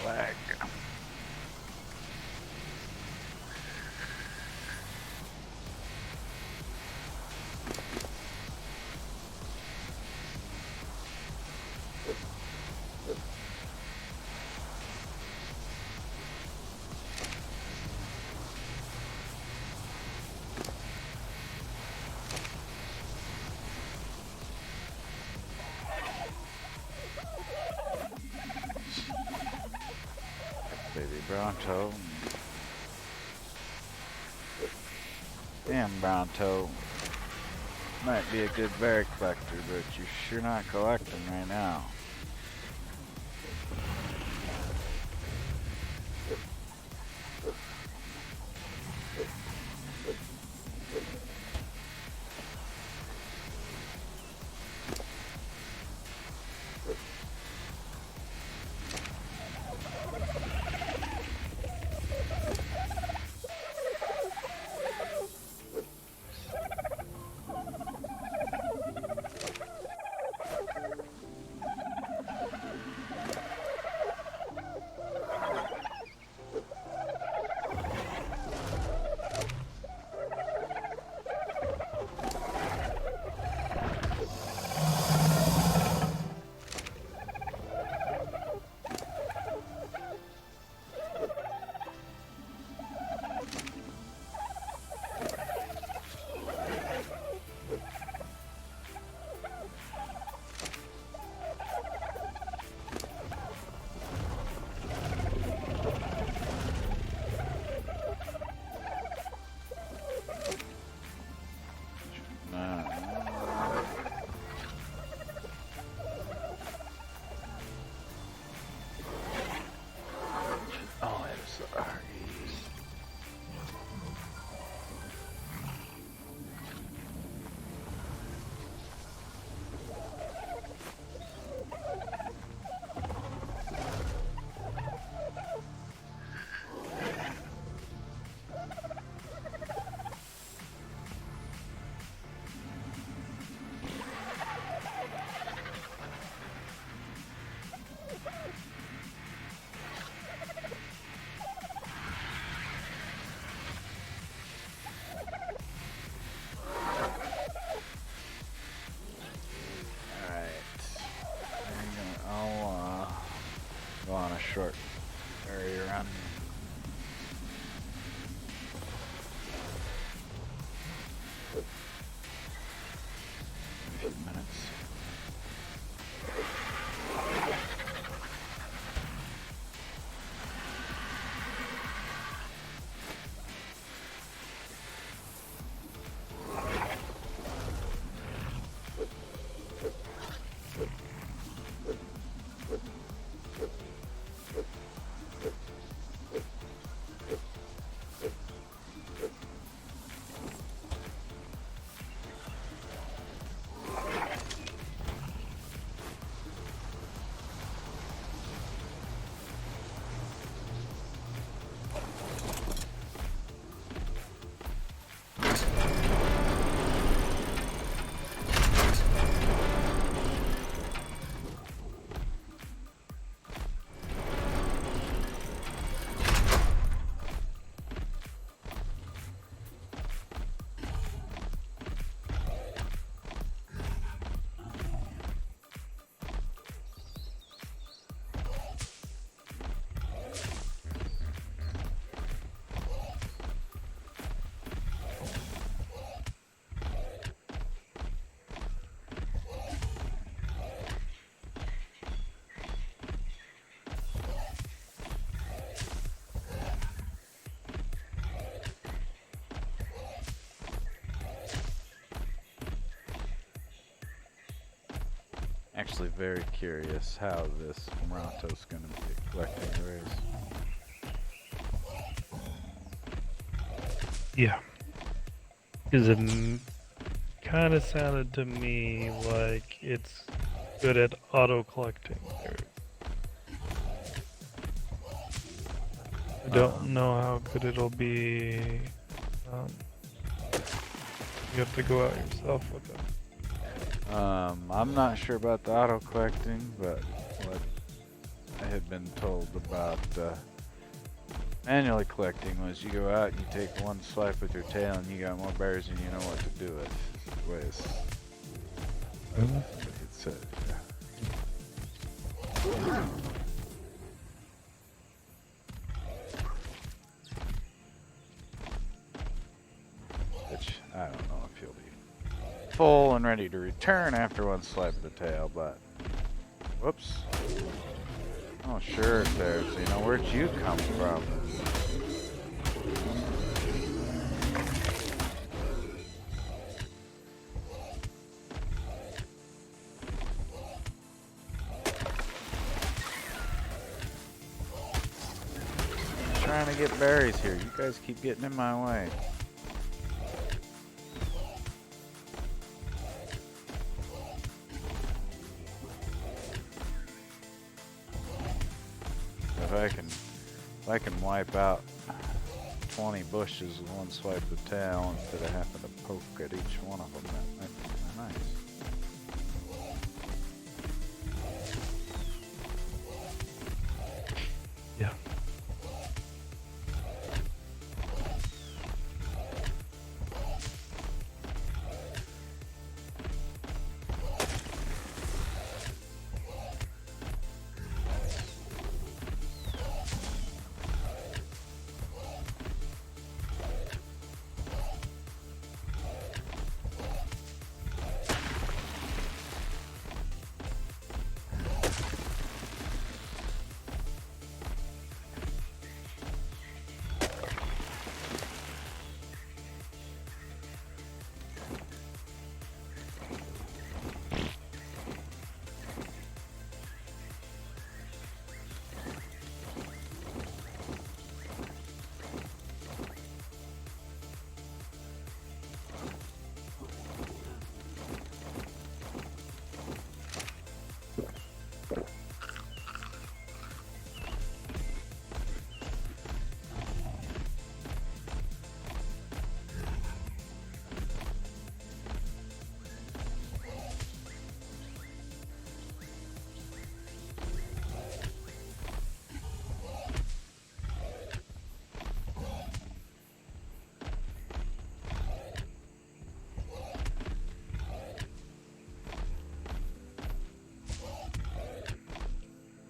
Lag. Baby Bronto. Damn, Bronto. Might be a good berry collector, but you're sure not collecting right now. actually very curious how this Moronto's gonna be collecting the berries. Yeah. Because it kind of sounded to me like it's good at auto collecting. I don't know how good it'll be. You have to go out yourself with it. I'm not sure about the auto collecting, but what I had been told about manually collecting was you go out, you take one swipe with your tail, and you got more berries than you know what to do with. Ways. It said, yeah. Which I don't know if you'll be full and ready to return after one swipe of the tail, but whoops. Oh sure there's, you know, where'd you come from? I'm trying to get berries here. You guys keep getting in my way. If I can wipe out 20 bushes with one swipe of the tail instead of having to poke at each one of them, that might be nice. Yeah.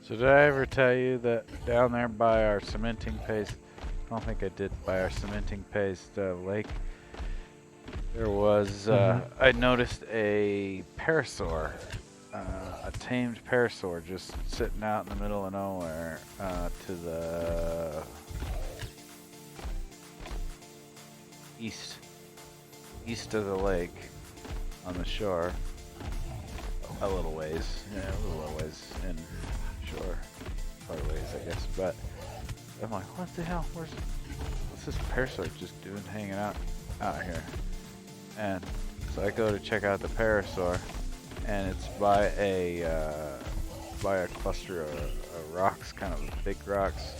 So did I ever tell you that down there by our cementing paste, I don't think I did, by our cementing paste lake, there was, I noticed a parasaur, a tamed parasaur just sitting out in the middle of nowhere to the east of the lake on the shore. A little ways, yeah, a little ways in shore, far ways, I guess. But I'm like, what the hell? What's this parasaur just doing, hanging out here? And so I go to check out the parasaur, and it's by a cluster of rocks, kind of big rocks.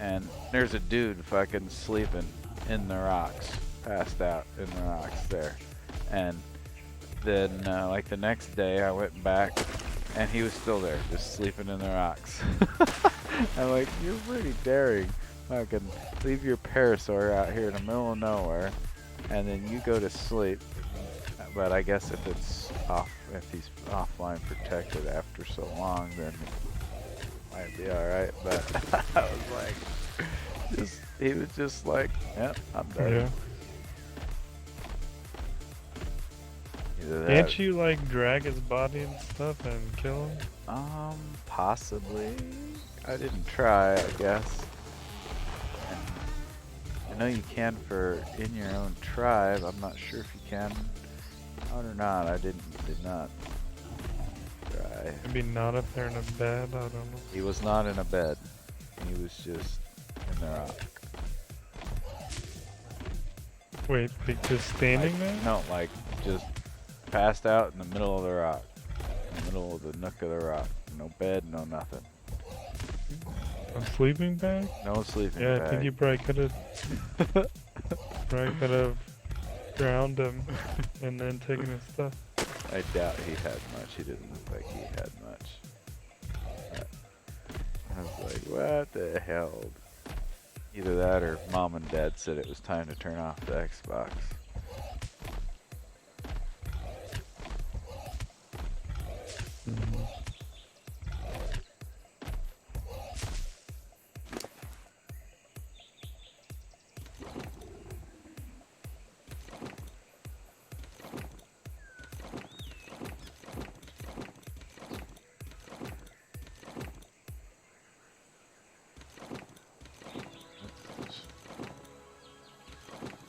And there's a dude fucking sleeping in the rocks, passed out in the rocks there. And then, like the next day, I went back, and he was still there, just sleeping in the rocks. I'm like, you're pretty daring. Fucking leave your parasaur out here in the middle of nowhere, and then you go to sleep. But I guess if it's off, if he's offline protected after so long, then it might be all right. But I was like, he was just like, yep, I'm done. Yeah. Can't you like drag his body and stuff and kill him? Possibly. I didn't try, I guess. I know you can for in your own tribe. I'm not sure if you can out or not. I did not. Dry. Maybe not if they're in a bed. I don't know. He was not in a bed. He was just in the rock. Wait, like just standing Like, there? no, like just passed out in the middle of the rock. In the middle of the nook of the rock. No bed, no nothing. A sleeping bag? No sleeping Yeah, bag. I think you probably could have drowned him and then taken his stuff. I doubt he had much. He didn't look like he had much. I was like, what the hell? Either that or mom and dad said it was time to turn off the Xbox.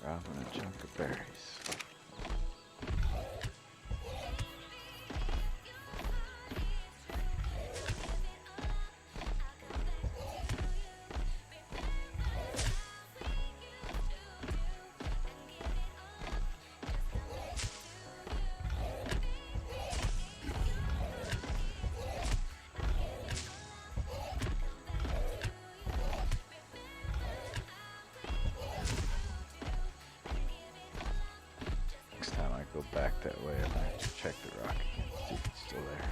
Dropping a chunk of berries. Next time I go back that way, I might have to check the rock again, see if it's still there.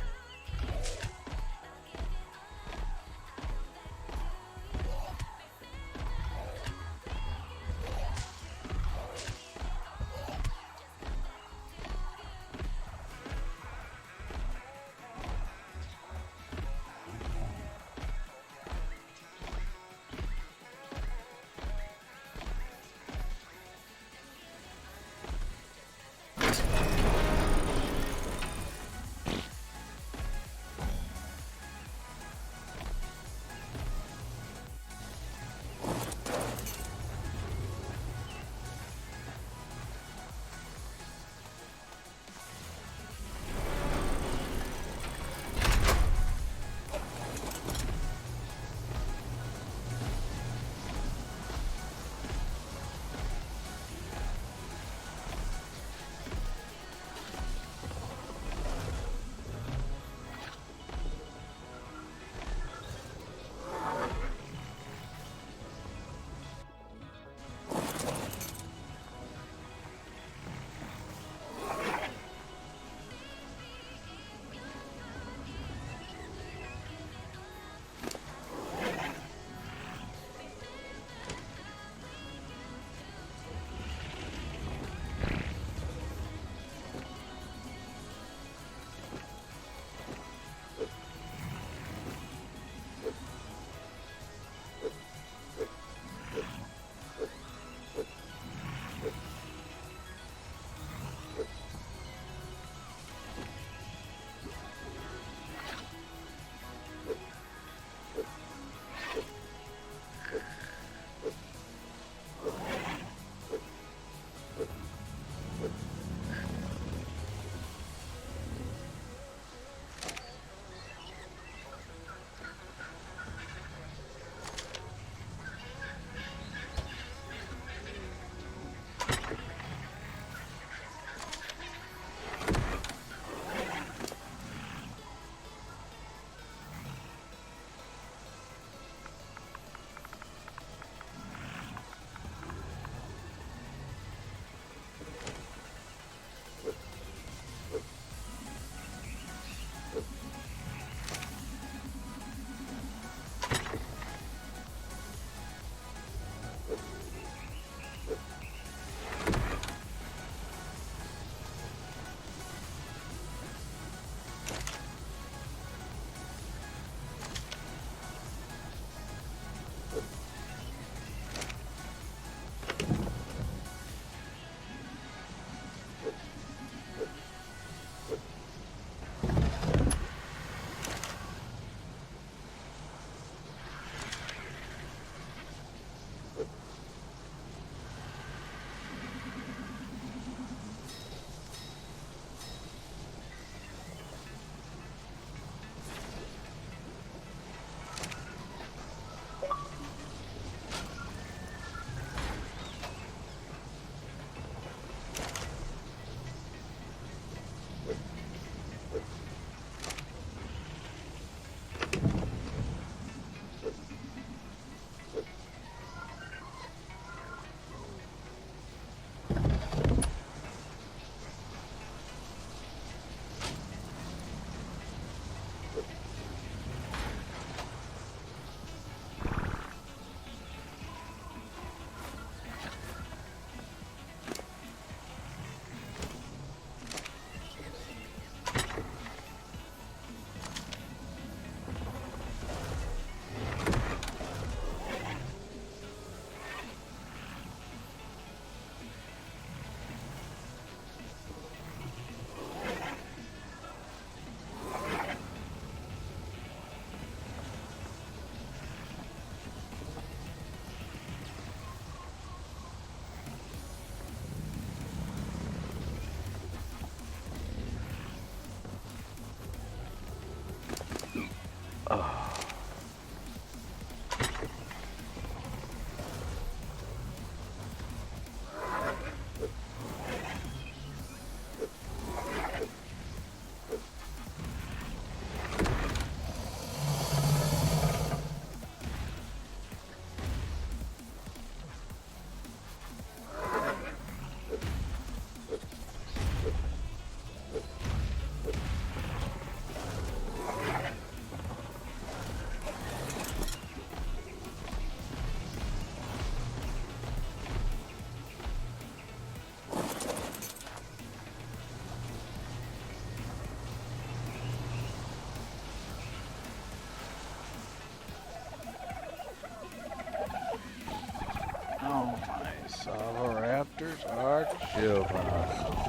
juvenile.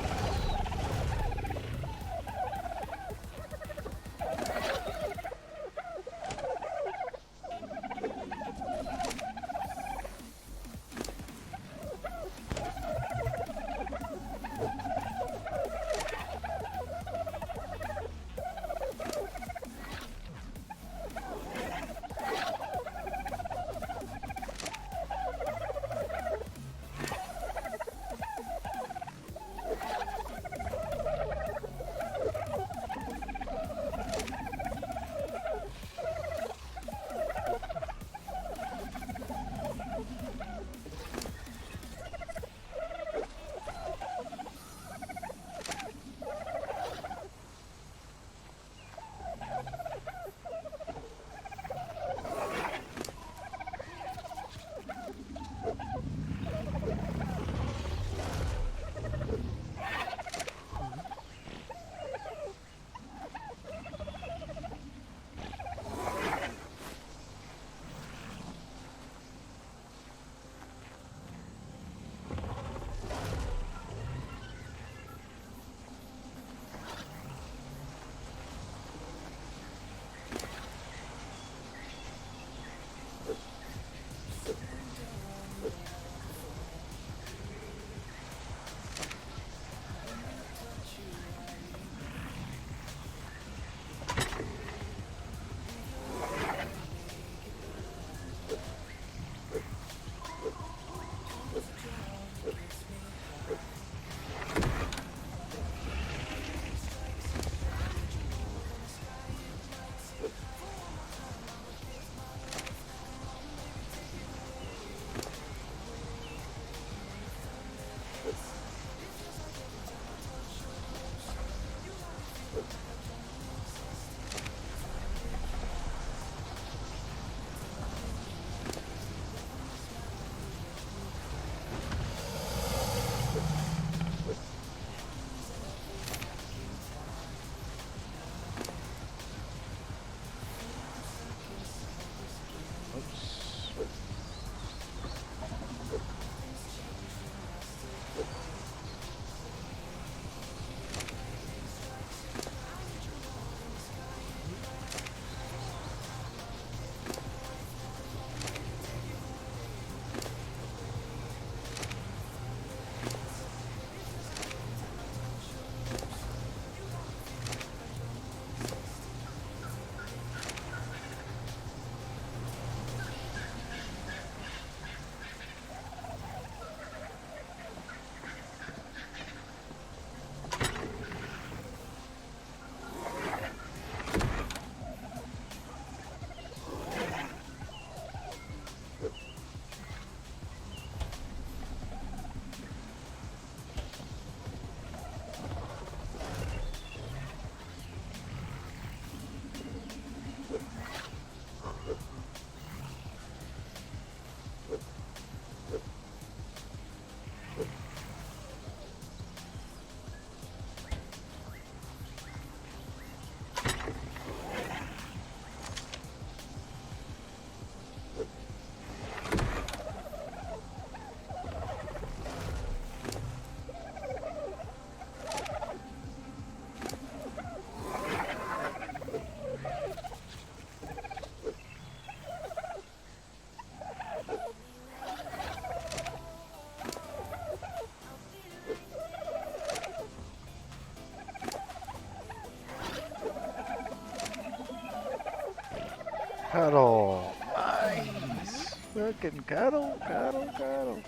Cuddle. Nice. Fucking cuddle, cuddle, cuddle.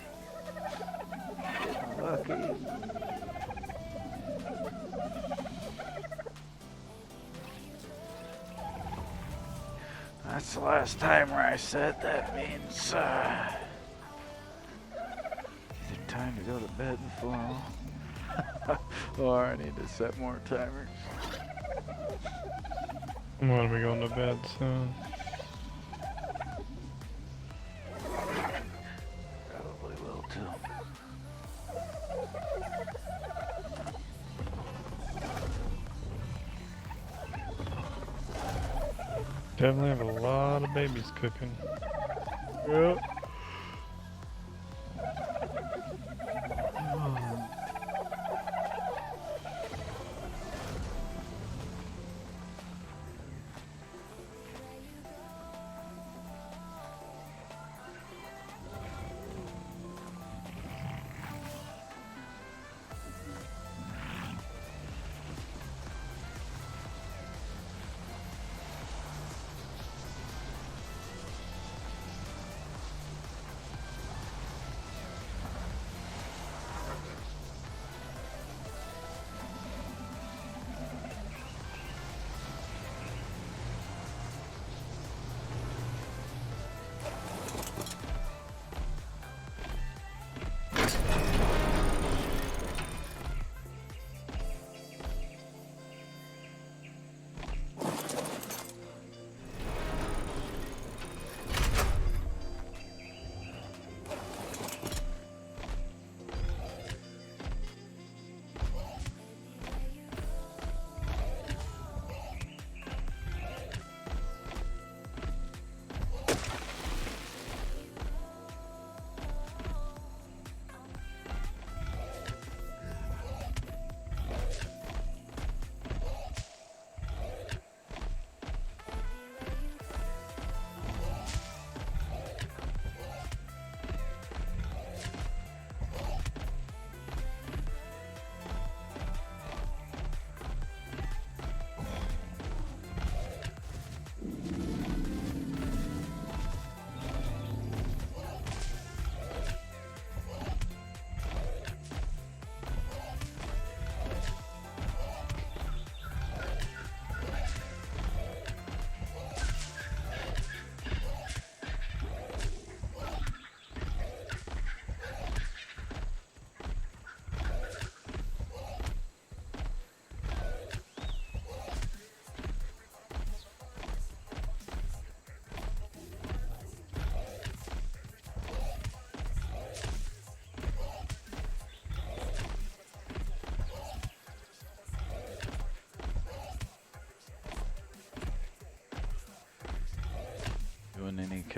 Lucky. That's the last timer I said. That means either time to go to bed before or I need to set more timers. I'm gonna be going to bed soon. Probably will too. Definitely have a lot of babies cooking. Yep. Oh,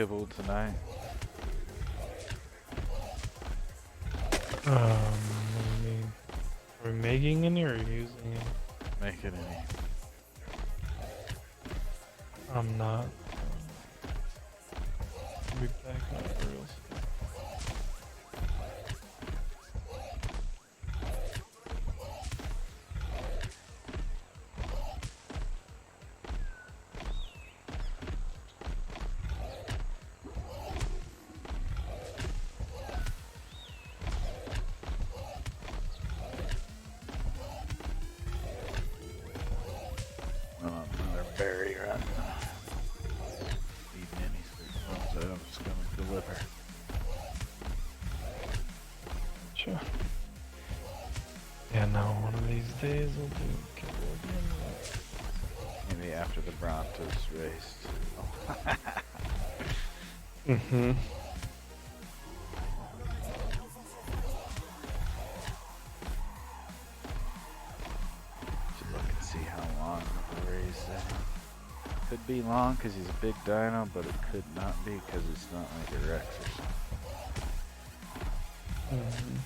kibble tonight? What do you mean? Are we making any or using any? Making any? I'm not. I'll be back up real soon. Another berry run. Eating any sweet ones that I'm just gonna deliver. Sure. Yeah, no, one of these days we'll do kibble again. Maybe after the Brontos raced. Mm-hmm. Should look and see how long of a race that could be long because he's a big dino, but it could not be because it's not like a Rex or something. Mm-hmm.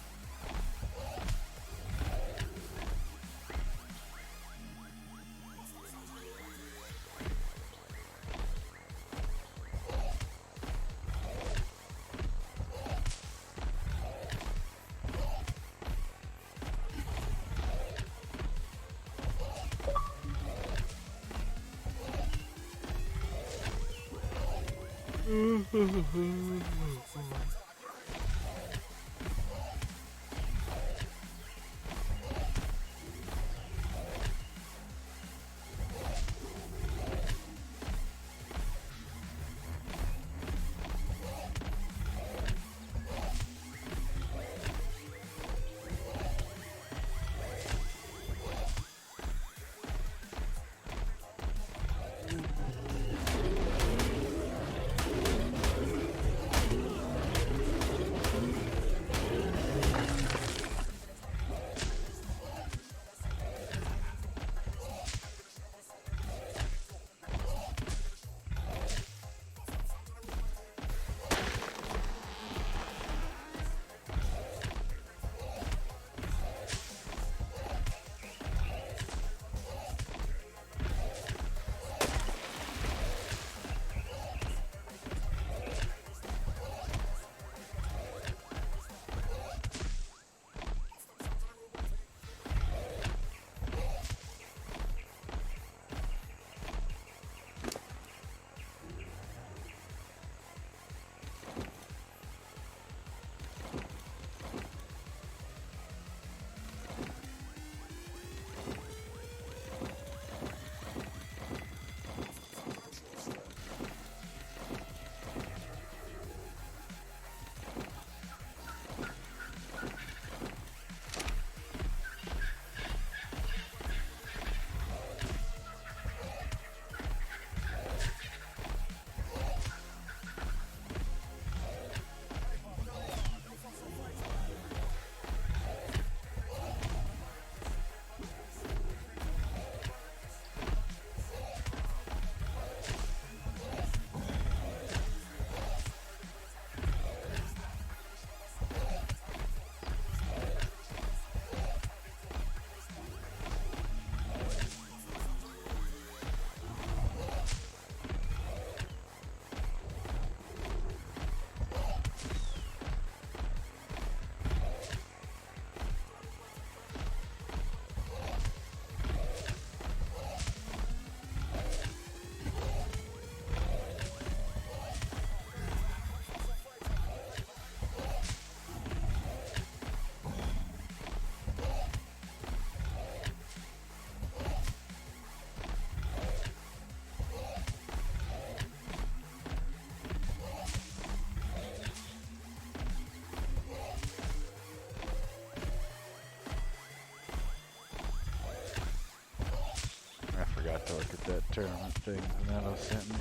Forgot to look at that tournament thing Meadow sent me.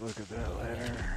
Look at that later.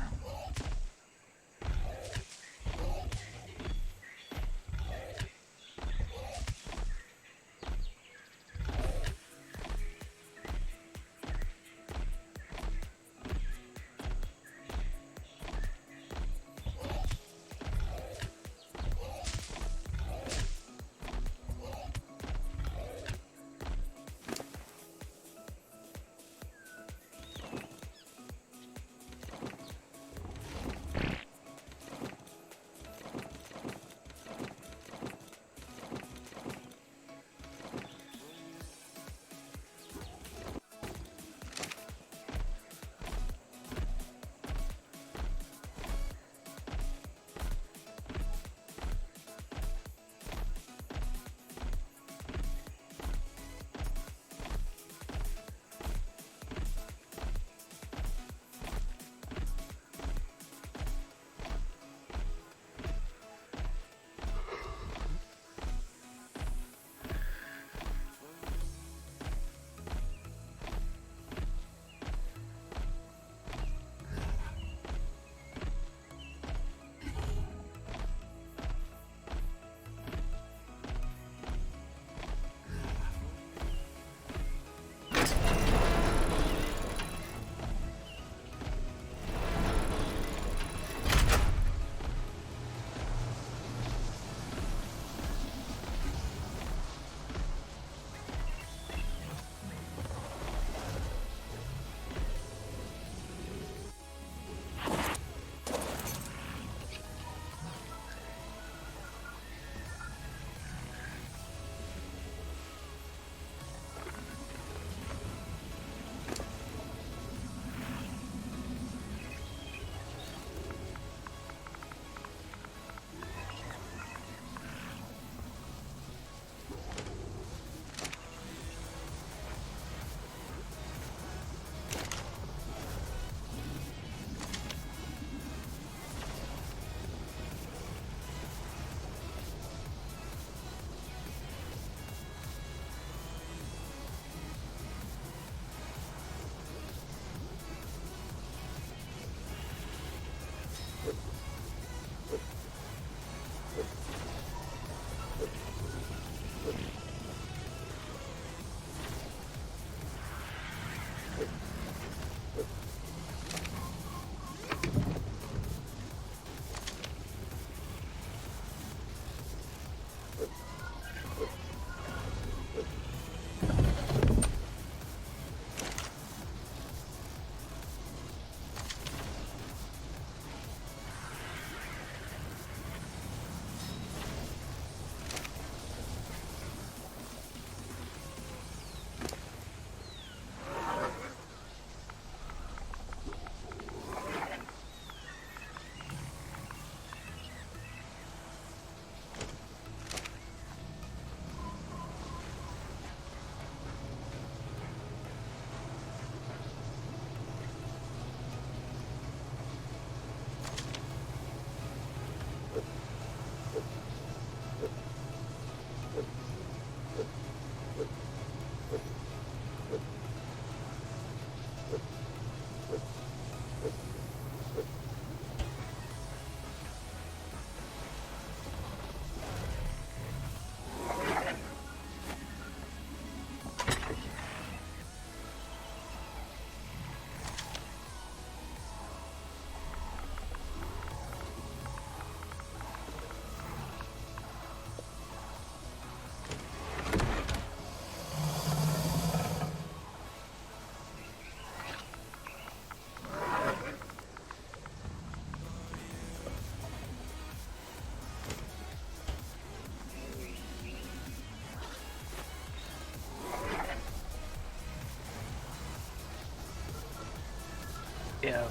Yeah,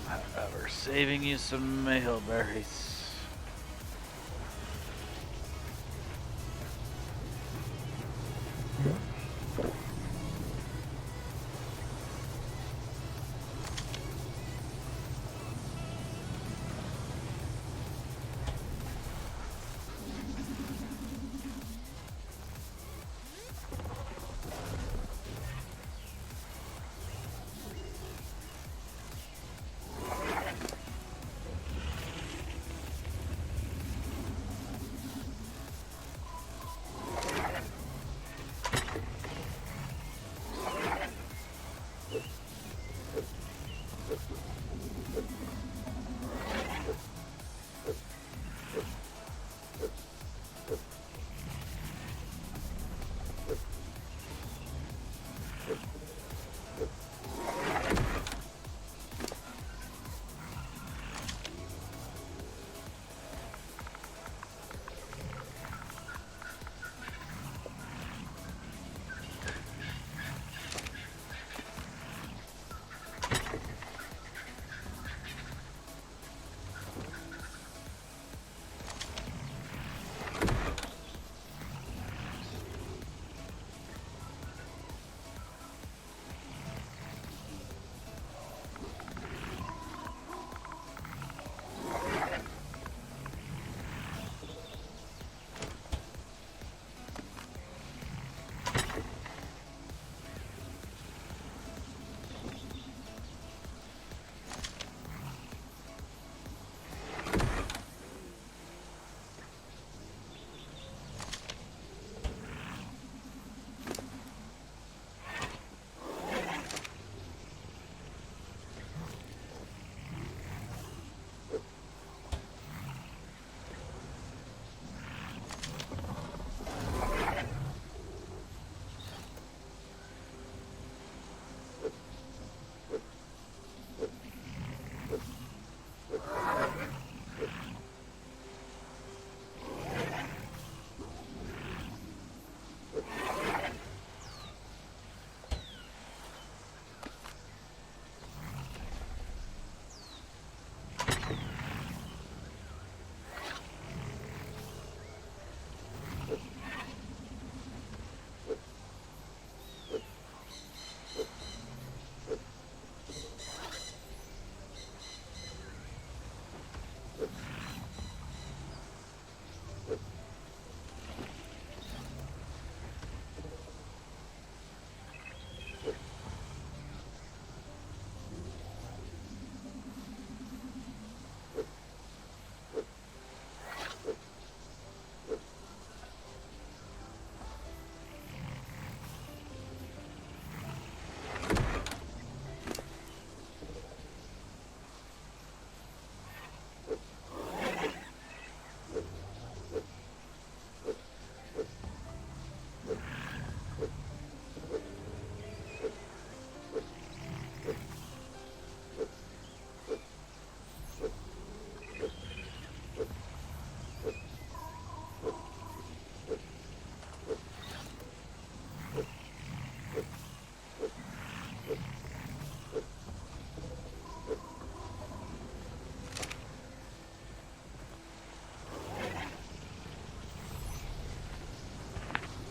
we're saving you some mayhillberries.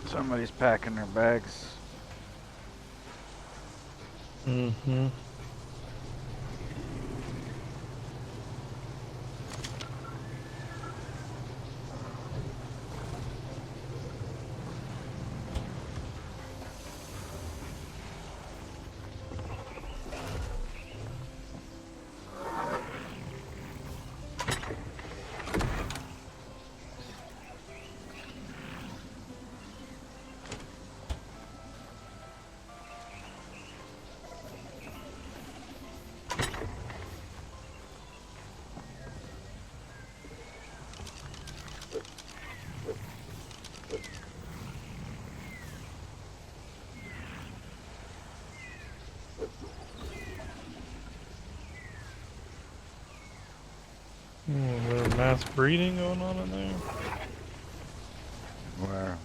Somebody's packing their bags. Mm-hmm. Is there mass breeding going on in there? Where?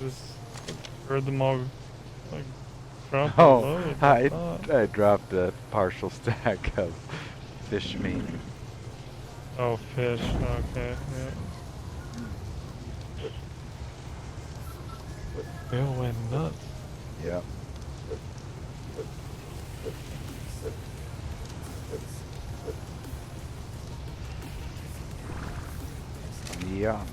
Just heard them all like Drop a Oh, load. I dropped a partial stack of fish meat. Oh, fish. Okay. Yeah. It went nuts. Yep. Yeah.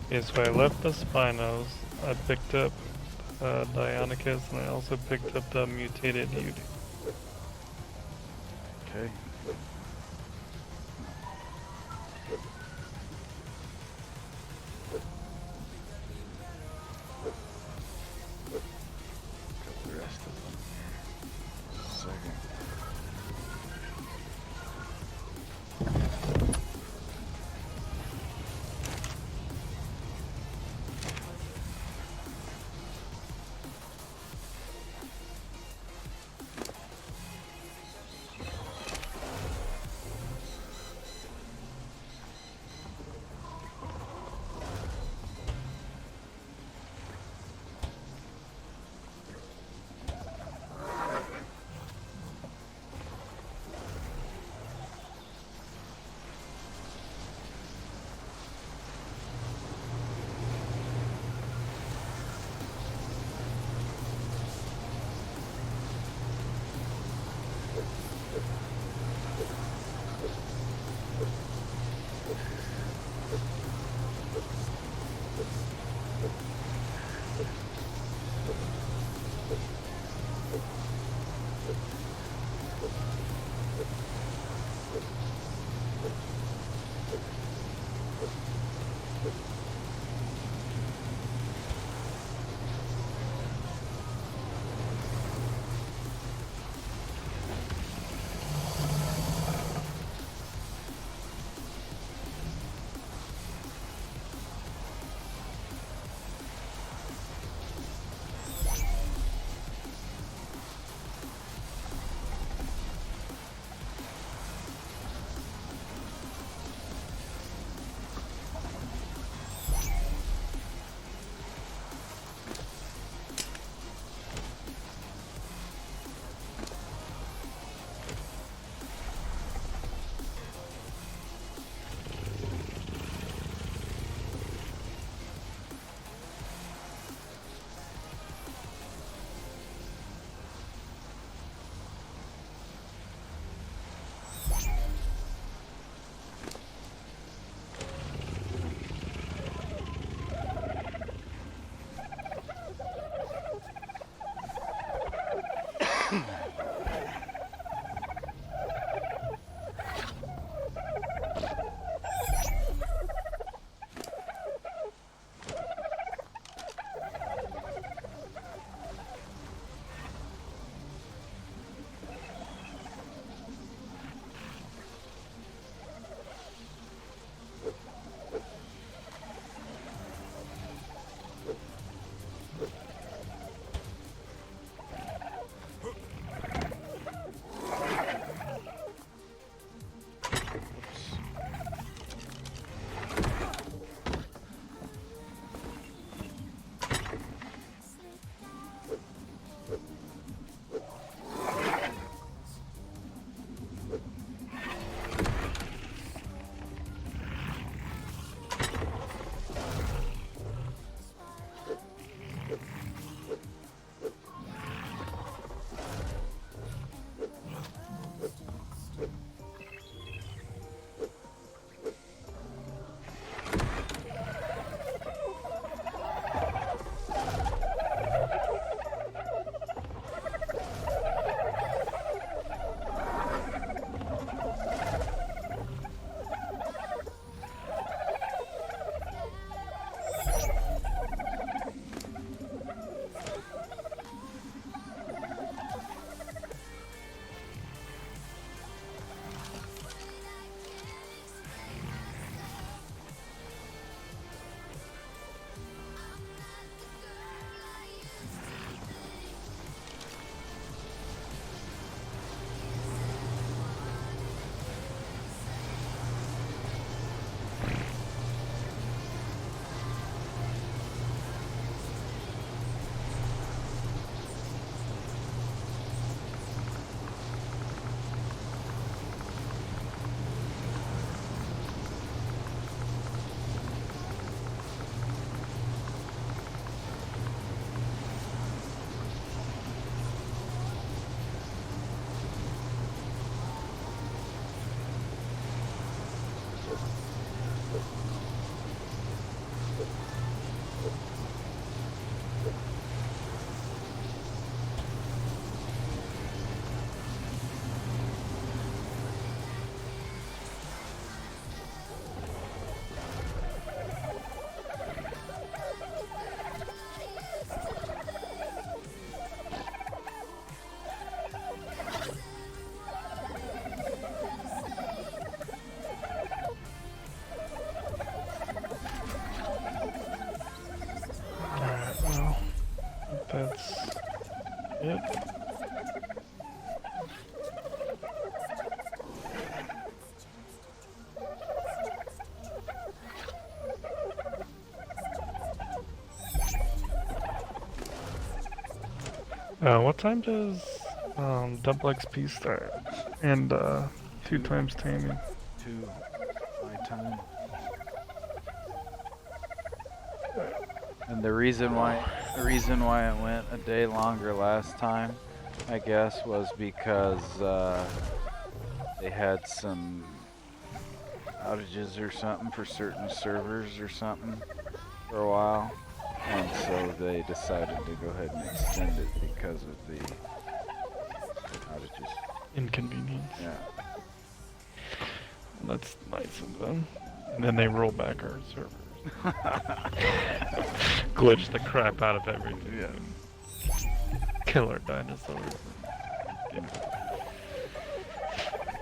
Okay, so I left the Spinos. I picked up Dionyscus, and I also picked up the mutated newt. Okay. Got the rest of them. Second. What time does double XP start? And 2 times taming. 2 my time. And the reason why it went a day longer last time, I guess, was because they had some outages or something for certain servers or something for a while, and so they decided to go ahead and extend it because of the outages. Inconvenience. Yeah. That's nice of them. And then they roll back our servers. Glitch the crap out of everything. Yeah. Kill our dinosaurs.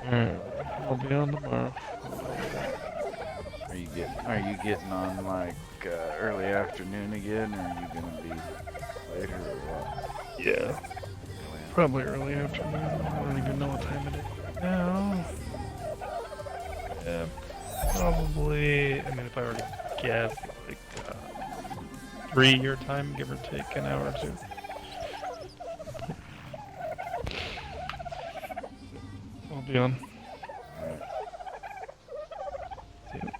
I'll be on tomorrow. Are you getting on like early afternoon again, or are you gonna be later or what? Yeah. Probably early afternoon. I don't even know what time it is now. Yeah. Probably, I mean, if I were to guess, like 3 your time, give or take an hour or 2. I'll be on. See you.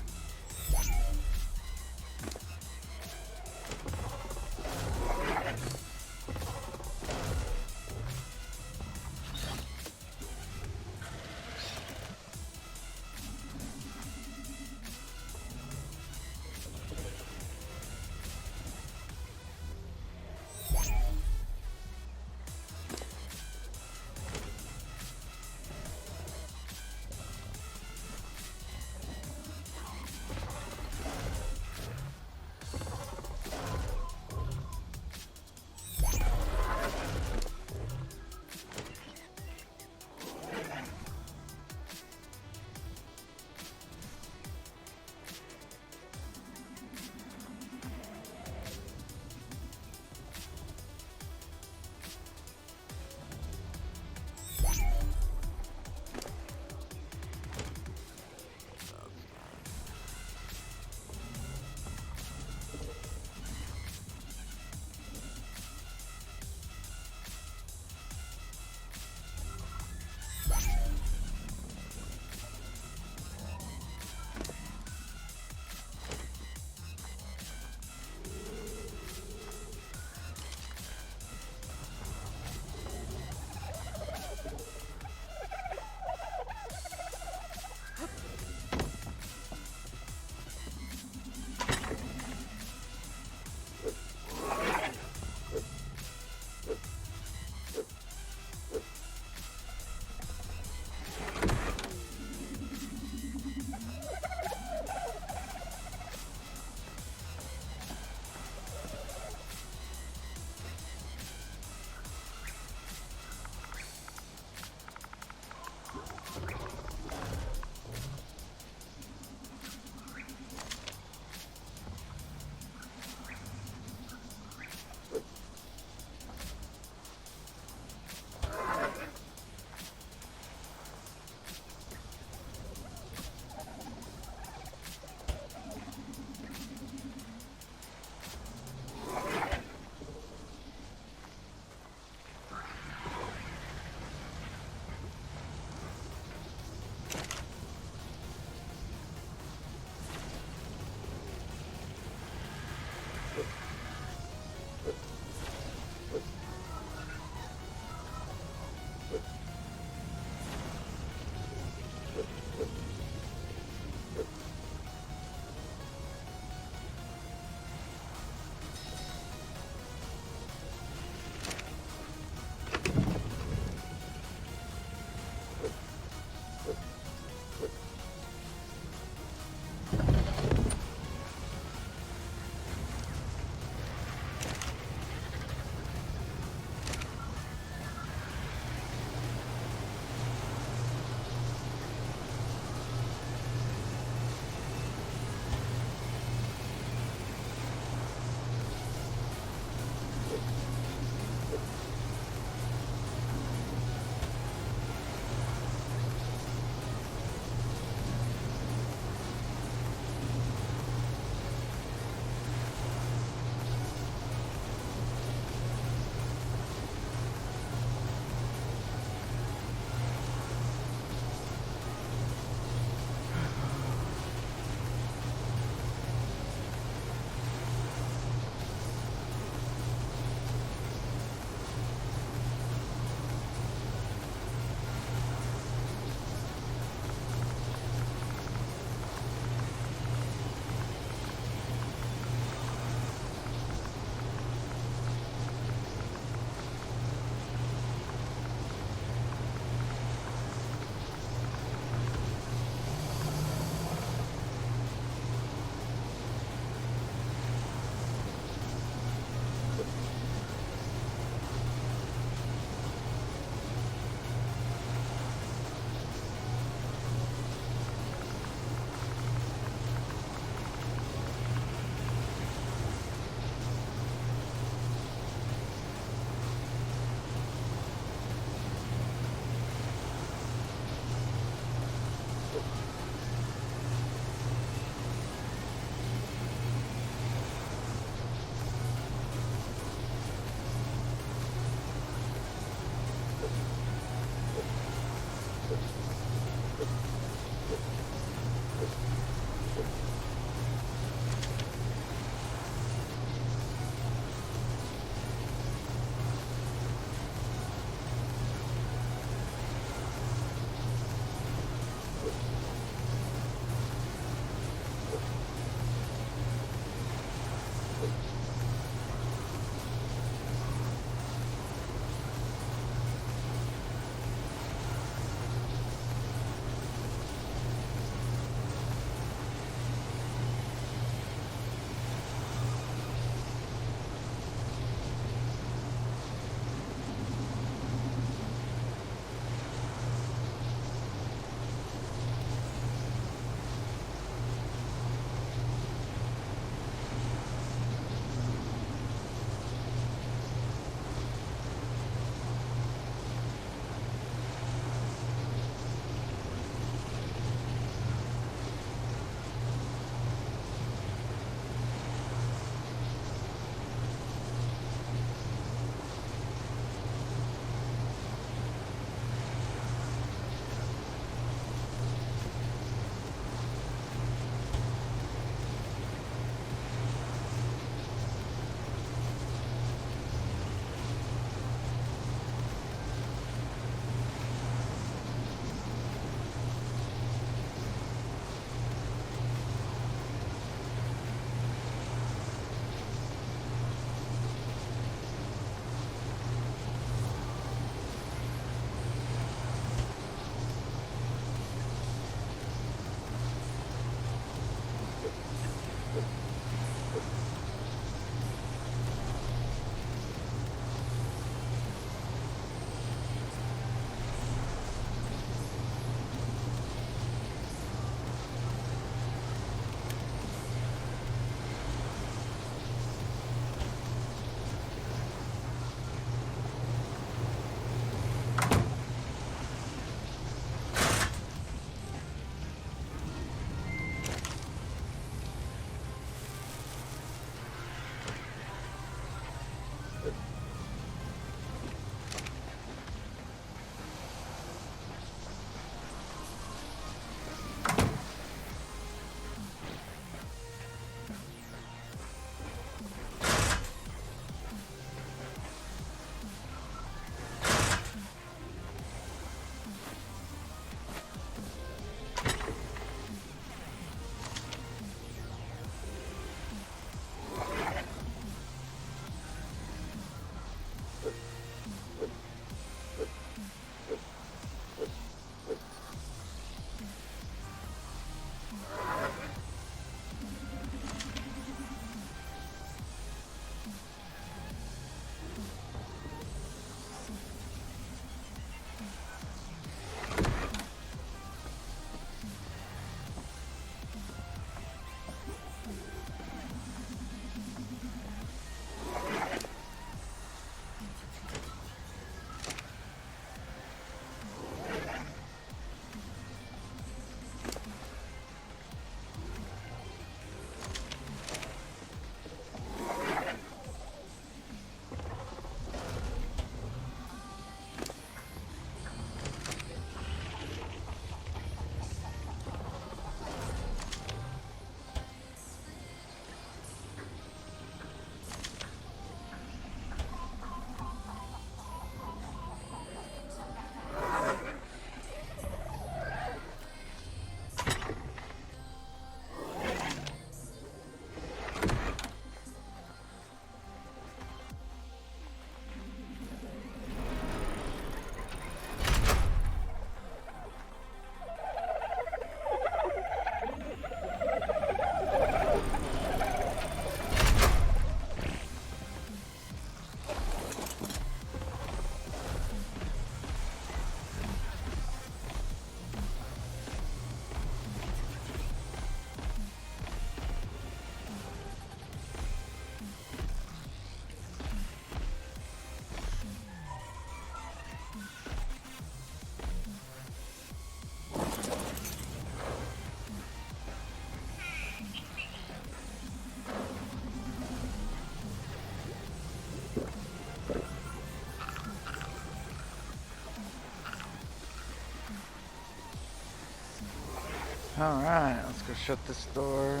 Alright, let's go shut this door.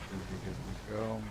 Here we go.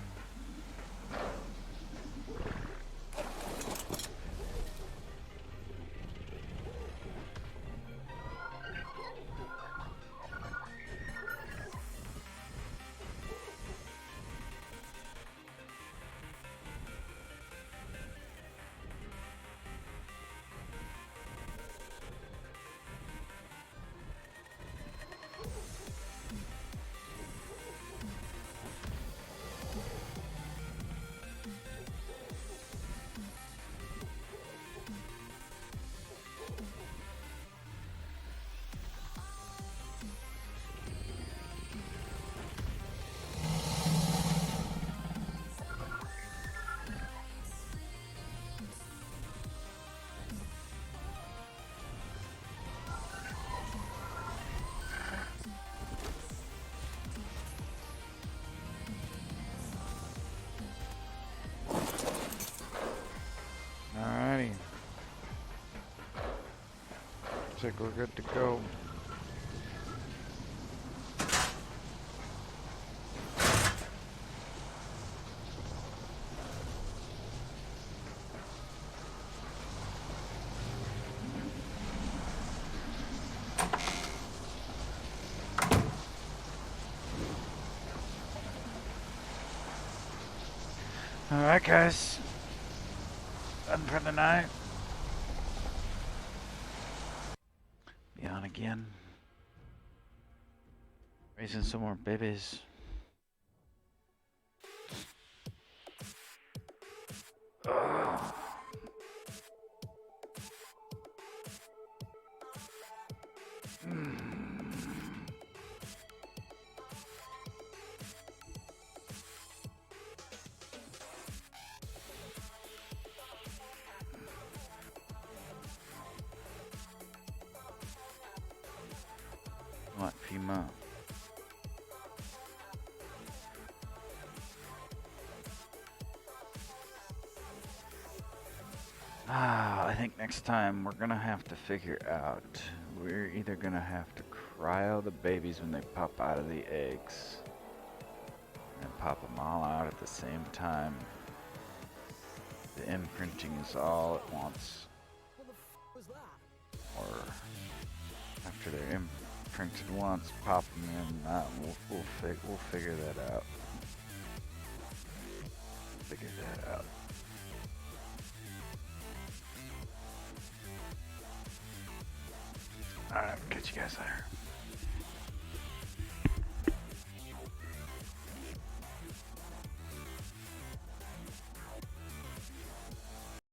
Alrighty. Looks like we're good to go. Alright guys, done for the night. Be on again. Raising some more babies. Ugh. What, Pima? I think next time we're gonna have to figure out. We're either gonna have to cryo the babies when they pop out of the eggs and pop them all out at the same time. The imprinting is all at once. Or after they're imprinted once, pop them in. We'll figure that out. Figure that out. Alright, catch you guys later.